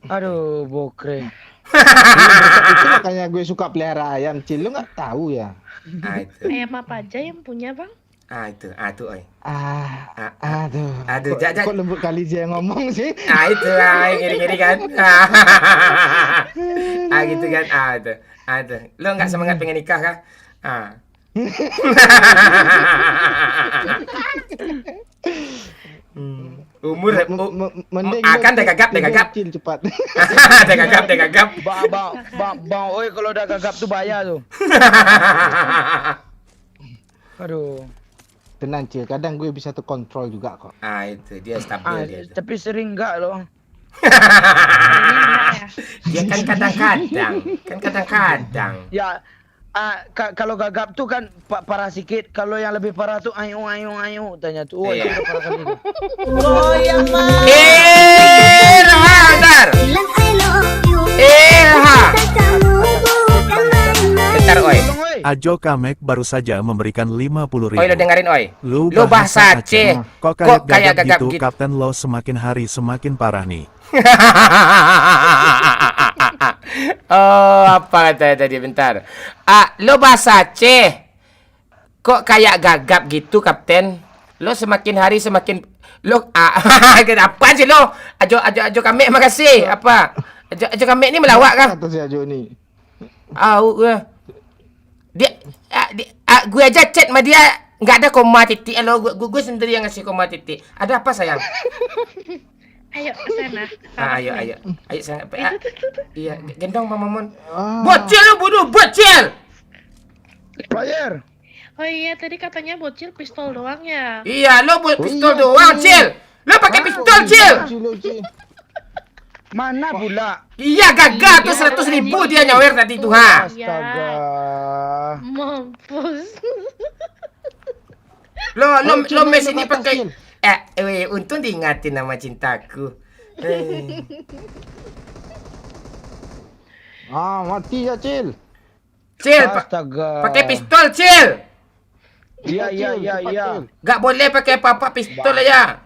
Aduh, Bokre. Itu makanya gue suka pelihara ayam, Cil. Lu nggak tahu ya? Ayam apa aja yang punya, Bang? Itu oi. Aduh. Kok lembut kali dia ngomong sih? Itu ngiri-ngiri kan. Gitu kan. Itu. Lo nggak semangat pengen nikah kah? Umur kan dah gagap. Cepat. Dah gagap. Bang Oi kalau udah gagap tuh bahaya tuh. Aduh. Tenang, Cil. Kadang gue bisa terkontrol juga kok. Itu dia stabil dia. Tapi sering enggak loh. Dia kan kadang-kadang. Ya, kalau gagap tuh kan parah sedikit. Kalau yang lebih parah tuh ayu tanya tuh. Oh, yang lebih parah kali itu. Bentar. Bilang I love you, Bentar, oi. Ajo Kamek baru saja memberikan 50.000. Oi, lo dengerin, oi. Lu bahasa Aceh. Kok kayak gagap gitu, Kapten lo semakin hari semakin parah nih. Apa kata tadi, bentar. Lo bahasa Aceh. Kok kayak gagap gitu, Kapten? Lo semakin hari semakin apa sih lo? Ajo Kamek, makasih. Apa? Ajo Kamek ini melawak kah? Kata si Ajo nih. Gue aja chat sama dia nggak ada koma titik. Gue sendiri yang ngasih koma titik. Ada apa sayang? Ayo ke sana. Ayo sayang. Iya, gendong Mama Mon. Bocil lu bodoh, bocil. Player. Oh iya, tadi katanya bocil pistol doang ya. Iya, lo pistol doang, Cil. Lo pakai pistol, Cil. Mana pula? Iya, gagal tuh 100.000 dia nyawer tadi tuh, ha. Astaga. Mampus. Lo mes ini pakai untung diingatin nama cintaku. Mati ya, Cil. Cil, Astaga. pakai pistol, Cil. Iya. Gak boleh pakai apa-apa pistol aja.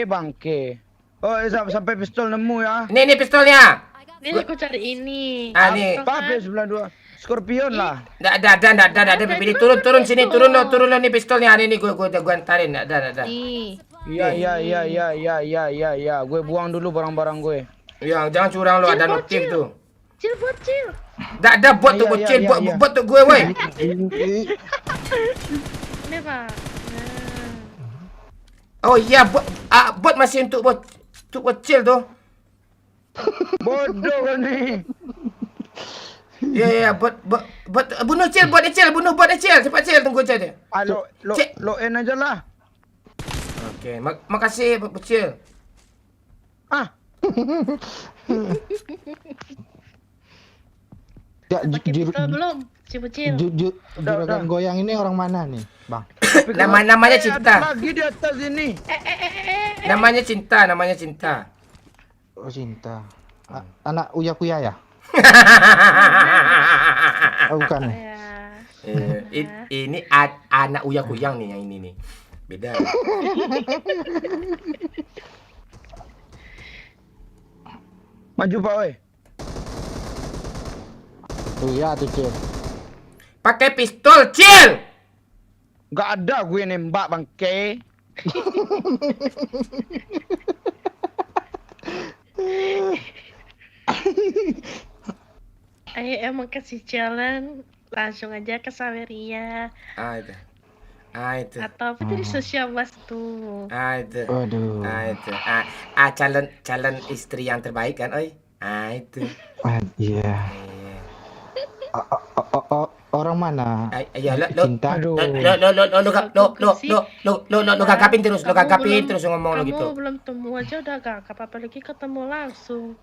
Bangke. Oh, sampai pistol nemu ya. Ini pistolnya. Ini aku cari ini. Nih. Apa 92? Scorpion lah. Nggak ada. Pilih turun sini, turun lo nih pistolnya. Ini gue antarin. Nggak ada. Nih. Iya. Gue buang dulu barang-barang gue. Ya, jangan curang lo, ada notif tuh. Cil. Nggak ada bot tuh, bocil. Bot tuh gue, woi. Ini Pak. Oh iya, bot masih untuk bocil tuh. Bodoh kan nih. Iya, bot bunuh Cil, botnya Cil, cepat Cil, tunggu Cil dia. Lo en aja lah. Oke, makasih bocil. Pakai pistol belum? Cil. Juragan goyang ini orang mana nih, Bang? Namanya Cinta. Lagi di atas ini. Namanya Cinta. Oh, Cinta. Anak Uya Kuya ya? Oh, bukan. Ini anak Uya Kuyang nih yang ini nih. Beda. Maju Pak, woi. Tuh ya, tuh Cil. Pakai pistol, Cil. Gak ada gue nembak bangke. Ayo emang kasih jalan langsung aja ke Saweria. Itu. Atau apa tadi sosial mas tuh. Itu. Waduh. Itu. Calon istri yang terbaik kan, oi. Itu. Iya. Orang mana? Iya, Cinta. lo gagapin terus, ngomong lo gitu. Kamu belum temu aja udah gagap, apalagi ketemu langsung.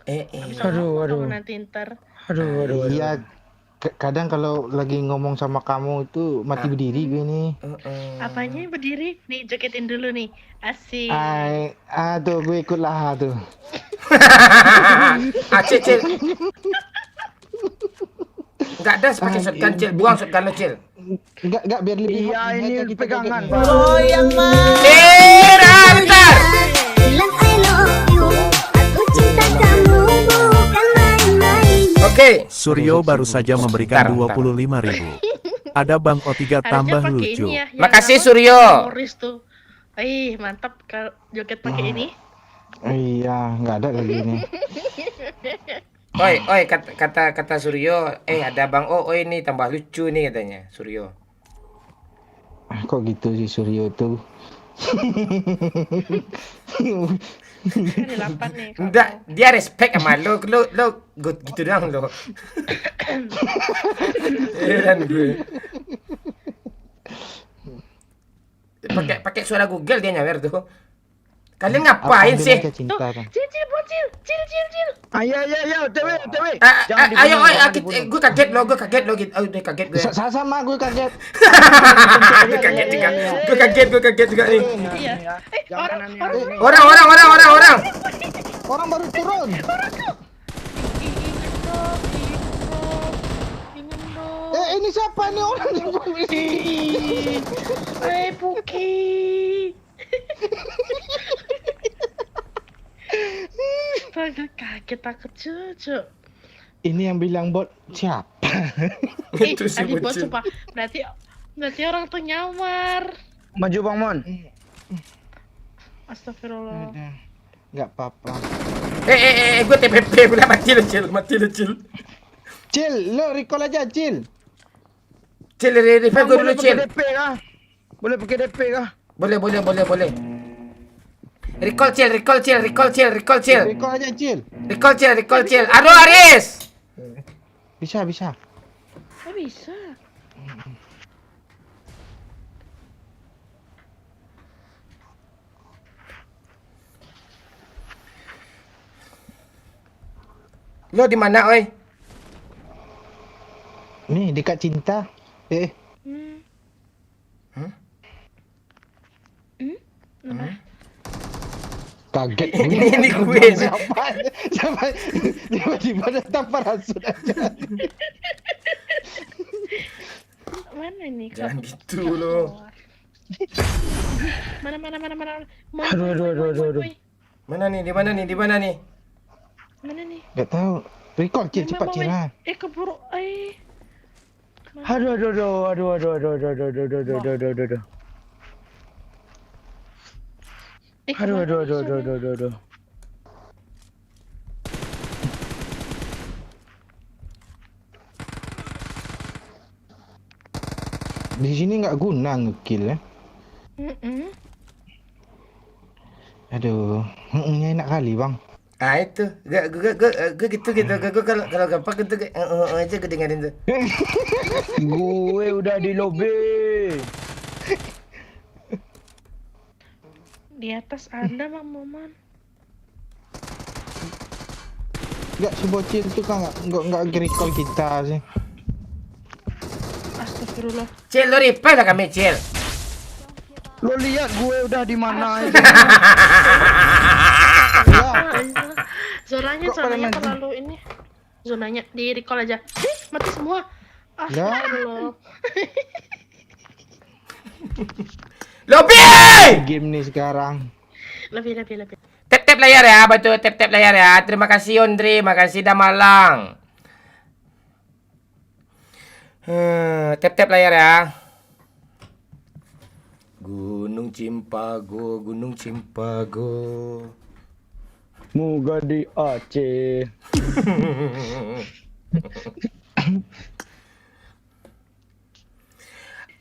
Aduh. Nanti ntar. Aduh. Iya. Kadang kalau lagi ngomong sama kamu itu mati berdiri gue nih. Apanya yang berdiri? Nih jogetin dulu nih. Asik. Tuh gue ikut lah tuh. Cil. Enggak ada pakai shotgun, Cil. Buang shotgun lo, Cil. Enggak biar lebih. Iya, ini pegangan, Pak. Rantar. Bilang I love you. Aku cinta kamu bukan main-main. Oke. Suryo baru saja memberikan 25.000. Ada Bang O3 tambah lucu. Makasih Suryo. Tuh. Mantap kalau joget pakai ini. Iya, nggak ada kayak gini. Oi, kata Suryo, ada Bang ini tambah lucu nih katanya, Suryo. Kok gitu sih Suryo tuh? Enggak, dia respect sama lo gitu doang lo. Heran gue. Pakai suara Google dia nyawer tuh. Kalian ngapain sih? Cil. Ayo, TW. Ayo, gue kaget lo gitu. Udah kaget gue. Sama gue kaget. Gue kaget juga nih. Iya. Orang. Orang baru turun. Ini siapa nih orang? Puki. Kaget takut cucu. Ini yang bilang bot siapa? Itu sih tadi bot bocil. sumpah. Berarti orang tuh nyamar. Maju Bang Mon. Astagfirullah. Nggak apa-apa. Gue TPP udah mati lo Cil. Cil, lo recall aja Cil. Cil, revive gue dulu Cil. Boleh pakai DP kah? Boleh. Recall Cil. Recall aja Cil. Recall Cil. Aduh Aris. Bisa. Oh bisa. Lo di mana, oi? Nih dekat Cinta. kaget. Ini gue. Siapa tiba-tiba datang parasut aja. Mana ini? Jangan gitu loh. Mana. Aduh. Mana nih? Di mana nih? Mana nih? Gak tahu. Recall Cil, cepat Cil lah. Keburu. Aduh. Aduh. Di sini nggak guna ngekill ya. Aduh, enak kali bang. Ah itu, gue gitu. Gue kalau gampang gitu aja gue dengerin tuh. Gue udah di lobby. Di atas ada Bang Moman. Nggak, si bocil itu kan nggak recall kita sih. Astagfirullah. Cil, lo reply lah kami, Cil. Lo lihat gue udah di mana aja. Zonanya terlalu ini. Zonanya di recall aja. Mati semua. Astagfirullah. Lobby! Game nih sekarang. Lebih. Tap layar ya, betul tap layar ya. Terima kasih Ondri, makasih Damalang. Tap layar ya. Gunung Cimpago. Moga di Aceh.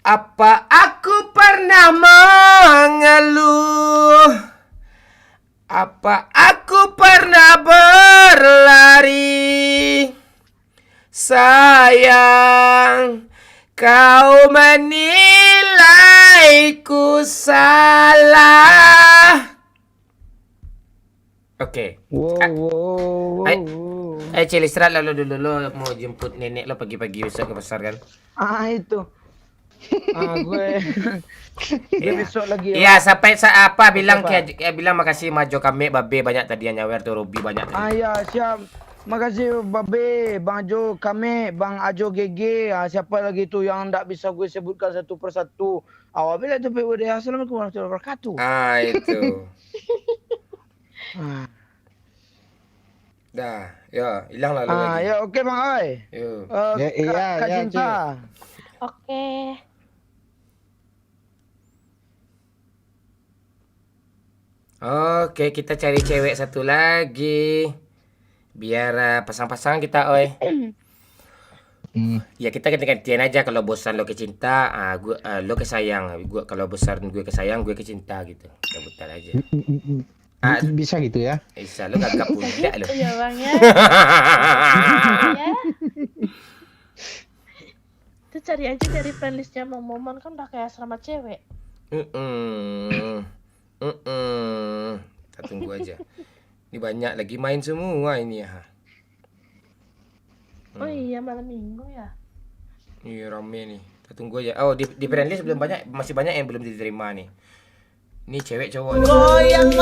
Apa aku pernah mengeluh? Apa aku pernah berlari? Sayang, kau menilaiku salah. Oke. Wow. Cil, istirahat lo dulu. Lo mau jemput nenek lo pagi-pagi besok ke pasar kan? Itu. Gue besok lagi. Iya, sampai bilang bilang makasih Majo kami Babe banyak tadi yang nyawer tuh Robi banyak tadi. Ya siap. Makasih Babe, Bang Jo kami, Bang Ajo GG. Siapa lagi tuh yang tak bisa gue sebutkan satu persatu. Awal itu PUD. Assalamualaikum warahmatullahi wabarakatuh. Itu. Dah, ya, hilang lah lagi. Ya oke Bang Oi. Kak Cinta. Oke. Oke, kita cari cewek satu lagi. Biar pasang-pasang kita, Oi. Ya kita ganti-gantian aja kalau bosan lo ke cinta, lo ke sayang. Gua kalau bosan gue ke sayang, gue ke cinta gitu. Rebutan aja. Bisa gitu ya? Bisa, lo gagap pundak lo. Iya Bang ya. Itu cari aja dari playlistnya Bang Moman kan udah kayak asrama cewek. Kita tunggu aja. Ini banyak lagi main semua ini ya. Oh iya malam minggu ya. Iya rame nih. Kita tunggu aja. Oh di friendlist belum banyak, masih banyak yang belum diterima nih. Ini cewek cowok. Goyang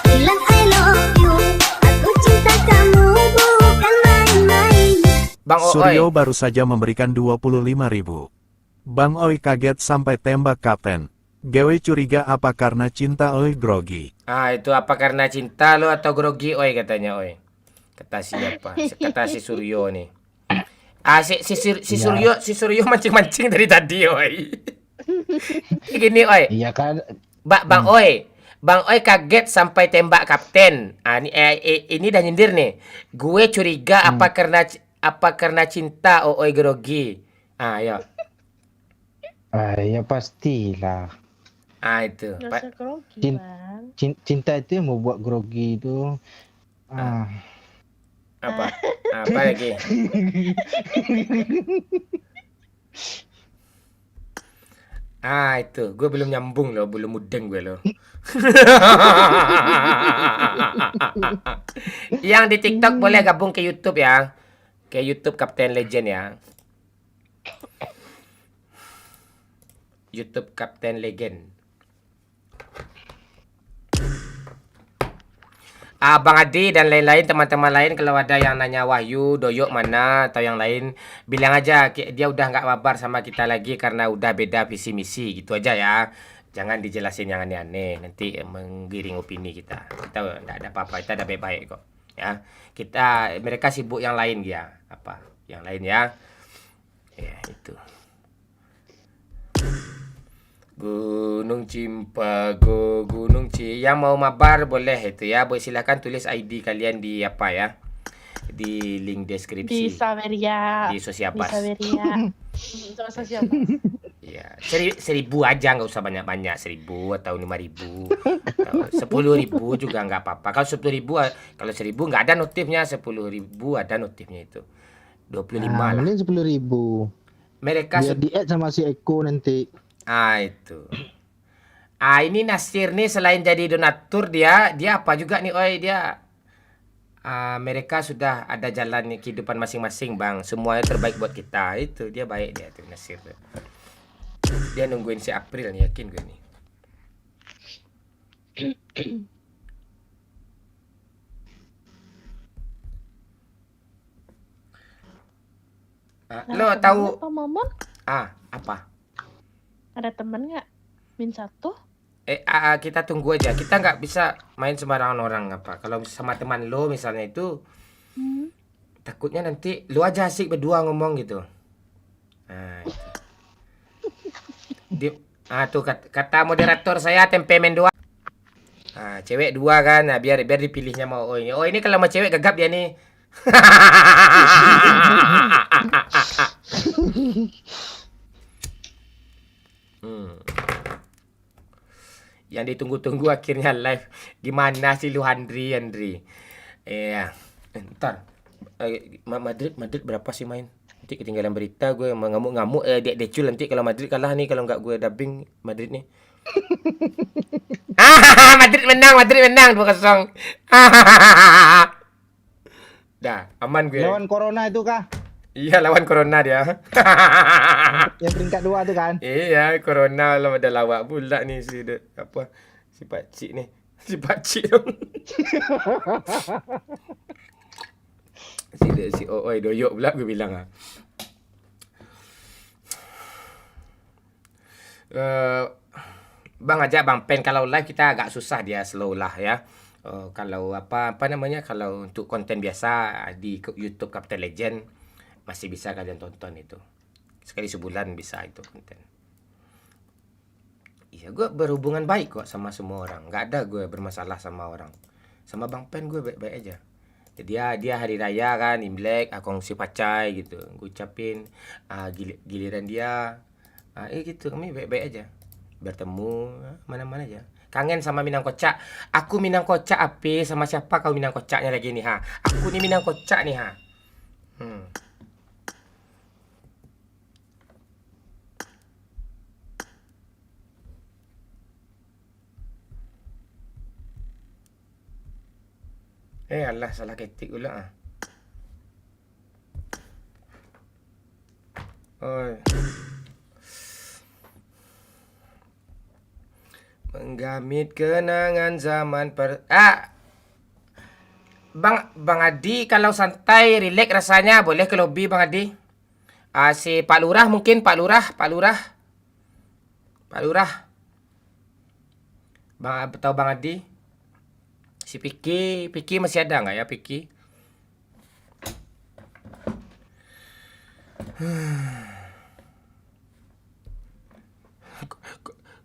Bilang I love you. Aku cinta kamu bukan main-main. Bang Suryo baru saja memberikan 25.000. Bang Oi kaget sampai tembak kapten. Gewe curiga apa karena cinta Oi grogi. Itu apa karena cinta lo atau grogi Oi katanya Oi. Kata siapa? Kata si Suryo nih. Si Suryo mancing-mancing dari tadi Oi. Gini Oi. Iya kan. Bang Oi. Bang Oi kaget sampai tembak kapten. Ini dah nyindir nih. Gue curiga apa karena cinta Oi grogi. Ya. Ya pastilah. Itu. Gak usah grogi, Bang. Cinta itu yang mau buat grogi itu. Apa lagi? Itu. Gue belum nyambung loh, belum mudeng gue loh. Yang di TikTok boleh gabung ke YouTube ya. Ke YouTube Kapten Legend ya. YouTube Kapten Legend. Bang Adi dan lain-lain teman-teman lain kalau ada yang nanya Wahyu, Doyok mana atau yang lain bilang aja dia udah nggak mabar sama kita lagi karena udah beda visi misi gitu aja ya. Jangan dijelasin yang aneh-aneh nanti menggiring opini kita. Kita nggak ada apa-apa, kita ada baik-baik kok. Ya, mereka sibuk yang lain ya, yang lain ya. Ya itu. Gunung Cimpago, Gunung yang mau mabar boleh itu ya. Silakan tulis ID kalian di di link deskripsi. Di Saveria. Di Sosiabas. Di Saveria. Sosiabas. Ya, 1.000 aja, nggak usah banyak-banyak, 1.000 atau 5.000 atau 10.000 juga nggak apa-apa. Kalau 10.000, kalau 1.000 nggak ada notifnya, 10.000 ada notifnya itu. 25 lah. Mending 10.000. Mereka biar di-add sama si Eko nanti. Itu. Ini Nasir nih selain jadi donatur dia apa juga nih, mereka sudah ada jalan kehidupan masing-masing, Bang. Semuanya terbaik buat kita. Itu dia baik dia tuh Nasir tuh. Dia nungguin si April nih, yakin gue nih. Lo tahu Pak Momon? apa? Ada temen nggak? Min 1? Kita tunggu aja. Kita nggak bisa main sembarangan orang apa. Kalau sama teman lo misalnya itu, takutnya nanti lo aja asik berdua ngomong gitu. Tuh kata moderator saya tempemen 2. Cewek 2 kan. Nah, biar dipilihnya mau ini. Ini kalau mau cewek gagap dia nih. Yang ditunggu-tunggu akhirnya live. Gimana sih lu Andri? Iya. Ntar Madrid berapa sih main? Nanti ketinggalan berita gue ngamuk-ngamuk Decul nanti kalau Madrid kalah nih, kalau nggak gue dubbing Madrid nih. Madrid menang 2-0. Dah, aman gue. Lawan Corona itu kah? Iya, lawan Corona dia. Yang peringkat 2 tuh kan? Iya, Corona lah ada lawak pula nih si Pakcik nih. Si Pakcik dong. si Oi Doyok pula gue bilang Bang aja Bang Pen kalau live kita agak susah dia slow lah ya. Kalau apa namanya, kalau untuk konten biasa di YouTube Capital Legend masih bisa kalian tonton itu. Sekali sebulan bisa itu konten. Iya, gue berhubungan baik kok sama semua orang. Nggak ada gue bermasalah sama orang. Sama Bang Pen gue baik-baik aja. Dia hari raya kan, Imlek, kongsi pacai gitu. Gue ucapin giliran dia. Gitu, kami baik-baik aja. Bertemu mana-mana aja. Kangen sama Minang Kocak. Aku Minang Kocak api sama siapa kau Minang Kocaknya lagi nih Aku nih Minang Kocak nih Allah salah ketik pula Menggamit kenangan zaman Bang Adi kalau santai rileks rasanya boleh ke lobi Bang Adi. Si Pak Lurah mungkin Pak Lurah. Tahu Bang Adi? Si Piki masih ada nggak ya Piki?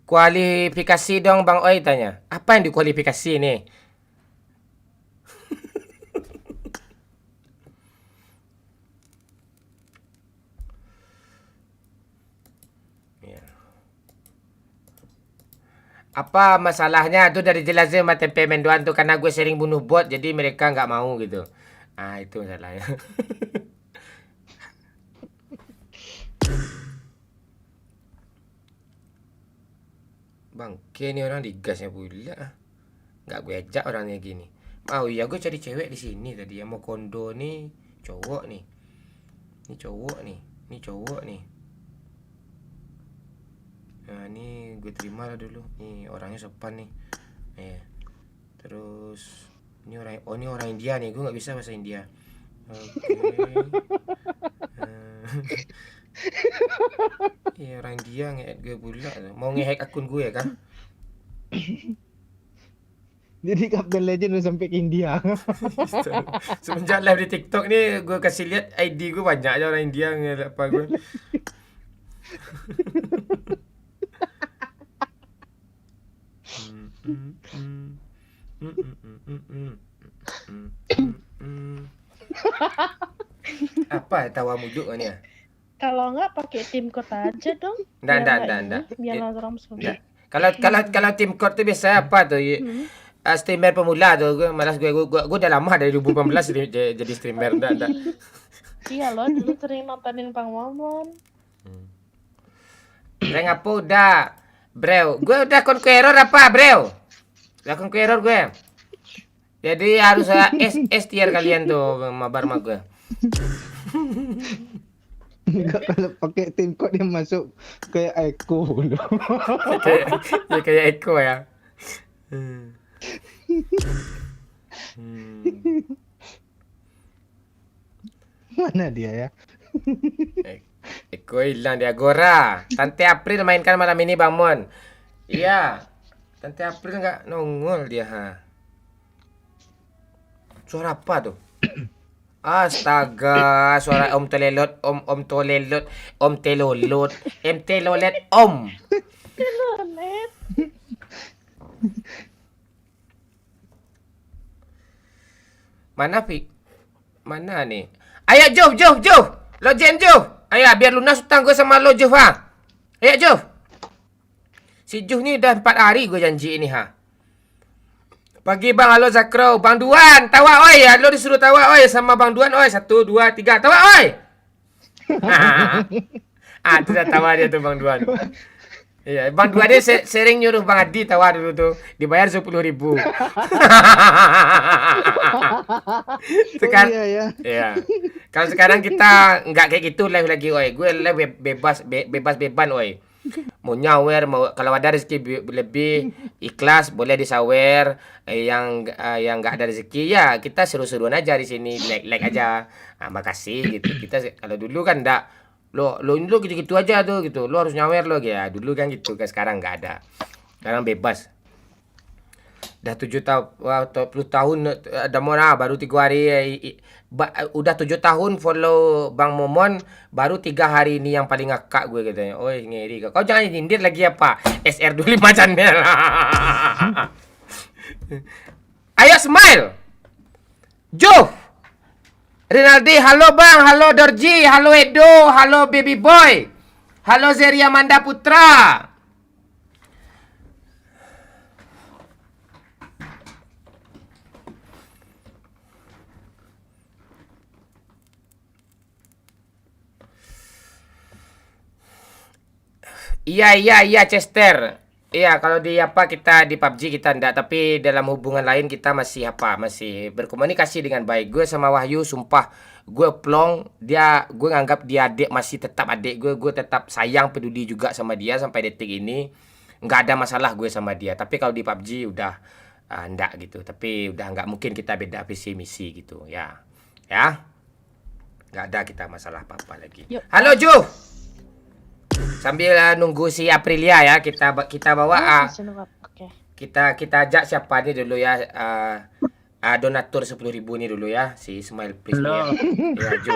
Kualifikasi dong Bang Oi tanya. Apa yang dikualifikasi nih? Apa masalahnya tuh dari jelasin sama tempe mendoan tuh, karena gue sering bunuh bot jadi mereka nggak mau gitu. Itu masalahnya. Bangke nih orang digasnya pula. Nggak gue ajak orangnya gini. Iya gue cari cewek di sini tadi yang mau kondo nih, cowok nih. Ini cowok nih, ini cowok nih. Nah, ini gue terima lah dulu. Nih orangnya sopan nih. Terus Ini orang India nih, gue nggak bisa bahasa India. Oke. Iya orang India nge-add gue pula. Mau nge-hack akun gue kan? Jadi Kapten Legend udah sampai ke India. Semenjak live di TikTok nih gue kasih lihat ID gue banyak aja orang India nge apa gue. Apa tawa mujuk kan ya? Kalau nggak pakai tim kota aja dong. Nggak. Biar nggak Nggak. Kalau tim code tuh biasa apa tuh? Streamer pemula tuh, gue malas gue udah lama dari 2018 jadi streamer enggak. Iya loh, dulu sering nontonin Bang Momon. Rank apa udah? Bro, gue udah conqueror apa, bro? Udah conqueror gue. Jadi harus S tier kalian tuh mabar sama gue. Enggak, kalau pakai tim code dia masuk kayak Eko dulu. kayak Eko ya. Mana dia ya? Eko hilang di Agora. Tante April mainkan malam ini Bang Mon. Iya. Tante April nggak nongol dia ha. Suara apa tuh? Astaga, suara Om Telelot, Om Tolelot, Om Telolot, Telolet, Om. Telolet. Mana nih? Ayo Joh. Lo Jen Joh. Ayo biar lunas hutang gue sama lo Joh ha. Ayo Joh. Si Joh nih udah 4 hari gue janji ini ha. Pagi Bang, halo Zakro, Bang Duan, tawa oi, lo disuruh tawa oi sama Bang Duan oi, 1, 2, 3, tawa oi. Itu dah tawa dia tuh Bang Duan. Iya, Bang Duan dia sering nyuruh Bang Adi tawa dulu tuh, dibayar 10.000. Sekarang, iya. Kalau sekarang kita nggak kayak gitu live lagi oi, gue live bebas beban oi. Mau nyawer, kalau ada rezeki lebih ikhlas boleh disawer, yang nggak ada rezeki ya kita seru-seruan aja di sini, like aja. Makasih gitu. Kita kalau dulu kan enggak lo gitu-gitu aja tuh gitu. Lo harus nyawer lo ya. Dulu kan gitu, kan sekarang nggak ada. Sekarang bebas. Udah 7 tahun ada Mona baru 3 hari udah 7 tahun follow Bang Momon, baru 3 hari ini yang paling ngakak gue katanya. Oi ngeri kau jangan nyindir lagi apa SR25 channel. Ayo smile Joe Rinaldi, halo Bang, halo Dorji, halo Edo, halo Baby Boy, halo Zeria Manda Putra. Iya Chester. Iya, kalau di kita di PUBG kita enggak, tapi dalam hubungan lain kita masih masih berkomunikasi dengan baik. Gue sama Wahyu sumpah gue plong, gue nganggap dia adik, masih tetap adik gue tetap sayang peduli juga sama dia sampai detik ini. Nggak ada masalah gue sama dia. Tapi kalau di PUBG udah enggak gitu. Tapi udah nggak mungkin kita beda visi misi gitu ya. Ya. Nggak ada kita masalah apa-apa lagi. Yuk. Halo Ju. Sambil nunggu si Aprilia ya, kita bawa kita ajak siapa nih dulu ya, donatur 10.000 nih dulu ya, si Smile Please ya. Ya Ju.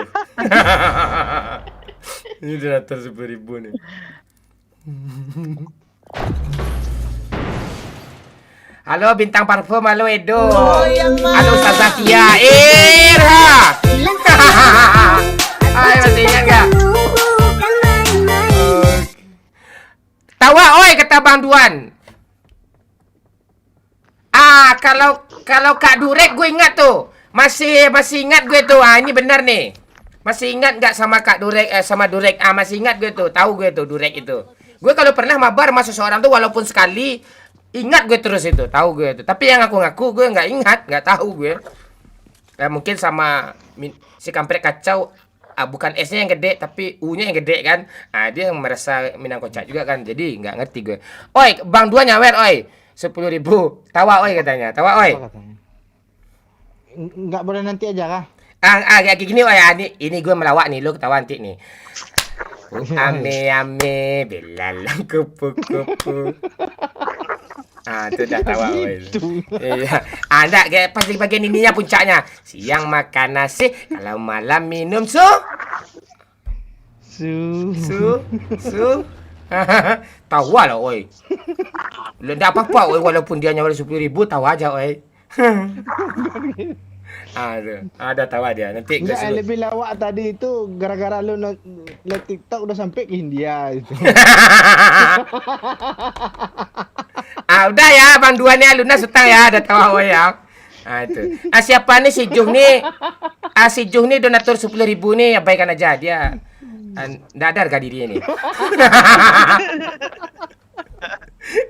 Ini donatur 10.000 nih. Halo Bintang Parfum, halo Edo, halo Sazakia, Irha. Ayo masih ingat nggak? Tawa oi kata Bang Duan. Kalau Kak Durek gue ingat tuh. Masih ingat gue tuh. Ini benar nih. Masih ingat nggak sama Kak Durek sama Durek? Masih ingat gue tuh. Tahu gue tuh Durek itu. Gue kalau pernah mabar sama seseorang tuh walaupun sekali ingat gue terus itu. Tahu gue tuh. Tapi yang ngaku gue nggak ingat, nggak tahu gue. Mungkin sama si kampret kacau. Bukan S-nya yang gede tapi U-nya yang gede kan. Dia yang merasa Minang kocak juga kan. Jadi nggak ngerti gue. Oi, Bang Dua nyawer oi. 10.000. Tawa oi katanya. Tawa oi. nggak boleh nanti aja kah? Kayak gini ini gue melawak nih, lo ketawa nanti nih. Ame belalang kupu-kupu. Itu udah tawa. Iya. Enggak, kayak pas di bagian ininya puncaknya. Siang makan nasi, kalau malam minum su. Tawa lah, oi. Enggak apa-apa, oi, walaupun dia nyawal 10.000, tawa aja, oi. Ada tawa dia. Nanti Enggak, lebih lawak tadi itu gara-gara lu liat TikTok udah sampai ke India itu. Udah ya, Bang Duannya Luna Sutang ya, ada tawa oi ya. Itu. Siapa nih si Juh nih? Si Juh nih donatur 10.000 nih, abaikan aja dia. Dadar kah diri ini?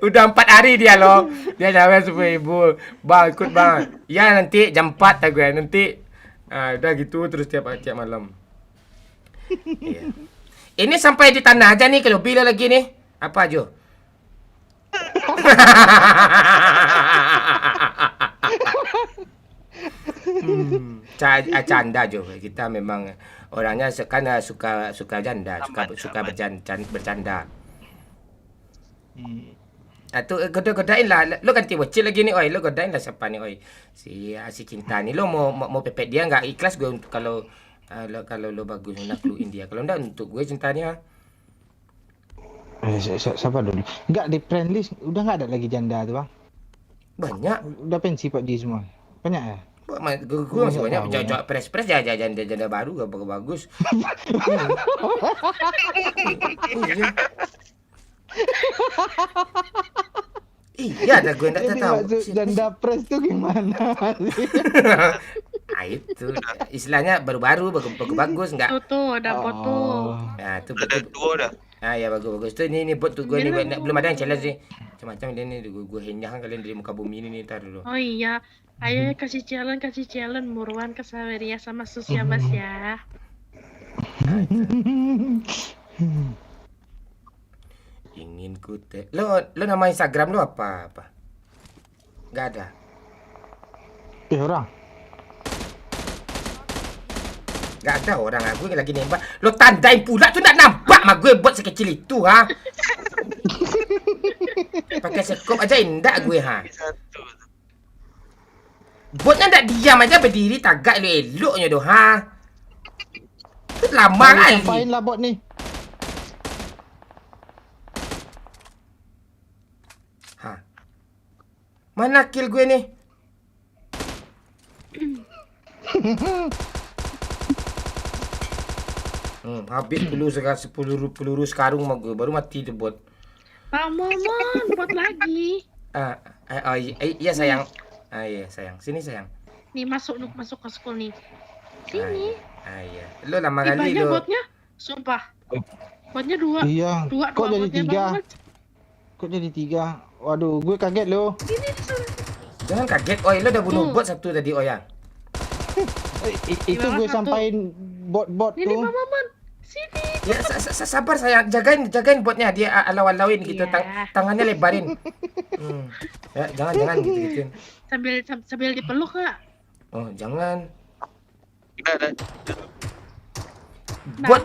Udah 4 hari dia loh. Dia nyampe 10.000. Bang, ikut bang. Ya nanti jam 4 tak gue. Nanti udah gitu terus tiap malam. Iya. Ini sampai di tanah aja nih, kalau bila lagi nih. Apa Jo? Canda Jo. Kita memang orangnya kan suka janda, suka bercanda. Tuh godain lah, lo ganti bocil lagi nih, oi, lo godain lah siapa nih, oi, si Cinta nih, lo mau pepet dia nggak ikhlas gue kalau lo bagus nakluin dia, kalau enggak untuk gue cintanya. Siapa dulu? Enggak, di friendlist udah nggak ada lagi janda tuh bang. Banyak. Udah pensi pak dia semua. Banyak ya? Gue masih banyak cowok pres janda baru gak bagus. Iya, ada gue enggak tahu. Janda pres tuh gimana sih? Itu istilahnya baru-baru bagus enggak? Tuh, ada foto. Nah, itu betul. Ya bagus. Tuh ini bot tuh gue nih belum ada yang challenge sih. Macam-macam dia nih gue henyah kalian dari muka bumi ini ntar dulu. Oh iya, ayo kasih challenge Murwan ke Saweria sama Sus ya Mas ya. Ingin ku lo nama Instagram lo apa? Enggak ada. Orang. Enggak ada orang, gue lagi nembak. Lo tandain pula tuh enggak nampak mah gue buat sekecil itu ha. Pakai sekop aja indah gue ha. Botnya enggak diam aja berdiri tagak eloknya doh ha. Itu lama kali. Ngapain lah bot nih? Mana kill gue nih? Habis peluru sekarung mah gue baru mati tuh bot. Pak Momon, bot lagi. Iya sayang. Iya sayang. Sini sayang. Nih masuk ke school nih. Sini. Iya. Lo lama kali banyak lo. botnya. Sumpah. Botnya 2. Iya. Kok jadi 3? botnya Kok jadi 3? Waduh, gue kaget lo. Jangan kaget, oi, lo udah bunuh bot satu tadi, oh ya. Itu gue sampain bot-bot tuh. Ini Pak Momon. Sini. Ya sabar sayang, jagain botnya, dia alau-alauin gitu, tangannya lebarin. Ya, jangan gitu. Sambil dipeluk enggak? Oh, jangan. Nah,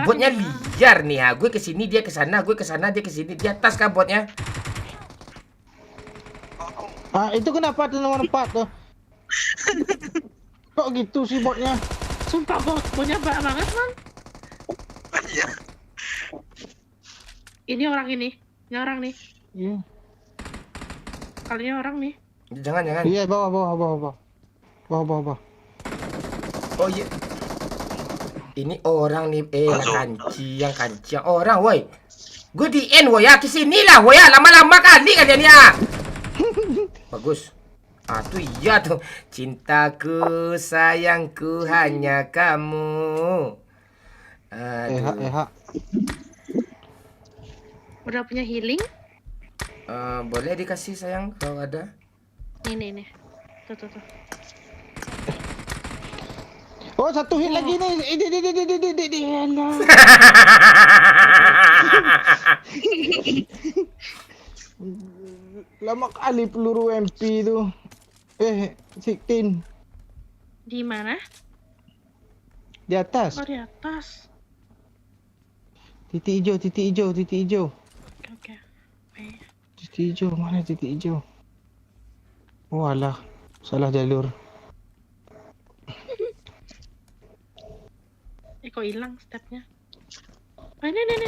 botnya liar nih ha. Gue kesini dia kesana, gue kesana dia kesini, di atas kah botnya? Itu kenapa tuh nomor 4 tuh? Kok gitu sih botnya? Sumpah botnya banyak banget man. Ini orang nih. Iya. Kalinya orang nih. Jangan. Iya, bawa. Oh iya. Ini orang nih, kancing orang, woi. Gue di end, woi ya, kesini lah, woi ya, lama-lama kali kalian ya. Bagus. Tuh iya tuh. Cintaku, sayangku, hanya kamu. Udah punya healing? Boleh dikasih sayang kalau ada. Nih. Tuh. Oh, satu hit lagi nih. Lama kali peluru MP itu. 16. Di mana? Di atas. Oh, di atas. Titik hijau, titik hijau, titik hijau. Oke. Titik hijau, mana titik hijau? Oh alah, salah jalur. Kok hilang stepnya? Oh, ini.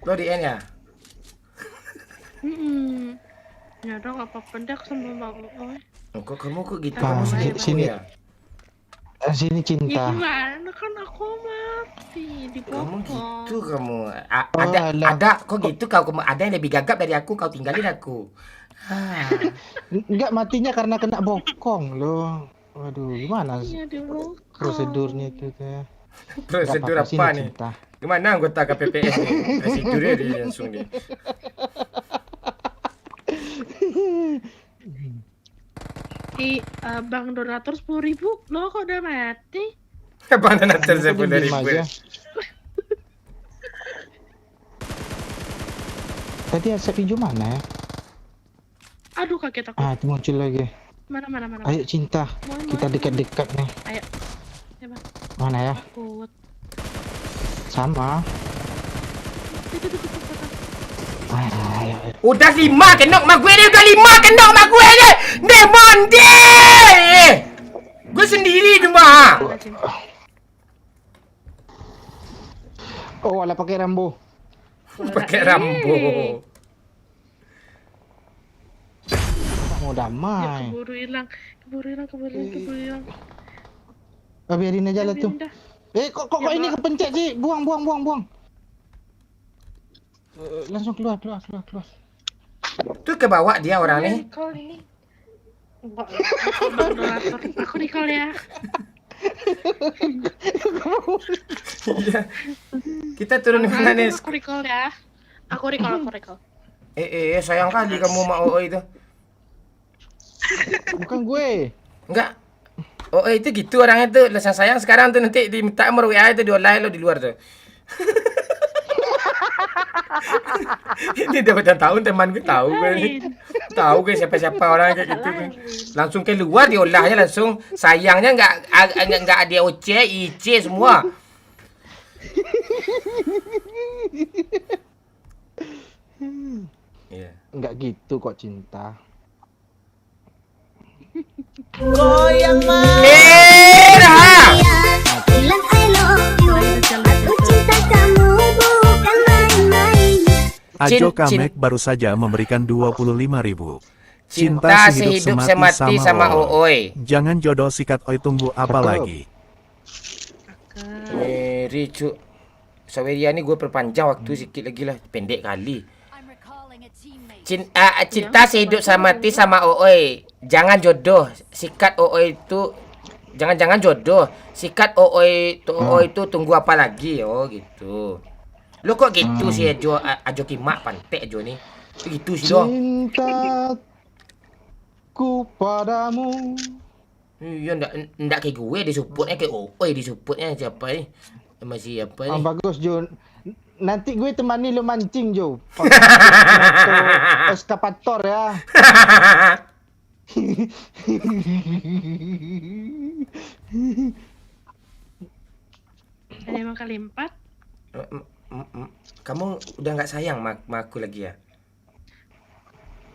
Lo di N ya? Ya dong, apa pendek sama Bang Oi. Kok kamu kok gitu? Ah, Kamu sedih sini. ya? Sini Ya cinta. gimana kan aku mati Kamu dipotong. gitu kamu. alah. Ada kok gitu kau ada yang lebih gagap dari aku, kau tinggalin aku. Enggak, matinya karena kena bokong loh. Waduh, gimana Iya dulu. prosedurnya itu teh? Prosedur Nggak apa-apa, apa sini, nih? cinta. Gimana anggota KPPS nih? Prosedurnya dia langsung nih. Bang donatur 10.000 loh, kok udah mati? Bang donatur Aku diem 10.000. aja. Tadi asap hijau mana ya? Aduh, kaget aku. Ah, itu muncul lagi. Mana. Ayo cinta, kita dekat-dekat nih. Ayo. Ya, Bang. Mana ya? Takut. Sama. Ayo. Udah 5 kenok mak gue ni, udah 5 kenok mak gue ni. Demon deh. Gue sendiri cuma. Oh, alah pakai Rambo. Pakai Rambo. Mau Ya, damai. keburu hilang. Oh, biarin aja lah tuh. Biarin dah. Kok ini kepencet sih? Buang. Langsung keluar. Tuh ke bawah dia orang nih. Recall ini. Enggak, Bang donatur. Aku recall ya. Iya. Kita turun di mana nih? Aku recall ya. Aku recall. Sayang kali kamu mak OO itu. Bukan gue. Enggak. OO itu gitu orangnya tuh. Sayang sekarang tuh nanti diminta nomor WA itu di online lo di luar tuh. Ini udah bertahun tahun teman gue tahu gue nih. Tahu gue siapa orang kayak gitu tuh. Langsung keluar diolahnya langsung. Sayangnya enggak ada OC, IC semua. Iya. Enggak gitu kok cinta. Goyang Merah. bilang I love you. Aku cinta kamu bukan main-main. Ajo Cin- Kamek baru saja memberikan 25.000. Cinta sehidup semati sama Ooi. Jangan jodoh sikat oi, tunggu apa Cakep. lagi? Ricu. Saweria ini gue perpanjang waktu sedikit lagi lah. Pendek kali. I'm recalling a teammate. Cinta sehidup semati sama Ooi. Jangan jodoh. Sikat Ooi itu jangan jodoh. Sikat Ooi itu tunggu apa lagi? Oh gitu. Lo kok gitu sih Ajo Kimak pantek Ajo nih. Gitu sih dong. Cintaku padamu. Iya ndak kayak gue disupportnya kayak Ooi disupportnya siapa nih? Masih apa nih? Bagus Jo. Nanti gue temani lo mancing Jo. Pakai eskapator ya. Ada 5 kali 4. Kamu udah nggak sayang sama aku lagi ya?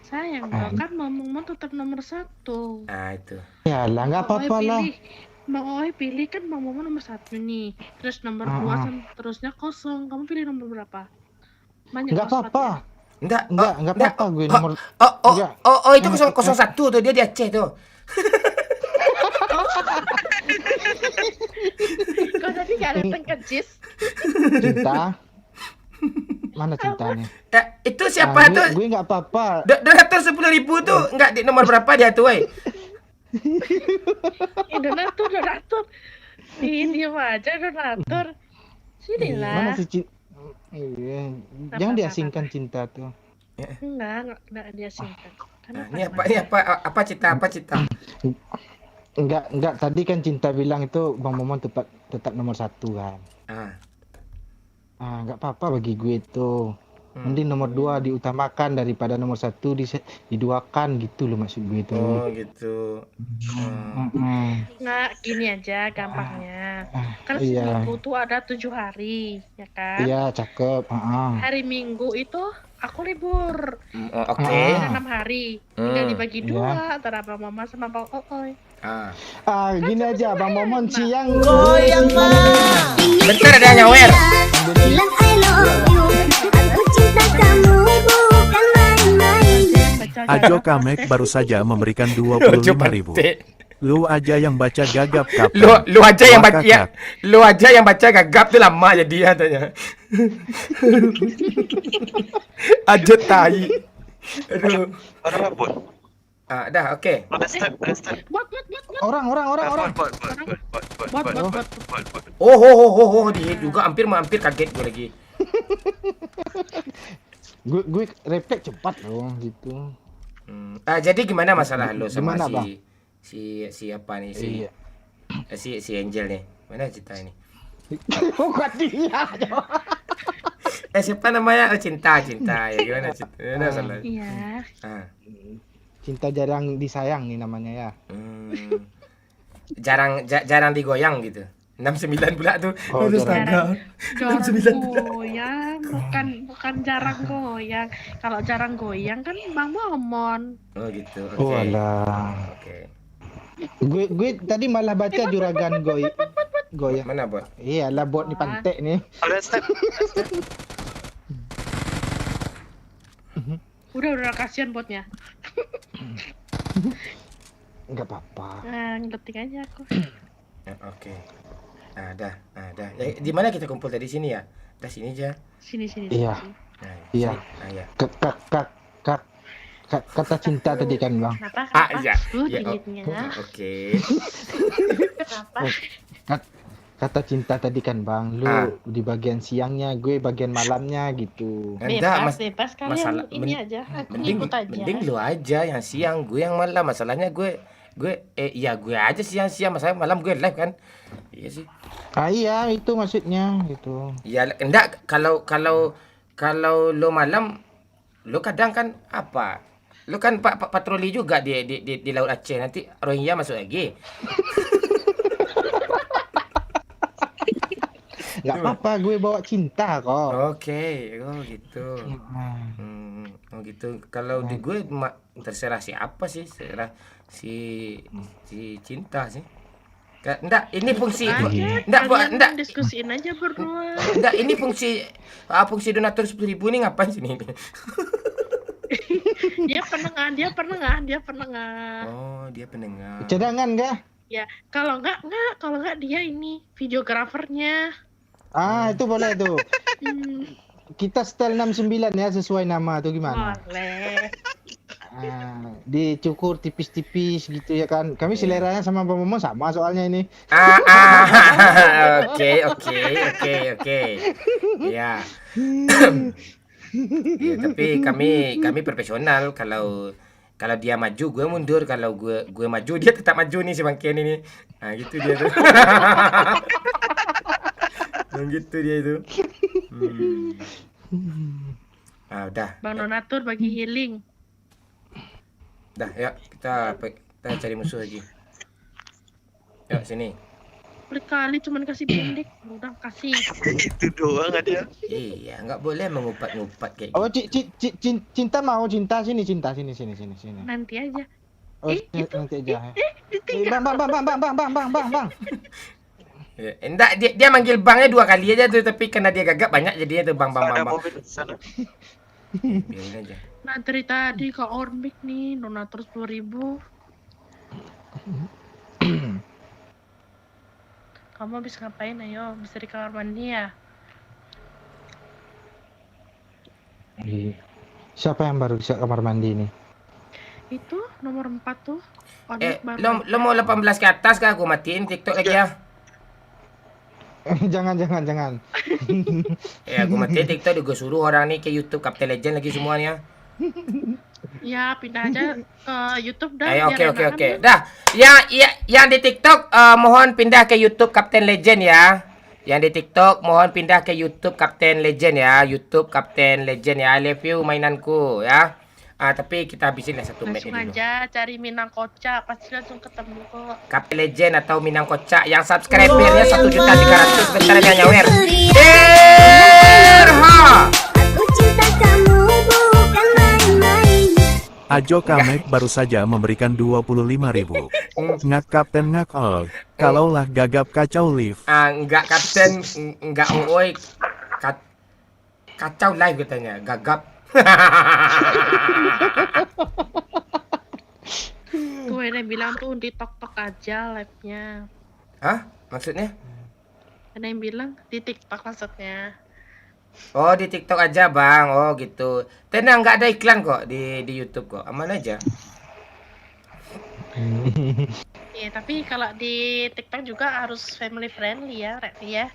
Sayang dong, kan Mamung tetap nomor 1. Ah itu. Yalah, nggak apa-apa lah. Bang Oi pilih kan Bang Momo nomor 1 nih. Terus nomor 2 terusnya kosong. Kamu pilih nomor berapa? Banyak Nggak apa-apa. Enggak apa-apa gue nomor. Oh itu 01 tuh dia di Aceh tuh. Kok tadi nggak datang ke JIS? Cinta. Mana cintanya? Itu siapa tuh? Gue nggak apa-apa. Donatur 10.000 tuh enggak di nomor berapa dia tuh, woi? Donatur. Ini aja donatur. Sinilah. Mana si cinta? Iya. Jangan diasingkan cinta tuh. Enggak diasingkan. Ini apa cita? Enggak, tadi kan cinta bilang itu Bang Momon tetap nomor 1 kan. Nggak apa-apa bagi gue itu. Mending nomor 2 diutamakan daripada nomor 1 diduakan gitu loh maksud gue itu. Oh gitu. Nggak, gini aja gampangnya. Kan Iya. seminggu tuh ada 7 hari, ya kan? Iya, cakep. Hari Minggu itu aku libur. Oke. Ada 6 hari. Tinggal dibagi Iya. 2 antara Bang Mama sama Bang Ooi. Gini aja Bang Momon siang. Bentar ada yang nyawer. Bilang I love you. Aku cinta kamu bukan main-main. Ajo Kamek baru saja memberikan 25.000. Lu aja yang baca gagap kapan? Lu aja yang baca Kakak. lu aja yang baca gagap tuh lama jadi ya tanya. Aja tai. Aduh. Dah oke. Orang. Oh, dia juga hampir kaget gue lagi. gue refleks cepat loh gitu. Jadi gimana masalah lo sama Gimana, Bang? si apa nih Iya. si Angel nih? Mana cerita ini? Bukan dia. Siapa namanya? Cinta ya gimana cerita? Gimana masalah? Iya. Cinta jarang disayang nih namanya ya. Jarang digoyang gitu. 69 pula tuh. Oh, Aduh, jarang. astaga. Jarang goyang, bukan jarang goyang. Kalau jarang goyang kan Bang Momon. Oh gitu. Oke. Oh alah. Oke. Gue tadi malah baca juragan goyang. Mana, Bot? Iya lah bot nih pantek nih. Udah kasihan botnya. Enggak apa-apa. Ngetik aja aku. Oke. Dah. Di mana kita kumpul tadi sini ya? Dah sini aja. Sini. Iya. Iya. Iya. Kata cinta tadi kan Bang. Kenapa? Iya. Duitnya. Oke. Kenapa? Kata cinta tadi kan Bang, lu di bagian siangnya, gue bagian malamnya gitu. Bebas kalian masalah ini aja. Aku mending ikut aja. mending lu aja yang siang, gue yang malam. Masalahnya gue aja siang, masalah malam gue live kan. Iya sih. Iya itu maksudnya gitu. Iya, enggak kalau lu malam lu kadang kan apa? Lu kan patroli juga di Laut Aceh, nanti Rohingya masuk lagi. Gak apa-apa, gue bawa cinta kok. Oke, oh gitu. Oh gitu. Kalau di gue terserah siapa sih, terserah si cinta sih. Enggak, ini fungsi. Enggak, diskusiin aja berdua. Enggak, ini fungsi donatur 10.000 ini ngapain sini? Dia penengah. Oh, dia pendengar. Cadangan gak? Ya, kalau enggak dia ini videografernya. Itu boleh tuh. Kita setel 69 ya sesuai nama tuh gimana? Boleh. Dicukur tipis-tipis gitu ya kan. Kami seleranya sama Bang Momo sama soalnya ini. Oke. Ya. Ya, tapi kami profesional. Kalau dia maju gue mundur, kalau gue maju dia tetap maju nih si Bang Ken ini. Nah, gitu dia tuh. Gitu dia itu. Udah. Bang Donatur bagi healing. Dah, ya kita cari musuh lagi. Yuk sini. Kali cuman kasih pendek, udah kasih. Itu doang aja. Iya, nggak boleh mengupat-ngupat kayak Oh, gitu. cinta mau cinta sini. Nanti aja. Oh, nanti aja. Bang. Enggak, dia manggil bangnya 2 kali aja tuh, tapi karena dia gagap banyak jadinya tuh bang. Biarin aja. Nah, dari tadi ke Ormik nih, donatur 10.000. Kamu habis ngapain? Ayo, bisa di kamar mandi ya? Siapa yang baru bisa kamar mandi nih? Itu nomor 4 tuh. Ormik baru. Lo mau 18 ke atas kah? Aku matiin TikTok lagi ya. Jangan. Ya, aku matiin TikTok, gue suruh orang nih ke YouTube Kapten Legend lagi semuanya. Ya, pindah aja ke YouTube dah. Ayo, oke. Dah, yang di TikTok mohon pindah ke YouTube Kapten Legend ya. Yang di TikTok mohon pindah ke YouTube Kapten Legend ya. YouTube Kapten Legend ya. I love you mainanku ya. Tapi kita habisin lah satu match Langsung dulu. aja cari Minang Kocak, pasti langsung ketemu kok. Kapten Legend atau Minang Kocak yang subscribernya 1.300.000 bentar ya nyawer. Ha. Aku cinta kamu bukan main-main. Ajo Kamek baru saja memberikan 25.000. Ngak Kapten ngak ol. Kalaulah gagap kacau live. Enggak Kapten, enggak oi. Kacau live katanya, gagap. Tuh ada yang bilang tuh di TikTok aja live-nya. Hah? Maksudnya? Ada yang bilang di TikTok maksudnya. Oh, di TikTok aja, Bang. Oh, gitu. Tenang, nggak ada iklan kok di YouTube kok. Aman aja. Iya, tapi kalau di TikTok juga harus family friendly ya, Rek ya.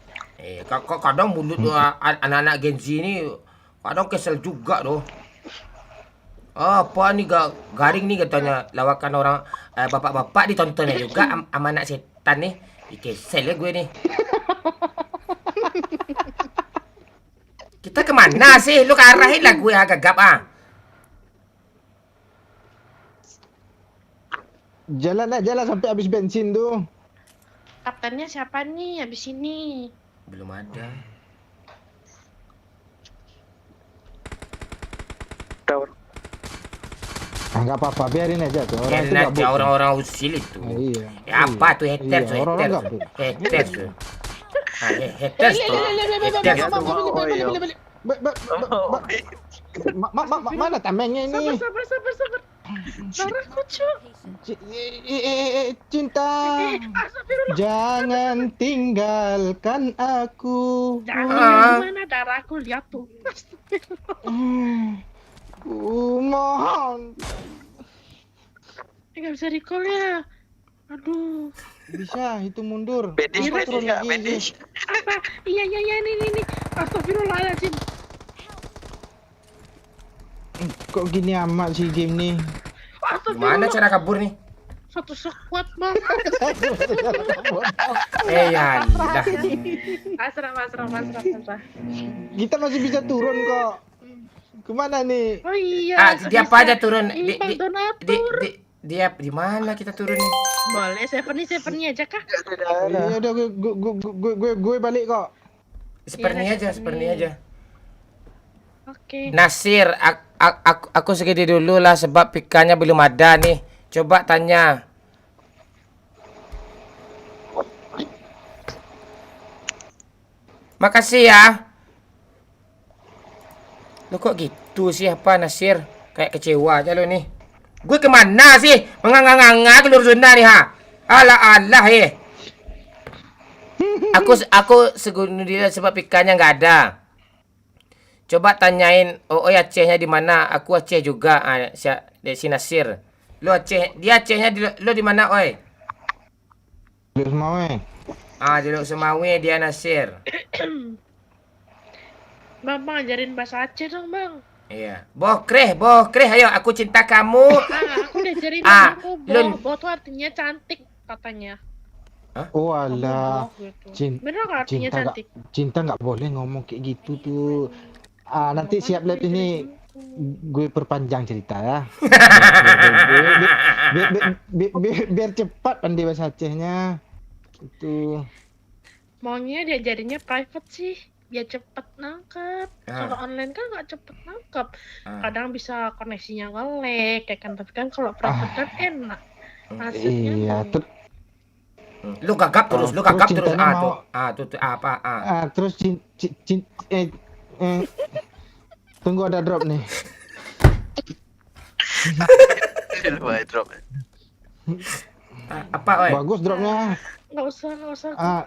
Kok kadang mulut anak-anak Gen Z ini kadang kesel juga loh. Apa nih garing nih katanya lawakan orang bapak-bapak ditontonnya juga sama anak setan nih. Kesel ya gue nih. Kita kemana sih? Lu arahin lah gue gagap Jalan aja lah sampai habis bensin tuh. Kaptennya siapa nih habis ini? Belum ada. Nggak apa-apa, biarin aja tuh. Orang itu Enak gabut. aja orang-orang usil itu. Iya. Ya apa tuh haters tuh, Orang-orang haters. gabut. Haters tuh. Haters tuh. Haters tuh. Mana tamengnya ini? Sabar. Darahku, Cuk. Cinta, jangan tinggalkan aku. Jangan mana darahku, lihat tuh. Mohon. Nggak bisa recall ya. Aduh. Bisa, itu mundur. Apa? Iya, ini. Astagfirullahaladzim. Kok gini amat sih game nih? Gimana cara kabur nih? Satu sekuat, Bang. Ya Allah. Asrah. Kita masih bisa turun kok. Kemana nih? Oh iya. Dia apa aja turun? Ini Bang Donatur. Dia di mana kita turun nih? Boleh, seven-nya aja kah? Ya udah gue balik kok. Seperti aja. Oke. Nasir, aku segini dulu lah sebab pikannya belum ada nih. Coba tanya. Makasih ya. Lo kok gitu sih apa Nasir? Kayak kecewa aja lo nih. Gue kemana sih? Menganga-nganga keluar zona nih ha. Alah Aku segini dulu sebab pikannya nggak ada. Coba tanyain Acehnya di mana? Aku Aceh juga. Si Nasir. Lu Aceh, dia Acehnya lu di mana, oi? Di Sumawe. Di Sumawe dia Nasir. Bang, ajarin bahasa Aceh dong, Bang. Iya. Bokreh, ayo aku cinta kamu. Aku diajarin aku, Bo tuh artinya cantik katanya. Hah? Oh alah. Bener nggak artinya cantik? Cinta nggak boleh ngomong kayak gitu tuh. Nanti siap lihat ini gue perpanjang cerita ya. Biar cepat pandai bahasa Acehnya. Itu. Maunya diajarinnya private sih, biar cepet nangkep. Kalau online kan nggak cepet nangkep. Kadang bisa koneksinya nge-lag, kayak kan. Tapi kan kalau private kan enak. Iya. Lu gagap terus. Tuh apa? Terus tunggu ada drop nih. Drop. Apa, oi? Bagus dropnya. Nggak usah.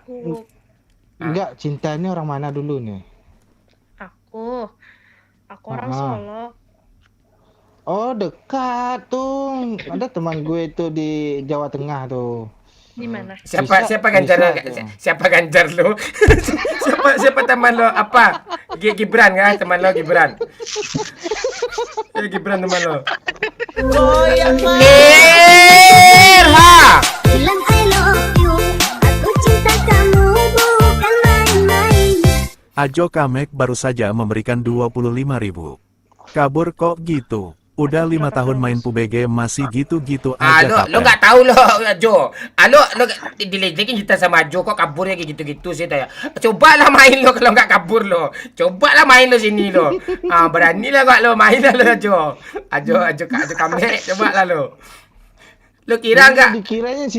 Enggak, cinta ini orang mana dulu nih? Aku orang Solo. Oh, dekat tuh. Ada teman gue itu di Jawa Tengah tuh. Di mana? Siapa Ganjar? Siapa Ganjar lu? siapa teman lo? Apa? Gibran kan teman lo Gibran. Gibran teman lo. Bilang I love you, aku cinta kamu bukan main-main. Ajo Kamek baru saja memberikan 25.000. Kabur kok gitu. Udah 5 tahun main PUBG masih gitu-gitu aja Lo Kapten. nggak tahu lo, Jo. Lo diledekin kita sama Jo kok kaburnya kayak gitu-gitu sih ya. Cobalah main lo kalau nggak kabur lo. Cobalah main lo sini lo. Beranilah kok lo main lo Jo. Ajo kami cobalah lo. Lo kira nggak? Dikiranya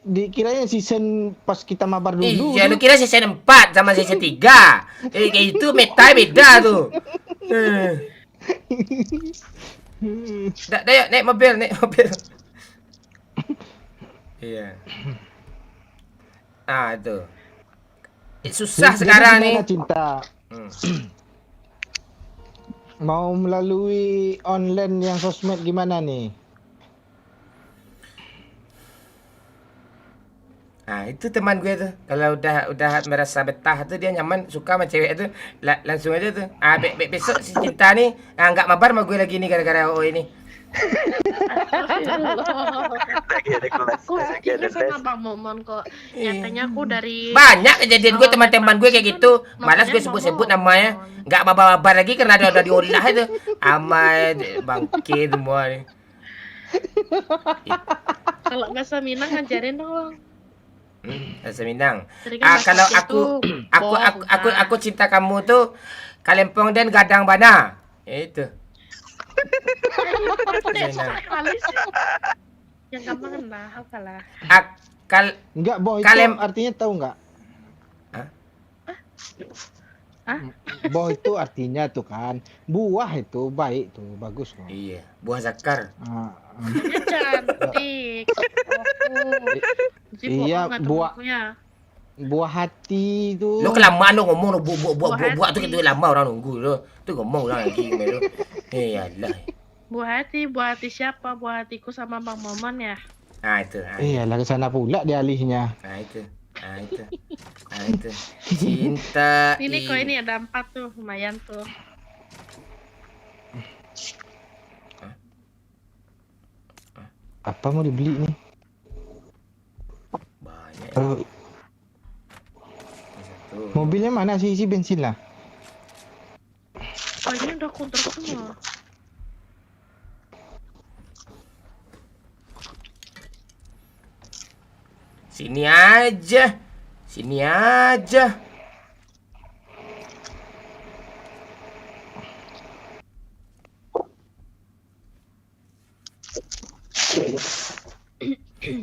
dikiranya season pas kita mabar dulu. Iya, lo kira season 4 sama season 3. Kayak itu meta beda tuh. Yuk, naik mobil. Iya. Itu. Susah Jadi sekarang nih. gimana, Cinta? Mau melalui online yang sosmed gimana nih? Itu teman gue tuh. Kalau udah merasa betah tuh dia nyaman, suka sama cewek tuh, langsung aja tuh. Besok si Cinta nih nggak mabar sama gue lagi nih gara-gara ini. Aku juga sama Bang Momon kok. Nyatanya aku dari Banyak kejadian gue teman-teman gue kayak gitu. Malas gue sebut-sebut namanya. Nggak mabar lagi karena udah diolah itu. Amat bangke semua nih. kalau bahasa Minang ngajarin dong. Bahasa Minang. Kalau Aku cinta kamu tuh kalempong dan gadang bana. Itu. Yang gampang lah, apalah. Enggak, boh itu artinya tahu enggak? Boh itu artinya tuh kan buah itu baik tuh, bagus kok. Iya, buah zakar. Cantik. Iya, buah hati itu. Lo kelamaan lo ngomong lo buah tuh gitu lama orang nunggu lo. Tuh ngomong orang lagi lo. Iyalah. Buah hati siapa? Buah hatiku sama Bang Momon ya. Itu. Iyalah ke sana pula dia alihnya. Itu. Cinta. Ini kok ini ada 4 tuh, lumayan tuh. Apa mau dibeli nih? Banyak. Mobilnya mana sih, isi bensin lah? Oh, ini udah kontrak semua. Sini aja.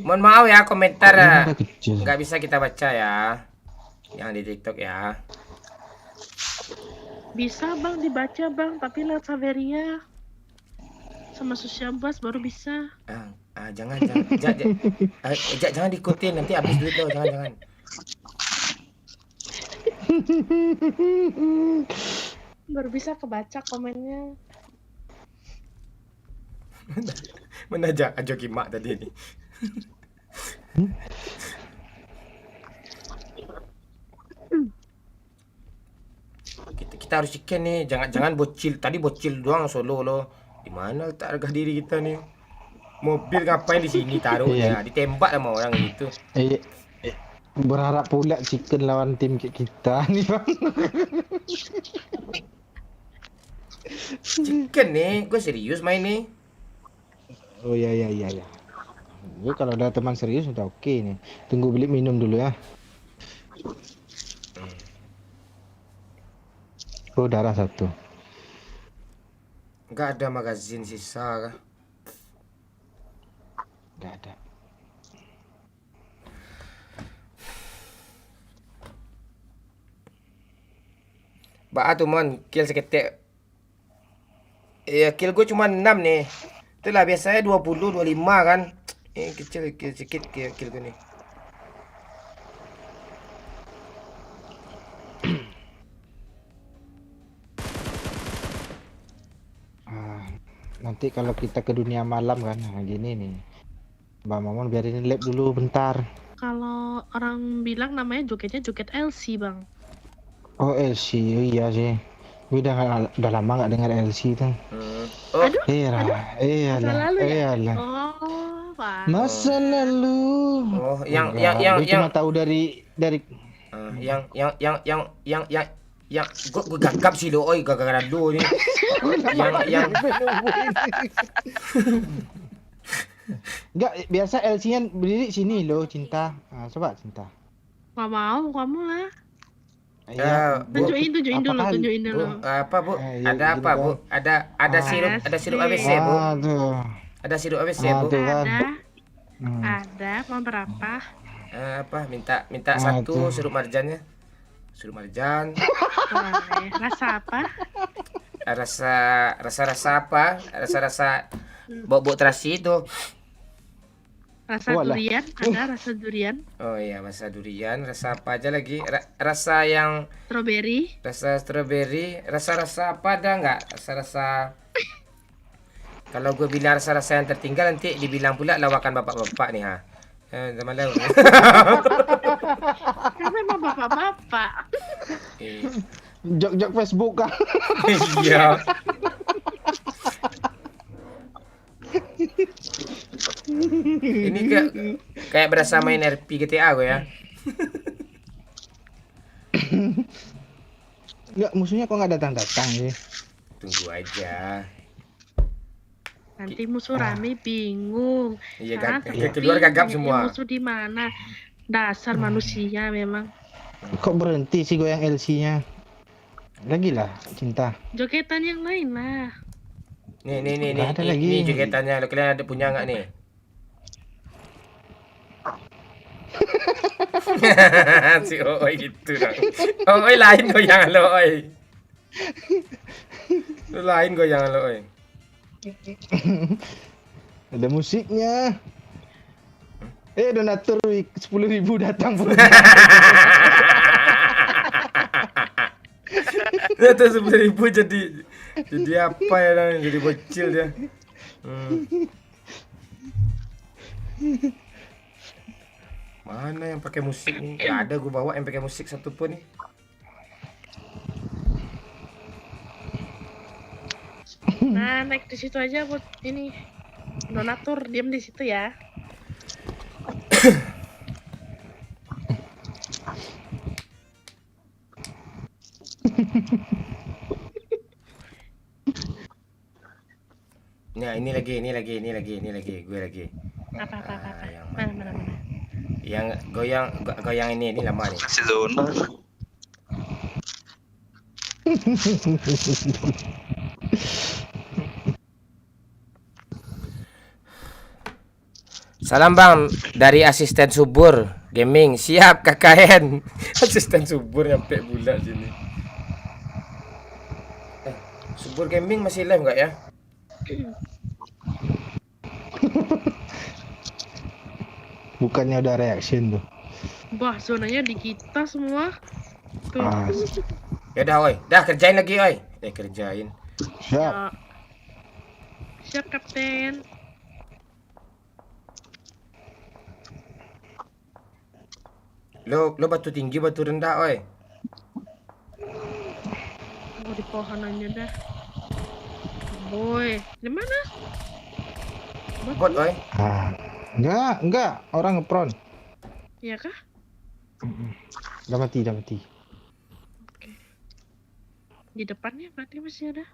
Mohon maaf ya komentar nggak bisa kita baca ya, yang di TikTok ya. Bisa Bang dibaca Bang, tapi lewat Saveria sama Susyambas baru bisa. Jangan diikutin, nanti habis duit lo, jangan. Baru bisa kebaca komennya. Mana aja kimak tadi ini. Kita harus chicken nih, jangan bocil. Tadi bocil doang solo lo. Di mana letak harga diri kita nih? Mobil ngapain di sini taruhnya? Ditembak sama orang gitu. Berharap pula chicken lawan tim kayak kita nih Bang. Chicken nih, gue serius main nih. Oh iya. Gue kalau ada teman serius udah oke nih. Tunggu beli minum dulu ya. Oh, darah 1. Nggak ada magazin sisa kah? Nggak ada. Tuh mon, kill seketik. Kill gue cuma 6 nih. Itulah biasanya 20, 25 kan. Kecil sedikit kill gue nih. Nanti kalau kita ke dunia malam kan, gini nih. Mbak Momon biarin lab dulu bentar. Kalau orang bilang namanya jogetnya joget LC Bang. Oh LC, iya sih. Gue udah lama nggak dengar LC tuh. Iyalah. Oh, Pak. Masa lalu. Oh, yang cuma tahu dari Yang gue gagap sih lo, oi gara-gara lo nih. yang Enggak, biasa LC-nya berdiri sini loh, Cinta. Nah, coba Cinta. Gak mau, kamu lah. Ya, Tunjukin dulu, apaan? tunjukin dulu. apa bu? Ya, Ada apa gini bu? kan. Ada sirup ABC bu. Aduh. Ada sirup ABC bu. Aduh kan. Ada, mau berapa? Apa? Minta satu sirup marjannya. Sirup marjan. Boleh. Rasa apa? Rasa apa? Rasa bau terasi itu. Rasa durian, ada rasa durian. Oh iya, rasa durian. Rasa apa aja lagi? Rasa yang Strawberry. Rasa strawberry. Rasa apa ada nggak? Rasa kalau gue bilang rasa yang tertinggal nanti dibilang pula lawakan bapak-bapak nih ha. Zaman lalu. Kan memang bapak-bapak. Jok-jok Facebook kan. Iya. Ini kayak berasa main RP GTA gue ya. Enggak, musuhnya kok nggak datang-datang sih. Tunggu aja. Nanti musuh rame bingung. Iya, Sekarang keluar gagap tapi semua. musuh di mana? Dasar manusia memang. Kok berhenti sih goyang LC-nya? Lagi lah, Cinta. Jogetan yang lain lah. Nih. Nggak ada lagi. Ini jogetannya. Lo kalian ada punya nggak nih? Si Oi gitu dong. Oi lain goyangan lo Oi. Lo lain goyangan lo Oi. Ada musiknya. Donatur 10.000 datang. Itu 10.000 jadi apa ya namanya? Jadi bocil dia. Mana yang pakai musik nih? Gak ada gue bawa yang pakai musik satu pun nih. Nah, naik di situ aja buat ini. Donatur diam di situ ya. Nah, ini lagi, gue lagi. Apa. Yang Mana. Yang goyang ini lama nih. Barcelona. Salam bang, dari asisten subur gaming. Siap KKN. Asisten subur nyampe bulan sini. Subur gaming masih live nggak ya? Bukannya udah reaction tuh. Wah, zonanya di kita semua. Tuh. Ya udah, oi. Dah kerjain lagi, oi. Kerjain. Siap. Ya. Siap, Kapten. Lo batu tinggi, batu rendah, oi. Oh, di pohon aja dah. Boy, di mana? Bot, oi. Enggak, orang ngepron. Iya kah? Udah mati. Oke. Di depannya berarti masih ada.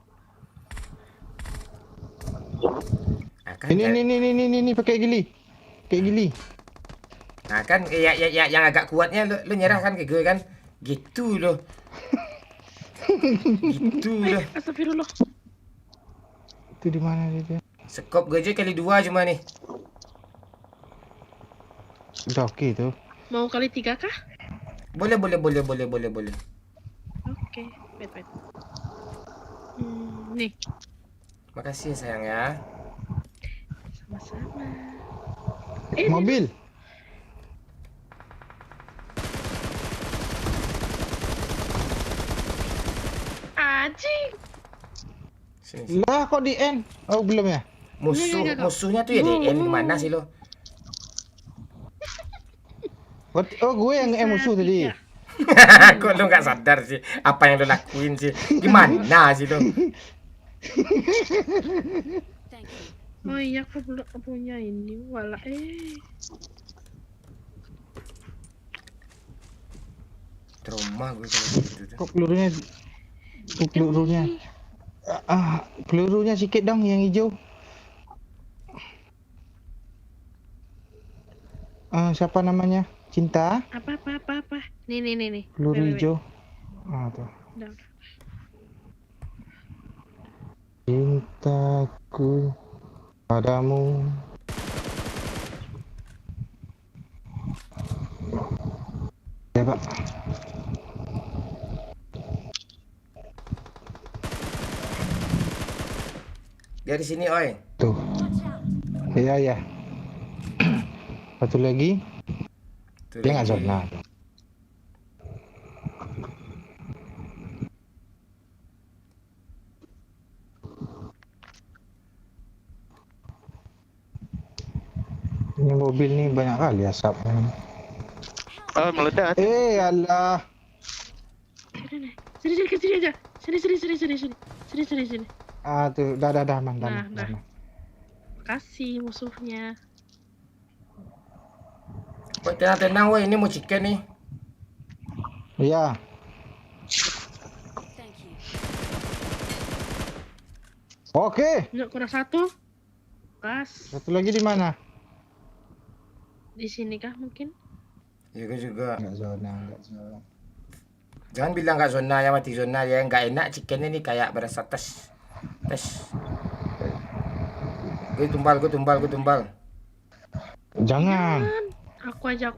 Ini pakai gili. Nah kan ya yang agak kuatnya lo nyerah kan ke gue kan. Gitu loh. Astagfirullah. Itu di mana dia? Sekop gue aja kali 2 cuma nih. Udah oke itu. Mau kali 3 kah? Boleh. Oke, wait. Nih. Makasih sayang ya. Sama-sama. Mobil. Anjing. Sini. Lah kok di end? Oh belum ya? Musuhnya tuh ya di end mana sih lo? Oh gue yang musuh tadi. Kok lo nggak sadar sih apa yang lo lakuin sih? Gimana sih lo? Oh iya, aku belum punya ini. Wala Trauma gue kalau gitu tuh. Kok pelurunya? Kok pelurunya? Pelurunya sikit dong yang hijau. Siapa namanya? Cinta? Apa. Nih. Peluru Wait. hijau. Tuh. Udah. Cintaku padamu. Ya, Pak. Dia di sini, oi. Tuh. Iya. Satu lagi. Tuh, Dia nggak lagi. zona. Ini mobil nih banyak kali asapnya. Meledak. Allah. Sini aja. Sini. Tuh, dah aman. Nah. Kasih musuhnya. Woi, tenang, woi. Ini mau chicken nih. Iya. Thank you. Oke. Yuk, kurang satu. Kas. Satu lagi di mana? Di sini kah mungkin? Ya, gue juga. Enggak zona. Jangan bilang nggak zona ya, mati zona ya. Nggak enak chickennya nih kayak berasa tes. Gue tumbal. Jangan. Aku aja.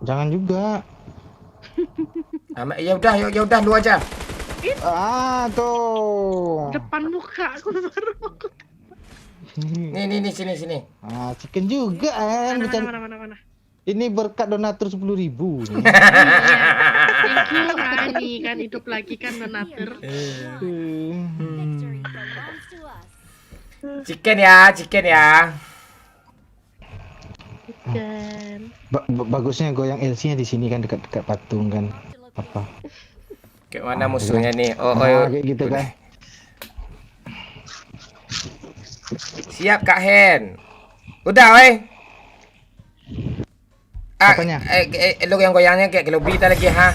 Jangan juga. Ya udah lu aja. Tuh. Depan muka aku baru. Nih sini. Chicken juga Mana? Ini berkat donatur 10.000 nih. Thank you Rani, kan hidup lagi kan donatur. Victory belongs to us. Chicken ya. Dan Bagusnya goyang LC-nya di sini kan dekat patung kan. Apa? Kayak mana musuhnya nih? Kayak gitu kan. Siap Kak Hen. Udah, weh. Apanya? Lu yang goyangnya kayak lobby kita lagi, ha?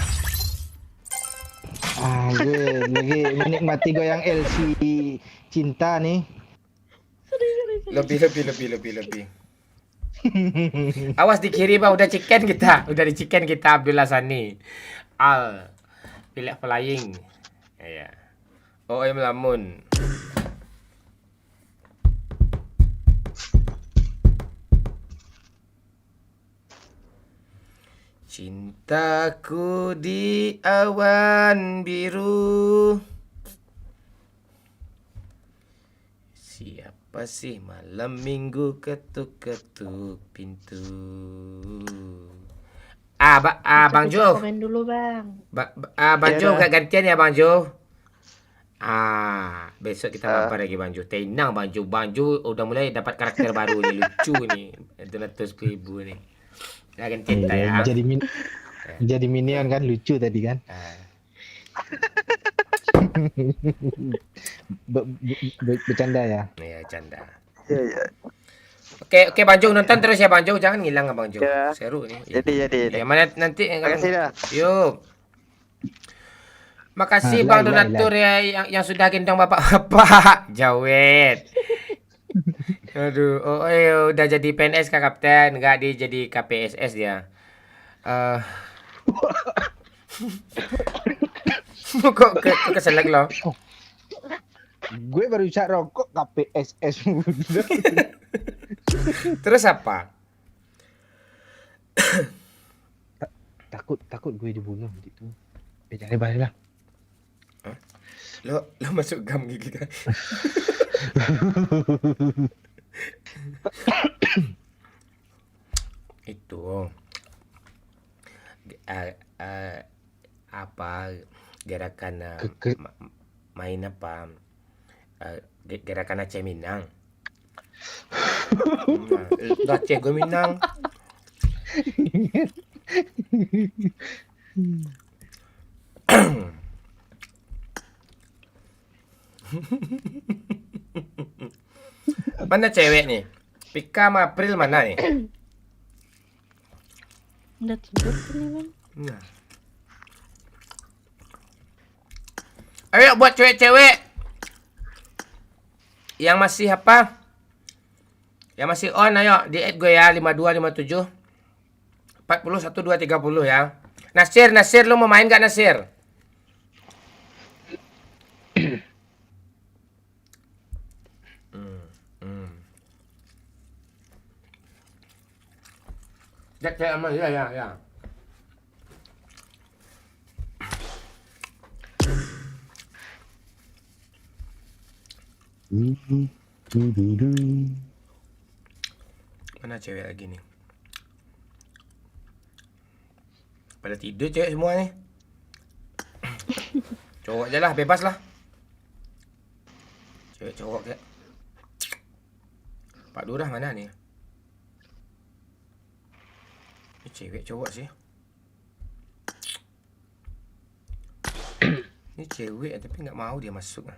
Gue lagi menikmati goyang LC cinta nih. Lebih. Awas di kiri, Bang. Udah di chicken kita Abdullah Sani. Pilih flying. Ya. Melamun. Cintaku di awan biru. Siapa sih malam minggu ketuk-ketuk pintu? Bang Jo. komen dulu Bang. Bang Jo gak gantian ya Bang Jo? Besok kita mampir lagi Bang Jo. Tenang Bang Jo. Bang Jo udah mulai dapat karakter baru nih, lucu nih. 200.000 nih. Nah, gantian kita ya. Jadi minion kan lucu tadi kan. Bercanda ya. Iya, canda. Iya. Oke Bang Jo, nonton terus ya Bang Jo, jangan ngilang Bang Jo. Ya. Seru nih. Jadi. Ya mana nanti Makasih dah. Yuk. Makasih Bang donatur ya yang sudah gendong bapak-bapak. Jawet. Aduh, udah jadi PNS Kak Kapten, enggak dia jadi KPSS dia. Kok keselak lo? Gue baru bisa rokok KPSS. Terus apa? takut gue dibunuh gitu. Jangan balik lah. Lo masuk gam gigi kan? Itu apa gerakan main apa gerakan Aceh Minang. Aceh gue Minang. Mana cewek nih? Pika sama April mana nih? Udah tidur nih Bang. Nah, Ayo buat cewek-cewek yang masih apa? Yang masih on, ayo di add gue ya 5257 40 12 30 ya. Nasir lu mau main gak Nasir? Cek sama ya. Mana cewek lagi nih? Pada tidur cewek semua nih. Cowok aja lah, bebas lah. Cewek cowok kayak. Pak Lurah mana nih? Ini cewek cowok sih. Ini cewek tapi nggak mau dia masuk.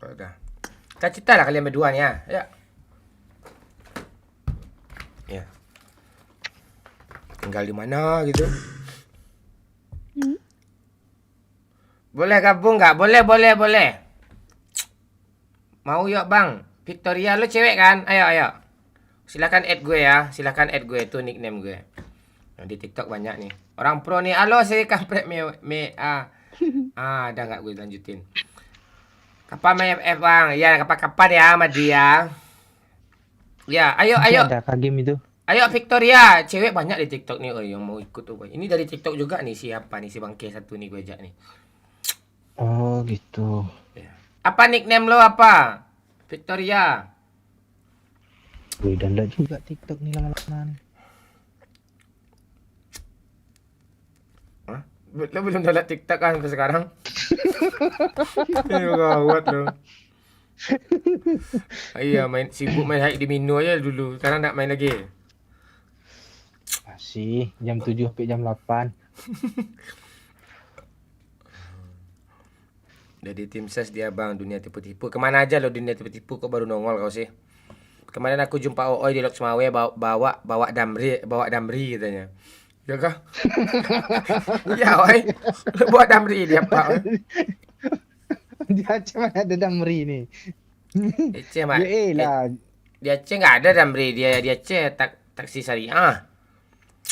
Udah. Kita cerita lah kalian berdua nih ya. Ya. Tinggal di mana gitu. Boleh gabung nggak? Boleh. Mau yuk bang. Victoria lu cewek kan? Ayo. Silakan add gue ya. Silakan add gue, itu nickname gue. Nah, di TikTok banyak nih. Orang pro nih. Halo saya kampret udah nggak gue lanjutin. Kapan main FF bang? Ya kapan ya sama dia. Ya ayo. Ada game itu. Ayo Victoria, cewek banyak di TikTok nih yang mau ikut tuh. Ini dari TikTok juga nih siapa nih si bangke satu nih gue ajak nih. Oh gitu. Ya. Apa nickname lo apa? Victoria. Wih, danda juga TikTok nih lama-lama. Hah? Lo belum download TikTok kan sampai sekarang? Gawat lo. Iya sibuk main hike di Mino aja dulu. Sekarang nak main lagi. Masih jam 7 sampai jam 8. Udah di tim ses dia bang, dunia tipu-tipu. Kemana aja lo dunia tipu-tipu, kok baru nongol kau sih? Kemarin aku jumpa Ooi di Loksmawe bawa Damri katanya. Ya kah? Iya Oi. Lo bawa Damri dia Pak. Di Aceh mana ada Damri nih? Aceh mah. lah. Di Aceh nggak ada Damri, dia di Aceh taksi syariah.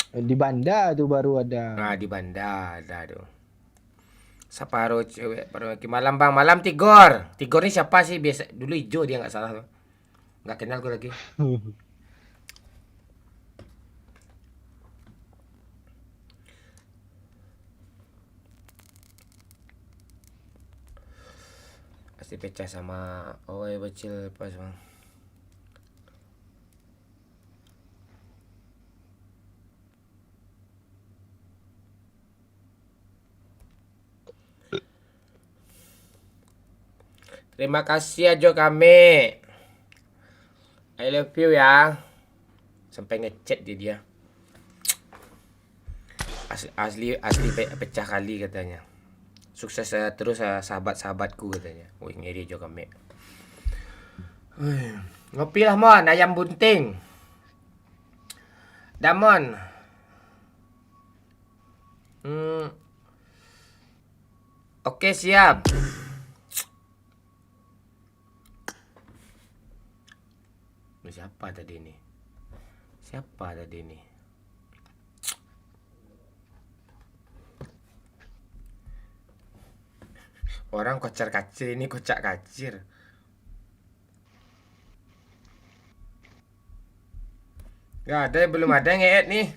Di Banda tuh baru ada. Nah, di Banda ada tuh. Saparo cewek malam bang, malam Tigor. Tigor ini siapa sih? Biasa dulu hijau dia nggak salah tuh. Nggak kenal gue lagi. Pasti pecah sama Oe bocil pas bang. Terima kasih Ajo kami. I love you ya. Sampai ngechat dia. Asli pecah kali katanya. Sukses terus sahabat-sahabatku katanya. Wih ngiri Ajo kami. Ngopi lah Mon, ayam bunting. Damon. Oke siap. Siapa tadi ini? Orang kocar kacir, ini kocak kacir. Gak ada, belum ada yang nge-add nih.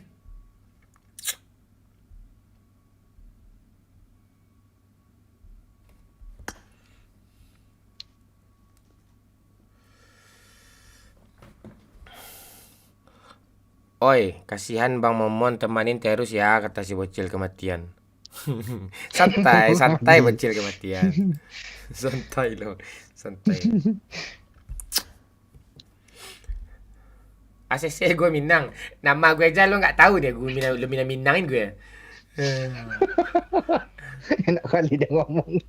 Oi, kasihan Bang Momon temanin terus ya, kata si bocil kematian. santai bocil kematian. Santai loh, santai. ACC gue Minang. Nama gue aja lo nggak tahu deh, gue Minangin gue. Enak kali dia ngomong.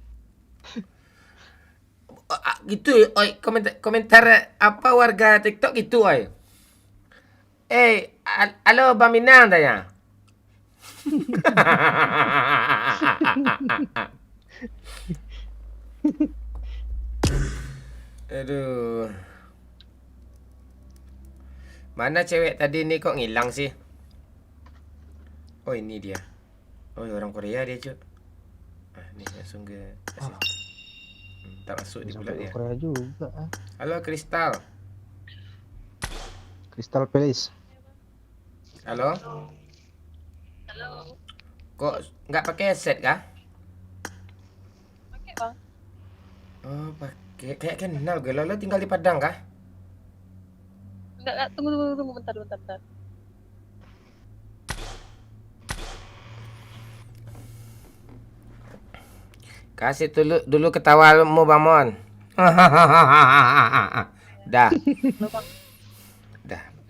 gitu oi komentar apa warga TikTok gitu oi. Halo Bang Minang tanya. Aduh. Mana cewek tadi nih kok ngilang sih? Oh ini dia. Oh orang Korea dia cuy. Nih langsung ke tak masuk di pula dia. Korea juga. Halo Kristal. Crystal Palace. Halo. Halo. Kok nggak pakai headset kah? Pakai bang. Oh pakai. Kayak kenal gue. Lo tinggal di Padang kah? Enggak, tunggu bentar. Kasih dulu ketawamu Bang Mon. Dah. Halo bang.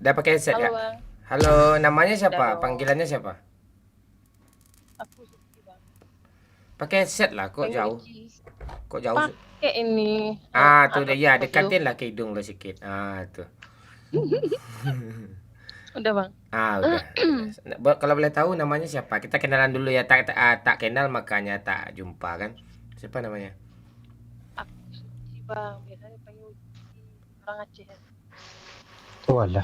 Dah pakai headset Halo ya? bang. Halo, namanya siapa? Udah dong. Panggilannya siapa? Aku Suci bang. Pakai headset lah, kok Pengen jauh? uji. Kok jauh? Pakai ini. Tuh deh ya, Aduh. dekatin lah ke hidung lo sikit. Tuh. Udah bang. Udah. Kalau boleh tahu namanya siapa? Kita kenalan dulu ya. Tak kenal makanya tak jumpa kan. Siapa namanya? Aku Suci bang. Biasanya panggil Uci. Orang Aceh. Oh alah.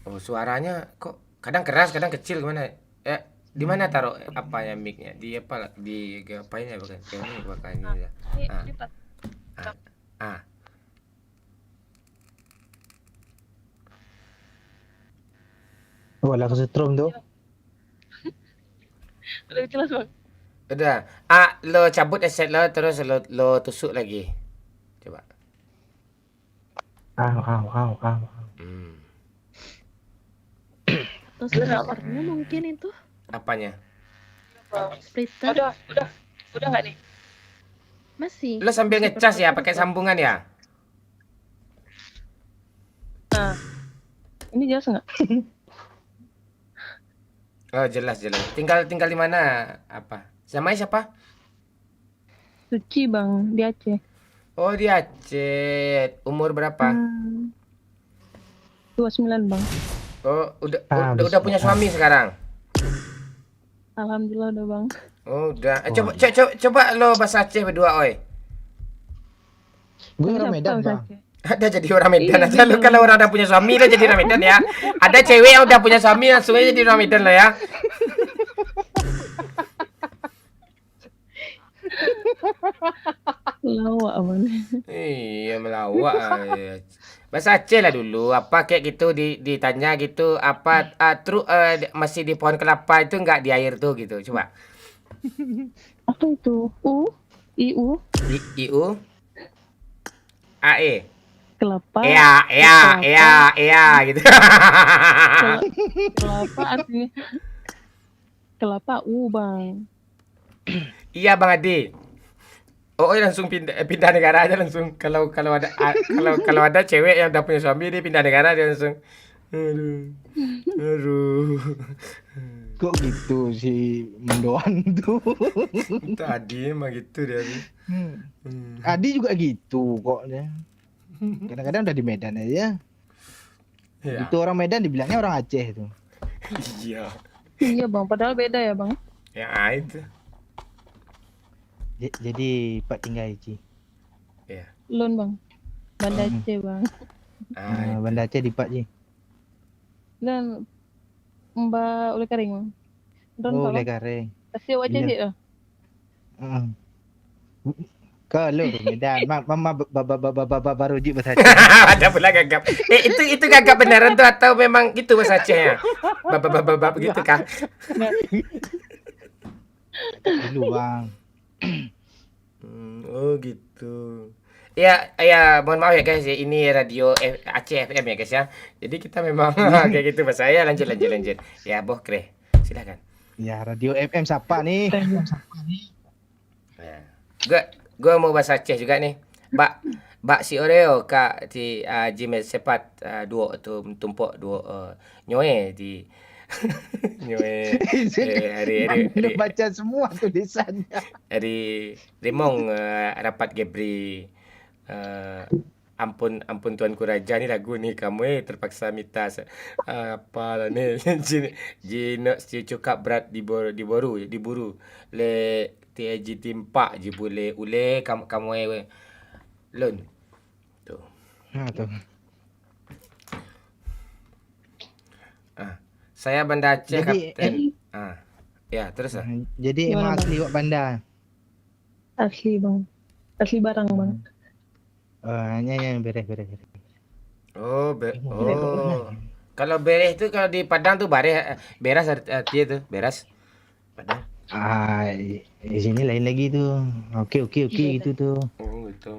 Oh, suaranya kok kadang keras, kadang kecil gimana? Di mana taruh apanya mic-nya? Di apa? Di apain ya bukan? Ini bukan ini ya. Lipat. Oh alah kesetrum tuh. Udah jelas bang. Udah. Lo cabut headset lo terus lo tusuk lagi. Coba. Au. Terus servernya mungkin itu Apanya? splitter Udah nggak nih? masih. Lo sambil ngecas ya, pakai sambungan ya? Nah, ini jelas nggak? Oh, jelas. Tinggal di mana? Apa? Namanya siapa? Suci bang, di Aceh. Oh, di Aceh. Umur berapa? 29 bang. Oh, udah punya suami sekarang? Alhamdulillah udah bang. Oh, udah. Coba lo bahasa Aceh berdua, oi. Gue orang Medan bang. Ada jadi orang Medan aja lo, kalau orang udah punya suami lo jadi orang Medan ya. Ada cewek yang udah punya suami langsung aja jadi orang Medan lo ya. Lawak bang. Iya melawak. Bahasa Aceh lah dulu. Apa kayak gitu ditanya gitu apa masih di pohon kelapa itu enggak di air tuh gitu. Coba. Apa itu? IU IU AE. kelapa. Iya gitu. Kelapa artinya kelapa bang. Iya Bang Adi. Oh, langsung pindah negara aja langsung. Kalau ada cewek yang udah punya suami dia pindah negara dia langsung. Aduh. Kok gitu si Mendoan tuh? Tadi emang gitu dia. Adi juga gitu kok dia. Kadang-kadang udah di Medan aja. Ya. Itu orang Medan dibilangnya orang Aceh itu. Iya. Iya bang, padahal beda ya bang. Ya itu. Jadi Pak tinggal Ici. Iya. Lon bang. Banda Aceh bang. Banda Aceh di Pak Ji. Dan Mbak Ule Karing bang. Don Oh, Pak, Ule Bang. Karing. Kasih wajah sih ya. Kalau Medan, mama baru Ji bahasa Aceh. Ada pula gagap. Itu gagap beneran tuh atau memang gitu bahasa Acehnya? Bab begitu kah? Dulu bang. Oh gitu. Ya, mohon maaf ya guys, ini radio Aceh FM ya guys ya. Jadi kita memang kayak gitu bahasa saya. Lanjut. Ya, Boh Kre, silakan. Ya, radio FM siapa nih? Ya. Gua mau bahasa Aceh juga nih. Bak si Oreo kak ti Jimet sepat duo tu tumpuk duo nyoe di nyoe hari baca semua tulisannya. Hari Rimong rapat Gebri Ampun Tuanku Raja ni lagu ni kamu terpaksa minta apalah ni Jino si cukap berat diburu le TAG timpak je boleh ule kamu lon tu. Tu. Saya Banda Aceh Jadi, Kapten. Ya, terus lah. Jadi emang asli wak Banda. Asli bang. Asli barang bang. Hanya beres. Oh. Kalau beres tu kalau di Padang tu beres artinya tu, beres. Padang. Di sini lain lagi tu. Okey gitu tu. Oh, gitu.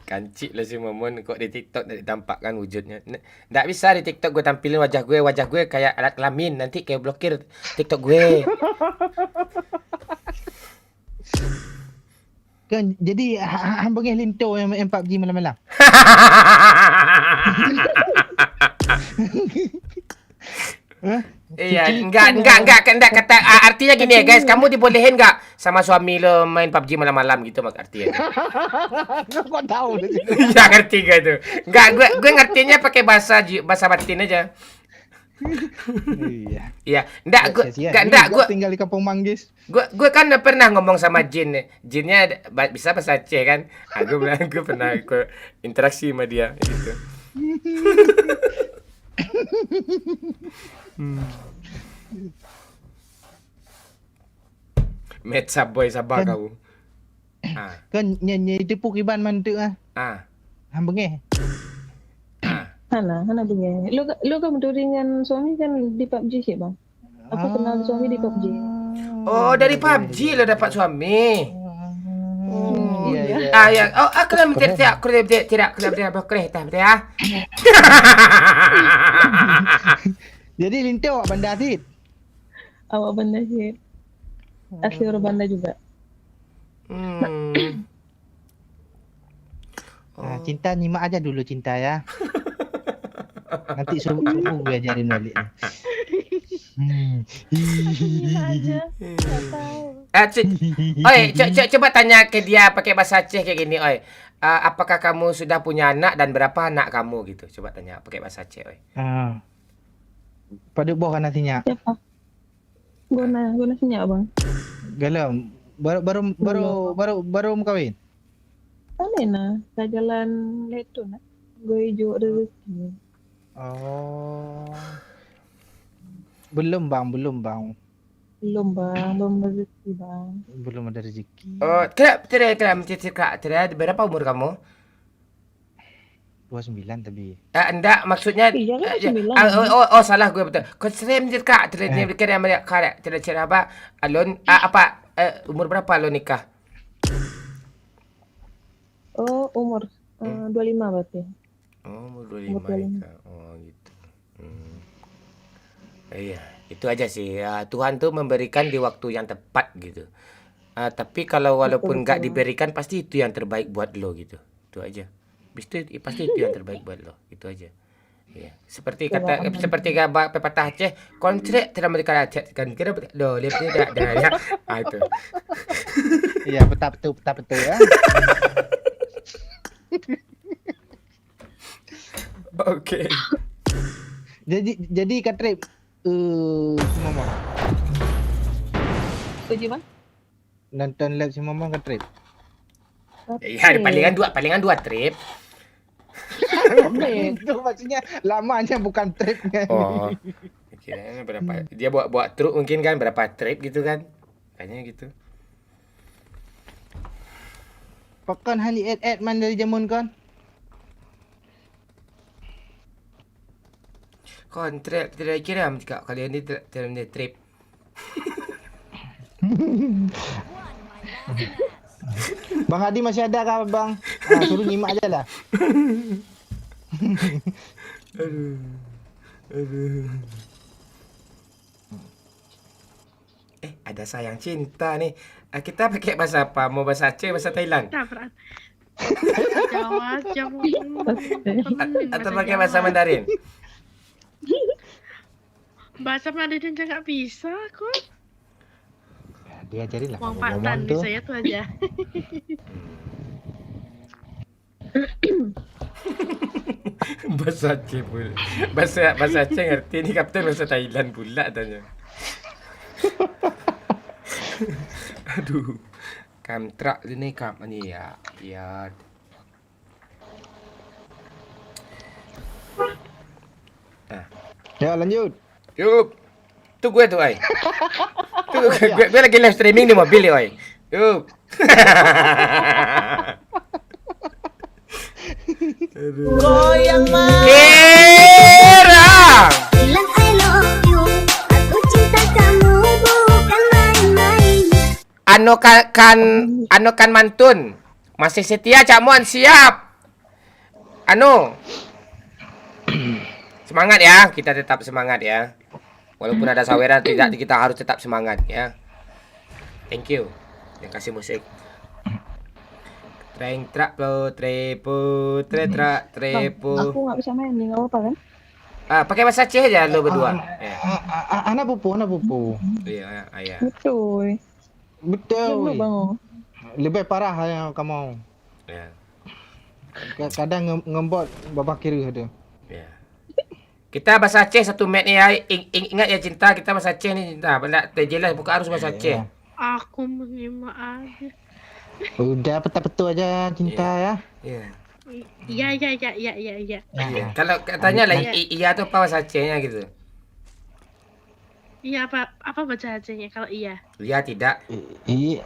Kancik lah si Momon kok di TikTok tak ditampakkan wujudnya. Tak bisa di TikTok gue tampilin wajah gue kayak alat kelamin, nanti kayak blokir TikTok gue. Kan jadi hang panggil linto yang main PUBG malam-malam. Iya, enggak kata artinya gini ya guys, kamu dibolehin enggak sama suami lo main PUBG malam-malam gitu artinya. Kok tahu tu? Ya ngerti gak itu? Enggak, gue ngertinya pakai bahasa batin aja. Iya, enggak gue tinggal di Kampung Manggis. Gue kan pernah ngomong sama Jinnya bisa bahasa Aceh kan. Gue pernah interaksi sama dia gitu. Metsa boy sabar kau. Kan nyanyi tipu kiban mantu hang bengeh. Hana begini. Lu kan dengan suami kan di PUBG sih bang. Aku kenal suami di PUBG. Oh, dari PUBG lo dapat suami. Iya. Ya. Oh, aku tidak ya. Jadi linto awak Banda Asid. Awak Banda sih. Asli orang Banda juga. Cinta nyimak aja dulu cinta ya. Nanti subuh gue ajarin balik. Aja. Coba tanya ke dia pakai bahasa Aceh kayak gini, oi. Apakah kamu sudah punya anak dan berapa anak kamu gitu? Coba tanya pakai bahasa Aceh, oi. Pada boh kan nantinya. Siapa? Guna sinya bang. Galam. Baru mau kawin. Alena, saya jalan leto nak. Gue hijau rezeki. Oh. Belum bang. Belum rezeki bang. Belum ada rezeki. Oh, tidak berapa umur kamu? 29 tapi. Enggak, maksudnya Iya kan 9. Salah gue betul. Kau sering kak, tidak apa? Alon umur berapa lo nikah? Oh, umur 25 berarti. Oh, umur 25 nikah. Oh, gitu. Iya, itu aja sih. Tuhan tuh memberikan di waktu yang tepat gitu. Tapi kalau walaupun nggak diberikan pasti itu yang terbaik buat lo gitu. Itu aja. Pasti itu yang terbaik buat lo. Itu aja. Iya. Seperti pepatah Aceh, kontrak tidak mereka Aceh kan kira lo lihat tidak ada ya. Itu. Iya, betul ya. Oke. Jadi Katrip Mama. Bagaimana? Nonton live si Mama Katrip. Iya, palingan dua trip. Itu maksudnya lamanya bukan tripnya. Oh. Kira berapa? Dia buat truk mungkin kan berapa trip gitu kan? Kayaknya gitu. Pakan hani add man dari jamun kan? Kontrak tidak kira jika kalian ini dalam trip. Bang Hadi masih ada kah bang? Suruh nyimak aja lah. Aduh. Ada sayang cinta nih. Kita pakai bahasa apa? Mau bahasa Aceh, bahasa Thailand? Jawa. Atau pakai bahasa Mandarin? Bahasa Mandarin aja nggak bisa kok. Diajarin lah Uang kamu Pak ngomong Tan tuh. bisa ya tuh aja. Bahasa Aceh pula. Bahasa Aceh ngerti nih Kapten, bahasa Thailand pula tanya. Aduh. Kamtrak ini kap ni ya. Ya. Ya lanjut. Yup. Tu gue tuh, ai. Tu gue lagi live streaming di mobil ya, ai. Yup. Goyang Kira. Bilang I love you. Aku cinta kamu bukan main-main. Anu kan mantun. Masih setia Cak Mon, siap. Semangat ya, kita tetap semangat ya. Walaupun ada saweran tidak, kita harus tetap semangat ya. Thank you. Yang kasih musik. Treng trak plo trepo tretrak trepo. Aku nggak bisa main nih, nggak apa-apa kan? Pakai bahasa Aceh aja lo berdua. Anak pupu. Iya, ayah. Betul. Betul. Bang. Lebih parah yang kamu. Ya. Kadang ngembot babak kiri ada. Ya. Kita bahasa Aceh satu mat ni ya. Ingat ya cinta, kita bahasa Aceh ni cinta. Benda terjelas bukan harus bahasa Aceh. Aku menyimak aja. Udah betul aja cinta ya. Iya. Iya. Kalau katanya lah iya tu apa bahasa Acehnya gitu. Iya apa baca Acehnya kalau iya? Iya tidak. Iya.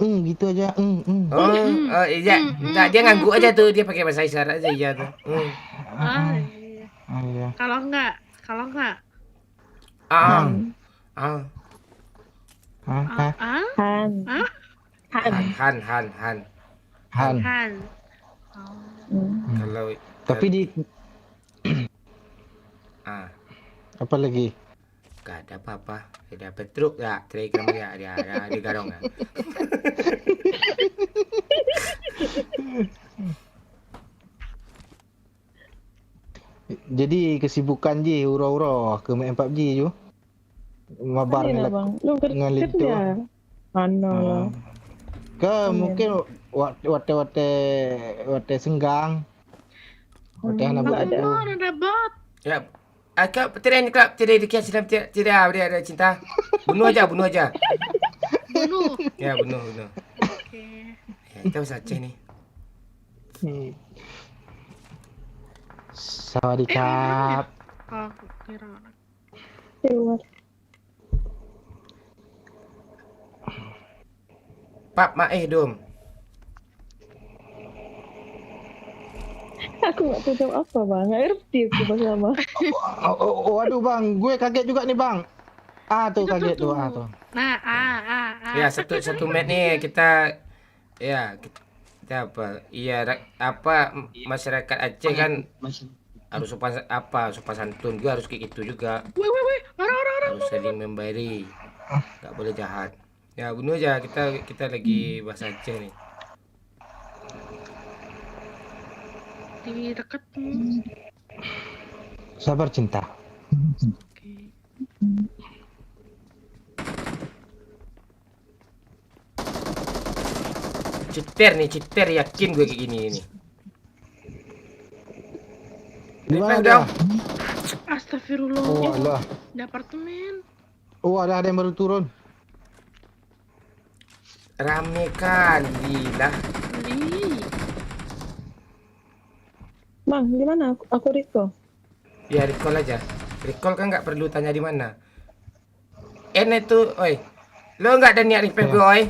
Gitu aja. Oh, iya. Enggak, dia ngangguk aja tuh, dia pakai bahasa isyarat aja iya tuh. Iya. Kalau enggak. Han. Kalau tapi di apa lagi? Gak ada apa-apa. Ada petruk ya, telegram ya, ada di garong ya. Jadi kesibukan je hura-hura ke main PUBG je. Mabar dengan itu. Mana lah. Ke mungkin wate senggang. Wate anak buat. Ada bot. Ya. Akak tren kelab tidak dikasih dalam tidak ada cinta. Bunuh aja. Bunuh. Ya, bunuh. Oke. Ya, kita bahasa Aceh ni. Sawadikap. Oh, kira. Pap Dom. Aku nggak tahu jawab apa bang, nggak ngerti aku bahasa apa. Waduh bang, gue kaget juga nih bang. Tuh kaget tuh. Nah, Ya, satu mat ni kita apa? Iya, apa masyarakat Aceh kan harus sopan santun juga, harus kayak gitu juga. Harus saling memberi. Enggak boleh jahat. Ya, bunuh aja, kita lagi bahasa Aceh nih. di dekat. Sabar cinta. Oke. Citer yakin gue kayak gini nih. Di mana dong? Astagfirullah. Oh Allah. Di apartemen. Oh ada yang baru turun. Rame kali lah. Bang, di mana? Aku recall. Ya recall aja. Recall kan nggak perlu tanya di mana. Itu, oi. Lo nggak ada niat repair gue, oi.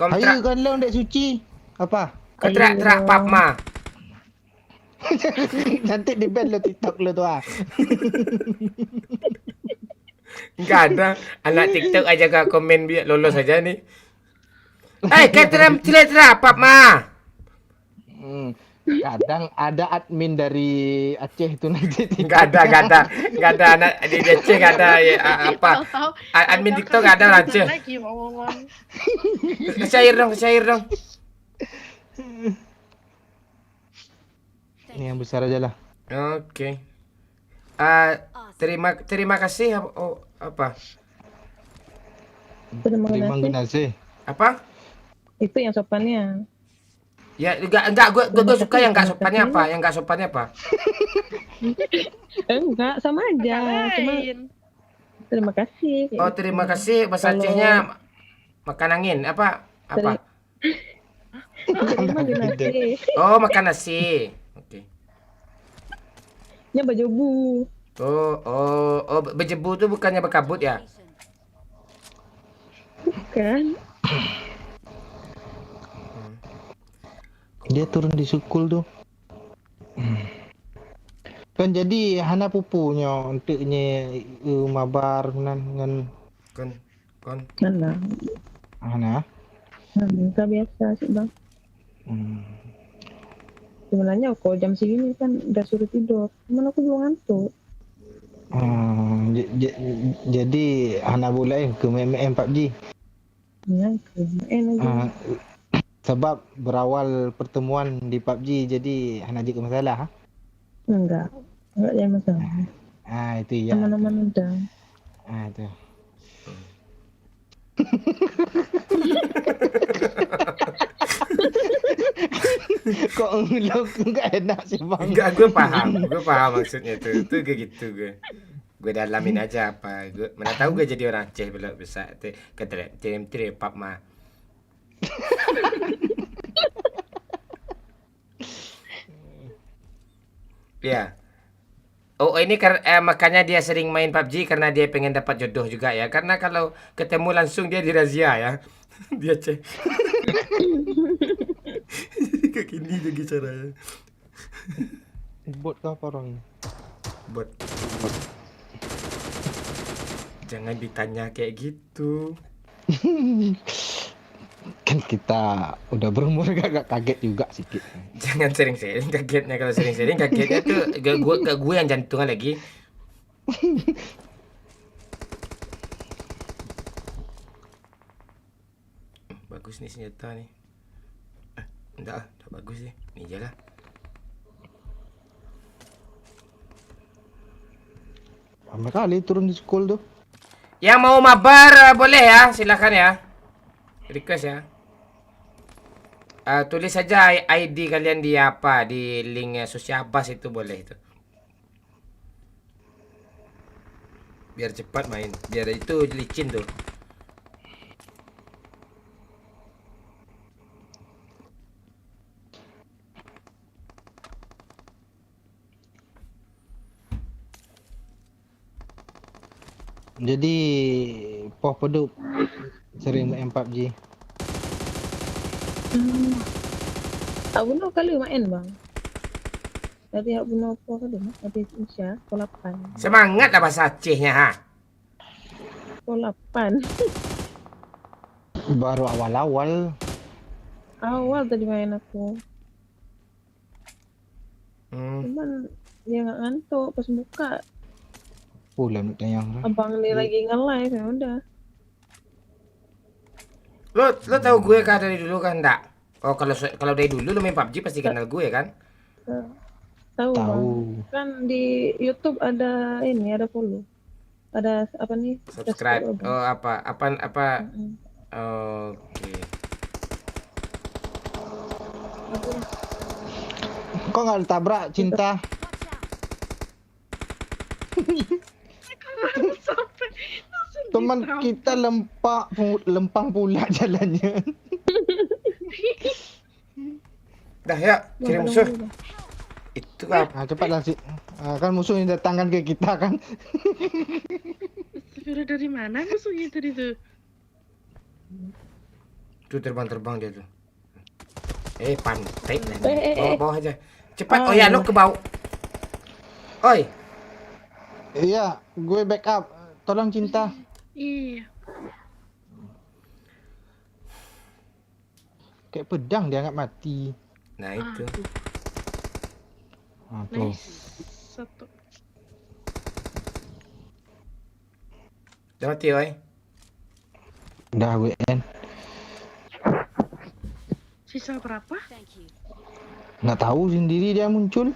Ayo kan lo ndek suci. Apa? Kontrak Pap Ma. Nanti di band lo TikTok lo tuh Enggak ada. Anak TikTok aja gak komen biar lolos aja nih. Kontrak Pap Ma. Kadang ada admin dari Aceh itu nanti. Enggak ada anak di Aceh, enggak ada apa. Admin TikTok enggak ada Aceh. Kesair dong. Ini yang besar aja lah. Oke. Terima kasih. Oh, apa? Terima kasih. Apa? Itu yang sopannya. Ya enggak gue suka yang enggak sopannya apa? Yang enggak sopannya apa? Enggak, sama aja. Cuma terima kasih. Oh, terima kasih. Bahasa Acehnya makan angin apa? Apa? Terima kasih. Oh, makan nasi. Oke. Nya bajobu. Oh, berjebu tuh bukannya berkabut ya? Bukan. Dia turun di sukul tuh. Kan jadi hana pupunya untuknya mabar dengan Kon. Mana? hana. Enggak biasa sih, Bang. Sebenarnya kok jam segini kan udah suruh tidur. Cuman aku belum ngantuk. Jadi hana boleh ke MMM PUBG. Ya, aja. Sebab berawal pertemuan di PUBG jadi hana jadi masalah. Enggak ada masalah. Itu ya. Aman-aman udah. Itu. Kok ngelok enggak enak sih bang? Enggak, gue paham maksudnya tuh kayak gitu gue dalamin aja apa gue mana tahu gue jadi orang Aceh belum bisa kata pap mah. Ya. Oh ini makanya dia sering main PUBG karena dia pengen dapat jodoh juga ya. Karena kalau ketemu langsung dia dirazia ya. Dia cek. Kayak gini jadi caranya. Bot apa orang? Bot. Jangan ditanya kayak gitu. Kan kita udah berumur agak kaget juga sedikit. Jangan sering-sering kagetnya. Kalau sering-sering kagetnya tuh gue yang jantungan lagi. Bagus nih senjata nih. Enggak, udah bagus sih. Ini aja lah. Lama kali turun di school tuh. Yang mau mabar boleh ya, silakan ya. Request ya. Tulis saja ID kalian di apa di link Sosiabas itu boleh itu. Biar cepat main, biar itu licin tuh. Jadi Poh Pedup sering main PUBG. Abuno kali main bang. Tadi abuno apa kali mas? Tadi Insya Polapan. Semangat lah bahasa Acehnya ha. Polapan. Baru awal-awal. Awal tadi main aku. Cuman dia nggak ngantuk pas buka. Pulang yang. Abang ini lagi nge-live ya udah. Lo tahu gue kan dari dulu kan enggak? Oh kalau dari dulu lo main PUBG pasti kenal gue kan? Tahu. Bang. Kan di YouTube ada ini ada follow. Ada apa nih? Subscribe. Oh apa? Oke. Kok nggak ditabrak cinta? Teman kita lempang pula jalannya. Dah ya, cari musuh. Itu apa? Cepatlah sih. Kan musuh yang datangkan ke kita kan. Sudah dari mana musuhnya tadi tuh? Tuh terbang dia tuh. Pantai lah. Bawah aja. Cepat. Oh ya, lo ke bawah. Oi. Iya, gue backup. Tolong cinta. Iya. Kayak pedang dia nggak mati. Nah itu. Tuh. Satu. Udah mati oi. Udah gue end. Sisa berapa? Nggak tahu sendiri dia muncul.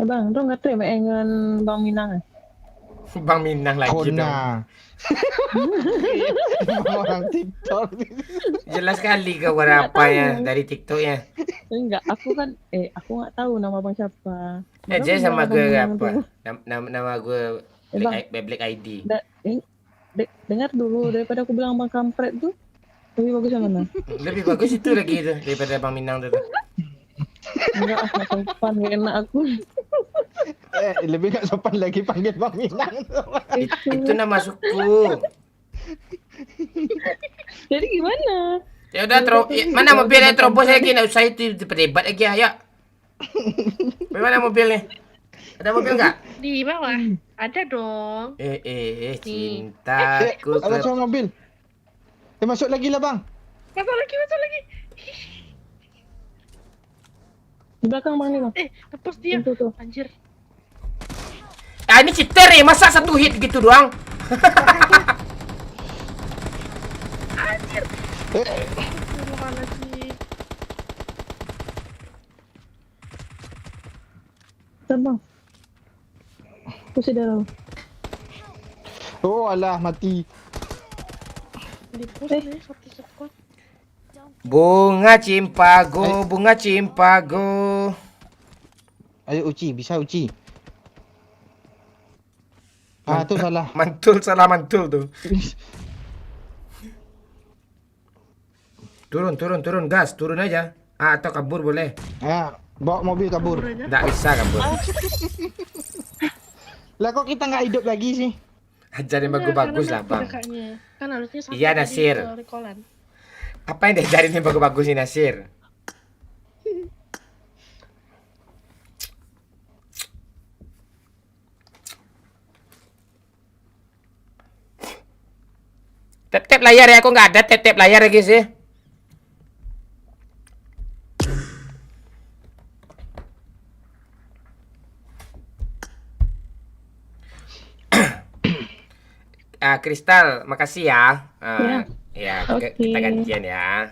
Bang, tuh nggak tuh dengan Bang Minang. Bang Minang lagi dong. Kona. Orang TikTok. Jelas sekali kau apa dari TikToknya. Enggak, aku nggak tahu nama Bang siapa. Dia sama Bang gue Minang apa? tuh. Nama gue Black ID. Dengar dulu daripada aku bilang Bang Kampret tuh. Lebih bagus yang mana? Lebih bagus itu lagi itu daripada Bang Minang tuh. Enggak, nggak sopan, nggak enak aku. Lebih nggak sopan lagi panggil Bang Minang. Itu nama suku. Jadi gimana? Ya udah mana mobilnya terobos lagi, nggak usah itu berdebat lagi ya. Mana mobilnya? Ada mobil nggak? Di bawah. Ada dong. Cintaku. Ada sama mobil. Masuk lagi lah bang. Masuk lagi. Di belakang Bang nih Bang. Lepas dia. Tuh. Anjir. Ini cheater nih, masa satu hit gitu doang? Anjir. Mana sih? Bang. Pusing darah lu. Oh alah mati. Di push nih satu squad. Bunga cimpago. Ayo Uci, bisa Uci. Tuh salah. Mantul tuh. Turun gas, turun aja. Atau kabur boleh. Bawa mobil kabur. Nggak bisa kabur. Lah kok kita nggak hidup lagi sih? Ajarin bagus-bagus lah bang. Kan harusnya satu Iya Nasir. Apa yang diajarin yang bagus-bagus nih Nasir? Tap-tap layar ya, aku nggak ada tap-tap layar lagi sih. Kristal, makasih ya. Ya, kita gantian ya.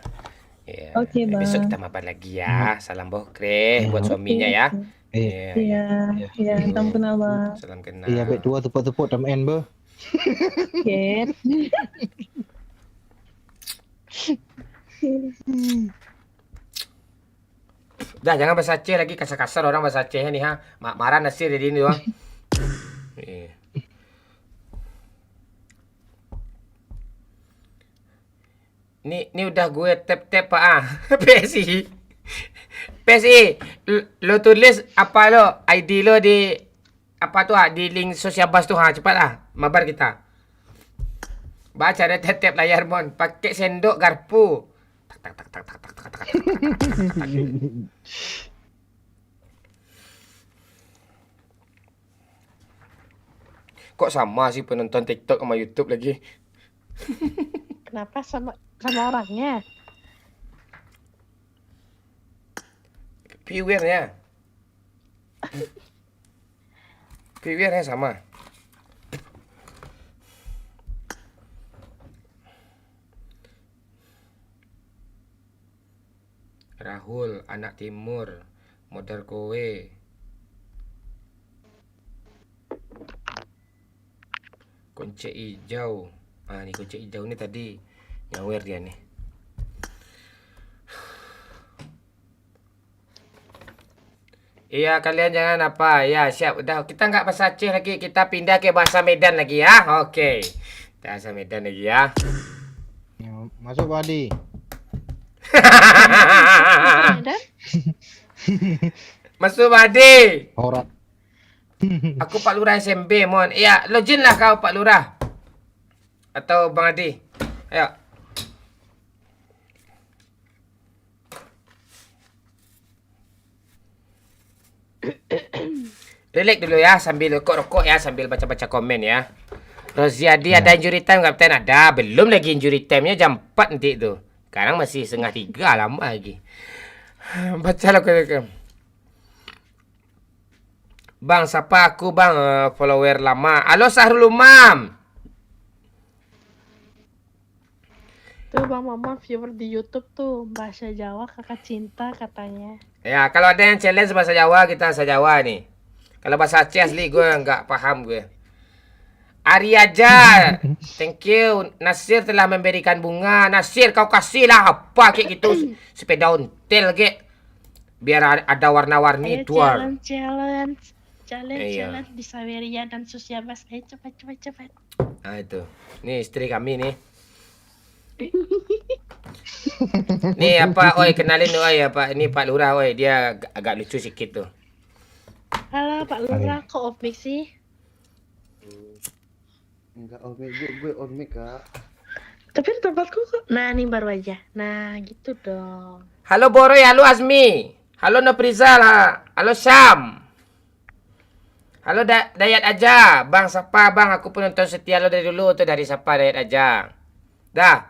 Ya. Oke, Bang. Besok kita mabar lagi ya. Salam bokre buat suaminya ya. Iya, salam kenal Bang. Salam kenal. Iya, baik tua tepuk-tepuk tam en be. Ket. Dah jangan bahasa Aceh lagi, kasar-kasar orang bahasa Acehnya nih ha. Marah Nasir jadi ini doang. Ini udah gue tap-tap Pak PSI lo tulis apa lo ID lo di apa tuh di link sosial bus tuh cepat mabar kita. Baca ada tap-tap layar mon, pakai sendok garpu. Kok sama sih penonton TikTok sama YouTube lagi? Kenapa sama orangnya? Viewernya sama. Rahul, anak timur, modal kowe. Kunci hijau. Nih kunci hijau nih tadi nyawer dia nih. Iya kalian jangan apa ya siap udah kita nggak bahasa Aceh lagi kita pindah ke bahasa Medan lagi ya oke bahasa Medan lagi ya. Masuk Badi. Masuk Badi. Orang. Aku Pak Lurah SMB mohon. Iya login lah kau Pak Lurah atau Bang Adi. Ayo. Relax dulu ya sambil rokok ya sambil baca-baca komen ya. Roziadi ada injury time nggak Kapten? Ada, belum lagi injury time-nya jam 4 nanti itu. Sekarang masih 2:30 lama lagi. Baca lah ke. Bang, siapa aku bang follower lama. Halo Sahrul Umam. Tuh Bang Mama viewer di YouTube tuh bahasa Jawa kakak cinta katanya. Ya, kalau ada yang challenge bahasa Jawa kita bahasa Jawa nih. Kalau bahasa Aceh asli gue nggak paham gue. Ari aja. Thank you. Nasir telah memberikan bunga. Nasir kau kasihlah apa kayak gitu. Sepeda ontel kayak. Biar ada warna-warni duar. Jalan di Saweria dan Susiabas. Ayo cepat. Nah itu. Nih istri kami nih. Nih apa, oi kenalin oi apa ini Pak Lurah oi, dia agak lucu sedikit tuh. Halo Pak Lurah, kok omik sih? Enggak omik, gue omik kak. Tapi tempatku kok. Nah, ini baru aja. Nah, gitu dong. Halo Boroy, halo Azmi. Halo Noprizal, halo Syam. Halo Dayat aja. Bang, siapa bang? Aku penonton setia lo dari dulu tuh, dari siapa Dayat aja. Dah.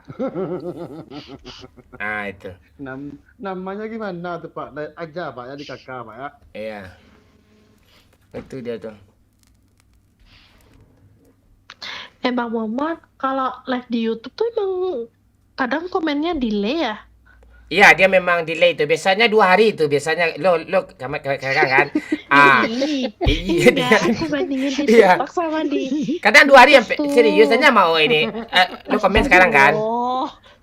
Nah, itu. Namanya gimana tuh Pak? Dayat aja Pak ya, di kakak Pak ya. Iya. Itu dia tuh. Bang Muhammad, kalau live di YouTube tuh emang kadang komennya delay ya? Iya, dia memang delay tuh. Biasanya 2 hari tuh. Biasanya lo kan. Ah. Iya, dia. Aku bandingin di Iya. TikTok sama di Kadang 2 hari sampai seriusnya mau ini. Lo komen sekarang kan?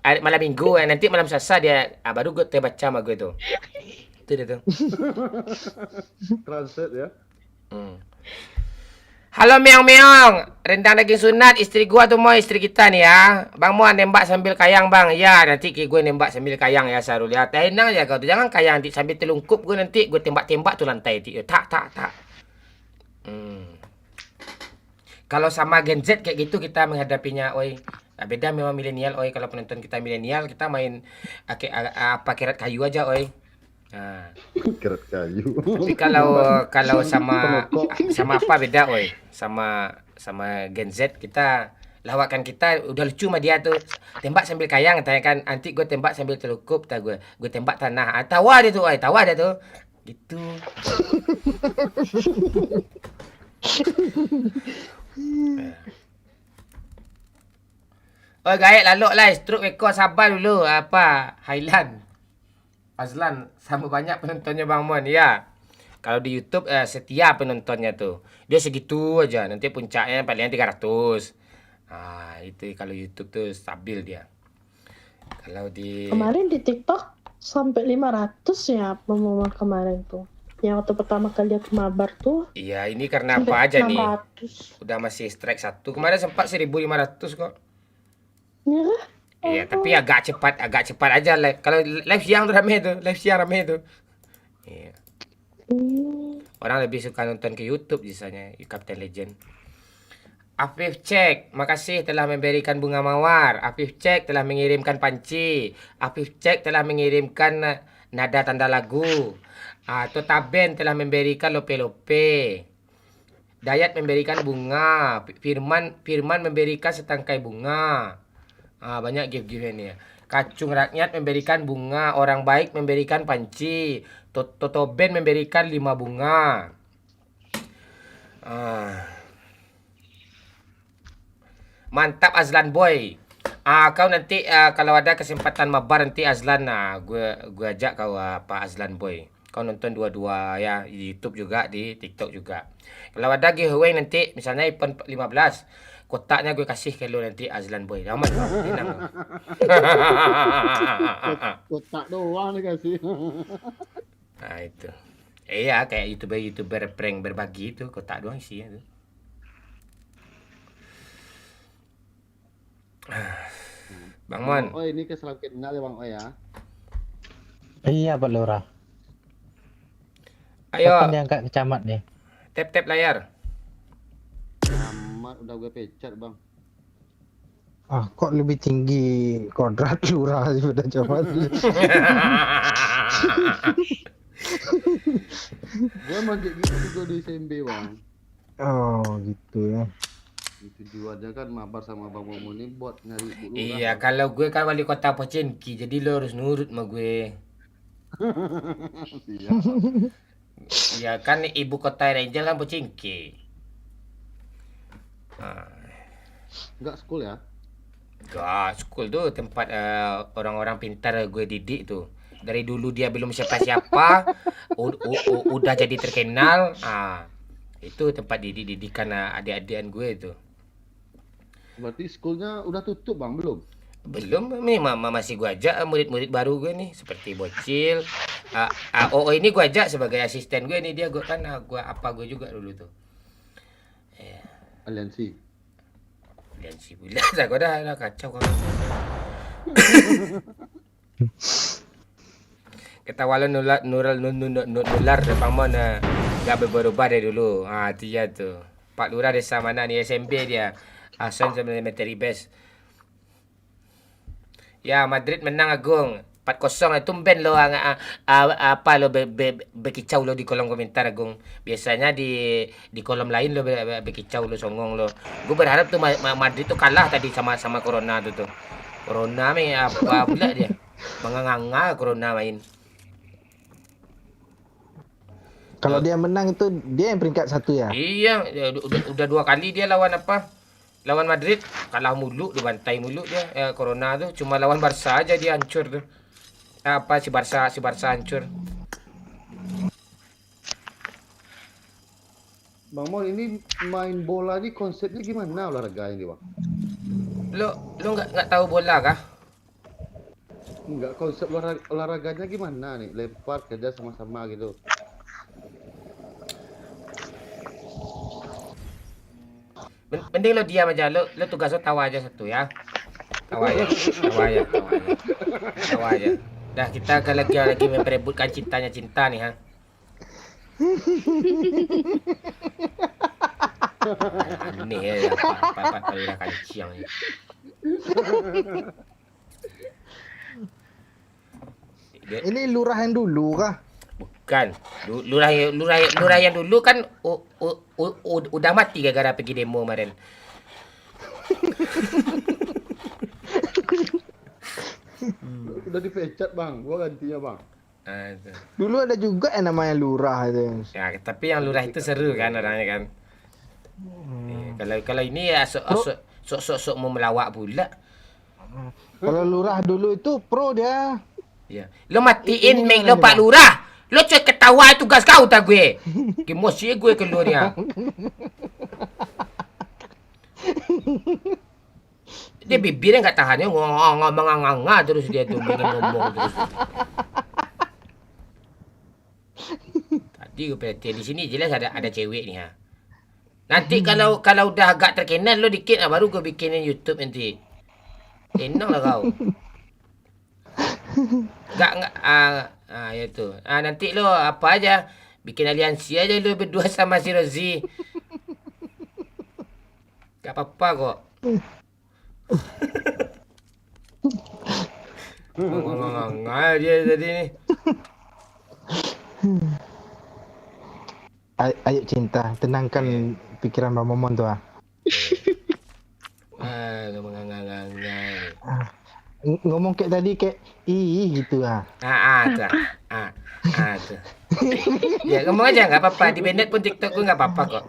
Malam minggu, nanti malam Selasa dia baru gue baca sama gue tuh. Itu dia tuh. Translate ya. Halo meong, rendang daging sunat, istri gua tuh mau istri kita nih ya. Bang mau nembak sambil kayang bang. Ya nanti gue nembak sambil kayang ya Sarul ya. Tenang aja kau tuh, jangan kayang sambil telungkup gue nanti gue tembak tuh lantai ti. Tak. Kalau sama Gen Z kayak gitu kita menghadapinya, oi. Beda memang milenial, oi. Kalau penonton kita milenial kita main kirat kayu aja, oi. Nah. Kirat kayu. Tapi kalau sama apa beda, oi. Sama Gen Z kita lawakan kita udah lucu sama dia tuh. Tembak sambil kayang tanya kan, nanti gue tembak sambil telukup gue tembak tanah. Tawa dia tuh, oi. Tawa dia tuh. Gitu. Oh gaik lalu lah stroke rekod sabar dulu apa Highland Azlan sama banyak penontonnya Bang Mon ya. Kalau di YouTube setia penontonnya tuh. Dia segitu aja, nanti puncaknya paling 300. Ah, itu kalau YouTube tuh stabil dia. Kalau di kemarin di TikTok sampai 500 ya pengumuman kemarin tuh. Yang waktu pertama kali aku mabar tuh. Iya, ini karena apa aja 600. Nih? Udah masih strike 1. Kemarin sempat 1.500 kok. Ya. Iya, tapi agak cepat aja. Kalau live siang tuh rame tuh, Iya. Orang lebih suka nonton ke YouTube biasanya, Captain Legend. Afif Cek, makasih telah memberikan bunga mawar. Afif Cek telah mengirimkan panci. Afif Cek telah mengirimkan nada tanda lagu. Totaben telah memberikan lope-lope. Dayat memberikan bunga. Firman memberikan setangkai bunga. Banyak gift-gift ini ya. Kacung rakyat memberikan bunga. Orang baik memberikan panci. Totoben memberikan 5 bunga. Mantap Azlan boy. Kau nanti kalau ada kesempatan mabar nanti Azlan, gue ajak kau Pak Azlan boy. Kau nonton dua-dua ya, di YouTube juga, di TikTok juga. Kalau ada giveaway nanti misalnya iPhone 15, kotaknya gue kasih ke lu nanti Azlan boy. Aman, tenang. Kotak doang dikasih. Nah itu. Iya kayak YouTuber prank berbagi itu, kotak doang isinya tuh. Bang Mon. Oh ini keselam kenal ya Bang Oh ya. Iya Pak Lurah. Ayo. Kapan diangkat ke camat nih? Tap layar. Camat udah gue pecat Bang. Kok lebih tinggi kodrat lurah daripada camat? Gue manggil gitu juga di SMB Bang. Oh gitu ya. Tujuannya kan mabar sama Bang Momo ini buat nyari bu lurah. Iya, kalau gue kan wali kota Pochinki, jadi lo harus nurut sama gue. Iya kan ibu kota Ranger kan Pochinki. Enggak school ya? Enggak, school tuh tempat orang-orang pintar gue didik tuh. Dari dulu dia belum siapa-siapa, udah jadi terkenal. Itu tempat didikan adik-adikan gue itu. Berarti sekolahnya udah tutup bang, belum? Belum, ini masih gue ajak murid-murid baru gue nih, seperti Bocil. ini gue ajak sebagai asisten gue nih, dia gue kan gue juga dulu tuh. Aliansi pula, gue dah kacau kan. Kita walau nular depan mana gak berubah dari dulu. Itu ya tuh. Pak Lurah desa mana nih, SMP dia. Ason Cemetery Base. Ya, Madrid menang Agung. 4-0 tumben lo apa lo berkicau lo di kolom komentar Agung. Biasanya di kolom lain lo berkicau lo songong lo. Gue berharap tuh Madrid tuh kalah tadi sama Corona tuh. Corona apa pula dia? Menganga Corona main. Kalau dia menang itu dia yang peringkat 1 ya? Iya, udah 2 kali dia lawan Madrid, kalah mulu, dibantai mulu dia. Corona tuh cuma lawan Barca aja dia hancur tuh. Si Barca hancur. Bang Mon, ini main bola ini konsepnya gimana olahraga ini bang? Lo nggak tahu bola kah? Enggak, konsep olahraganya gimana nih? Lempar kerja sama-sama gitu. Mending lo diam aja, lo tugas lo tawa aja satu ya. Tawa aja. Dah, kita lagi memperebutkan cinta nih ha. Aneh ya, apa udah kanciang ya. Ini lurah yang dulu kah? Bukan. Lurah yang dulu kan udah mati gara-gara pergi demo kemarin. Udah dipecat bang, gua gantinya bang. Dulu ada juga yang namanya lurah itu. Ya, tapi yang lurah itu seru kan orangnya kan. Kalau ini ya sok mau melawak pula. Kalau lurah dulu itu pro dia. Ya. Lo matiin mic lo Pak Lurah. Lo cek ketawa tugas kau tak gue. Emosi gue keluarnya. Dia bibirnya nggak tahannya ngomong terus dia tuh pengen ngomong terus. Tadi gue perhatiin di sini jelas ada cewek nih ha. Nanti kalau udah agak terkenal lo dikit baru gue bikinin YouTube nanti. Enak lah kau. Enggak ya tuh. Nanti lo apa aja bikin aliansi aja lo berdua sama si Rozi. Gak apa-apa kok. Ngomong dia tadi nih. Ayo cinta, tenangkan pikiran Bang Momon tuh ah. Ngomong kayak tadi kayak gitu ah. Tuh. Ya ngomong aja nggak apa-apa, di banned pun TikTok gue nggak apa-apa kok.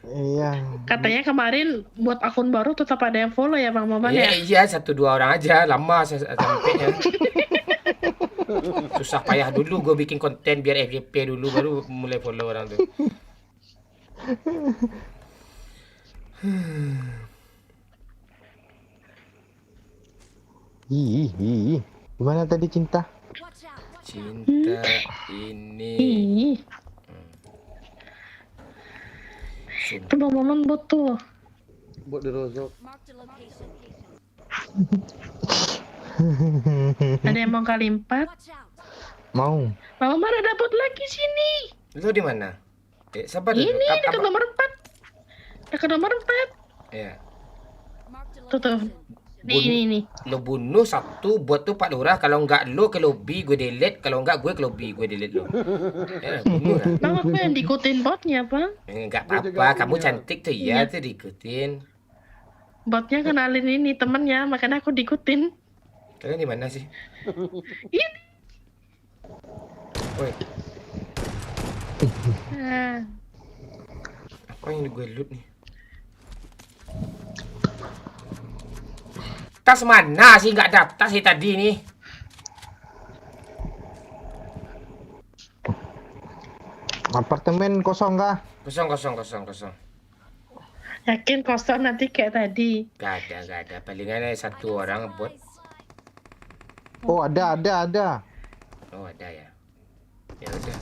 Iya. Katanya kemarin buat akun baru tetap ada yang follow ya Bang Maman ya? Iya, 1-2 orang aja, lama sampainya. Susah payah dulu gue bikin konten biar FYP dulu baru mulai follow orang tuh. Gimana tadi cinta? Cinta ini. Itu Bang Maman butuh. Buat dirozok. Ada yang mau kali 4? Mau. Bang Maman ada dapat lagi sini. Lu di mana? Sabar dulu. Ini dekat nomor 4. Dekat nomor 4. Iya. Tuh. Nih. Lo bunuh satu buat tuh Pak Lurah. Kalau enggak lo ke lobby gue delete. Kalau enggak gue ke lobby gue delete lo. Bunuh lah. Bang aku yang diikutin botnya Bang. Enggak apa-apa. Kamu cantik tuh ya tuh diikutin. Botnya kenalin ini temennya. Makanya aku diikutin. Kalian di mana sih? Ini. Woi. Nah. Apa yang gue loot nih? Tas mana sih nggak daftar sih tadi nih? Apartemen kosong kah? Kosong. Yakin kosong nanti kayak tadi. Gak ada. Palingan ada satu orang bot. Oh, ada. Oh, ada ya. Ya udah.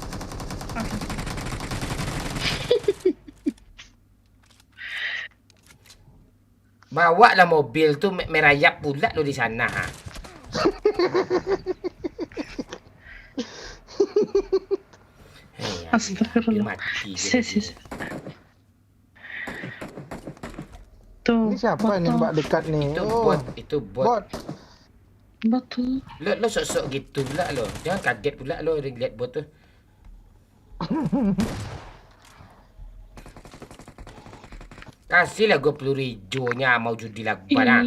Bawa lah mobil tuh merayap pula lo di sana. Ha? Astagfirullah. Mati. Tuh. Ini siapa yang nembak dekat nih? Itu bot. Betul. Lo sok-sok gitu pula lo. Jangan kaget pula lo lihat bot tuh. Kasihlah gue peluru hijaunya mau judi lagu mana?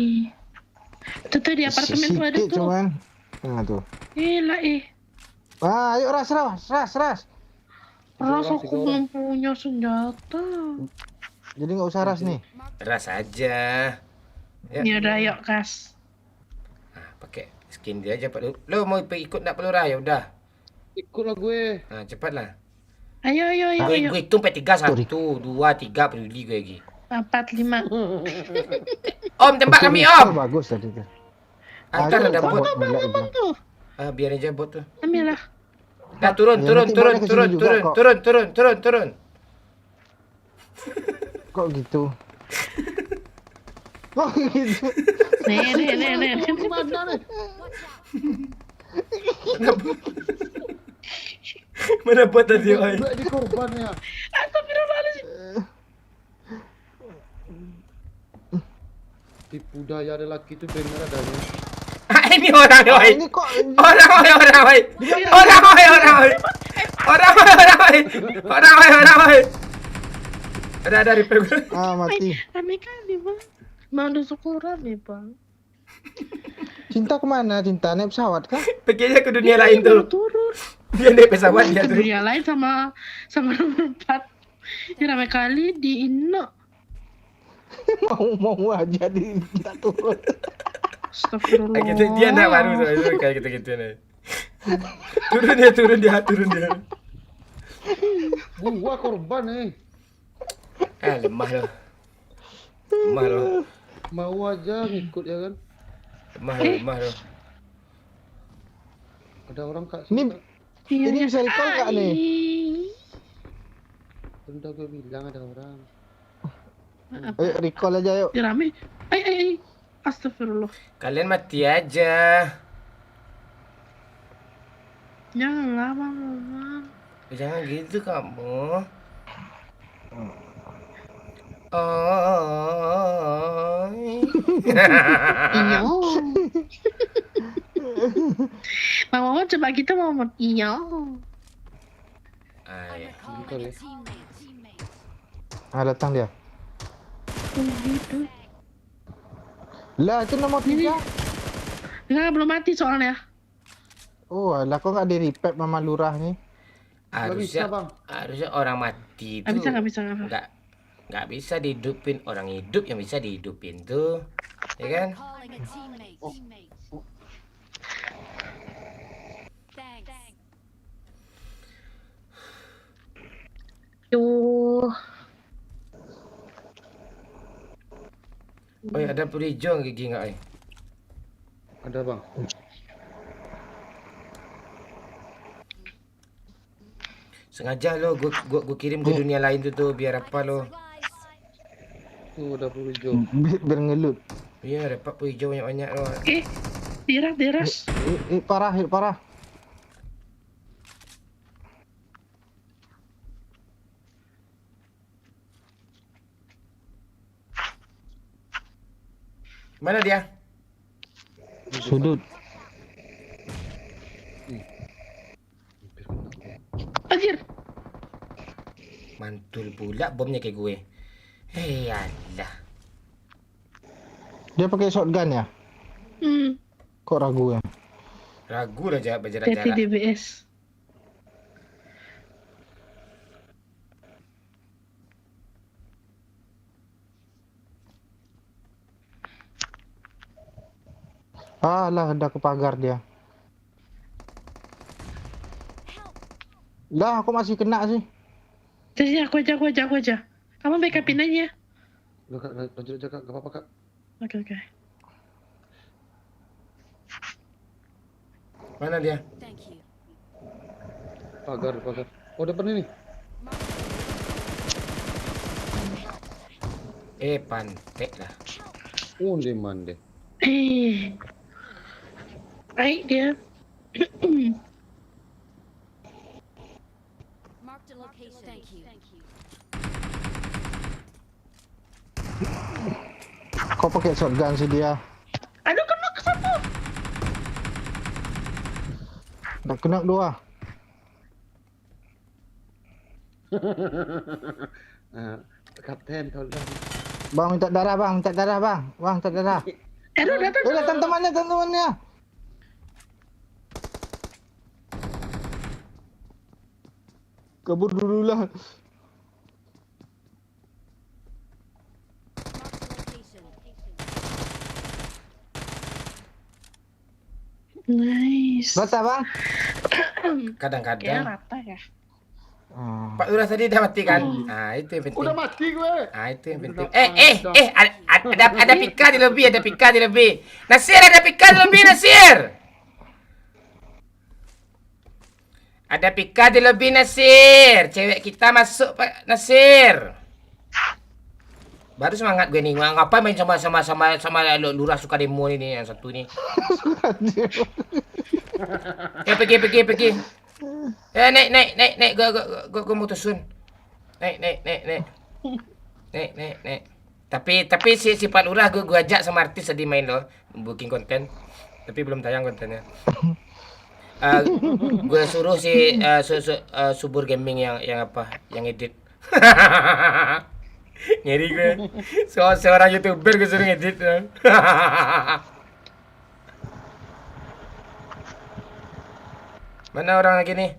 Itu tuh di apartemen tuh ada tuh. Cuman. Nah tuh. Lah Ayo ras. Ras aku belum punya senjata. Jadi nggak usah ras nih. Ras aja. Ya udah yuk kas. Pakai skin dia aja Pak. Lo mau ikut nak peluru ya udah. Ikutlah gue. Cepatlah. Ayo. Gue hitung sampai 3 1 2 3 peduli gue lagi. 4 5. Om tembak kami om. Bagus tadi tuh. Antar ada bot. Tuh. Biar aja bot tuh. Ambillah. Dah turun. Kok gitu? Kok gitu? Nih. Mana bot tadi oi? Di korbannya. Astagfirullahaladzim. Tipu daya ada laki itu benar adanya. Ini orang oi. Ini kok Orang oi. Ada repair gue. mati. Rame kali bang. Mau ada syukuran nih bang. Cinta kemana? Cinta naik pesawat kah? Perginya ke dunia lain tuh. Turun. Dia naik pesawat dia tuh. Dunia lain sama nomor 4. Ini rame kali di Indo. mau aja kita turun. Astagfirullah. Dia nak baru tuh kayak gitu nih. Turun dia. Gua korban nih. Lemah lo. Mau aja ngikut ya kan. Lemah lo. Ada orang kak. Ini bisa recall nggak nih? Udah gue bilang ada orang. Ayo recall aja yuk. Rame. Ay. Astagfirullah. Kalian mati aja. Janganlah bang. Jangan gitu kamu. Iya. Mama coba kita mau iya. Datang dia. Gitu. Lah itu nomor 3. Enggak, belum mati soalnya. Oh, lah kok nggak di repair Mama Lurah nih? Harusnya orang mati itu nggak bisa dihidupin, orang hidup yang bisa dihidupin tuh, ya kan? Tuh. Oh ya, ada peluru hijau gigi nggak? Ada bang. Sengaja lo gue kirim ke dunia lain tuh biar apa lo? Tuh ada peluru hijau. Biar ngelut. Iya, dapat peluru hijau banyak lo. Diras. Parah. Mana dia? Sudut. Anjir. Mantul pula bomnya kayak gue. Hei Allah. Dia pakai shotgun ya? Kok ragu ya? Ragu lah jarak-jarak. DBS. Lah, udah ke pagar dia. Lah, aku masih kena sih. Jadi aku aja. Kamu backupin aja. Udah kak, lanjut aja kak, gak apa-apa kak. Oke. Mana dia? Thank you. Pagar. Oh depan ini. Pantek lah. Oh deman deh. Baik dia. Marked a location. Thank you. Kok pakai shotgun sih dia? Aduh, kena ke satu. Dah kena 2. Kapten kalau Bang minta darah bang. Bang minta darah. Aduh, datang. Teman-temannya. Kabur dulu lah. Nice. Rata bang. Kayaknya Kadang-kadang. rata ya. Pak Lurah tadi udah mati kan? Nah, itu yang penting. udah mati gue. Ah, itu yang penting. Ada pika di lebih, Nasir, ada pika di lebih, Nasir. Ada pika di lebih, Nasir. Cewek kita masuk, Pak Nasir. Baru semangat gue nih. Ngapain main sama Lurah suka demo ini yang satu nih. Pergi. Naik. Gue mau tusun. Naik. Tapi si Pak Lurah gue ajak sama artis tadi main loh, booking konten. Tapi belum tayang kontennya. Gue suruh si Subur Gaming yang edit. Ngeri gue. Seorang YouTuber gue suruh ngedit. Mana orang lagi nih?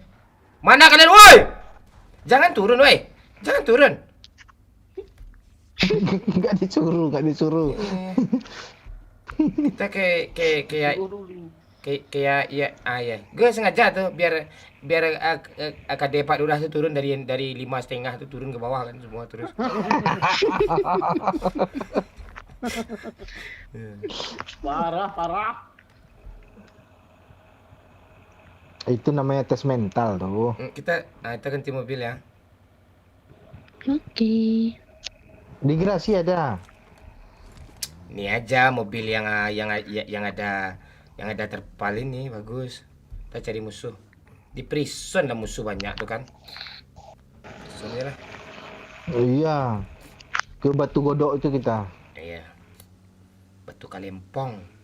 Mana kalian, woi? Jangan turun, woi. Jangan turun. Enggak disuruh. Kita kayak ya. Gue sengaja tuh biar KD Pak Lurah tuh turun dari 5,5 tuh turun ke bawah kan semua terus. Parah. Itu namanya tes mental tuh. Kita ganti mobil ya. Oke. Di Grasi ada. Ini aja mobil yang ada terpal ini bagus. Kita cari musuh. Di prison lah musuh banyak tuh kan. Prison lah. Iya. Ke Batu Godok itu kita. Iya. Batu Kalempong.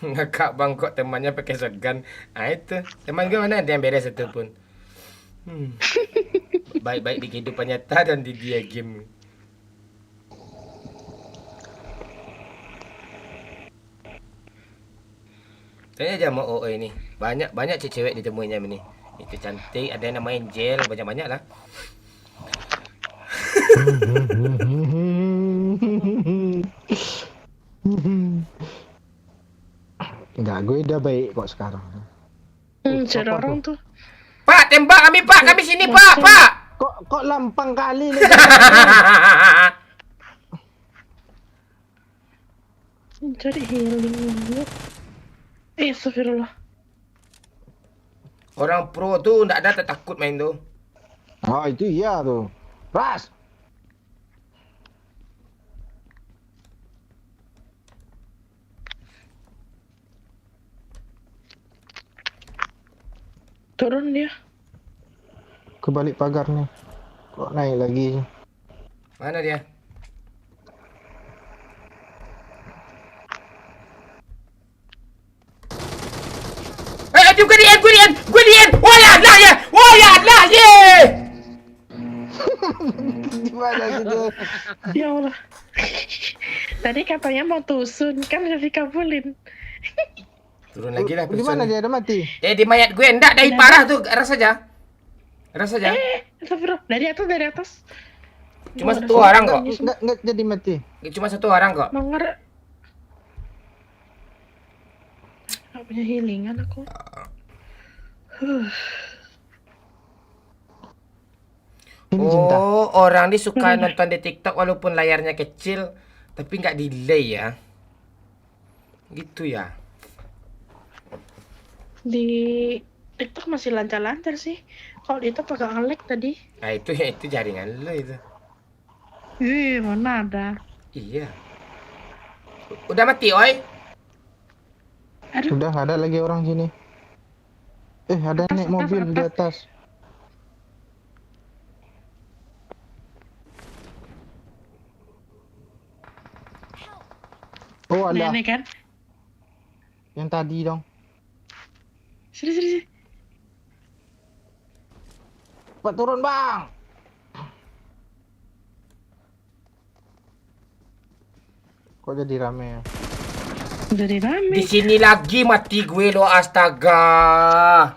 Ngakak bang kok temannya pakai shotgun. Itu teman gue mana ada yang beres itu pun. Baik-baik di kehidupan nyata dan di dia game. Tanya aja mau OE ini. Banyak cewek ditemuinya ini. Itu cantik, ada yang nama Angel, banyak-banyak lah. Enggak, gue udah baik kok sekarang. Ada orang tuh. Pak, tembak kami, Pak. Kami sini, Pak. Kok lampang kali nih. Cari healing dulu. Astagfirullah. Orang pro tuh enggak ada takut main tuh. Oh, itu iya tuh. Ras. Turun dia. Kebalik pagar nih. Kok naik lagi? Mana dia? Gue di end. Wah ya Allah ye. Gimana gitu? Ya Allah. Tadi katanya mau tusun, kan udah dikabulin. Turun lagi lah. Gimana dia ada mati? Di mayat gue enggak dari parah tuh, ras saja. Astagfirullah. Dari atas. Cuma satu orang kok. Enggak jadi mati. Cuma satu orang kok. Gak punya healingan aku. Oh, orang ini suka nonton di TikTok walaupun layarnya kecil, tapi nggak delay ya. Gitu ya. Di TikTok masih lancar-lancar sih. Kalau di YouTube agak nge-lag tadi. Nah itu jaringan lo itu. Mana ada. Iya. Udah mati, oi. Udah ada lagi orang sini. Ada naik mobil di atas. Oh, ada. Nenek kan? Yang tadi dong. Sini. Cepat turun, Bang. Kok jadi rame ya? Jadi rame. Di sini lagi mati gue lo, astaga.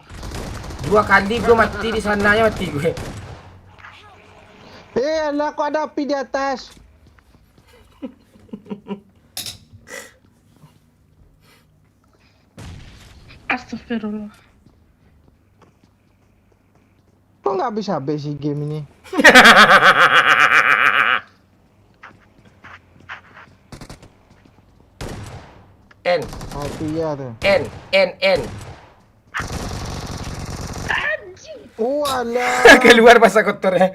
2 kali gue mati di sananya mati gue. Alah, kok ada api di atas? Astagfirullah. Kok nggak habis-habis sih game ini? N. Oh iya tuh. N. Oh alah. Keluar masa kotornya.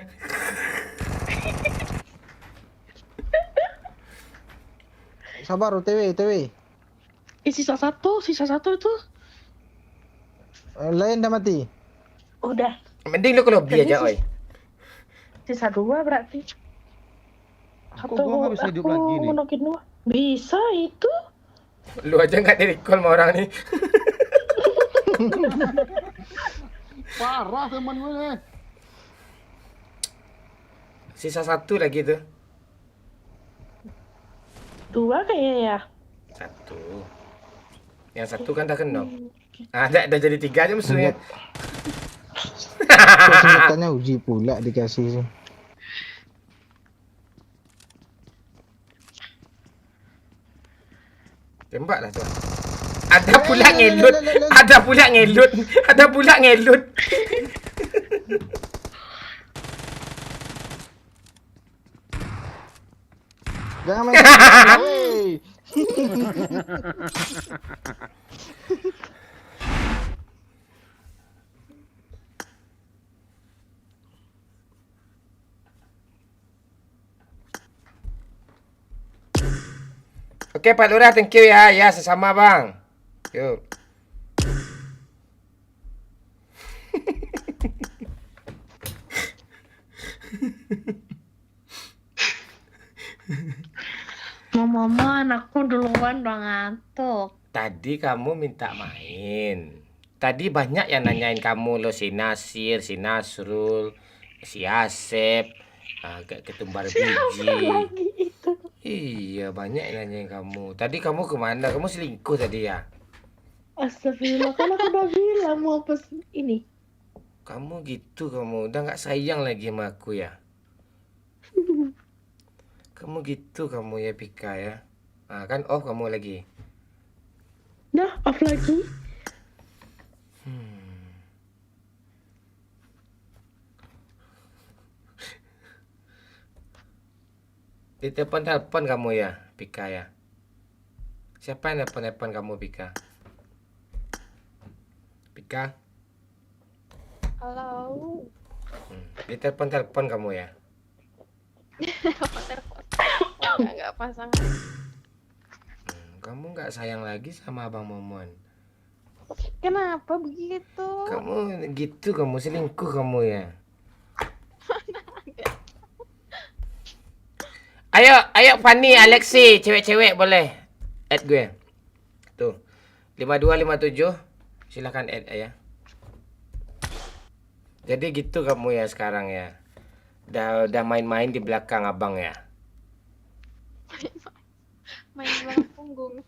Sabar, OTW. Sisa satu itu. Lain dah mati. Udah. Mending lu ke lobby aja, oi. Sisa 2 berarti. Kok gua nggak bisa hidup lagi nih? Menokin 2. Bisa itu. Lu aja nggak di-recall sama orang nih. Parah teman gue nih. Sisa 1 lagi tuh. 2 kayaknya ya. 1. Yang 1 kan dah kena. Ada jadi 3 aja musuhnya. Kok senjatanya uji pula dikasih sih. Tembak lah tuh. Ada pula ngelut. Jangan main senjata, wey. Oke Pak Lurah, thank you ya. Ya, sesama Bang. Yuk. Mama, anakku duluan udah ngantuk. Tadi kamu minta main. Tadi banyak yang nanyain kamu lo, si Nasir, si Nasrul, si Asep, ketumbar biji. Iya, banyak yang nanyain kamu. Tadi kamu kemana? Kamu selingkuh tadi ya? Astagfirullah, kan aku udah bilang mau pesen ini. Kamu gitu, kamu udah nggak sayang lagi sama aku ya? Kamu gitu kamu ya, Pika ya? Kan off kamu lagi. Dah, off lagi. Ditelepon kamu ya, Pika ya? Siapa yang telepon kamu, Pika? Pika? Halo. Ditelepon kamu ya? Enggak pasangan. Kamu nggak sayang lagi sama Abang Momon. Kenapa begitu? Kamu gitu, kamu selingkuh kamu ya? Ayo Fanny, Alexi, cewek-cewek boleh add gue. Tuh. 5257. Silakan add ya. Jadi gitu kamu ya sekarang ya. Udah main-main di belakang Abang ya. Main belakang punggung.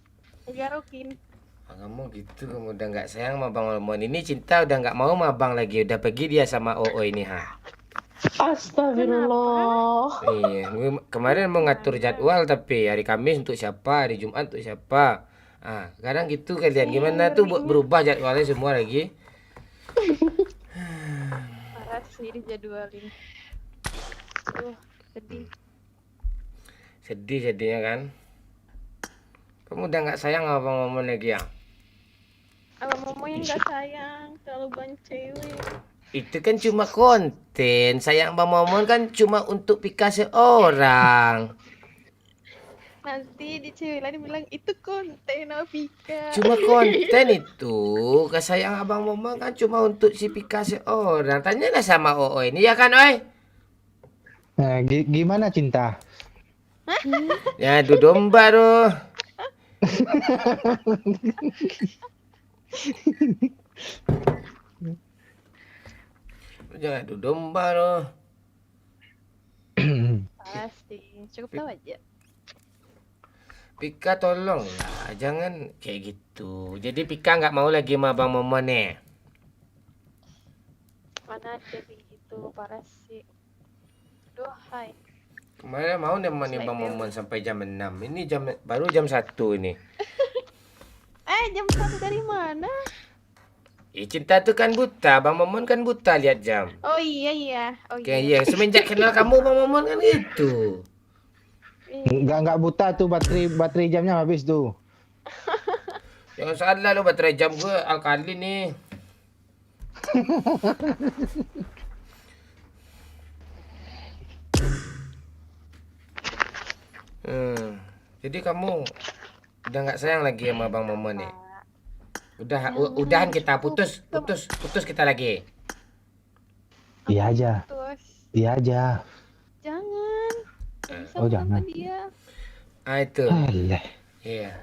Garokin. Kamu gitu, kamu udah nggak sayang sama Bang Momon. Ini cinta udah nggak mau sama Abang lagi. Udah pergi dia sama OO ini ha. Astagfirullah. Iya, kemarin mau ngatur jadwal tapi hari Kamis untuk siapa, hari Jumat untuk siapa. Kadang gitu kalian. Gimana tuh berubah jadwalnya semua lagi? Parah sih dijadwalin. Sedih. Sedih jadinya kan. Kamu udah nggak sayang sama Bang Momon lagi ya? Abang Momo yang nggak sayang, terlalu banyak cewek. Itu kan cuma konten. Sayang Bang Momon kan cuma untuk Pika seorang. Nanti di cewek lain bilang itu konten Pika. Cuma konten itu. Kesayang Abang Momon kan cuma untuk si Pika seorang. Tanyalah sama Oo ini ya kan, Oi? Nah, gimana cinta? Ya, adu domba tuh. Jangan adu domba tuh. Pasti, cukup tahu aja. Pika tolong lah, jangan kayak gitu. Jadi Pika nggak mau lagi sama Bang Momon nih. Mana ada begitu, parah sih. Duh, hai. Kemarin mau nemani Bang Momon sampai jam 6. Ini baru jam 1 ini. Jam 1 dari mana? Cinta tuh kan buta, Bang Momon kan buta lihat jam. Oh iya. Oh Kayak iya, semenjak kenal kamu Bang Momon kan gitu. Enggak buta tuh baterai jamnya habis tuh. Jangan salah lo, baterai jam gue alkali nih. Jadi kamu udah nggak sayang lagi sama Bang Momon nih? Udahan kita putus kita lagi. Iya aja. Iya aja. Jangan. Oh jangan. Dia. Itu. Alah. Iya.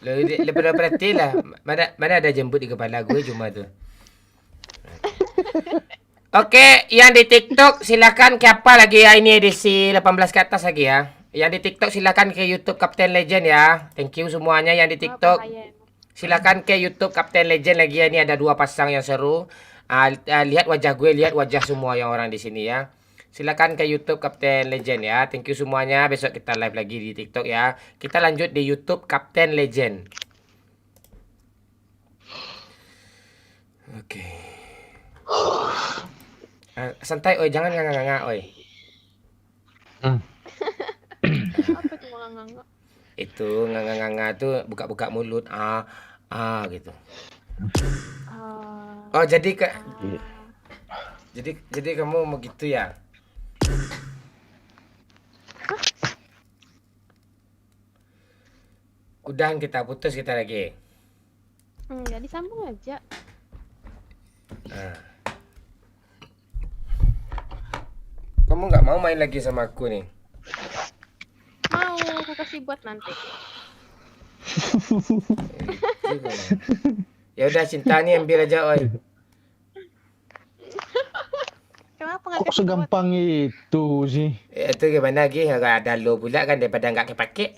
Lebih berarti lah. Mana ada jemput di kepala gue cuma tuh. Oke, yang di TikTok silakan ke apa lagi ya, ini edisi 18 ke atas lagi ya. Yang di TikTok silakan ke YouTube Kapten Legend ya. Thank you semuanya yang di TikTok. Silakan ke YouTube Kapten Legend lagi ya. Ini ada 2 pasang yang seru. Lihat wajah gue, lihat wajah semua yang orang di sini ya. Silakan ke YouTube Kapten Legend ya. Thank you semuanya. Besok kita live lagi di TikTok ya. Kita lanjut di YouTube Kapten Legend. Oke. Santai oi, jangan nganga-nganga oi. Apa tuh nganga-nganga? Itu nganga-nganga tuh buka-buka mulut gitu. Oh, jadi kamu mau gitu ya? Udahan kita putus kita lagi. Enggak, disambung aja. Kamu nggak mau main lagi sama aku nih? Mau, aku kasih buat nanti. Ya udah, cinta nih ambil aja oi. Kenapa nggak Kok segampang itu sih? Itu gimana lagi? Nggak ada lo pula kan daripada nggak kepake.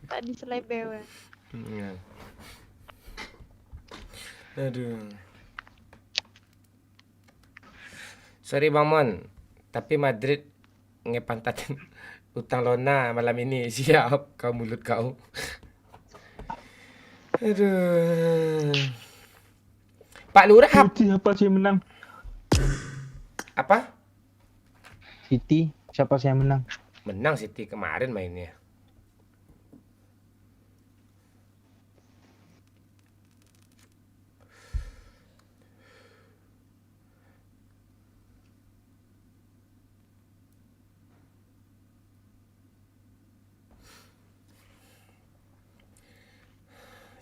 Tadi selebewan. Aduh. Sorry Bang Mon, tapi Madrid ngepantatin utang Lona malam ini. Siap kau mulut kau. Aduh. Pak Lurah siapa sih yang menang? Apa? City, siapa sih yang menang? Menang City kemarin mainnya.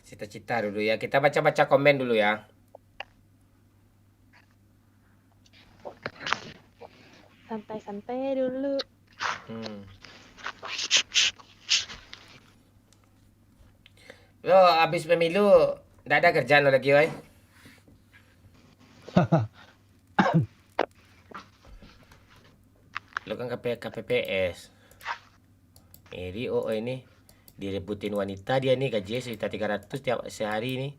Cita-cita dulu ya. Kita baca-baca komen dulu ya. Santai-santai dulu. Lo habis pemilu nggak ada kerjaan lo lagi, woy? Lo kan KPPS. Ini ini direbutin wanita dia nih, gajinya sekitar 300 tiap sehari nih.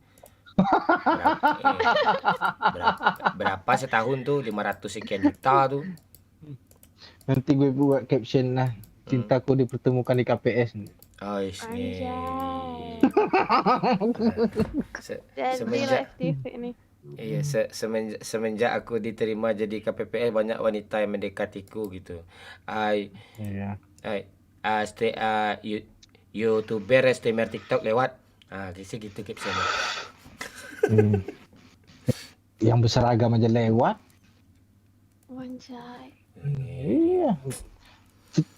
Berapa setahun tuh? 500 sekian juta tuh. Nanti gue buat caption lah. Cintaku dipertemukan di KPS. Oh, ini. Jadi Semenjak live TV nih. iya, semenjak aku diterima jadi KPPS banyak wanita yang mendekatiku gitu. Iya. YouTuber, streamer TikTok lewat. Gitu captionnya. Yang berseragam aja lewat. Wanjai. Iya.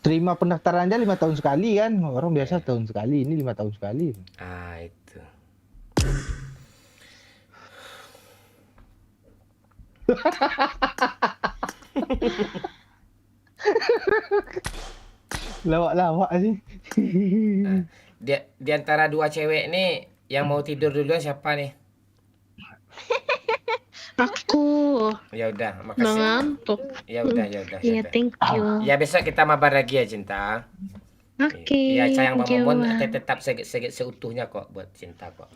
Terima pendaftaran aja 5 tahun sekali kan. Orang biasa tahun sekali, ini 5 tahun sekali. Itu. Lawak-lawak sih. Di antara dua cewek nih yang mau tidur duluan siapa nih? Aku. Ya udah, Udah makasih. ngantuk. Ya udah. Iya, thank you. Ya besok kita mabar lagi ya Cinta. Oke. Ya sayang Bang thank you, Momon Bang. tetap seutuhnya kok buat Cinta kok.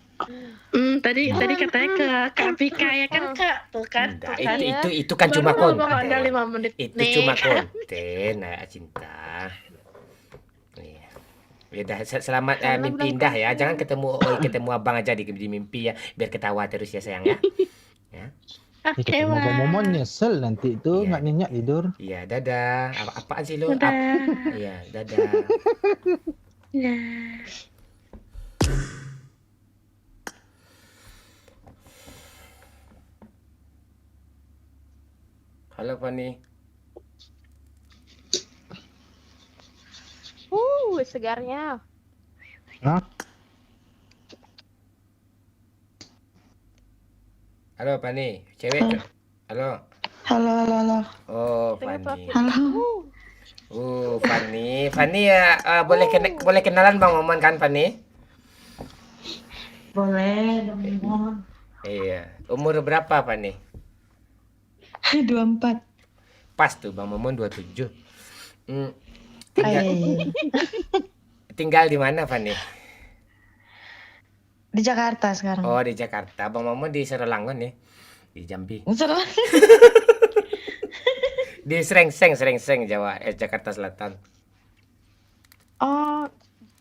Tadi katanya ke Kak Pika ya kan Kak? Tuh kan. Nah, tuh kan. itu kan cuma Baru konten. ada 5 menit Itu nih. cuma konten, Cinta. Iya. Ya udah, selamat mimpi indah ya. Jangan ketemu abang aja di mimpi ya, biar ketawa terus ya sayang ya. Ya. Oke, Ketemu Bang Bang. Momon nyesel nanti itu nggak nyenyak tidur. Iya, dadah. Apaan sih lo? Dadah. Iya, dadah. Nah. Halo Fani. Segarnya. Hah? Halo Fani, cewek. Halo. Halo. Oh, Fani. Halo. Fani ya boleh kenalan Bang Momon kan Fani? Boleh, dong. Iya. Umur berapa Fani? 24. Pas tuh Bang Momon 27. Tinggal di mana Fani? Di Jakarta sekarang. Oh, di Jakarta. Bang Momon di Serelangon ya. Di Jambi. Di Srengseng Jawa, Jakarta Selatan. Oh,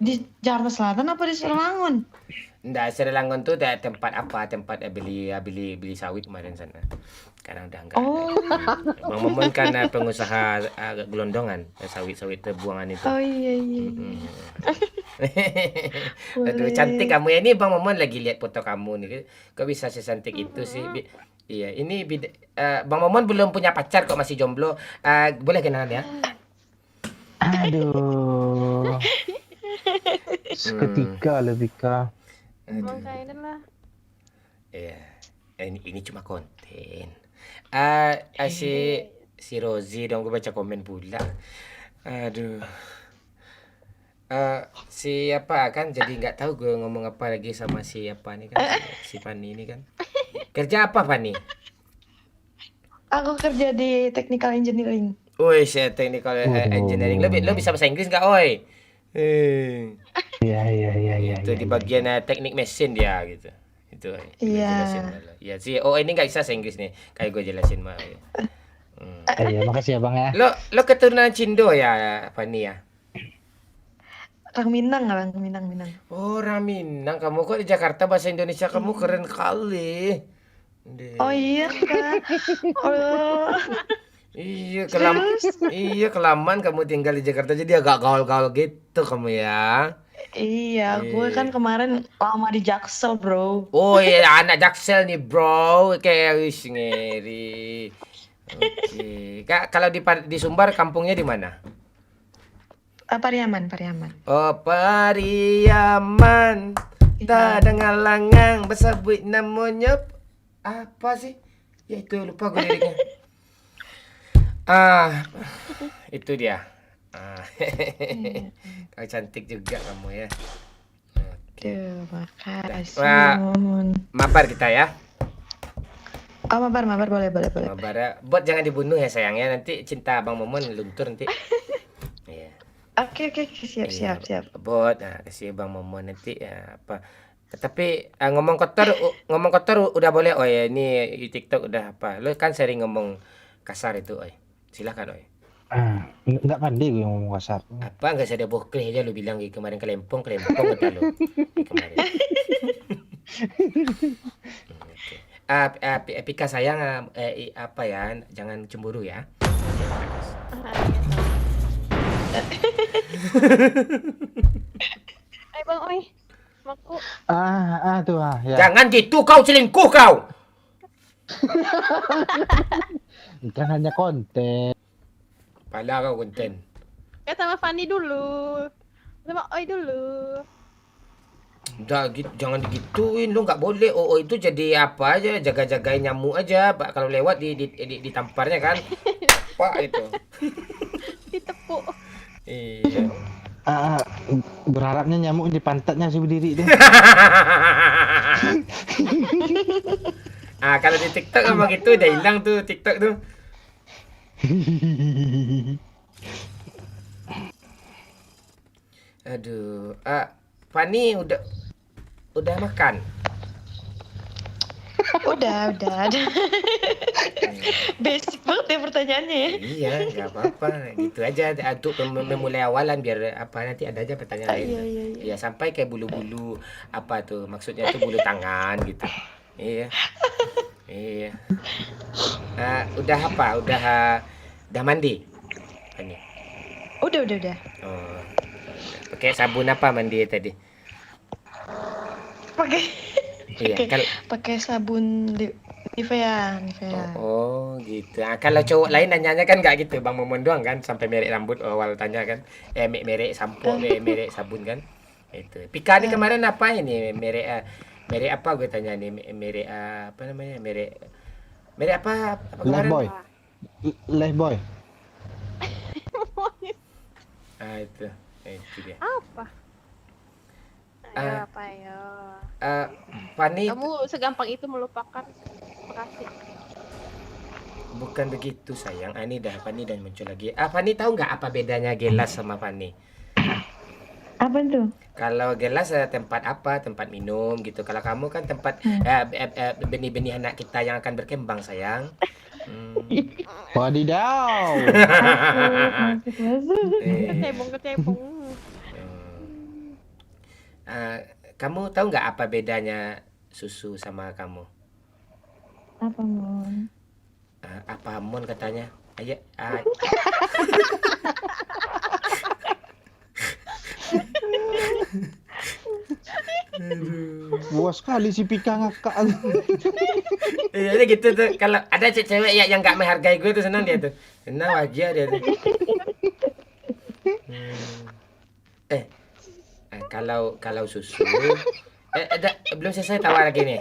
di Jakarta Selatan apa di Serangun? Enggak, Serelangon tuh tempat apa? Tempat beli sawit kemarin sana. Sekarang udah enggak. Oh. Bang Momon kan pengusaha gelondongan, sawit buangan itu. Oh iya. Aduh, cantik kamu ya. Ini Bang Momon lagi lihat foto kamu nih. Kok bisa secantik itu sih? Iya, ini Bang Momon belum punya pacar kok, masih jomblo. Boleh kenalan ya? Aduh. Seketika lebih Kak. Makanya lah. Iya. Ini cuma konten. Si Rozi dong, gue baca komen pula. Aduh. Siapa kan jadi nggak tahu gue ngomong apa lagi sama siapa nih kan, si Fani ini kan. Kerja apa Fani? Aku kerja di technical engineering. Woi, saya technical engineering. Lo bisa bahasa Inggris nggak, oi? Iya. Itu di bagian teknik mesin dia gitu. Itu. Iya. Iya sih. Oh, ini nggak bisa bahasa Inggris nih. Kayak gue jelasin mah. Iya, makasih ya Bang ya. Lo keturunan Cindo ya, Fani ya? Orang Minang, Bang. Minang. Oh, orang Minang. Kamu kok di Jakarta bahasa Indonesia kamu keren kali. Oh iya, Kak. Oh. Iya, kelamaan kamu tinggal di Jakarta jadi agak gaul-gaul gitu kamu ya. Iya, gue kan kemarin lama di Jaksel, bro. Oh iya, anak Jaksel nih, bro. Kayak wis ngeri. Oke. Kak, kalau di Sumbar kampungnya di mana? Pariaman. Oh, Pariaman. Tak ada ngalangang bersabut namanya apa sih? Ya itu lupa gue liriknya. Itu dia. Kau cantik juga kamu ya. Duh, makasih. Mabar kita ya. Oh, mabar boleh. Mabar ya. Bot jangan dibunuh ya sayangnya, nanti cinta Bang Momon luntur nanti. Iya. Oke, siap. Bot, kasih Bang Momon nanti ya apa. Tapi ngomong kotor udah boleh. Oh ya, ini di TikTok udah apa. Lo kan sering ngomong kasar itu, oi. Silakan, oi. Enggak pandai gue ngomong WhatsApp. Apa enggak saya ada bokeh aja lu bilang kemarin kelempong kata lu. Kemarin. Okay. Pika sayang apa ya? Jangan cemburu ya. Ayo Bang Oi. Maku. Tuh ya. Jangan gitu kau selingkuh kau. Kan hanya konten. Pala kau konten. Sama Fanny dulu. Sama Oi dulu. Udah gitu, jangan digituin lu, nggak boleh. Oh itu jadi apa aja, jaga-jagain nyamuk aja Pak, kalau lewat ditamparnya kan. Pak itu. Ditepuk. Iya. Berharapnya nyamuk di pantatnya sih berdiri deh. Kalau di TikTok emang gitu udah hilang tuh TikTok tuh. Aduh, Fani udah makan? Udah. Basic banget ya pertanyaannya ya. Iya, nggak apa-apa. Gitu aja untuk memulai awalan biar apa nanti ada aja pertanyaan lain. Iya. Ya sampai kayak bulu-bulu apa tuh maksudnya tuh bulu tangan gitu. Iya. Iya. Udah apa? Udah mandi? Fani? Udah. Oh. Pakai sabun apa mandi tadi? Pakai sabun Nivea. Oh gitu. Kalau cowok lain nanyanya kan nggak gitu, Bang Momon doang kan sampai merek rambut awal tanya kan. Merek sampo, merek sabun kan. Itu. Pika nih kemarin apa ini? Merek apa gue tanya nih? Merek apa namanya? Merek apa kemarin? Lifebuoy. Itu dia. Apa? Apa ya? Fani, Kamu segampang itu melupakan. Makasih. bukan begitu sayang. Ini dah Fani dan muncul lagi. Fani tahu nggak apa bedanya gelas sama Fani? Apa tuh? Kalau gelas tempat apa? Tempat minum gitu. Kalau kamu kan tempat benih-benih anak kita yang akan berkembang sayang. Wadidaw. Kecebong. Kamu tahu nggak apa bedanya susu sama kamu? Apa Mon? Apa Mon katanya? Ayo. Puas sekali si Pika ngakak. Iya gitu tuh. Kalau ada cewek yang nggak menghargai gue tuh senang dia tuh. Senang aja dia tuh. Kalau susu belum selesai tawa lagi nih.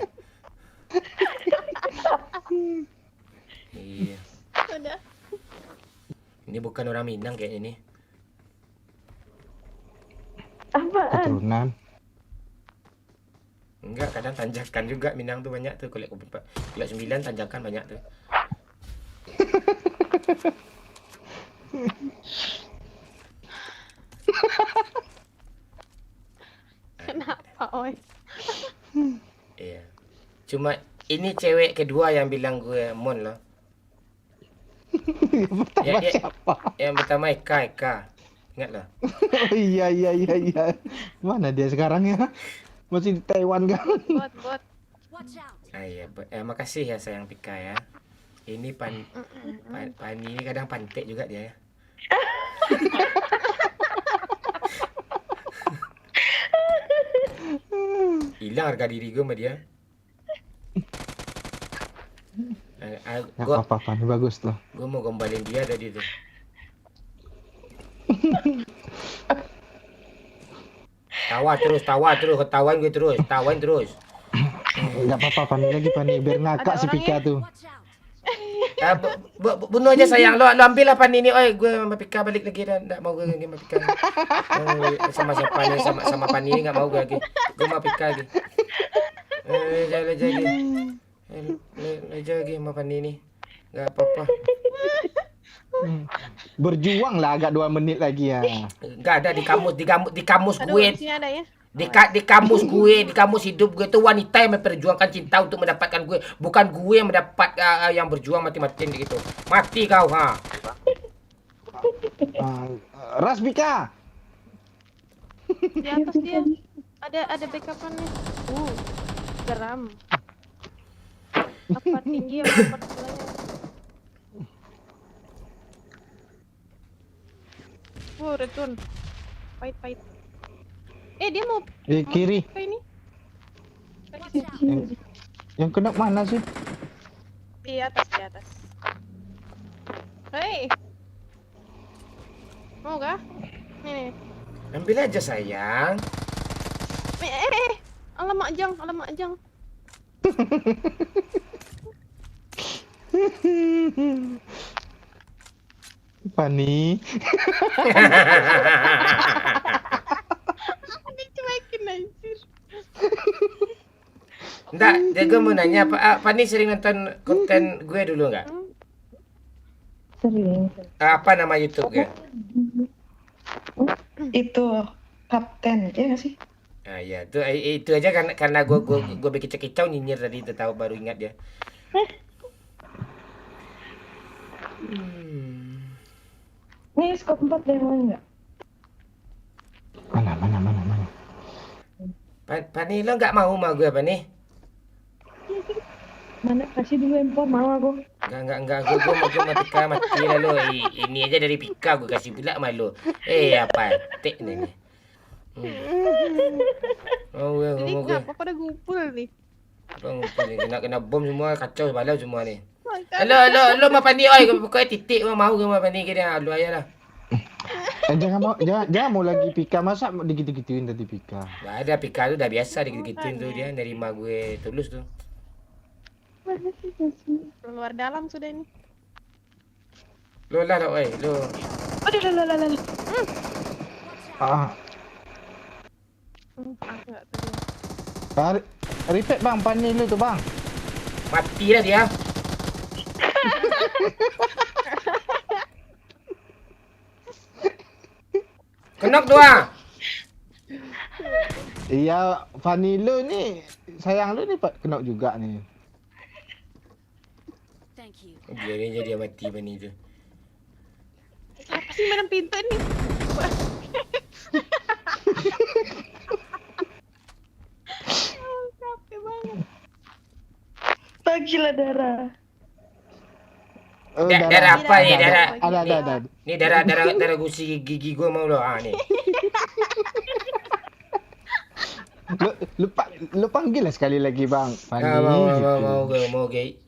Iya. Udah. Ini bukan orang Minang kayak ini. Apaan? Keturunan. Enggak, kadang tanjakan juga Minang tuh banyak tuh. Kalau 9 tanjakan banyak tuh. Kenapa, Oi? Iya. Cuma ini cewek kedua yang bilang gue Mon loh. Siapa? Yang pertama Eka. Ingat loh. Oh iya. Mana dia sekarang ya? Masih di Taiwan kan? Bot. Iya, makasih ya sayang Pika ya. Ini Pani ini kadang pantek juga dia ya. Hilang harga diri gue sama dia. Gak apa-apa, bagus loh. Gue mau gombalin dia tadi tuh. Tawa terus, ketawain gue terus, tawain terus. Gak apa-apa, Pani lagi Pani, biar ngakak si Pika tuh. Bunuh aja sayang, lo ambil lah Pani ini, oi gue sama Pika balik lagi dan nggak mau gue lagi sama Pika. Sama siapa nih, sama Pani ini nggak mau gue lagi, gue sama Pika lagi. Aja lagi sama Pani ini, nggak apa-apa. Berjuang lah agak 2 menit lagi ya. Nggak ada di kamus gue. Di sini ada ya. Di kamus gue, di kamus hidup gue itu wanita yang memperjuangkan cinta untuk mendapatkan gue, bukan gue yang mendapat yang berjuang mati-matian gitu. Mati kau ha. Rasbika. Di atas dia. Ada backup-annya. Geram. Apa tinggi apa sebelahnya? Return. Pahit. Dia mau Kiri. apa ini? Yang kena mana sih? Di atas. Hei. Mau kah? Nih. Ambil aja sayang. Alamak jang. Pani. Dicuekin anjir. Enggak, gue mau nanya, Pani sering nonton konten gue dulu nggak? Sering. Apa nama YouTube ya? Itu Kapten, ya nggak sih? Nah ya, itu aja karena gue kicau nyinyir tadi itu tahu baru ingat dia. Nih skop 4 deh, mau nggak? Mana. Pani lo nggak mau sama gue Pani? Mana kasih dulu info, mau aku. Enggak, gue mau Pika mati lah lo. Ini aja dari Pika gue kasih pula sama lo. Apa? Tek nih. Jadi kenapa pada ngumpul nih? Ngumpul nih, kena bom semua, kacau balau semua nih. Lo sama Pani, oi, pokoknya titik mau ke sama Pani kira, lo aja lah. Jangan mau lagi Pika, masa digitu-gituin tadi Pika. Gak ada, Pika tuh udah biasa digitu-gituin tuh dia, nerima gue tulus tuh. Luar dalam sudah ini. Lo lah, oi, lo. Repeat bang, Pani lu tuh bang. Mati lah dia. Kenok dua. Iya, Fanny lu nih, sayang lu nih Pak kenok juga nih. Thank you. Biarin aja dia mati Fanny tu. Apa sih malam pintu nih? Capek banget. Bagilah darah. Darah apa ni? Darah. Ada. Ni darah gusi gigi gua mau lo. Ni. Lu panggil lah sekali lagi bang. Fanny. Mau.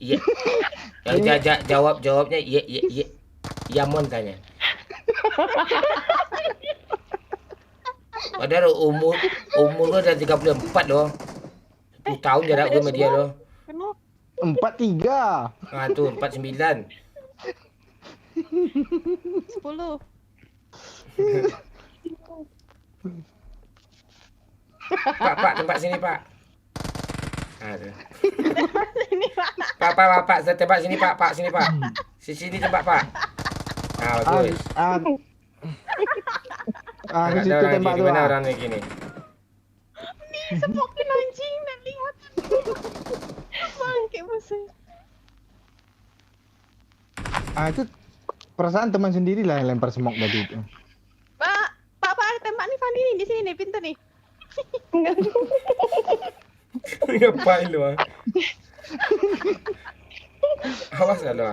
Ya. Jawabnya ya. Yamon tanya. Padahal umur gua dah 34 loh. 10 tahun jarak gua sama dia loh. 43. Tu 49. 10. Pak, tembak sini, Pak. Tu. Sini, Pak. Pak, tembak sini, Pak. Sini, Pak. Sini tembak, Pak. Bagus. Di situ tembak tu. Mana orang ni gini? Ni sepokin anjing nak lihat. Bangke musuh. Itu perasaan teman sendirilah yang lempar smoke tadi itu. Pak, tembak ni Fanny ni di sini nih, pintu nih. Ngapain lu? Awas lah lu.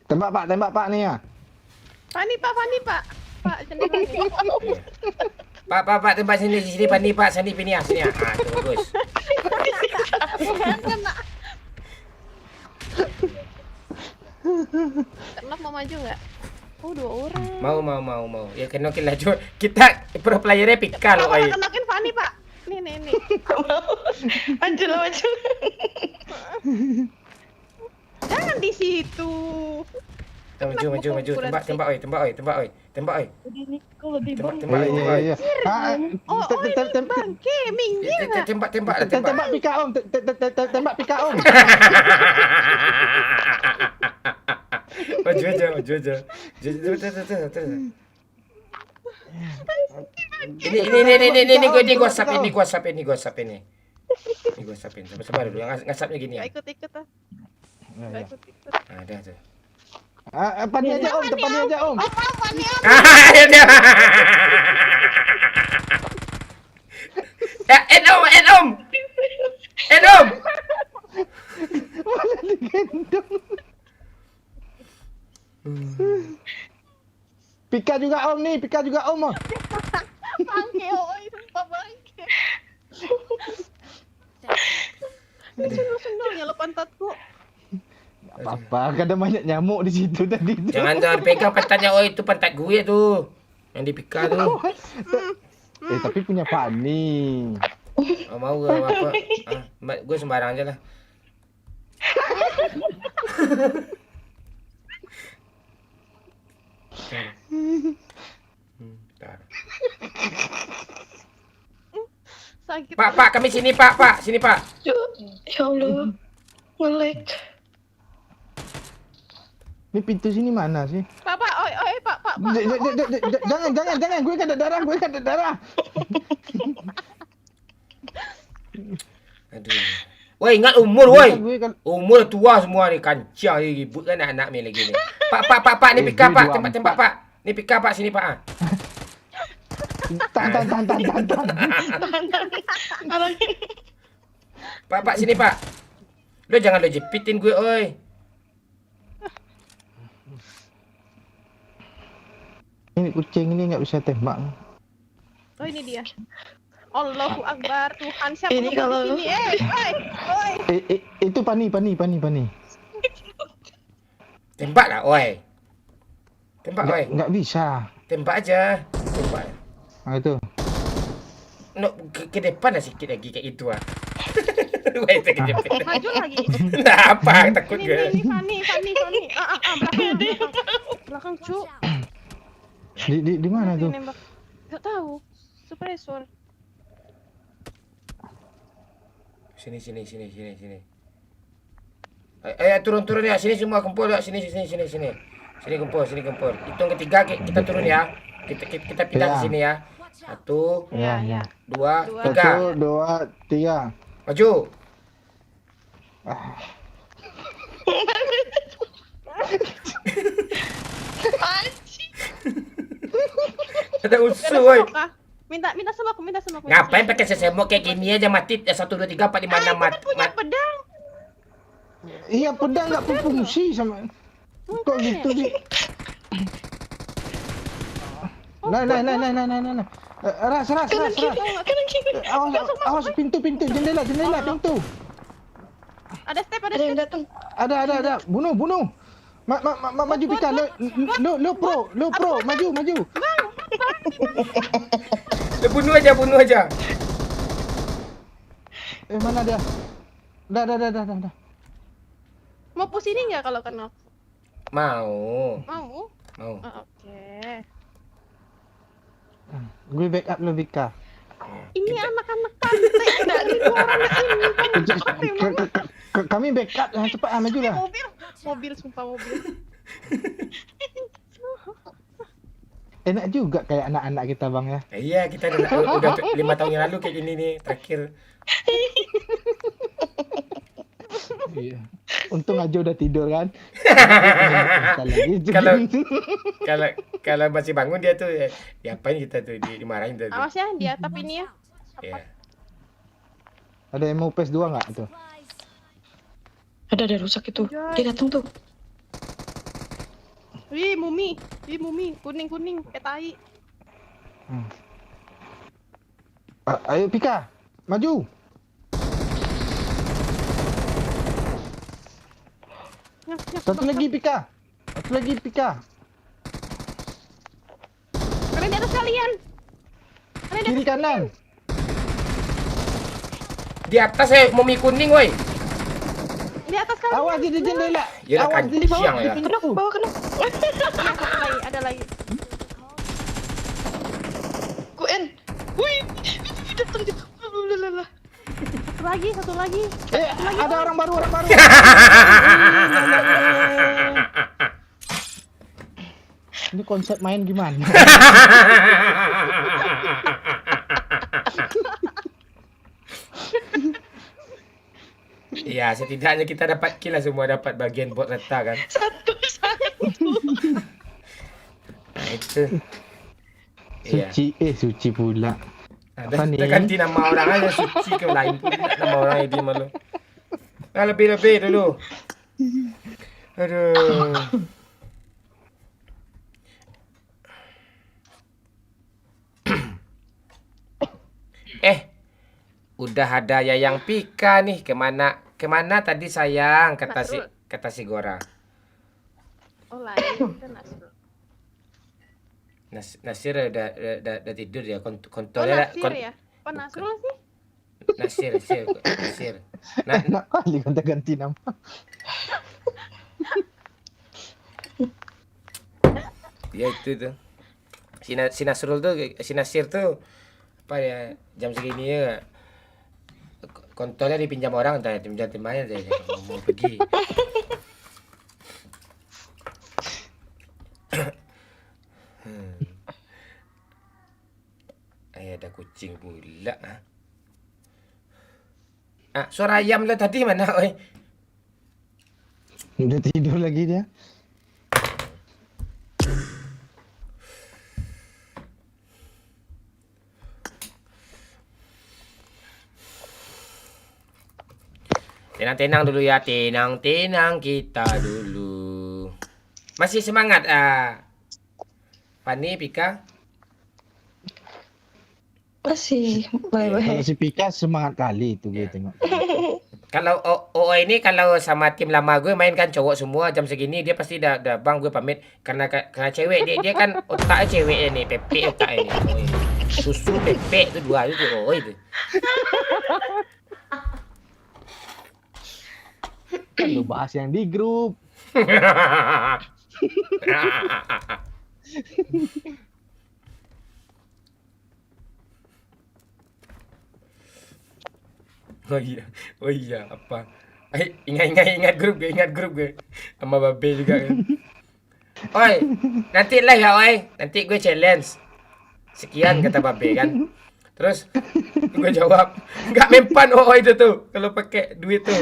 Tembak Pak ni ya. Fanny Pak. Pak, jendela ni. Pak, tembak sini Fanny, Pak. Sini ya. Tu bagus. Kenapa mau maju enggak? Oh, 2 orang. Mau. Ya kenokin lah. Kita pro playernya Pika loh, oi. Kenokin Fanny, Pak. Nih. Maju. Jangan di situ. Maju. Tembak, oi. Udah nih, kalau di bawah. Tembak. Iya. Bangke, minggir lah. Tembak. Tembak Pika om. Tembak Pika om. Maju aja. Terus. Ini gue WhatsApp ini. Ini gue WhatsAppin. Sabar dulu, ngasapnya gini ya. Ikut ah. Ikut. Ada tuh. Pani aja om, depannya aja om. Ayo dia. Ya, Enom. Malah digendong. Pika juga om nih, Bangke, oi, sumpah bangke. Sundul-sundulnya lo pantatku. Gak apa-apa, kan ada banyak nyamuk di situ tadi. Jangan pegang pantatnya, itu pantat gue tuh. Yang dipika tuh. Tapi punya Fani. Oh, mau gue apa? Gue sembarang aja lah. Sakit. Pak, kami sini, Pak. Sini, Pak. Ya Allah. Ngelek. Ini pintu sini mana sih? Pak, oi, Pak. Jangan, gue kan ada darah. Aduh. Woi, ingat umur, woi. Umur tua semua ni, kancang ni, ribut kan anak ni lagi ni. Pak, ni pika, Pak. Tembak, Pak. Ni pika, Pak, sini, Pak. Tahan. Pak, sini, Pak. Lo jangan lo jepitin gue, oi. Ini kucing ini nggak bisa tembak. Oh, ini dia. Allahu Akbar, Tuhan siapa Ini kalau di sini? Oi. Itu Pani. Tembak lah, oi. Tembak, oi. Nggak bisa. Tembak aja. Tembak. Nah itu. No, ke depan lah sikit lagi kayak gitu ah. Woi, terkejepit. Maju lagi. Nah, apa? Takut Ini ke? Fani. Belakang, Cuk. Di mana tuh? Gak tahu. Suppressor. Sini. Ayo turun ya. Sini semua kumpul ya. Sini. Sini kumpul. Hitung ketiga kita turun ya. Kita pindah ke sini ya. 1, 2, 3. 1, 2, 3. Maju. Ada usul, woi. Minta semua. Ngapain pakai sesemok kayak gini aja mati 1 2 3 4 5 6 mati. Punya pedang. Iya, pedang nggak berfungsi sama. Kok gitu sih? Nah. Ras. Kanan kiri. Awas pintu, jendela, pintu. Ada step. yang datang. Ada. Bunuh. Maju Pika. Lo pro. Maju. Bunuh aja. Mana dia? Dah. Mau pusing nggak kalau kenal? Mau. Oh, oke. Gue backup lo Pika. Ini anak-anak pantai dari luar ini. Kami backup, cepat maju lah. Mobil, sumpah mobil. Enak juga kayak anak-anak kita bang ya. Iya, kita udah 5 tahun yang lalu kayak gini nih terakhir. Iya. Untung aja udah tidur kan. Kalau masih bangun dia tuh diapain kita tuh dimarahin tuh. Awas ya di atap ini ya. Iya. Ada yang mau PS2 nggak tuh? Ada rusak itu. Dia datang tuh. Wih, mumi, kuning kayak tai. Ayo Pika, maju. Satu lagi Pika. Kalian di atas kalian. Kiri kanan. Di atas mumi kuning woi. Di atas kalian. Awas di jendela. Ya kan siang ya. Bawah kena. Ada lagi. Kuen. Wih, datang dia. Satu lagi. Ada orang baru. Ini konsep main gimana? Iya, setidaknya kita dapat kill lah, semua dapat bagian bot rata kan. Nah, itu. Iya. Suci pula. Ada kita ganti nama orang aja, Suci ke lain pun nama orang ini malu. Nah, lebih-lebih dulu. Aduh. Udah ada Yayang Pika nih. Kemana tadi sayang? Kata si Gora. Oh lain kan Nasrul. Nasir udah tidur ya. Oh Nasir ya? Oh Nasrul sih? Nasir. Enak kali ganti nama. Ya itu tuh. Si Nasrul tuh, si Nasir tuh apa ya, jam segini ya kontolnya dipinjam orang, entah pinjam temannya deh, mau pergi. Ada kucing pula. Suara ayam lo tadi mana, oi? Udah tidur lagi dia. Tenang dulu ya, tenang kita dulu. Masih semangat Fani, Pika? Masih, Kalau si Pika semangat kali itu gue tengok. Kalau ini kalau sama tim lama gue main kan cowok semua, jam segini dia pasti dah bang gue pamit karena cewek dia kan otaknya ceweknya nih, Pepe otaknya nih. Susu Pepe itu dua itu itu. Kan lu bahas yang di grup. Oh iya apa? Ingat grup gue. Sama Babe juga kan. Oi, nanti lah ya oi. Nanti gue challenge. Sekian kata Babe kan. Terus gue jawab, enggak mempan itu tuh kalau pakai duit tuh.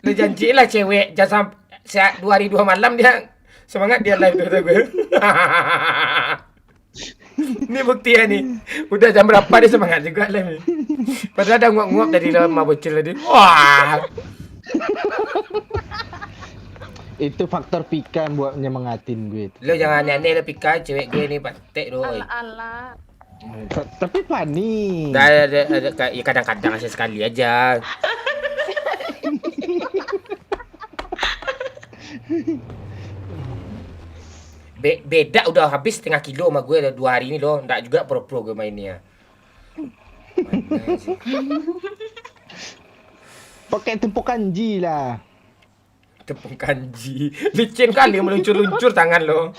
Lu janjilah cewek jam 2 hari 2 malam dia semangat dia live tuh gue. Ini bukti ya nih. Udah jam berapa dia semangat juga live nih. Padahal ada nguap-nguap dari lama bocil tadi. Wah. Itu faktor Pika yang buat nyemangatin gue. Lu jangan aneh lo Pika, cewek gue nih patek doi. Ala. Tapi Fani. Ya kadang-kadang sekali aja. Beda udah habis setengah kilo sama gue 2 hari ini loh. Nggak juga pro-pro gue mainnya. Pakai tepung kanji lah. Tepung kanji. Licin kali meluncur-luncur tangan lo.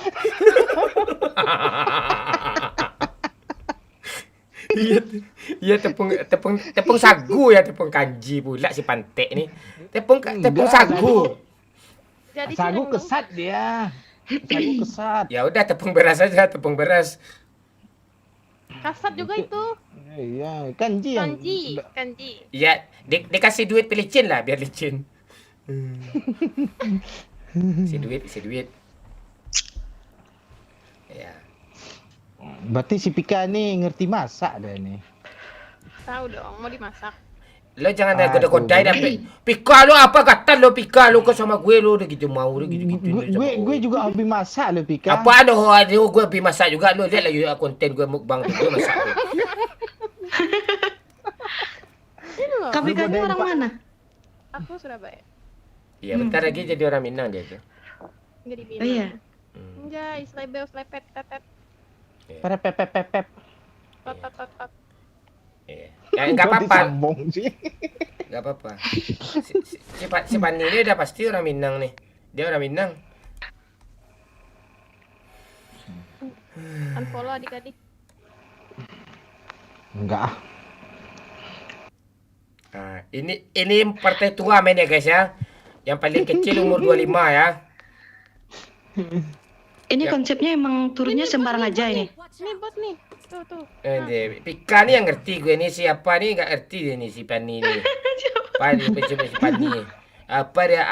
Iya tepung sagu ya, tepung kanji pula si Pantek nih. Tepung sagu. Jadi sagu kesat dia. Sagu kesat. Ya udah tepung beras aja, tepung beras. Kasat juga itu. Iya, kanji. Iya, dikasih duit pelicin lah biar licin. Si duit. Ya. Berarti si Pika nih ngerti masak dah nih. Tahu dong, mau dimasak. Lo jangan ada goda-godai dah. Pika lo apa kata lo Pika lo ke sama gue lo udah gitu mau udah gitu. Gue juga hobi masak lo Pika. Apa ada gue hobi masak juga lo, lihat lah konten gue mukbang tuh gue masak tuh. Kak Pika ini orang mana? Aku Surabaya. Iya, bentar lagi jadi orang Minang dia tuh. Enggak di Minang. Oh iya. Enggak, slepet tetet. Para pep. Tot. Iya. Ya enggak apa-apa. Enggak apa-apa. Si Pani ini udah pasti orang Minang nih. Dia orang Minang. Unfollow adik-adik. Enggak. Nah, ini partai tua main ya guys ya. Yang paling kecil umur 25 ya. Ini konsepnya emang turunnya sembarang aja ini. Nih bot nih. tuh. Pika nih yang ngerti gue nih siapa nih nggak ngerti dia nih si Pani nih. Pani si Pani. Apa dia?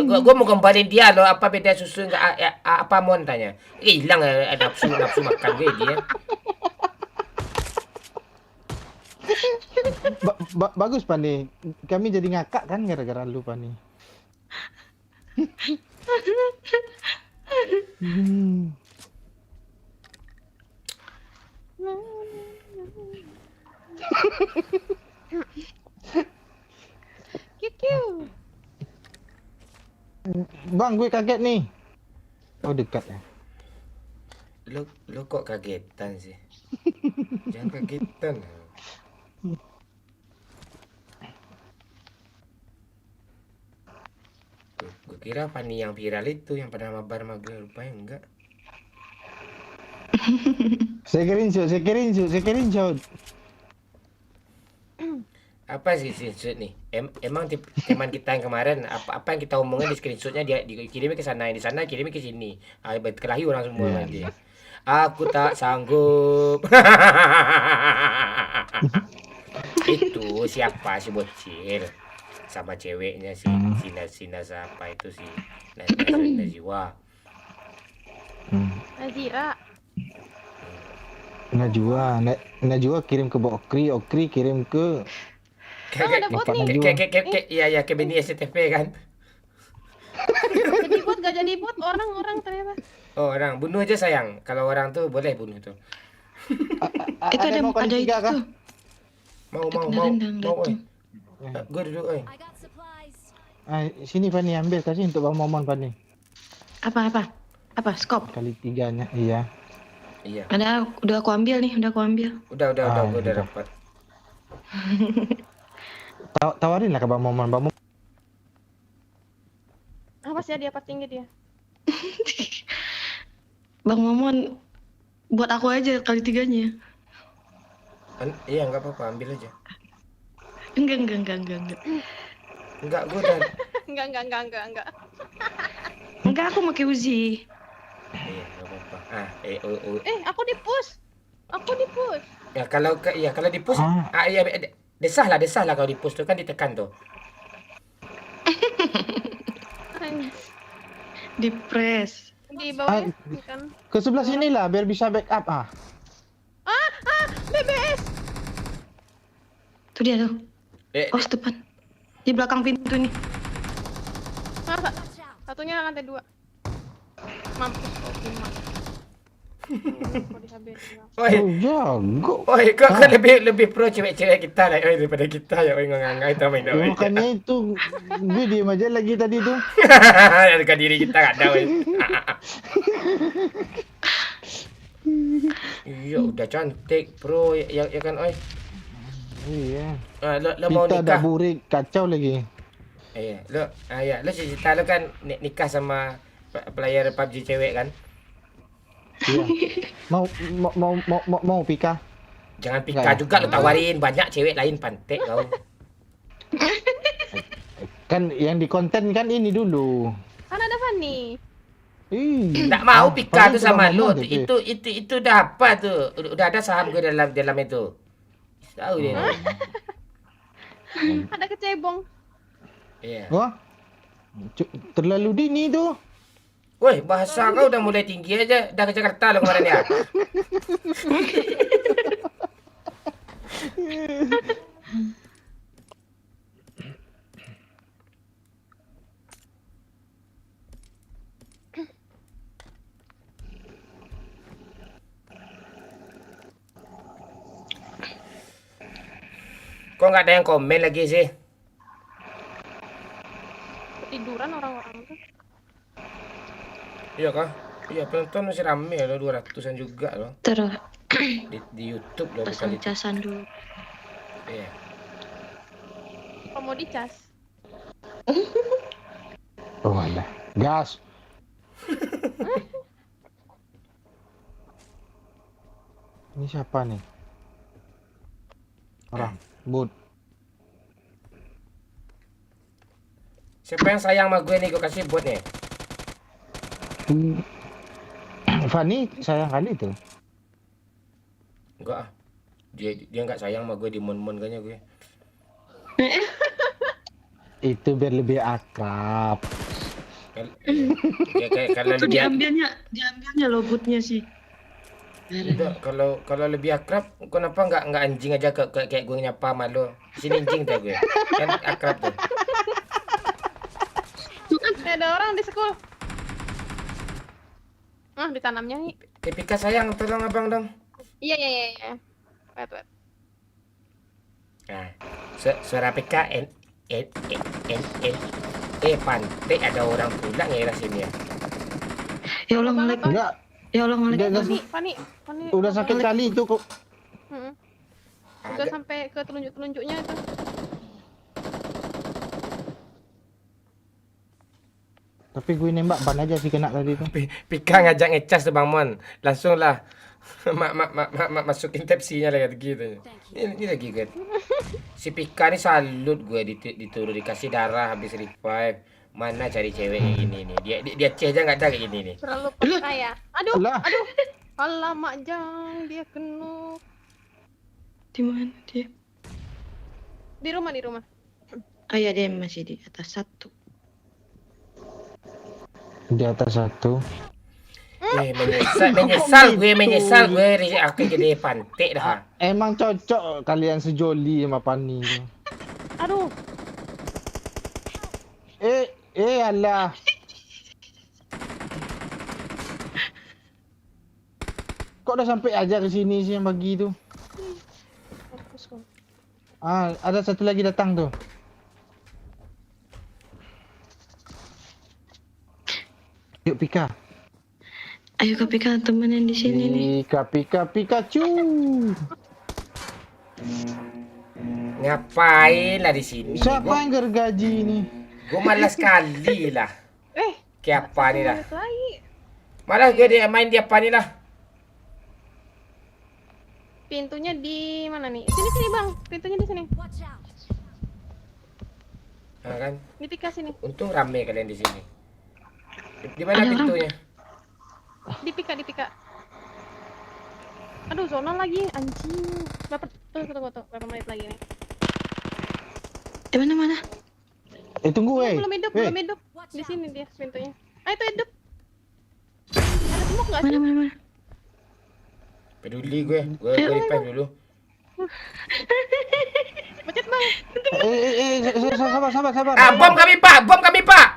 Gue mau gambarin dia loh. Apa beda susu nggak? Apa mau tanya? Hilang nafsu makan gue dia. Bagus Pani. Kami jadi ngakak kan gara-gara lu Pani. Kikiu. Bang, gue kaget nih. Oh, dekat ya. Lu kok kagetan sih? Jangan kagetan. Gue kira Fanny yang viral itu yang pernah mabar sama gue, rupanya enggak. Saya kirim shot. Apa sih screenshot nih? Emang teman kita yang kemarin apa yang kita omongin di screenshotnya dia dikirimnya ke sana, di sana kirimnya ke sini. Kelahi orang semua nanti. Aku tak sanggup. Itu siapa si bocil sama ceweknya si Sina siapa itu si Najwa. Najwa kirim ke Okri kirim ke ada bot nih. Kayak Beni SCTV kan. Gak jadi bot orang ternyata. Oh, orang bunuh aja sayang. Kalau orang tuh boleh bunuh tuh. Itu ada itu tuh. Mau. Gue duduk, oi. Sini Fanny ambil kasih untuk Bang Momon Fanny. Apa? Skop. Kali 3-nya, iya. Iya. Udah aku ambil nih, Udah, gue udah gitu. dapat. Tawarin lah ke Bang Momon. Apa sih dia tinggi dia? Bang Momon buat aku aja kali 3-nya. Iya, enggak apa-apa, ambil aja. Enggak. Enggak, gue udah. Enggak. Enggak, aku pakai Uzi. Iya, enggak apa-apa. Aku di push. Ya kalau di push, iya desah lah kalau di push tuh kan ditekan tuh. Di press. Di bawah kan. Ke sebelah sini lah biar bisa backup BBS. Tuh dia tuh. Depan. Di belakang pintu nih. Satunya lantai 2. Mampus Oi, kok lebih pro cewek-cewek kita lah daripada kita ya, ngangai kita main. Makanya itu gue diem aja lagi tadi tuh. Harga diri kita enggak ada, woi. Iya, udah cantik, bro. Ya kan, oi. Iya. Lo mau nikah? Kita ada burik kacau lagi. Iya, lo cerita lo kan nikah sama player PUBG cewek kan? Iya. Mau Pika? Jangan Pika juga lo tawarin, banyak cewek lain pantek kau. Kan yang di konten kan ini dulu. Kan ada Fanny. Enggak mau Pika tuh sama lo. Itu udah apa tuh? Udah ada saham gue dalam itu. Tahu dia. Ada kecebong. Iya. Wah. Terlalu dini tuh. Woi, bahasa kau udah mulai tinggi aja. Dah ke Jakarta lo kemarin ya. Kok nggak ada yang komen lagi sih? Ketiduran orang-orang tuh. Iya kah? Iya, penonton masih rame ya, 200-an juga loh. Terus di YouTube loh. pasang casan dulu. Iya. Kok mau dicas? Oh ada. Gas. Ini siapa nih? Orang. Bud. Siapa yang sayang sama gue nih, gue kasih bot nih. Fanny sayang kali tuh. Enggak ah. Dia enggak sayang sama gue, dimon-mon kayaknya gue. Itu biar lebih akrab. Ya kayak kalau Itu lebih diambilnya lobutnya sih. udah, kalau lebih akrab kenapa enggak anjing aja kayak gue nyapa sama lo. Sini anjing tuh gue. Kan akrab tuh. Ada orang di sekolah. Ditanamnya nih. Pika sayang, tolong abang dong. Iya. Wait. Nah, suara Pika Pante ada orang pula ngira sini ya. Ya Allah ngelek. Enggak. Ya Allah ngelek. Pani. Udah sakit kali itu kok. Udah sampai ke telunjuk-telunjuknya itu. Tapi gue nembak ban aja sih kena tadi tuh. Pika ngajak ngecas tuh Bang Mon. Langsung lah. Masukin tepsinya lagi gitu. Ini lagi kan. Si Pika nih salut gue dituruh dikasih darah habis revive. Mana cari cewek kayak gini nih. Dia C aja enggak ada kayak gini nih. Terlalu percaya. Aduh. Alamak jang dia kena. Di mana dia? Di rumah. Ayah dia masih di atas satu. Di atas satu. Menyesal gue aku jadi pantek dah. Emang cocok kalian sejoli sama Pani. Aduh. Alah. Kok udah sampai aja ke sini sih yang bagi itu? Ada satu lagi datang tuh. Yuk Pika. Ayo Kak Pika temenin di sini nih. Pikachu. Ngapain lah di sini? Siapa yang gergaji ini? Gue malas sekali lah. Kayak apa nih lah? Malah gue dia main di apa nih lah? Pintunya di mana nih? Sini Bang. Pintunya di sini. Nah, kan? Di Pika sini. Untung rame kalian di sini. Di mana pintunya? Di Pika. Aduh, zona lagi anjing. Tunggu. Berapa menit lagi nih? Mana? Tunggu Belum hidup. Di sini dia pintunya. Itu hidup. Ada smoke enggak sih? Mana? Peduli gue revive dulu. Pencet Bang. Sabar. Bom kami Pak.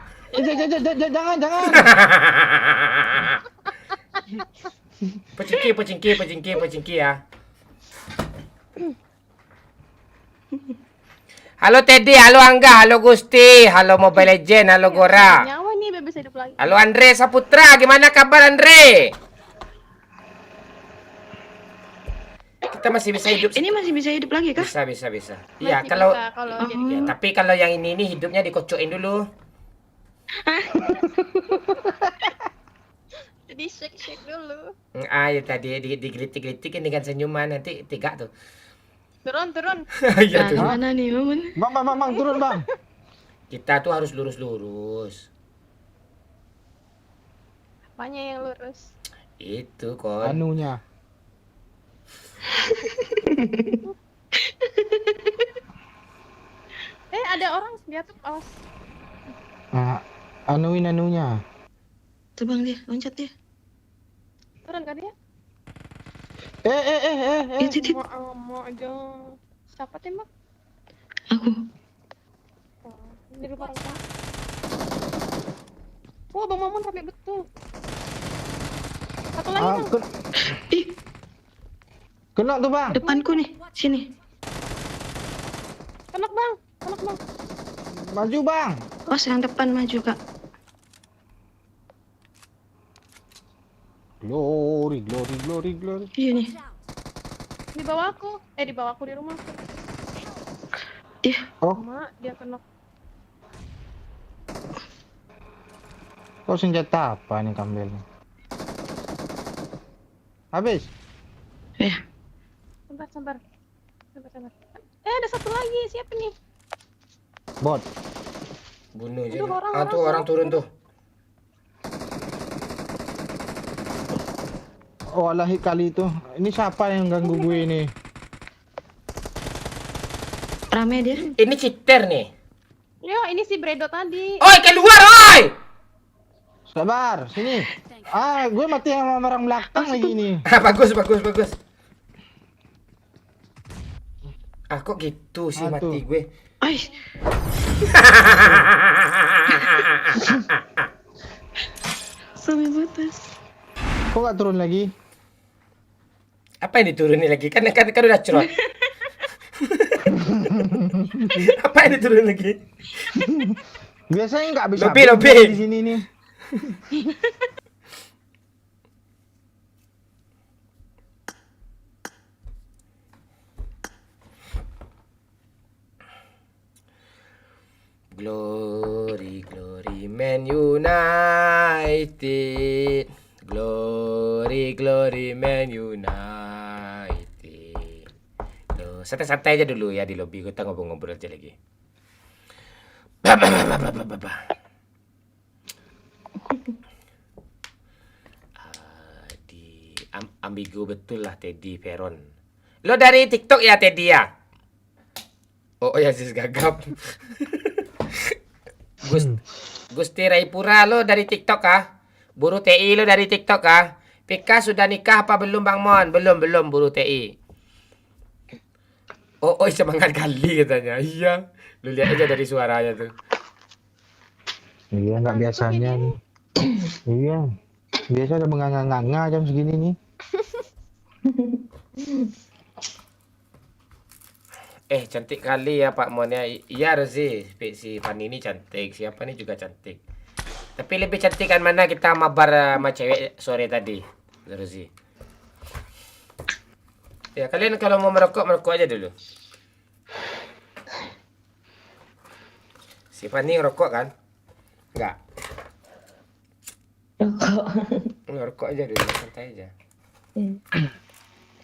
Jangan. Pecingki ya. Halo Teddy, halo Angga, halo Gusti, halo Mobile Legend, halo Gora. Nyawa nih bebas hidup lagi. Halo Andre Saputra, gimana kabar Andre? Kita masih bisa hidup. Ini masih bisa hidup lagi kah? Bisa. Iya, kalau ya, tapi kalau yang ini hidupnya dikocokin dulu. Jadi shake dulu. Ya tadi digelitik-gelitikin dengan senyuman nanti 3 tuh. Turun. Iya tuh. Mana nih, Bang? Bang, turun, Bang. Kita tuh harus lurus. Apanya yang lurus? Itu kon. Anunya. Ada orang di atas, awas. Anuin anunya. Terbang dia, loncat dia. Turun kan dia? Titip. Mau aja. Siapa tembak? Aku. Di luar sana. Bang Mamun sampai betul. Satu lagi Bang. Kena tuh Bang. Depanku nih, sini. Kena Bang. Maju Bang. Oh, yang depan maju Kak. Glory. Iya nih. Di bawahku. Di bawahku di rumah. Oh. Mak, dia kena. Kau senjata apa nih kambelnya? Habis. Sabar. Ada satu lagi. Siapa nih? Bot. Bunuh aja. Aduh, Tuh orang turun tuh. Oh alah kali itu. Ini siapa yang ganggu gue ini? Rame dia. Ini cheater nih. Yo, ini si Bredo tadi. Oi, keluar, oi! Sabar, sini. Gue mati sama orang belakang lagi ini. Bagus. Ah, kok gitu sih mati gue. Ay, sampai batas. Kok gak turun lagi? Apa yang diturunin lagi? Kan udah cerot. Apa yang diturunin lagi? Biasanya nggak bisa Lebih. di sini nih. Glory, glory, Man United. Glory, glory, Man United. Santai-santai aja dulu ya di lobby. Kita ngobrol-ngobrol aja lagi. Ambigu betul lah Teddy Veron. Lo dari TikTok ya Teddy ya? Oh ya sis gagap. Gusti Raipura lo dari TikTok kah? Buru TI lo dari TikTok kah? Pika sudah nikah apa belum Bang Mon? Belum Buru TI. Oh semangat kali katanya. Iya. Lu lihat aja dari suaranya tuh. Iya nggak biasanya nih. Iya. Biasa udah menganga-nganga jam segini nih. Cantik kali ya Pak Mon ya. Iya Rozi, si Fanny ini cantik, siapa nih juga cantik. Tapi lebih cantik kan mana kita mabar sama cewek sore tadi, Rozi. Ya kalian kalau mau merokok aja dulu. Si Fanny ngerokok kan? Enggak. Ngerokok aja dulu, santai aja.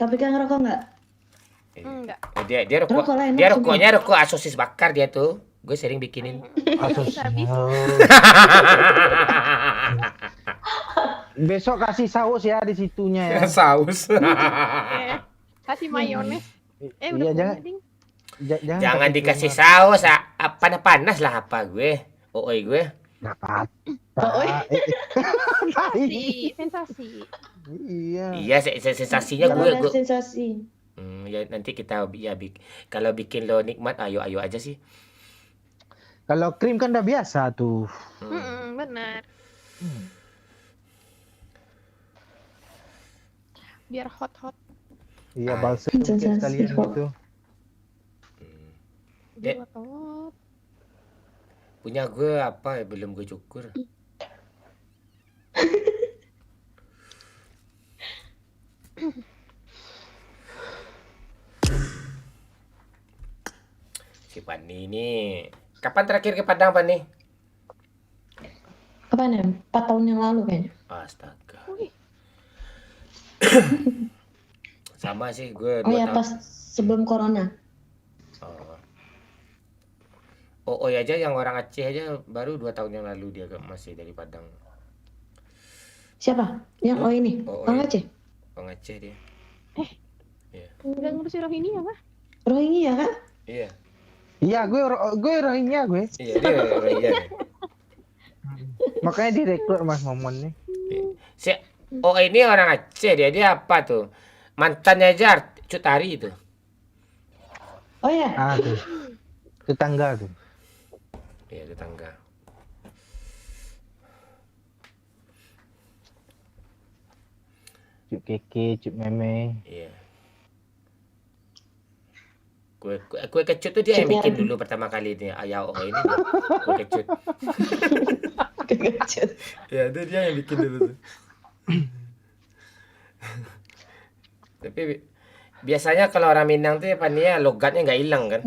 Tapi kan ngerokok nggak? Enggak. Dia rokok. Dia rokoknya rokok sosis bakar dia tuh. Gue sering bikinin. Besok kasih saus ya di situnya ya. Saus. Kasih mayones. Iya Jangan dikasih saus, panas lah apa gue. Oi gue. Dapat. Sensasi. Iya. Iya sensasinya gue. Sensasi. Ya nanti kita ya kalau bikin lo nikmat ayo aja sih. Kalau krim kan udah biasa tuh. Benar. Biar hot. Iya balsam sekalian gitu. Biar hot. Punya gue apa ya belum gue cukur. Si Pani ini kapan terakhir ke Padang Pani? Kapan ya? 4 tahun yang lalu kayaknya. Astaga. Sama sih gue. Oh ya pas sebelum corona. Oh aja yang orang Aceh aja baru 2 tahun yang lalu dia masih dari Padang. Siapa? Yang ini? Orang Aceh? Orang Aceh dia. Enggak ngurusin Rohingya apa? Rohingya kan? Iya. Iya, gue Rohingya gue. Iya, dia Rohingya. Makanya direkrut Mas Momon nih. Ini orang Aceh dia apa tuh? Mantannya Jar, Cut Tari itu. Oh ya. Tuh. Tetangga tuh. Iya, tetangga. Cuk Keke, Cuk Meme. Iya. Kue kecut tuh dia yang bikin dulu pertama kali ini. Ayah ini dia. Kue kecut. Ya, itu dia yang bikin dulu tuh. Tapi biasanya kalau orang Minang tuh ya Pania logatnya nggak hilang kan?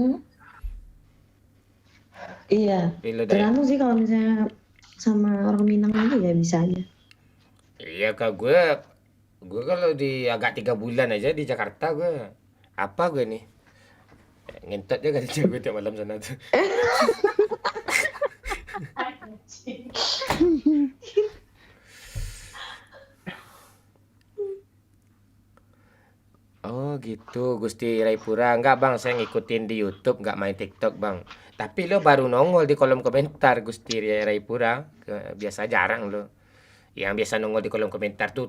Iya. Tergantung sih kalau misalnya sama orang Minang aja ya bisa aja. Iya kak gue kalau di agak 3 bulan aja di Jakarta gue apa gue nih ngentot aja kan gue tiap malam sana tuh. Itu Gusti Raipura. Enggak bang, saya ngikutin di YouTube, nggak main TikTok bang. Tapi lo baru nongol di kolom komentar Gusti Raipura. Biasa jarang lo. Yang biasa nongol di kolom komentar tuh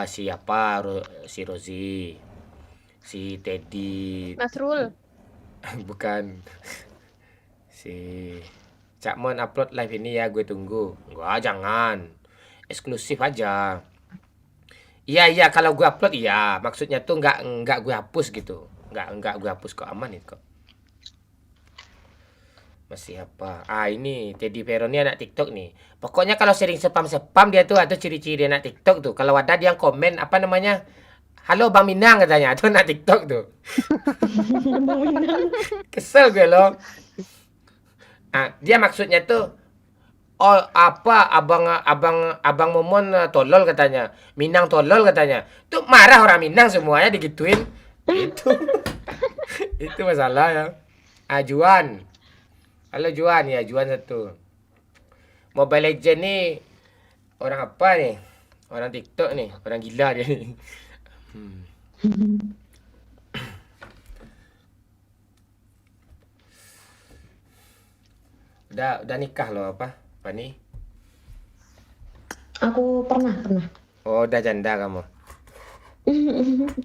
siapa si Rozi, si Teddy, Nasrul. bukan si Cak Mon upload live ini ya, gue tunggu. Enggak, jangan. Eksklusif aja. Iya, kalau gue upload iya. Maksudnya tuh enggak gue hapus gitu. Enggak gue hapus kok, aman itu kok. Masih apa? Ini Teddy Veron ini anak TikTok nih. Pokoknya kalau sering spam dia tuh ada ciri-ciri anak TikTok tuh. Kalau ada dia komen apa namanya? Halo Bang Minang katanya. Itu anak TikTok tuh. Kesel gue loh. Dia maksudnya tuh abang Momon tolol katanya. Minang tolol katanya. Tuh marah orang Minang semuanya digituin. Itu masalah ya. Juan. Halo Juan ya, Juan satu. Mobile Legend nih orang apa nih? Orang TikTok nih, orang gila dia nih. Udah nikah loh apa? Nih? Aku pernah. Oh, udah janda kamu.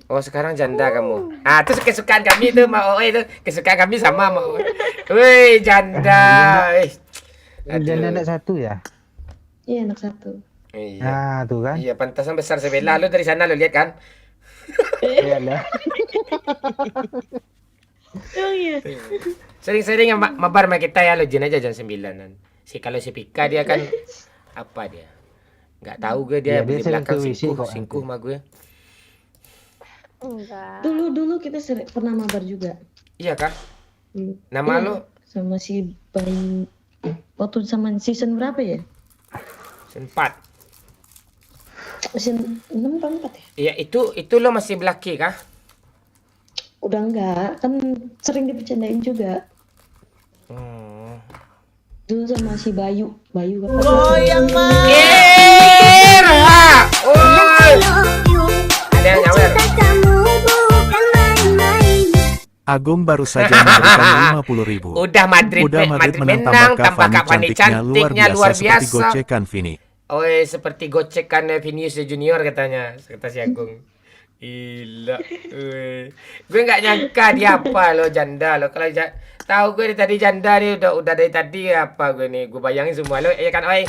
Oh, sekarang janda kamu. Itu kesukaan kami tuh, Mak Oe itu. Kesukaan kami sama Mak Oe. Wih, janda. Janda anak satu ya? Iya, anak satu. Iya. Tuh kan. Iya, pantasan besar sebelah. Lu dari sana lu lihat kan? Iya lah. Oh iya. Sering-sering mabar sama kita ya, lo jin aja jam 9-an. Kalau si Pika dia kan apa dia? Nggak tahu gue dia di belakang singkuh sama gue. Enggak. Dulu kita pernah mabar juga. Iya kah? Nama lo? Sama si Bayu. Waktu sama season berapa ya? Season 4. Season 6 atau 4 ya? Iya, itu lo masih belaki kah? Udah enggak, kan sering dibercandain juga. Dulu sama si Bayu kan. Goyang Ada yang nyawer. Agung baru saja memberikan 50.000. Udah Madrid menang, tambah Cavani cantiknya luar biasa. Seperti gocekan Vini. Seperti gocekan Vinicius Junior katanya, kata si Agung. Gila. Gue nggak nyangka dia apa lo janda lo. Kalau tahu gue dari tadi janda nih udah dari tadi apa gue nih. Gue bayangin semua lo, ya kan oi.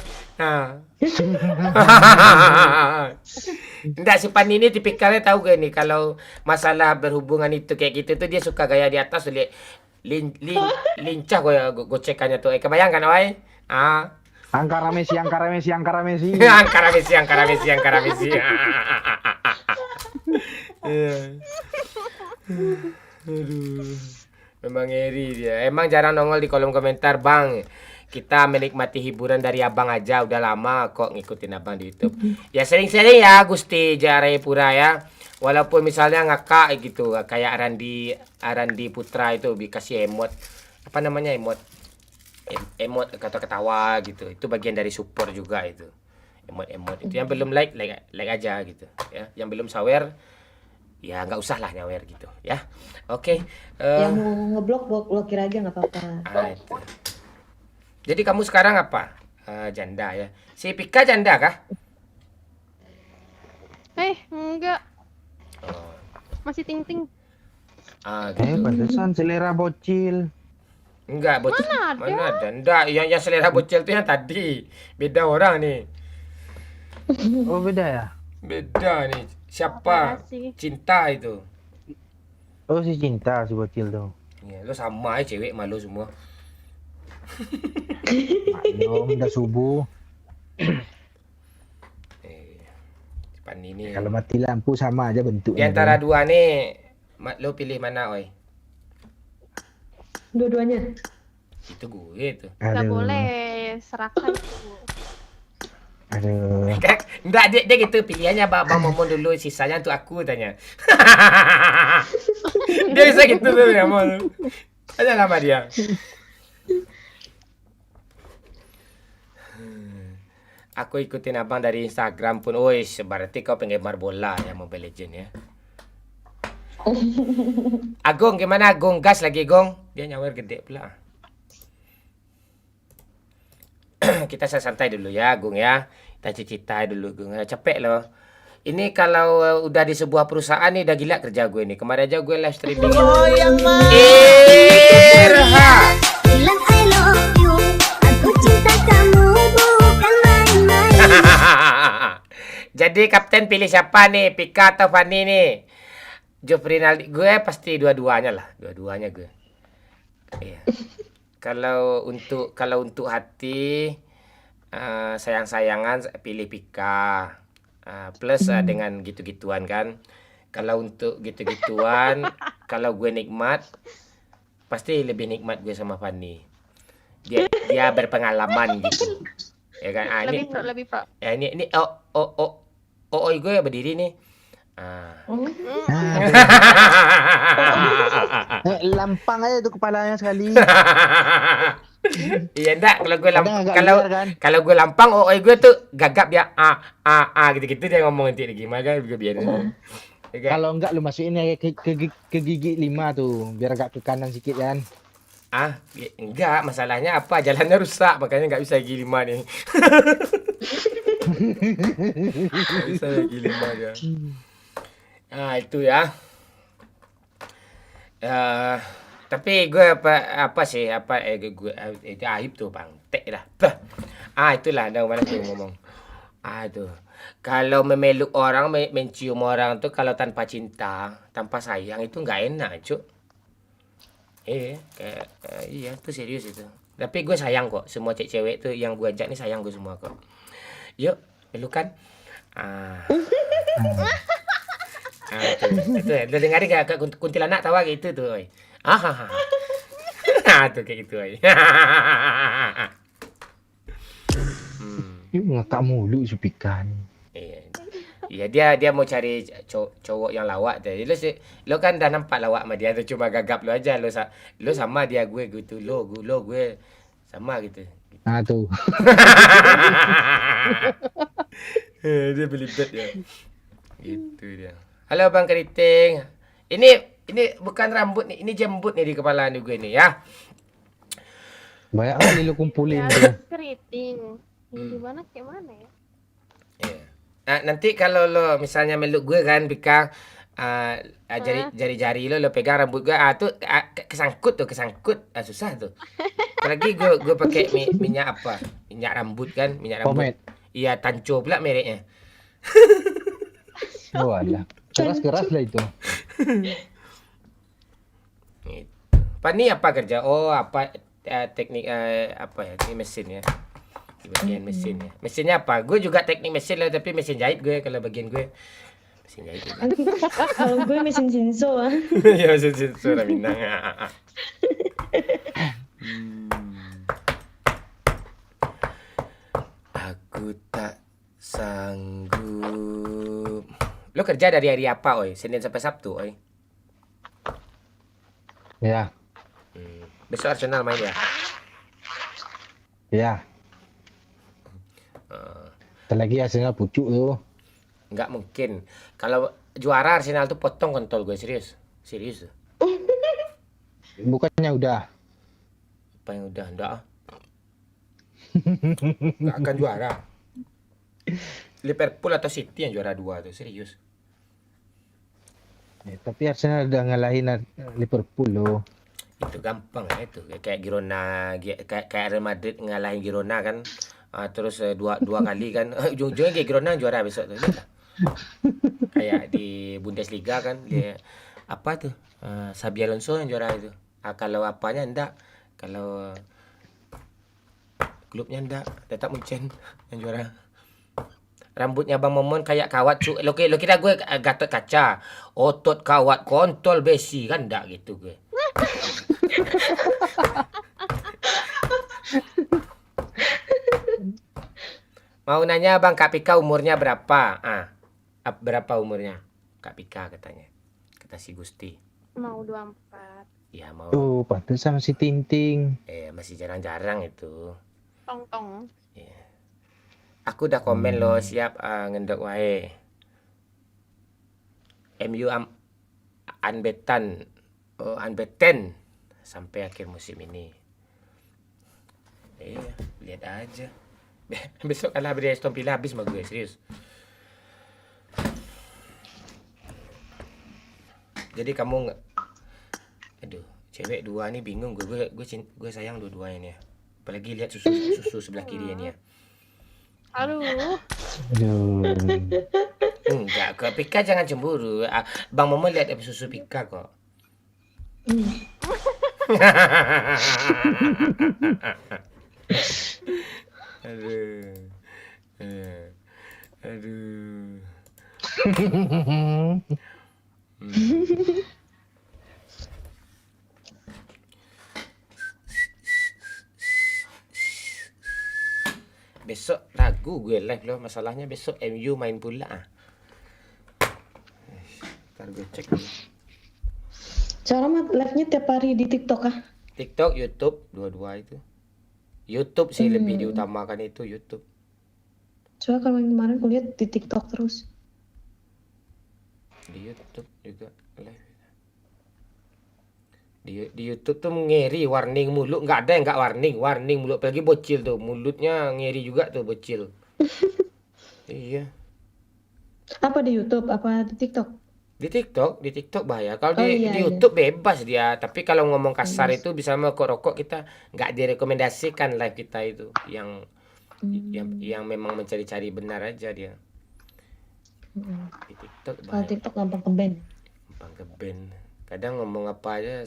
Enggak, si Pan ini tipikalnya tahu gue nih kalau masalah berhubungan itu kayak gitu tuh dia suka gaya di atas lincah gocekannya tuh. Kebayangkan oi? Angkara Messi. Angkara Messi. Aduh, memang ngeri dia. Emang jarang nongol di kolom komentar bang. Kita menikmati hiburan dari abang aja. Udah lama kok ngikutin abang di YouTube. Ya sering-sering ya Gusti Raipura ya. Walaupun misalnya ngakak gitu, kayak Arandi Putra itu dikasih emot. Apa namanya emot? Emot kata-ketawa gitu. Itu bagian dari support juga itu. Emot itu yang belum like aja gitu ya. Yang belum sawer ya nggak usah lah nyawer gitu ya. Oke. Yang mau ngeblok blokir aja nggak apa-apa. Itu. Jadi kamu sekarang apa? Janda ya. Si Pika janda kah? Enggak. Masih ting-ting. Pantesan selera bocil. Enggak, bocil. Mana ada? Enggak, yang selera bocil tuh yang tadi. Beda orang nih. Oh, beda ya? Beda nih. Siapa? Cinta itu. Oh, si Cinta, si bocil tuh. Ya, lo sama aja cewek malu semua. Malu, udah subuh. Pan ini. Kalau mati lampu sama aja bentuknya. Di antara dua nih, lo pilih mana, oi? Dua-duanya. Itu gue tuh. Nggak boleh serahkan itu. Aduh. Enggak, dia gitu pilihannya Bang Momon dulu, sisanya untuk aku tanya. Dia bisa gitu tuh ya mau. Tanya sama dia. Aku ikutin abang dari Instagram pun. Berarti kau penggemar bola ya, Mobile Legend ya. Agung gimana Agung? Gas lagi Gong. Dia nyawer gede pula. Kita santai dulu ya Agung ya. Kita cerita dulu Agung. Capek loh. Ini kalau udah di sebuah perusahaan nih udah gila kerja gue nih. Kemarin aja gue live streaming. Irha. Bilang I love you, aku cinta kamu bukan main-main. Jadi kapten pilih siapa nih? Pika atau Fani nih? Jofrinaldi gue pasti dua-duanya lah. Dua-duanya gue. Iya. Kalau untuk hati sayang-sayangan pilih Pika. Plus dengan gitu-gituan kan. Kalau untuk gitu-gituan, kalau gue nikmat, pasti lebih nikmat gue sama Fani. Dia berpengalaman gitu. Ya kan? Lebih pro. Ya ini gue berdiri nih. Lampang aja tuh kepalanya sekali. Iya enggak kalau gue Kadang agak kalau liar kan? kalau gue lampang gue tuh gagap ya gitu-gitu dia ngomong nanti gimana kan gue biarin. Ya kan? Kalau enggak lu masukin aja ke gigi 5 tuh, biar agak ke kanan sedikit kan. Enggak, masalahnya apa? Jalannya rusak, makanya nggak bisa gigi 5 nih. Nggak bisa gigi 5 dia. Itu ya. Tapi gue apa sih gue itu aib tuh bang tek dah. Itulah ada mana tuh ngomong. Tuh. Kalau memeluk orang, mencium orang tuh kalau tanpa cinta, tanpa sayang itu nggak enak, cuk. Iya, itu serius itu. Tapi gue sayang kok, semua cewek tuh yang gue ajak nih sayang gue semua kok. Yuk, pelukan. Itu ya. Lo dengerin gak kuntilanak tawa gitu tuh, oi. Tuh kayak gitu, oi. Yuk ngakak mulu supikan. Iya, dia mau cari cowok yang lawak tuh. Lo kan udah nampak lawak sama dia tuh, cuma gagap lo aja. Lo sama dia gue gitu. Lo gue sama gitu. Tuh. Dia belibet ya. Gitu dia. Halo Bang Keriting. Ini bukan rambut nih, ini jembut nih di kepala gue nih ya. Banyak kali lu kumpulin Ya, tuh. keriting. Di mana kayak mana ya? Nanti kalau lo misalnya meluk gue kan Pika, jari-jari lo pegang rambut gue, tuh kesangkut, susah tuh. Apalagi gue pakai minyak apa? Minyak rambut kan, minyak rambut. Pomade. Iya, Tanco pula mereknya. Walah, keras lah itu. Pani apa kerja? Teknik apa ya? Ini mesin ya. Di bagian mesin ya. Mesinnya apa? Gue juga teknik mesin lah, tapi mesin jahit gue kalau bagian gue. Mesin jahit juga. Kalau gue mesin sinso Ya mesin sinso lah Minang. Aku tak sanggup. Lo kerja dari hari apa, oi? Senin sampai Sabtu, oi? Ya. Besok Arsenal main ya? Ya. Lagi Arsenal pucuk tuh. Nggak mungkin. Kalau juara Arsenal tuh potong kontol gue, serius. Serius tuh. Bukannya udah. Apa yang udah? Enggak. Nggak akan juara. Liverpool atau City yang juara 2 tuh, serius. Tapi Arsenal udah ngalahin Liverpool loh. Itu gampang ya itu. Kayak Girona, kayak Real Madrid ngalahin Girona kan. Terus dua kali kan. Ujung-ujungnya kayak Girona juara besok tuh. Kayak di Bundesliga kan. Dia, apa tuh? Xabi Alonso yang juara itu. Kalau apanya enggak. Kalau klubnya enggak. Tetap Munchen yang juara. Rambutnya Bang Momon kayak kawat lo kira gue Gatot Kaca. Otot kawat kontol besi kan enggak gitu gue. Mau nanya Bang Kak Pika umurnya berapa? Berapa umurnya? Kak Pika katanya. Kata si Gusti. Mau 24. Ya mau. Tuh, pantas sama si Tinting. Masih jarang-jarang itu. Tong. Aku udah komen lo siap ngendok wae. MU unbeaten sampai akhir musim ini. Iya, lihat aja. Besok kalah dari Aston Villa habis sama gue, serius. Jadi kamu nggak, aduh, cewek dua nih bingung gue sayang dua-duanya nih ya. Apalagi lihat susu sebelah kiri ini ya. Aduh. Enggak, ke Pika jangan cemburu. Bang Momo lihat susu Pika kok. Aduh. Aduh. Besok ragu gue live loh. Masalahnya besok MU main pula. Ntar gue cek dulu. Cara live-nya tiap hari di TikTok kah? TikTok, YouTube, dua-dua itu. YouTube sih lebih diutamakan itu YouTube. Soalnya kalau yang kemarin aku lihat di TikTok terus. Di YouTube juga live. Di YouTube tuh ngeri, warning mulu, nggak ada yang nggak warning mulu, apalagi bocil tuh, mulutnya ngeri juga tuh bocil. Iya. Apa di YouTube? Apa di TikTok? Di TikTok bahaya. Kalau Iya, di YouTube bebas dia, tapi kalau ngomong kasar itu bisa rokok kita nggak direkomendasikan live kita itu, yang memang mencari-cari benar aja dia. Di TikTok Kalau bahaya. TikTok gampang ke-ban. Gampang ke-ban. Kadang ngomong apa aja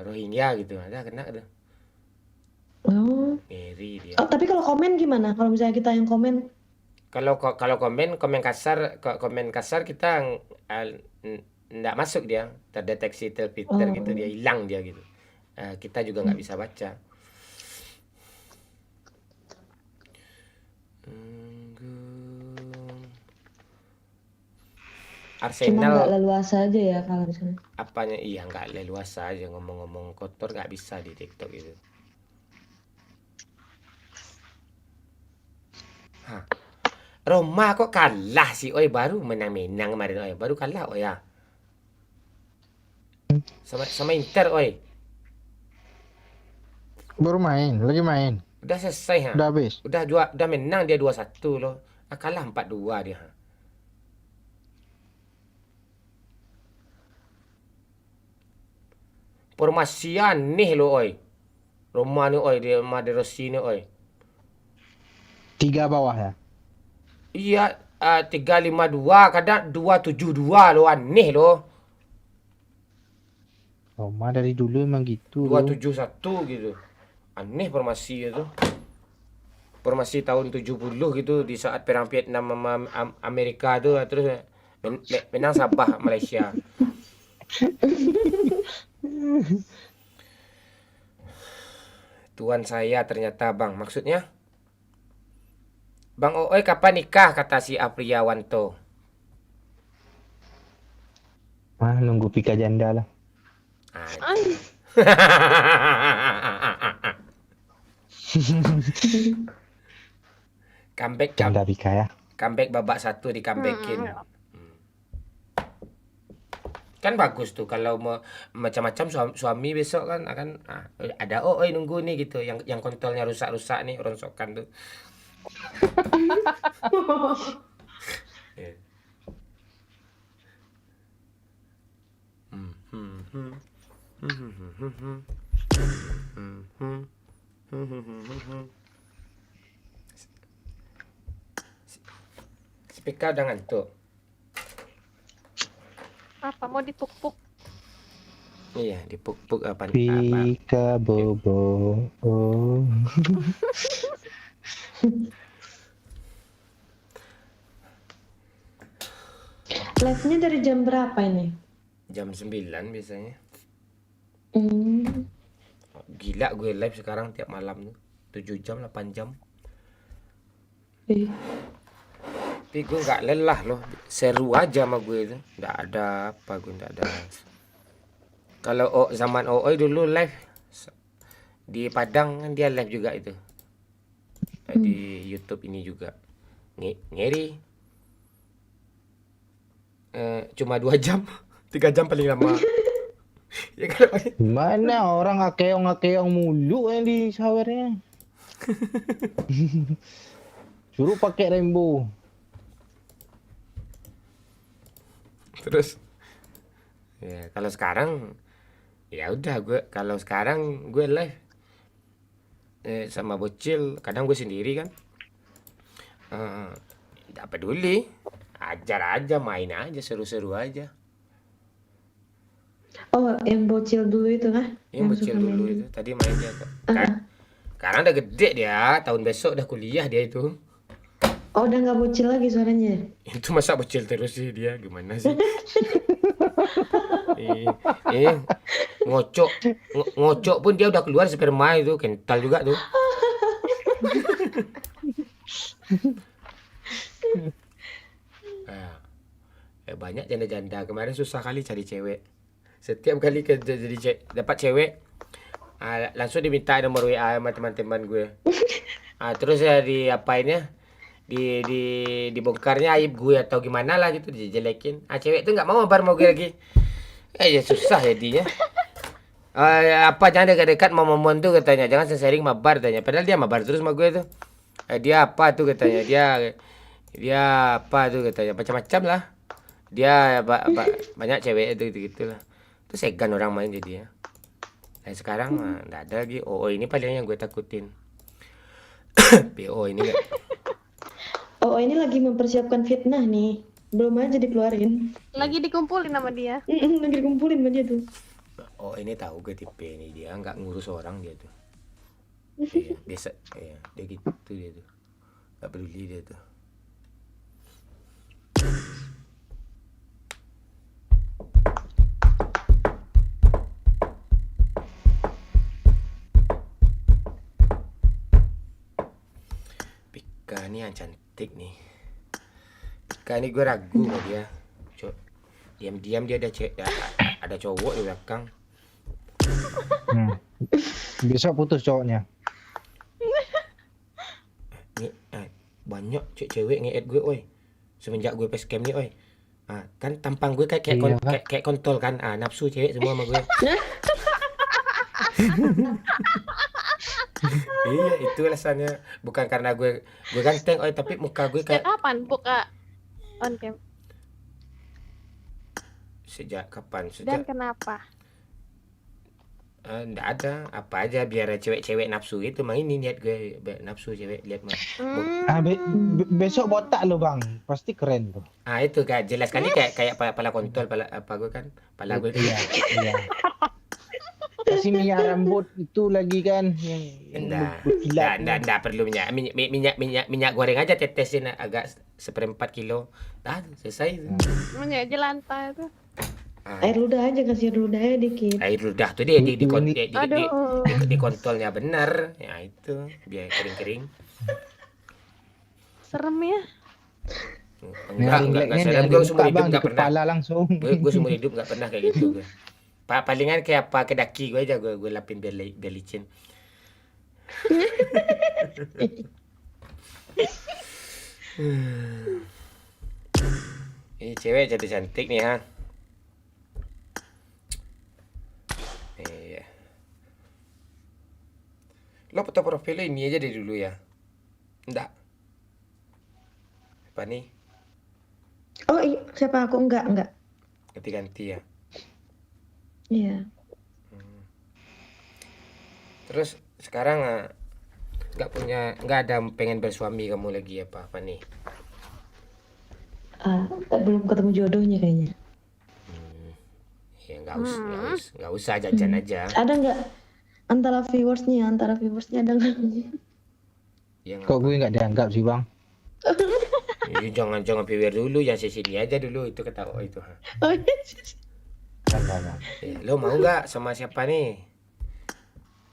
Rohingya gitu, ada kena tuh. Oh. Ngeri dia. Oh, tapi kalau komen gimana? Kalau misalnya kita yang komen, Kalau komen kasar kita nggak masuk dia, terdeteksi terfilter gitu, dia hilang dia gitu. Kita juga nggak bisa baca. cuma Arsenal nggak leluasa aja ya kalau di sana. apanya, iya nggak leluasa aja ngomong-ngomong kotor, nggak bisa di TikTok itu. Hah. Roma kok kalah sih, oi, baru menang kemarin, oi, baru kalah, oi ya. Sama Inter, oi. Baru main, lagi main. Udah selesai, ha. Udah habis. Udah menang dia 2-1 loh. Kalah 4-2 dia, ha. Formasi aneh lo, oi. Roma ni, oi, dia De Rossi ni, oi. 3 bawah ya. Iya, 3-5-2, kadang 2-7-2 lo, aneh lo. Roma dari dulu emang gitu. 2-7-1 gitu. Aneh formasi itu. Formasi tahun 70 gitu, di saat perang Vietnam sama Amerika tuh, terus menang Sabah Malaysia. Tuan saya ternyata, Bang. Maksudnya? Bang Oi kapan nikah, kata si Apriawanto. Nunggu Pika janda lah. Comeback Janda Pika ya. Comeback babak 1 di comebackin. Kan bagus tuh kalau macam-macam suami besok kan akan ada oi nunggu nih gitu, yang kontolnya rusak-rusak nih, ronsokan tuh. Speaker udah ngantuk. Apa mau dipuk-puk? Iya, dipuk-puk apa? Pika bobo. Oh. Live-nya dari jam berapa ini? Jam 9 biasanya. Hmm. Gila gue live sekarang tiap malam tuh. 7 jam, 8 jam. Tapi gue nggak lelah loh. Seru aja sama gue itu. Nggak ada apa, gue nggak ada. Kalau zaman OOI dulu live di Padang kan dia live juga itu. Di YouTube ini juga. Ngeri. Cuma 2 jam. 3 jam paling lama. Ya kan? Mana orang ngakeong mulu yang di showernya. Suruh pakai rainbow. Terus ya kalau sekarang ya udah kalau sekarang gue live sama bocil, kadang gue sendiri kan. Tidak peduli, ajar aja, main aja, seru-seru aja. Oh, yang bocil dulu itu kah? Yang bocil dulu itu tadi main dia. Sekarang udah gede dia, tahun besok udah kuliah dia itu. Oh, udah nggak bocil lagi suaranya. Itu masa bocil terus sih dia, gimana sih? Ngocok pun dia udah keluar sperma itu, kental juga tuh. Banyak janda-janda kemarin susah kali cari cewek. Setiap kali dapat cewek, langsung diminta nomor WA sama teman-teman gue. Terus ya diapainnya, dibongkarnya aib gue atau gimana lah gitu, dijelekin. Cewek tuh nggak mau mabar mau gue lagi. Ya susah jadinya. Jangan dekat-dekat mau momon tuh katanya, jangan sering mabar tanya. Padahal dia mabar terus sama gue tuh. Dia apa tuh katanya, dia apa tuh katanya, macam-macam lah. Dia banyak cewek itu gitu lah. Terus segan orang main jadinya. Nah sekarang nggak ada lagi. Ini paling yang gue takutin. PO ini gak. Ini lagi mempersiapkan fitnah nih. Belum aja dikeluarin. Lagi dikumpulin sama dia. Lagi dikumpulin sama dia tuh. Ini tahu gue tipe ini, dia nggak ngurus orang dia tuh. Iya, biasa dia gitu dia tuh. Nggak peduli dia tuh. Pika nih yang cantik nih. Pika ini gue ragu sama dia. Diam-diam dia ada cowok di belakang. Besok putus cowoknya. Banyak cewek nge-add gue, oi. Semenjak gue facecam nih, oi. Kan tampang gue kayak kontol kan. Nafsu cewek semua sama gue. Iya, itu alasannya. Bukan karena gue ganteng, oi, tapi muka gue kayak. Sejak kapan buka on cam? Sejak kapan? Dan kenapa? Nggak ada, apa aja biar cewek-cewek nafsu gitu. Mang ini niat gue nafsu cewek lihat mah. Besok botak lo bang, pasti keren tuh. Itu kan jelas kali kayak pala kontol, pala apa gue kan, pala gue. Iya. Kasih minyak rambut itu lagi kan yang enggak perlu minyak goreng aja, tetesin agak 1/4 kilo. Selesai. Minyak jelantah itu. Air ludah aja, kasih air ludahnya dikit. Air ludah tuh di kontolnya bener. Ya itu biar kering-kering. Serem ya. Enggak serem, gue seumur hidup enggak pernah. Langsung. Gue seumur hidup enggak pernah kayak gitu gue. Palingan kayak apa ke daki gue aja gue lapin biar licin. Ini cewek jadi cantik nih ha. Iya. Lo foto profil ini aja dari dulu ya? Enggak. Apa nih? Oh iya, siapa aku? Enggak. Ganti-ganti ya? Iya. Terus sekarang nggak ada pengen bersuami kamu lagi apa nih? Belum ketemu jodohnya kayaknya. Ya nggak usah jajan aja. Ada nggak antara viewersnya ada nggak? Ya, kok gue nggak dianggap sih bang? Jangan viewer dulu, yang sini aja dulu itu ketawa itu. Lo mau nggak sama siapa nih?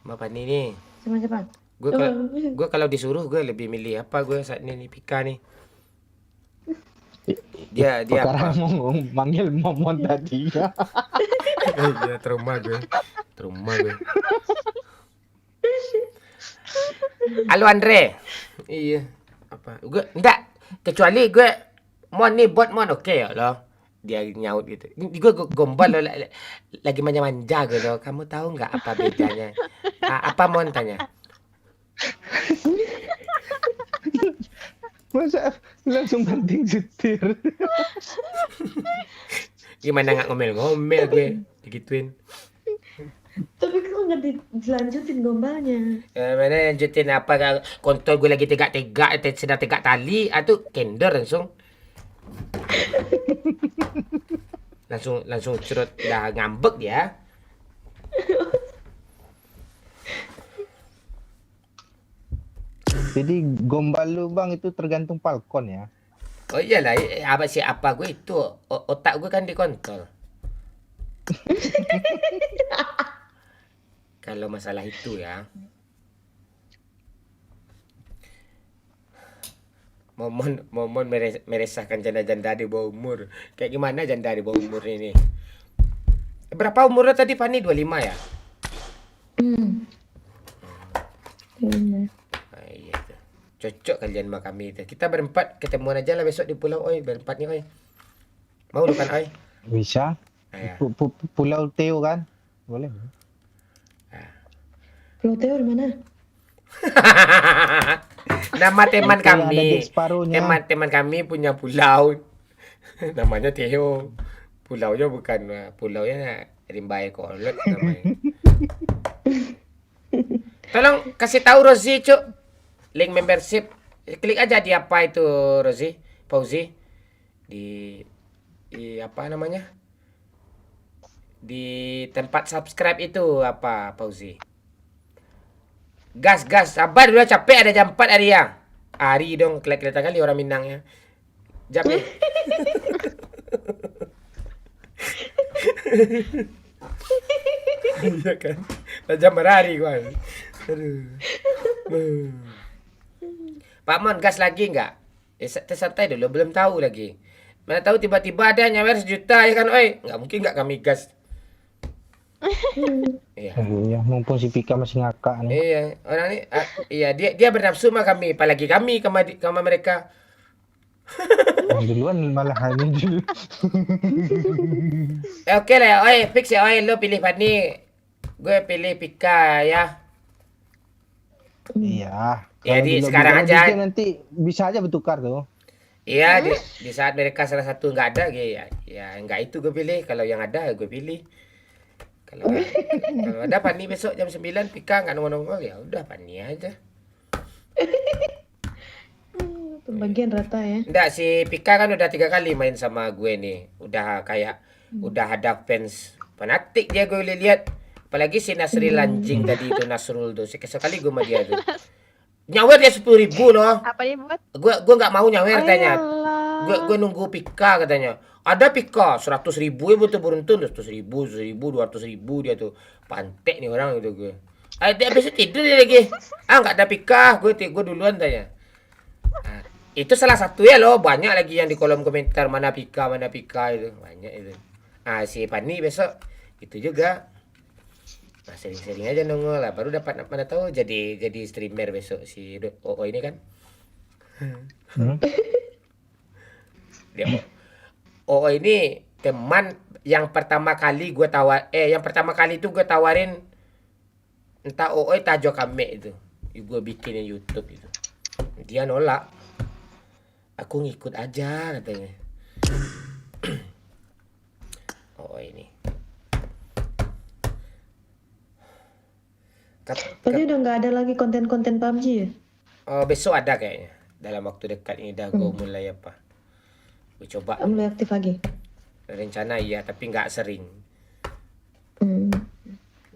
Sama Pani nih. Sama siapa? Gue kalau disuruh gue lebih milih apa gue saat ini Pika nih. Dia apa? Mau manggil momon tadi ya. Iya, trauma gue. Halo Andre. Iya. Apa? Gue enggak, kecuali gue mon nih bot mon oke ya lo. dia nyaut gitu. Gue gombal loh, lagi manja-manja gitu. Kamu tahu nggak apa bedanya? Apa Mon tanya? Masa langsung banting setir. Gimana nggak ngomel-ngomel gue digituin. Tapi kok nggak dilanjutin gombalnya? Mana lanjutin apa? Kontol gue lagi tegak-tegak, sedang tegak tali, atau kender langsung. langsung cerut, dah ngambek dia. Jadi gombal lu bang itu tergantung Falcon ya. Oh iyalah, apa gue itu otak gue kan dikontol. Kalau masalah itu ya. Momon meresahkan janda-janda di bawah umur. Kayak gimana janda di bawah umur ini? Berapa umurnya tadi Fani? 25 ya? Iya tuh. Cocok kalian sama kami itu. Kita berempat ketemuan aja lah besok di pulau oi, berempat nih oi. Mau bukan oi? Bisa. Pulau Teo kan? Boleh. Pulau Teo di mana? Nama teman kami. Separuhnya. Teman kami punya pulau. Namanya Theo. Pulaunya bukan pulaunya Rimbai Kolot namanya. Tolong kasih tahu Rozi, Cuk. Link membership. Klik aja di apa itu Rozi, Fauzi. Di apa namanya? Di tempat subscribe itu apa Fauzi? Gas, sabar udah capek ada jam 4 hari ya. Hari dong, kelihatan kali orang Minangnya. Jam ya. Iya kan. Jam berhari gua. Aduh. Pak Mon gas lagi enggak? Santai dulu, belum tahu lagi. Mana tahu tiba-tiba ada nyawer 1 juta ya kan, oi. Enggak mungkin enggak kami gas. Iya. Iya, mumpung si Pika masih ngakak nih. Iya, orang ini iya dia bernafsu sama kami, apalagi kami sama mereka. Duluan malah ini dulu. Oke lah, oi, fix ya, oi, lo pilih Fani. Gue pilih Pika ya. Iya. Jadi Kalau sekarang dulu aja. dia nanti bisa aja bertukar tuh. Iya, di saat mereka salah satu nggak ada, ya nggak itu gue pilih. Kalau yang ada gue pilih. Kalau ada Fani besok jam 9, Pika nggak nongol-nongol, ya udah Fani aja. Pembagian rata ya. Enggak, si Pika kan udah 3 kali main sama gue nih. Udah kayak udah ada fans fanatik dia gue lihat. Apalagi si Nasril anjing tadi itu, Nasrul tuh. Sekali gue sama dia tuh. Nyawer dia 10.000 loh. Apa dia buat? Gue nggak mau nyawer tanya. Gue nunggu Pika katanya. Ada Pika 100.000 ya betul beruntun 100.000, 1.000, 200.000 dia tuh. Pantek nih orang itu gue. Dia besok tidur dia lagi. Nggak ada Pika, gue duluan tanya. Itu salah satu ya loh, banyak lagi yang di kolom komentar mana Pika itu, banyak itu. Si Fani besok itu juga. Nah, sering-sering aja nongol lah, baru dapat mana tahu jadi streamer besok si OO ini kan. Dia OO ini teman yang pertama kali gue itu gue tawarin entah OO Tajo Kame itu. Gue bikinin YouTube itu. Dia nolak. Aku ngikut aja katanya. OO ini. Berarti udah nggak ada lagi konten-konten PUBG ya? Besok ada kayaknya. Dalam waktu dekat ini dah gue mulai apa. Gue coba. Mulai aktif lagi? Rencana iya, tapi nggak sering.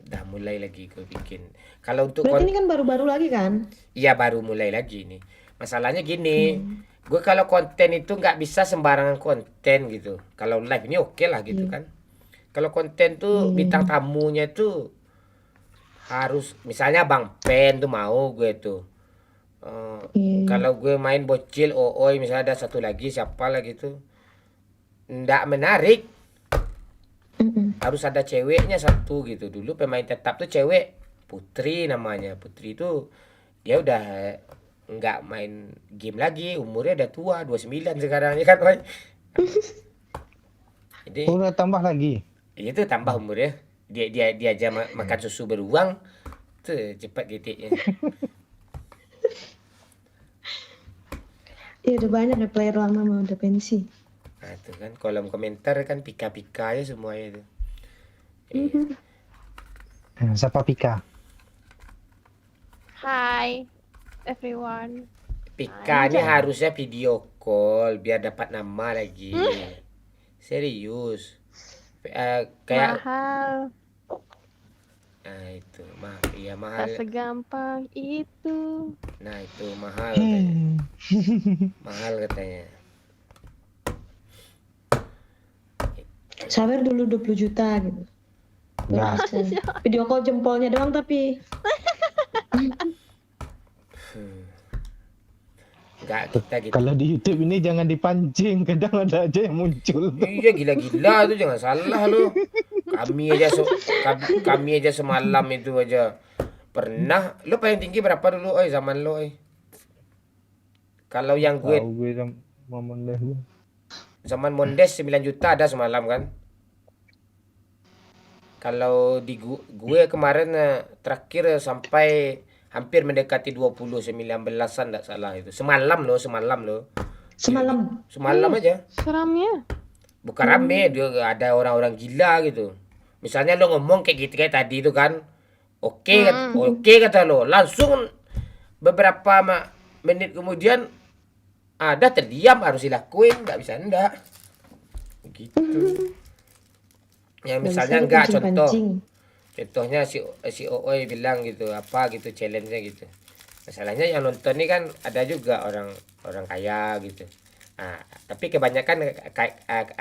Dah mulai lagi gue bikin. Kalau untuk berarti ini kan baru-baru lagi kan? Iya, baru mulai lagi nih. Masalahnya gini. Gue kalau konten itu nggak bisa sembarangan konten gitu. Kalau live ini oke lah gitu kan. Kalau konten tuh bintang tamunya tuh harus, misalnya Bang Pen tuh mau gue tuh. Kalau gue main bocil OOI misalnya ada satu lagi siapa lah gitu, nggak menarik. Harus ada ceweknya satu gitu. Dulu pemain tetap tuh cewek, Putri namanya. Putri itu dia udah nggak main game lagi, umurnya udah tua, 29 sekarang ya kan, Roy? Jadi Udah tambah lagi. itu tambah umurnya. Dia aja makan susu beruang. Tuh cepat getiknya. Ya udah banyak ya player lama mau udah pensi. Nah, itu kan kolom komentar kan pika-pika ya semuanya itu. Siapa Pika? Hi everyone. Pika ini harusnya video call biar dapat nama lagi. Serius. Kayak Mahal, nah itu iya mahal. tak segampang itu. Nah itu mahal katanya. Mahal katanya. Sawer dulu 20 juta gitu. Enggak. Video call jempolnya doang tapi Enggak kita gitu. Kalau di YouTube ini jangan dipancing, kadang ada aja yang muncul. Iya gila-gila tuh jangan salah lo. Kami aja semalam itu aja pernah. Lo paling tinggi berapa dulu zaman lo Kalau yang gue Tahu gue sama Mondes. zaman Mondes 9 juta ada semalam kan. Kalau di gue kemarin terakhir sampai hampir mendekati 19-an enggak salah itu. Semalam lo. Semalam aja. Seramnya. Bukan rame, dia ada orang-orang gila gitu. Misalnya lo ngomong kayak gitu kayak tadi itu kan. Oke kata lo. Langsung beberapa menit kemudian ada terdiam harus dilakuin, nggak bisa enggak. Gitu. Yang misalnya enggak contoh. Contohnya si Ooi bilang gitu, apa gitu challenge-nya gitu. Masalahnya yang nonton ini kan ada juga orang kaya gitu. Nah, tapi kebanyakan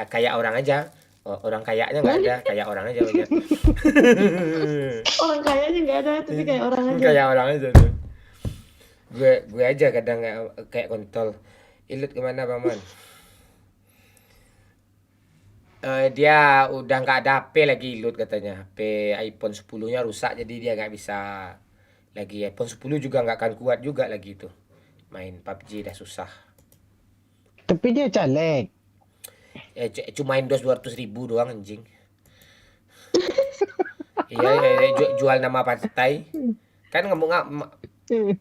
kayak orang aja. Orang kayaknya nggak ada, kayak orang aja banyak. orang kayanya nggak ada tapi kayak orang aja. Kayak orang aja tuh. Gue aja kadang kayak kontol. Ilut kemana paman? Dia udah nggak ada HP lagi Ilut katanya. HP iPhone 10-nya rusak jadi dia nggak bisa lagi. iPhone 10 juga nggak akan kuat juga lagi tuh. Main PUBG dah susah. Tapi dia caleg. Cuma Indos 200 ribu doang anjing. Iya, jual nama partai. Kan ngomong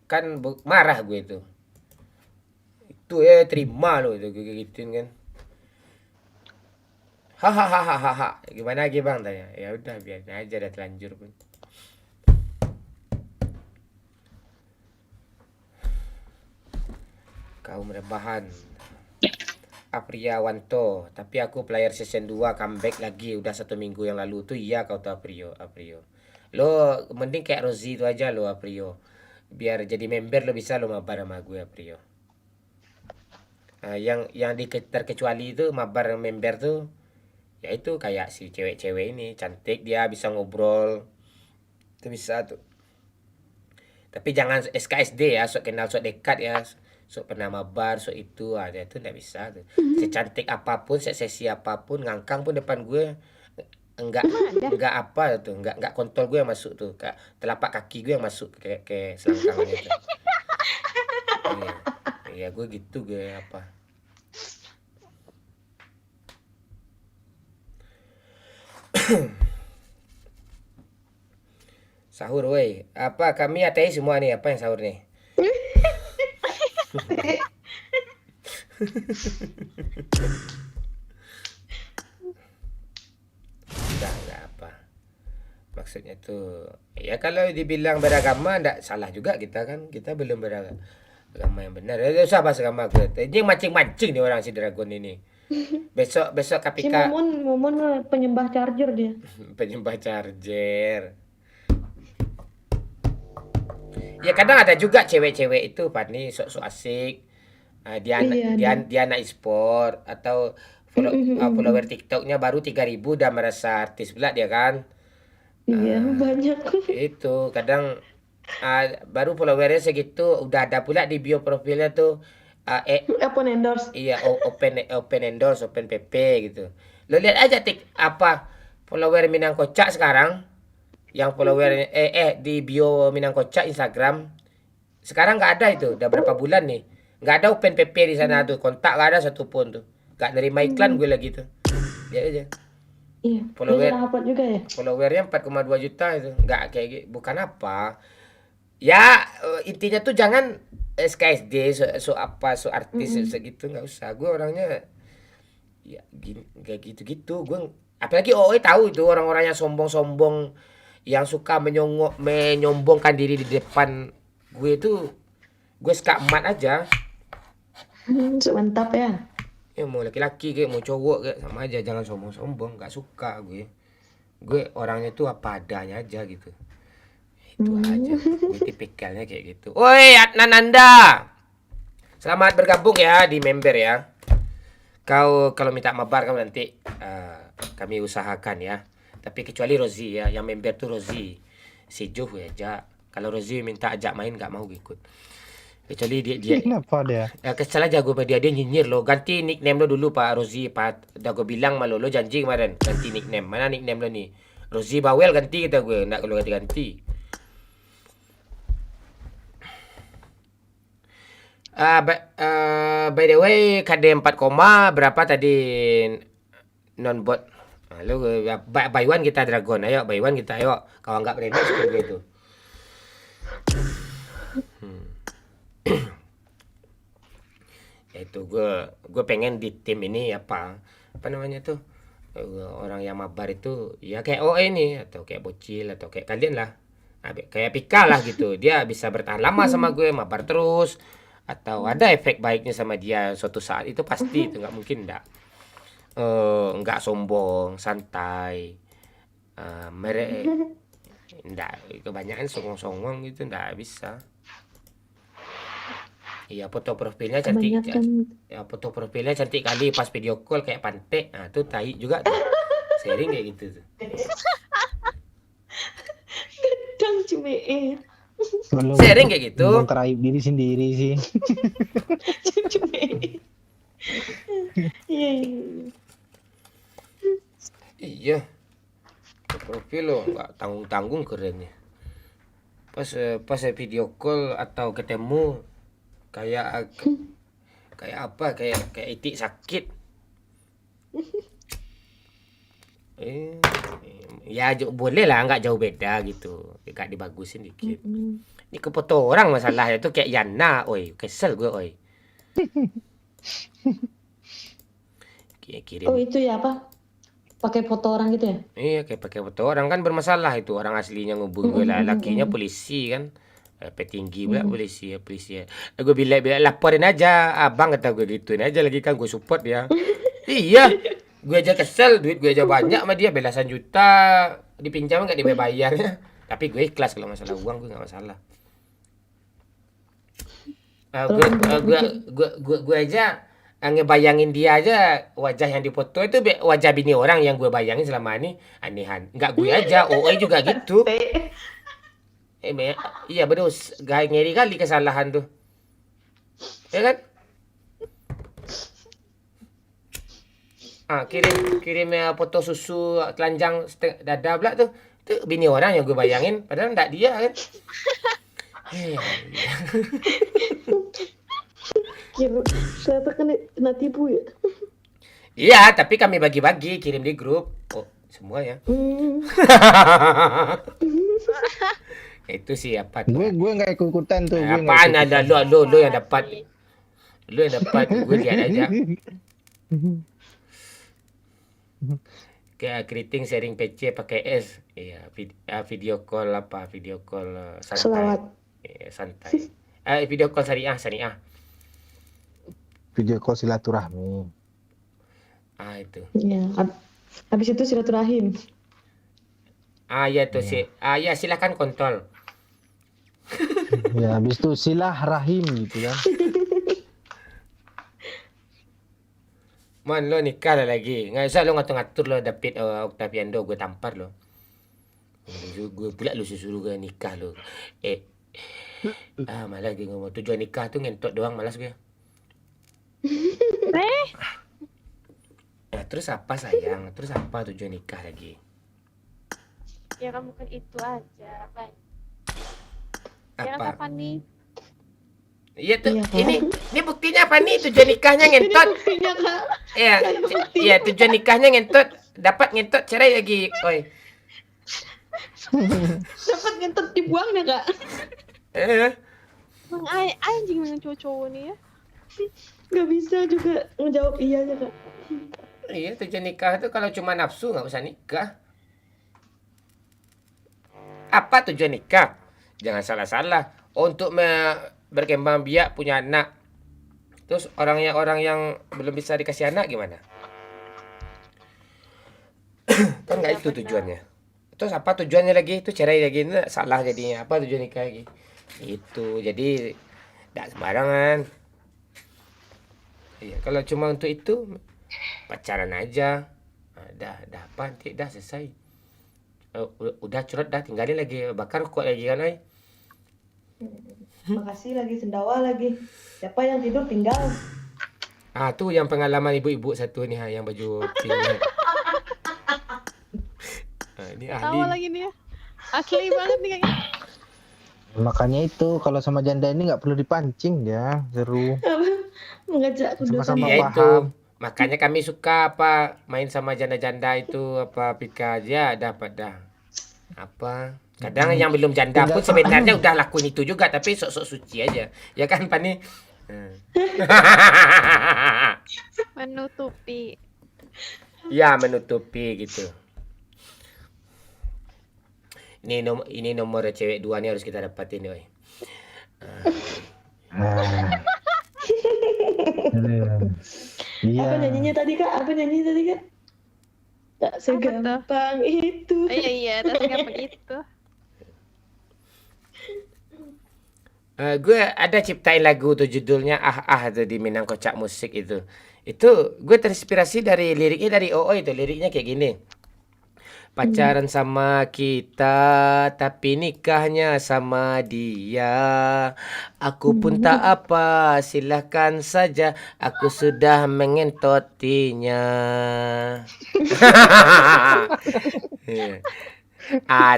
kan marah gue itu. Itu terima lo itu gituin kan. Hahaha. Gimana lagi bang tanya? Ya udah biar aja dah telanjur pun. Kaum rebahan. Apriawanto, tapi aku player season 2 comeback lagi udah 1 minggu yang lalu tuh iya kau tahu Aprio. Lo mending kayak Rozi itu aja lo Aprio. Biar jadi member lo bisa lo mabar sama gue Aprio. Nah, yang terkecuali itu mabar member tuh ya itu kayak si cewek-cewek ini cantik dia bisa ngobrol. Itu bisa tuh. Tapi jangan SKSD ya, sok kenal sok dekat ya. Sok pernah mabar, sok itu aja itu nggak bisa tuh. Secantik apapun, seksi apapun, ngangkang pun depan gue enggak apa tuh, enggak kontol gue yang masuk tuh, kayak telapak kaki gue yang masuk ke selangkangan itu. Iya, gue gitu gue apa. Sahur woi. Apa kami ateis semua nih, apa yang sahur nih? Enggak apa. Maksudnya tuh ya kalau dibilang beragama enggak salah juga kita kan. Kita belum beragama yang benar. Ya usah bahas agama gue. Ini mancing-mancing nih orang si Dragon ini. Besok KPK. Si Momon penyembah charger dia. Penyembah charger. Ya kadang ada juga cewek-cewek itu Pani sok-sok asik. Dia anak e-sport atau follower TikToknya baru 3.000 udah merasa artis pula dia kan. Iya banyak. Itu kadang baru followernya segitu udah ada pula di bio profilnya tuh open endorse. Iya open endorse, open PP gitu. Lo lihat aja follower Minang Kocak sekarang. Yang follower di bio Minang Kocak Instagram sekarang nggak ada itu udah berapa bulan nih nggak ada open PP di sana tuh kontak nggak ada satupun tuh nggak nerima iklan gue lagi tuh Dia aja. Iya. Follower. Dia jarang upload juga ya? Followernya 4,2 juta itu. Nggak kayak gitu. Bukan apa. Ya intinya tuh jangan SKSD so artis segitu nggak usah. Gue orangnya ya gini kayak gitu-gitu. Gue apalagi OE tahu itu orang-orang yang sombong-sombong yang suka menyombongkan diri di depan gue itu gue suka emat aja. Mantap ya. Ya mau laki-laki kayak mau cowok kayak sama aja, jangan sombong-sombong, nggak suka gue. Gue orangnya tuh apa adanya aja gitu. Itu aja. Gue tipikalnya kayak gitu. Woi, Adnan Anda. Selamat bergabung ya di member ya. Kau kalau minta mabar kamu nanti kami usahakan ya. Tapi kecuali Rozi ya, yang member tuh Rozi. Si Juh ya aja. Kalau Rozi minta ajak main nggak mau ikut. Kecuali dia Kenapa dia? ya kesal aja gue sama dia nyinyir lo. Ganti nickname lo dulu Pak Rozi. Pak udah gue bilang sama lo janji kemarin ganti nickname. Mana nickname lo nih? Rozi Bawel ganti kita gue. Nggak kalau ganti-ganti. By the way KD 4, berapa tadi non-bot? Lalu buy one kita Dragon. Ayo buy one kita ayo. Kalau nggak berani seperti itu. Itu gue pengen di tim ini apa namanya tuh orang yang mabar itu ya kayak OE ini atau kayak Bocil atau kayak kalian lah, kayak Pika lah gitu. Dia bisa bertahan lama sama gue, mabar terus, atau ada efek baiknya sama dia suatu saat itu pasti. Itu nggak mungkin nggak sombong, santai, nggak kebanyakan songong-songong gitu nggak bisa. Iya, foto profilnya cantik. Ya, foto profilnya cantik kali, pas video call kayak pantek. Nah, tuh tai juga tuh. Sharing kayak gitu tuh. Gedang cuma Sharing kayak gitu. Teraib diri sendiri sih. Iya. Profil lo nggak tanggung-tanggung kerennya. Pas video call atau ketemu kayak apa kayak itik sakit. Ya boleh lah nggak jauh beda gitu, nggak dibagusin dikit. Ini ke foto orang masalahnya tuh kayak Yana, oi kesel gue oi. Kirim. Oh itu ya apa? Pakai foto orang gitu ya? Iya kayak pakai foto orang kan bermasalah itu, orang aslinya ngubung gue lah, lakinya polisi kan. Petinggi pula polisi ya. Gue bilang laporin aja abang, kata gue gituin aja lagi kan, gue support dia. Iya, gue aja kesel, duit gue aja banyak sama dia, belasan juta dipinjam nggak dibayarnya. Tapi gue ikhlas kalau masalah uang, gue nggak masalah. Gue aja ngebayangin dia aja wajah yang dipoto itu wajah bini orang yang gue bayangin selama ini anehan. Nggak gue aja, OE juga gitu. Iya betul, ngeri kali kesalahan tuh, ya kan? Kirim foto susu telanjang dada pula tuh, itu bini orang yang gue bayangin, padahal enggak dia kan? Ternyata kena tipu ya? Iya, tapi kami bagi-bagi kirim di grup, semua ya. Itu sih apa tuh? Gue nggak ikut-ikutan tuh. Apaan ada lo yang dapat. Lu yang dapat, gue lihat aja. Kayak keriting sharing PC pakai S. Iya, video call santai. Selawat. Santai. Video call syariah. Video call silaturahmi. Itu. Iya. Habis itu silaturahim. Ya tuh sih. Ya silakan kontrol. Ya, habis itu silah rahim gitu kan. Man, lo nikah lah lagi. Nggak usah lo ngatur-ngatur lo David Octaviando, gue tampar lo. Gue pula lo suruh gue nikah lo. Malah gue ngomong tujuan nikah tuh ngentot doang, malas gue. Terus apa sayang? Terus apa tujuan nikah lagi? Ya kan bukan itu aja, Bang. Ya kan Apa? kapan nih? Iya tuh, Iya, Kak. ini buktinya apa nih? Tujuan nikahnya ngentot. Buktinya, Kak. Iya, iya tujuan nikahnya ngentot, dapat ngentot cerai lagi. Oi. Dapat ngentot dibuangnya, Kak. Bang anjing dengan cowok-cowok nih ya. Nggak bisa juga ngejawab iyanya, Kak. Iya, tujuan nikah itu kalau cuma nafsu nggak usah nikah. Apa tujuan nikah? Jangan salah-salah. Untuk berkembang biak punya anak. Terus orang yang belum bisa dikasih anak gimana? Kan nggak itu tujuannya. Terus apa tujuannya lagi? Itu cerai lagi. Ini salah jadinya. Apa tujuan nikah lagi? Itu. Jadi tidak sembarangan. Iya, kalau cuma untuk itu pacaran aja. Dah apa nanti dah selesai. Udah curhat dah, tinggalin lagi. Bakar kok lagi kan, oi. Makasih lagi, sendawa lagi. Siapa yang tidur tinggal. Tuh yang pengalaman ibu-ibu satu nih yang baju pink. Ini Tawa ahli. lagi nih ya. Asli banget nih kayaknya. Makanya itu kalau sama janda ini nggak perlu dipancing ya, seru. Mengajak kuda. Sama-sama Iya itu. paham. Makanya kami suka main sama janda-janda itu Pika aja dapat dah. Kadang yang belum janda pun sebenarnya udah lakuin itu juga tapi sok-sok suci aja. Ya kan Pani? Menutupi. Ya menutupi gitu. Ini nomor cewek 2 nih harus kita dapatin nih. Iya. Apa nyanyinya tadi, Kak? Tak segampang itu. Iya, tak segampang itu. Gue ada ciptain lagu tuh judulnya tuh di Minang Kocak Musik itu. Itu gue terinspirasi dari liriknya dari OO itu. Liriknya kayak gini. Pacaran sama kita tapi nikahnya sama dia. Aku pun tak apa, silahkan saja. Aku sudah mengentotinya.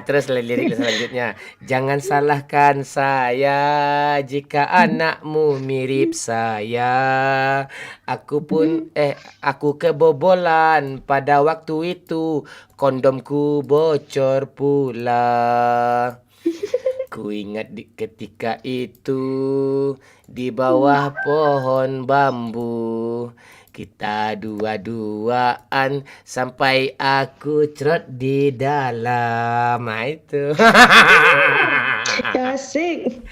Terus lirik selanjutnya. Jangan salahkan saya jika anakmu mirip saya. Aku kebobolan pada waktu itu. Kondomku bocor pula. Ku ingat ketika itu di bawah pohon bambu. Kita dua-duaan sampai aku cerot di dalam. Itu. Asik.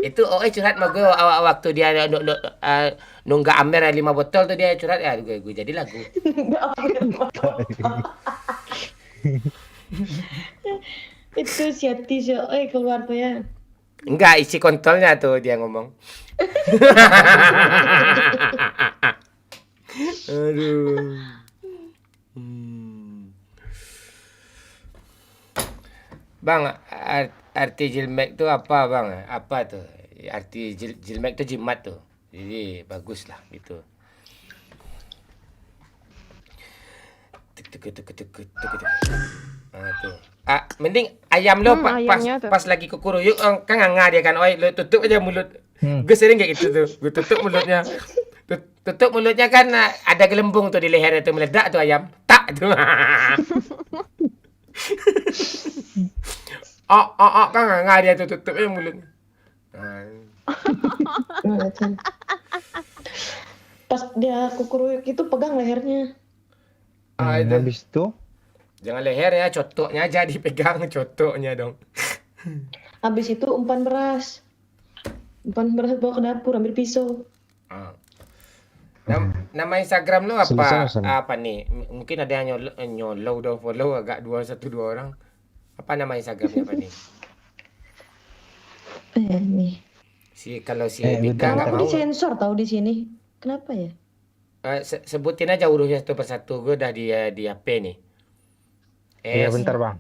Itu curhat sama gue waktu dia nunggak Amer 5 botol tuh dia curhat ya gue jadi lagu. Itu siati keluar tuh ya. Enggak, isi kontolnya tuh dia ngomong. Aduh. Bang, arti jilmek tuh apa bang? Apa tuh? Arti jilmek tuh jimat tuh. Jadi bagus lah gitu. Tuh. Mending ayam lo pas lagi kukuruyuk kan nganga dia kan. Oi, lo tutup aja mulut. Gue sering kayak gitu tuh. Gue tutup mulutnya. Tutup mulutnya kan ada gelembung tuh di lehernya tuh meledak tuh ayam. Tak tuh. Kan nganga dia tuh tutup aja mulutnya. Pas dia kukuruyuk itu pegang lehernya. Habis itu jangan lehernya, cotoknya aja dipegang, cotoknya dong. Habis itu umpan beras. Umpan beras bawa ke dapur ambil pisau. Nama Instagram lu apa? Selesai. Apa nih? Mungkin ada yang nyolong dong follow agak 1-2 orang. Apa nama Instagramnya apa nih? Nih. Kalau si Bika nggak mau. Disensor tahu di sini. Kenapa ya? Sebutin aja urusnya satu persatu. Gue udah di HP nih. Iya bentar bang.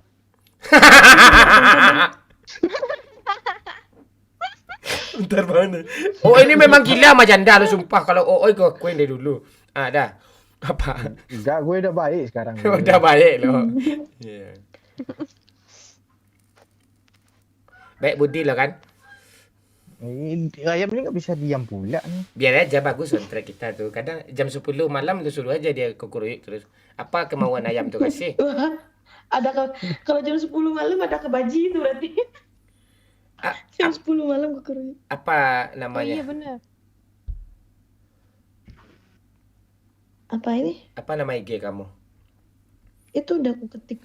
Bentar banget. Ini memang gila sama janda lu sumpah. Kalau gue akuin dari dulu. Dah. Apa? Enggak, gue udah baik sekarang. Udah baik loh. Yeah. Baik budi lo kan? Ayamnya nggak bisa diam pula nih. Biar aja bagus soundtrack kita tuh. Kadang jam 10 malam lu suruh aja dia kukuruyuk terus. Apa kemauan ayam tuh kasih? Wah, kalau jam 10 malam ada kebaji itu berarti. Jam 10 malam kukuruyuk. Apa Oh iya namanya? bener. Apa ini? Apa nama IG kamu? Itu udah aku ketik.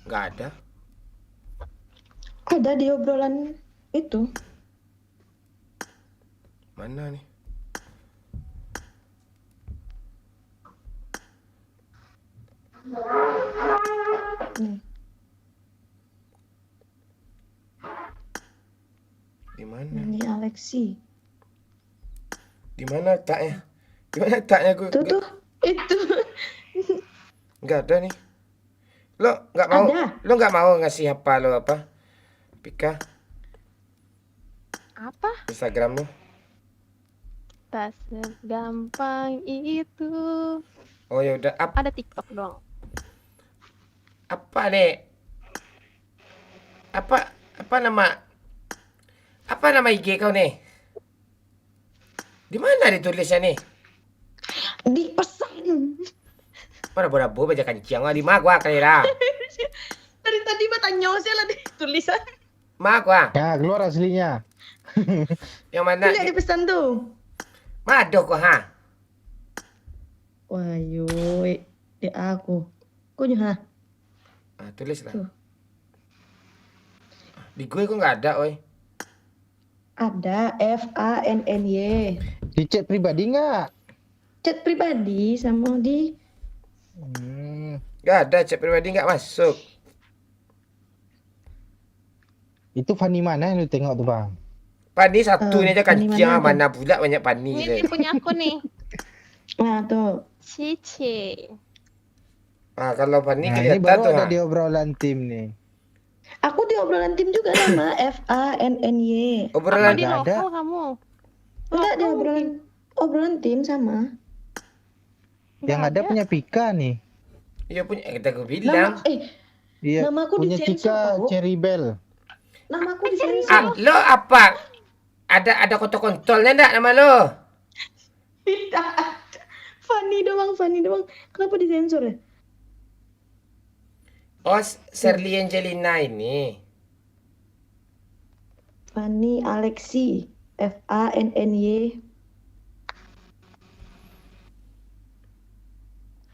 Nggak ada. Ada di obrolan itu. Mana nih? Nih. Di mana? Ini Alexi. Di mana letaknya? Di mana letaknya gue? Tuh, itu. Nggak ada nih. Lo nggak mau? Ada. Lo nggak mau ngasih apa lo apa? Pika Apa? Instagram lo? Tak segampang itu. Oh ya udah. Ada TikTok dong. Apa nih? Apa nama IG kau nih? Di mana ditulisnya nih? Di pesan. Mana bodoh baca kancing di mak gua kali lah. Dari tadi mah tanya saya lah di tulisan. Mak gua. Ya, keluar aslinya. Yang mana? Lihat di pesan tuh. Mado kok ha? Wah, yoi. Di aku. Kok ha? Tulis lah. Tuh. Di gue kok nggak ada, oi. Ada FANNY. Di chat pribadi nggak? Chat pribadi sama di Nggak ada, chat pribadi nggak masuk. Itu Fanny mana yang lu tengok tuh bang? Pani satu ini aja Pani kancing, mana mana pula banyak pani. Ini punya aku nih. Nah, tuh. Cici. Kalau pani Nah, ini kelihatan baru tuh. ada di obrolan tim nih. Aku di obrolan tim juga nama FANNY. Obrolan Di Nggak ada. lokal kamu. Enggak di obrolan tim sama. Yang ada punya Pika nih. Iya punya, kita gue bilang. Iya, Namaku punya disensor, Cika tahu. Cherry Bell. Namaku disensor. Lo apa? Ada kontol-kontolnya enggak nama lo? Tidak ada. Fanny doang. Kenapa disensor ya? Oh, Shirley Angelina ini. Fanny Alexi. FANNY.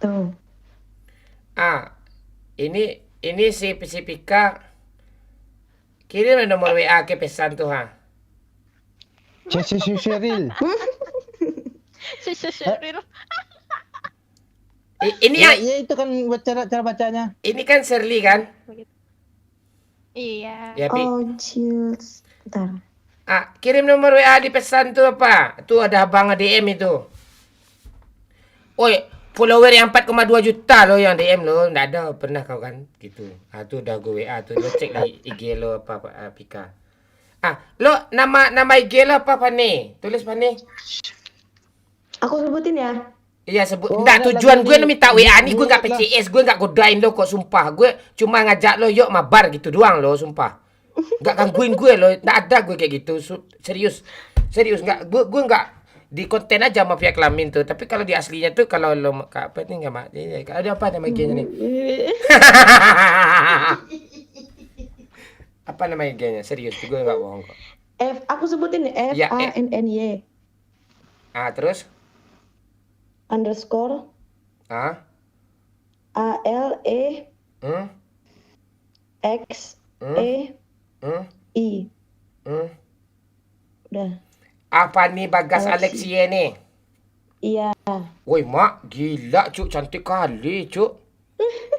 Tuh. Ini si Pika. Kirim nomor WA ke pesan tuh ha. Cheryl. Sheryl. Ini Ya, ya, itu kan cara bacanya. ini kan Shirley kan? Iya. Ya, Pi. Oh, cheers. Bentar. Kirim nomor WA di pesan tuh apa? Tuh ada abang DM itu. Oi, follower yang 4,2 juta lo yang DM lo. Nggak ada pernah kau kan gitu. Tuh udah gue WA tuh. Lo cek lah IG lo apa Pika. Lo nama IG lo apa Pani? Tulis Pani. Aku sebutin ya. Iya sebut. Oh, Nggak, ada tujuan lagi gue nih. minta WA nih gue nggak Lah. PCS, gue nggak godain lo kok sumpah. Gue cuma ngajak lo yuk mabar gitu doang lo sumpah. Nggak gangguin gue lo. Nggak ada gue kayak gitu. Serius nggak. Gue nggak di konten aja sama pihak kelamin tuh. Tapi kalau di aslinya tuh kalau lo apa nih nggak mak. Ada apa nama IG-nya nih? Apa nama IG-nya? Serius gue nggak bohong kok. Aku sebutin nih Ya, FANNY. Terus? Underscore ALE XEI. Udah. Apa nih Bagas Alexi. Alexia nih? Iya. Woi mak, gila cuk, cantik kali cuk.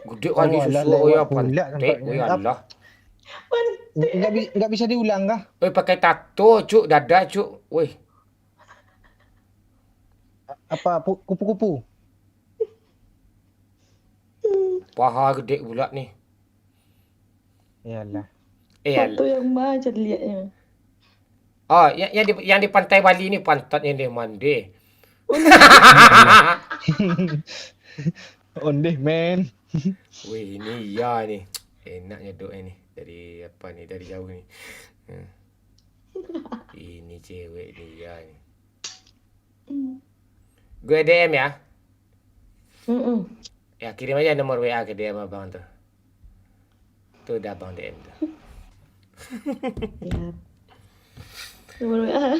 Gede kali alah, susu ya lewat pula pantek. nampaknya. Woi Allah. Nggak bisa diulang kah? Woi pakai tato cuk, dada cuk. Woi. Apa kupu-kupu? Paha gede pula nih. Iyalah. Foto yang macet liatnya. Oh, yang di pantai Bali ini pantatnya dia mandi. Ondeh men. Wih, ini iya nih. Enaknya doa ini. dari apa nih, dari jauh nih. Ini cewek dia nih. Gue DM ya. Ya kirim aja nomor WA ke DM abang tuh. Tuh udah abang DM tuh. Ya. Nomor WA.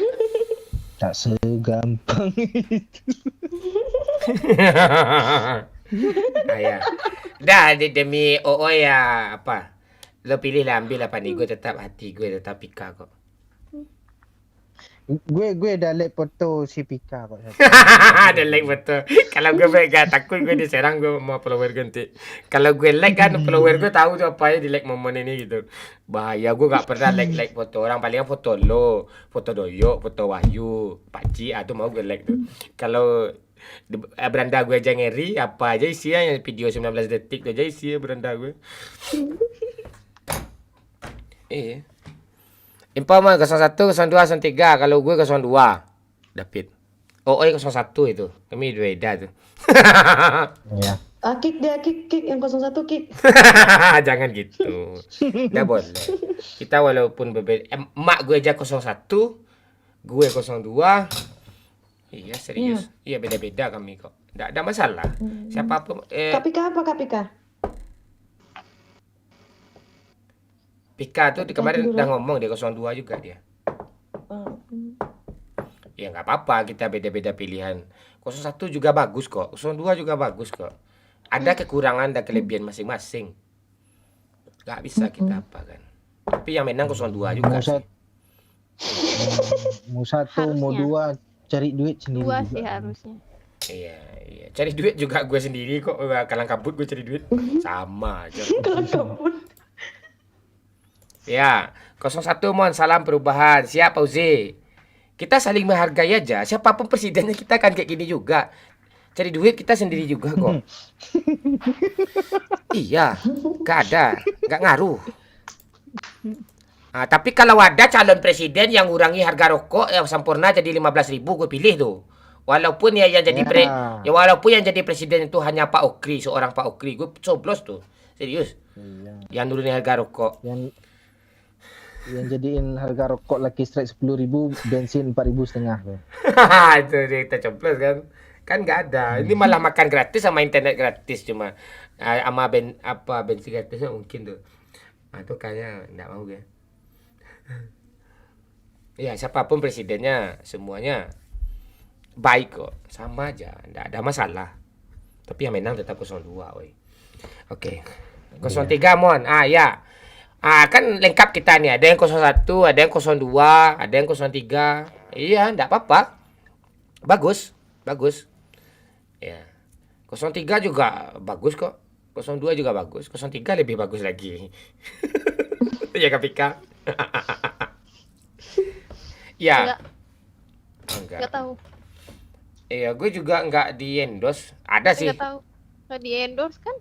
Tak segampang itu. Ya. Dah demi OO ya apa? Lo pilih lah, ambil apa nih? Gue tetap hati gue tetap Pika kok. Gue dah like foto si Pika kok. Ada like betul. Kalau gue gak takut gue diserang, gue mau follower ganti. Kalau gue like kan follower gue tahu tuh apa ya di like momen ini gitu. Bahaya, gue gak pernah like foto orang, palingan foto lo, foto Doyok, foto Wahyu, Pakcik, tuh mau gue like tuh. Kalau beranda gue aja ngeri, apa aja isinya yang video 19 detik aja isinya beranda gue. Iya. Info mah 01, 02, 03. Kalau gue 02. David. Oh, 01 itu. Kami beda tuh. Iya. Kick yang 01 kick. Jangan gitu. Nggak boleh. Kita walaupun berbeda. Emak gue aja 01. Gue 02. Iya, serius. Iya, beda-beda kami kok. Nggak ada masalah. Siapapun. Kapika apa Kapika? Pika tuh kemarin udah ngomong dia 02 juga dia. Ya nggak apa-apa, kita beda-beda pilihan. 01 juga bagus kok, 02 juga bagus kok. Ada kekurangan dan kelebihan masing-masing. Nggak bisa kita apa kan. Tapi yang menang 02 juga sih. Mau 1, mau 2, cari duit sendiri. 2 sih juga. harusnya. Iya. Cari duit juga gue sendiri kok. Kalang kabut gue cari duit. Sama aja. Kalang kabut. Ya, 01 Mon, salam perubahan. Siap Fauzi. Kita saling menghargai aja. Siapapun presidennya kita kan kayak gini juga. Cari duit kita sendiri juga kok. Iya, gak ada, gak ngaruh. Nah, tapi kalau ada calon presiden yang ngurangi harga rokok yang sempurna jadi 15.000, gue pilih tuh. Walaupun ya yang jadi walaupun yang jadi presiden itu hanya Pak Okri, seorang Pak Okri, gue coblos tuh. Serius. Yang nurunin harga rokok. Yang jadiin harga rokok Lucky Strike 10.000, bensin 4.500. Itu kita coblos kan. Kan nggak ada. Ini malah makan gratis sama internet gratis cuma sama bensin gratisnya mungkin tuh. Nah, itu kayaknya nggak mau gue. Ya siapapun presidennya semuanya baik kok, sama aja, nggak ada masalah. Tapi yang menang tetap 02, woi. Oke. 03 Mon. Ya. Kan lengkap kita nih, ada yang 01, ada yang 02, ada yang 03. Iya, enggak apa-apa. Bagus. Ya. 03 juga bagus kok. 02 juga bagus. 03 lebih bagus lagi. Ya Kapika. Ya. Enggak tahu. Iya, gue juga enggak di endorse. Ada sih. Enggak tahu. Enggak di endorse kan?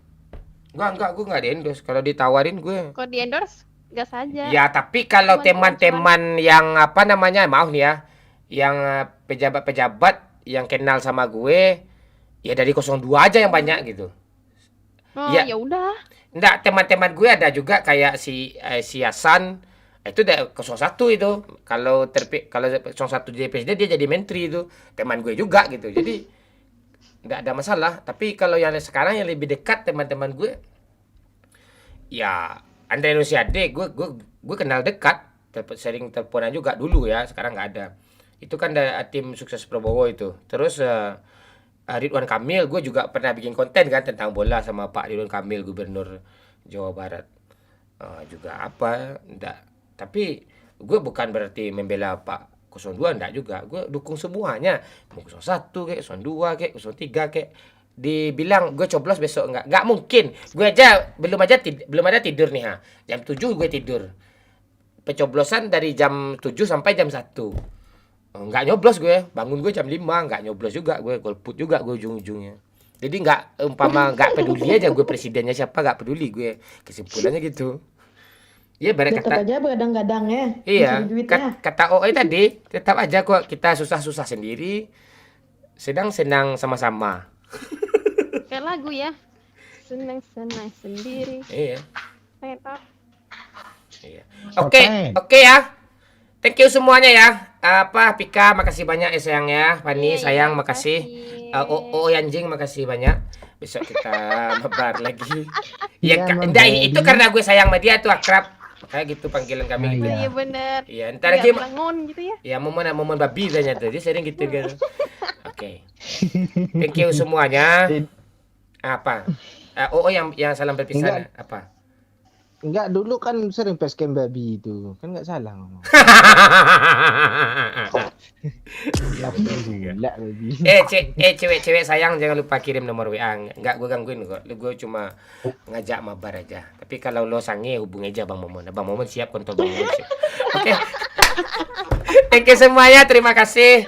Enggak, gue enggak di endorse. Kalau ditawarin gue. Kalau di endorse gas aja. Ya, tapi kalau teman-teman yang apa namanya, maaf nih ya, yang pejabat-pejabat yang kenal sama gue, ya dari 02 aja yang banyak gitu. Ya udah. Enggak, teman-teman gue ada juga kayak si Hasan, itu udah 01 itu. Kalau 01 jadi presiden dia jadi menteri itu. Teman gue juga gitu. Jadi enggak ada masalah. Tapi kalau yang sekarang yang lebih dekat teman-teman gue, ya Andre Rosiade, gue kenal dekat, sering teleponan juga dulu ya, sekarang nggak ada. Itu kan dari tim sukses Prabowo itu. Terus Ridwan Kamil, gue juga pernah bikin konten kan tentang bola sama Pak Ridwan Kamil, Gubernur Jawa Barat. Juga apa, enggak. Tapi gue bukan berarti membela Pak 02, enggak juga. Gue dukung semuanya. Mau 01 kayak, 02 kayak, 03 kayak. Dibilang gue coblos besok enggak mungkin. Gue aja belum ada tidur nih Jam 7 gue tidur. Pencoblosan dari jam 7 sampai jam 1. Enggak nyoblos gue. Bangun gue jam 5, enggak nyoblos juga gue. Golput juga gue ujung-ujungnya. Jadi enggak peduli aja gue presidennya siapa, enggak peduli gue. Kesimpulannya gitu. Iya, tetap aja begadang-gadang ya. Iya, kata OE tadi, tetap aja kok kita susah-susah sendiri, senang-senang sama-sama. Kayak lagu ya. Senang-senang sendiri. Iya. Tetap. Iya. Oke ya. Thank you semuanya ya. Pika makasih banyak ya sayang ya. Fani sayang makasih. Yanjing makasih banyak. Besok kita mabar lagi. Itu karena gue sayang sama dia tuh akrab. Makanya gitu panggilan kami gitu. Iya bener. Iya, ntar lagi bangun gitu ya. Ya momen babi tanya tuh. Dia sering gitu kan. Oke. Thank you semuanya. Apa? Yang salam perpisahan apa? Enggak, dulu kan sering facecam babi itu. Kan enggak salah ngomong. Ya betul juga. Babi. Cewek-cewek sayang jangan lupa kirim nomor WA. Enggak gue gangguin kok. Gue cuma ngajak mabar aja. Tapi kalau lo sange hubungi aja Bang Momon. Bang Momon siap kontol Bang Momon. Oke. Thank you semuanya. Terima kasih.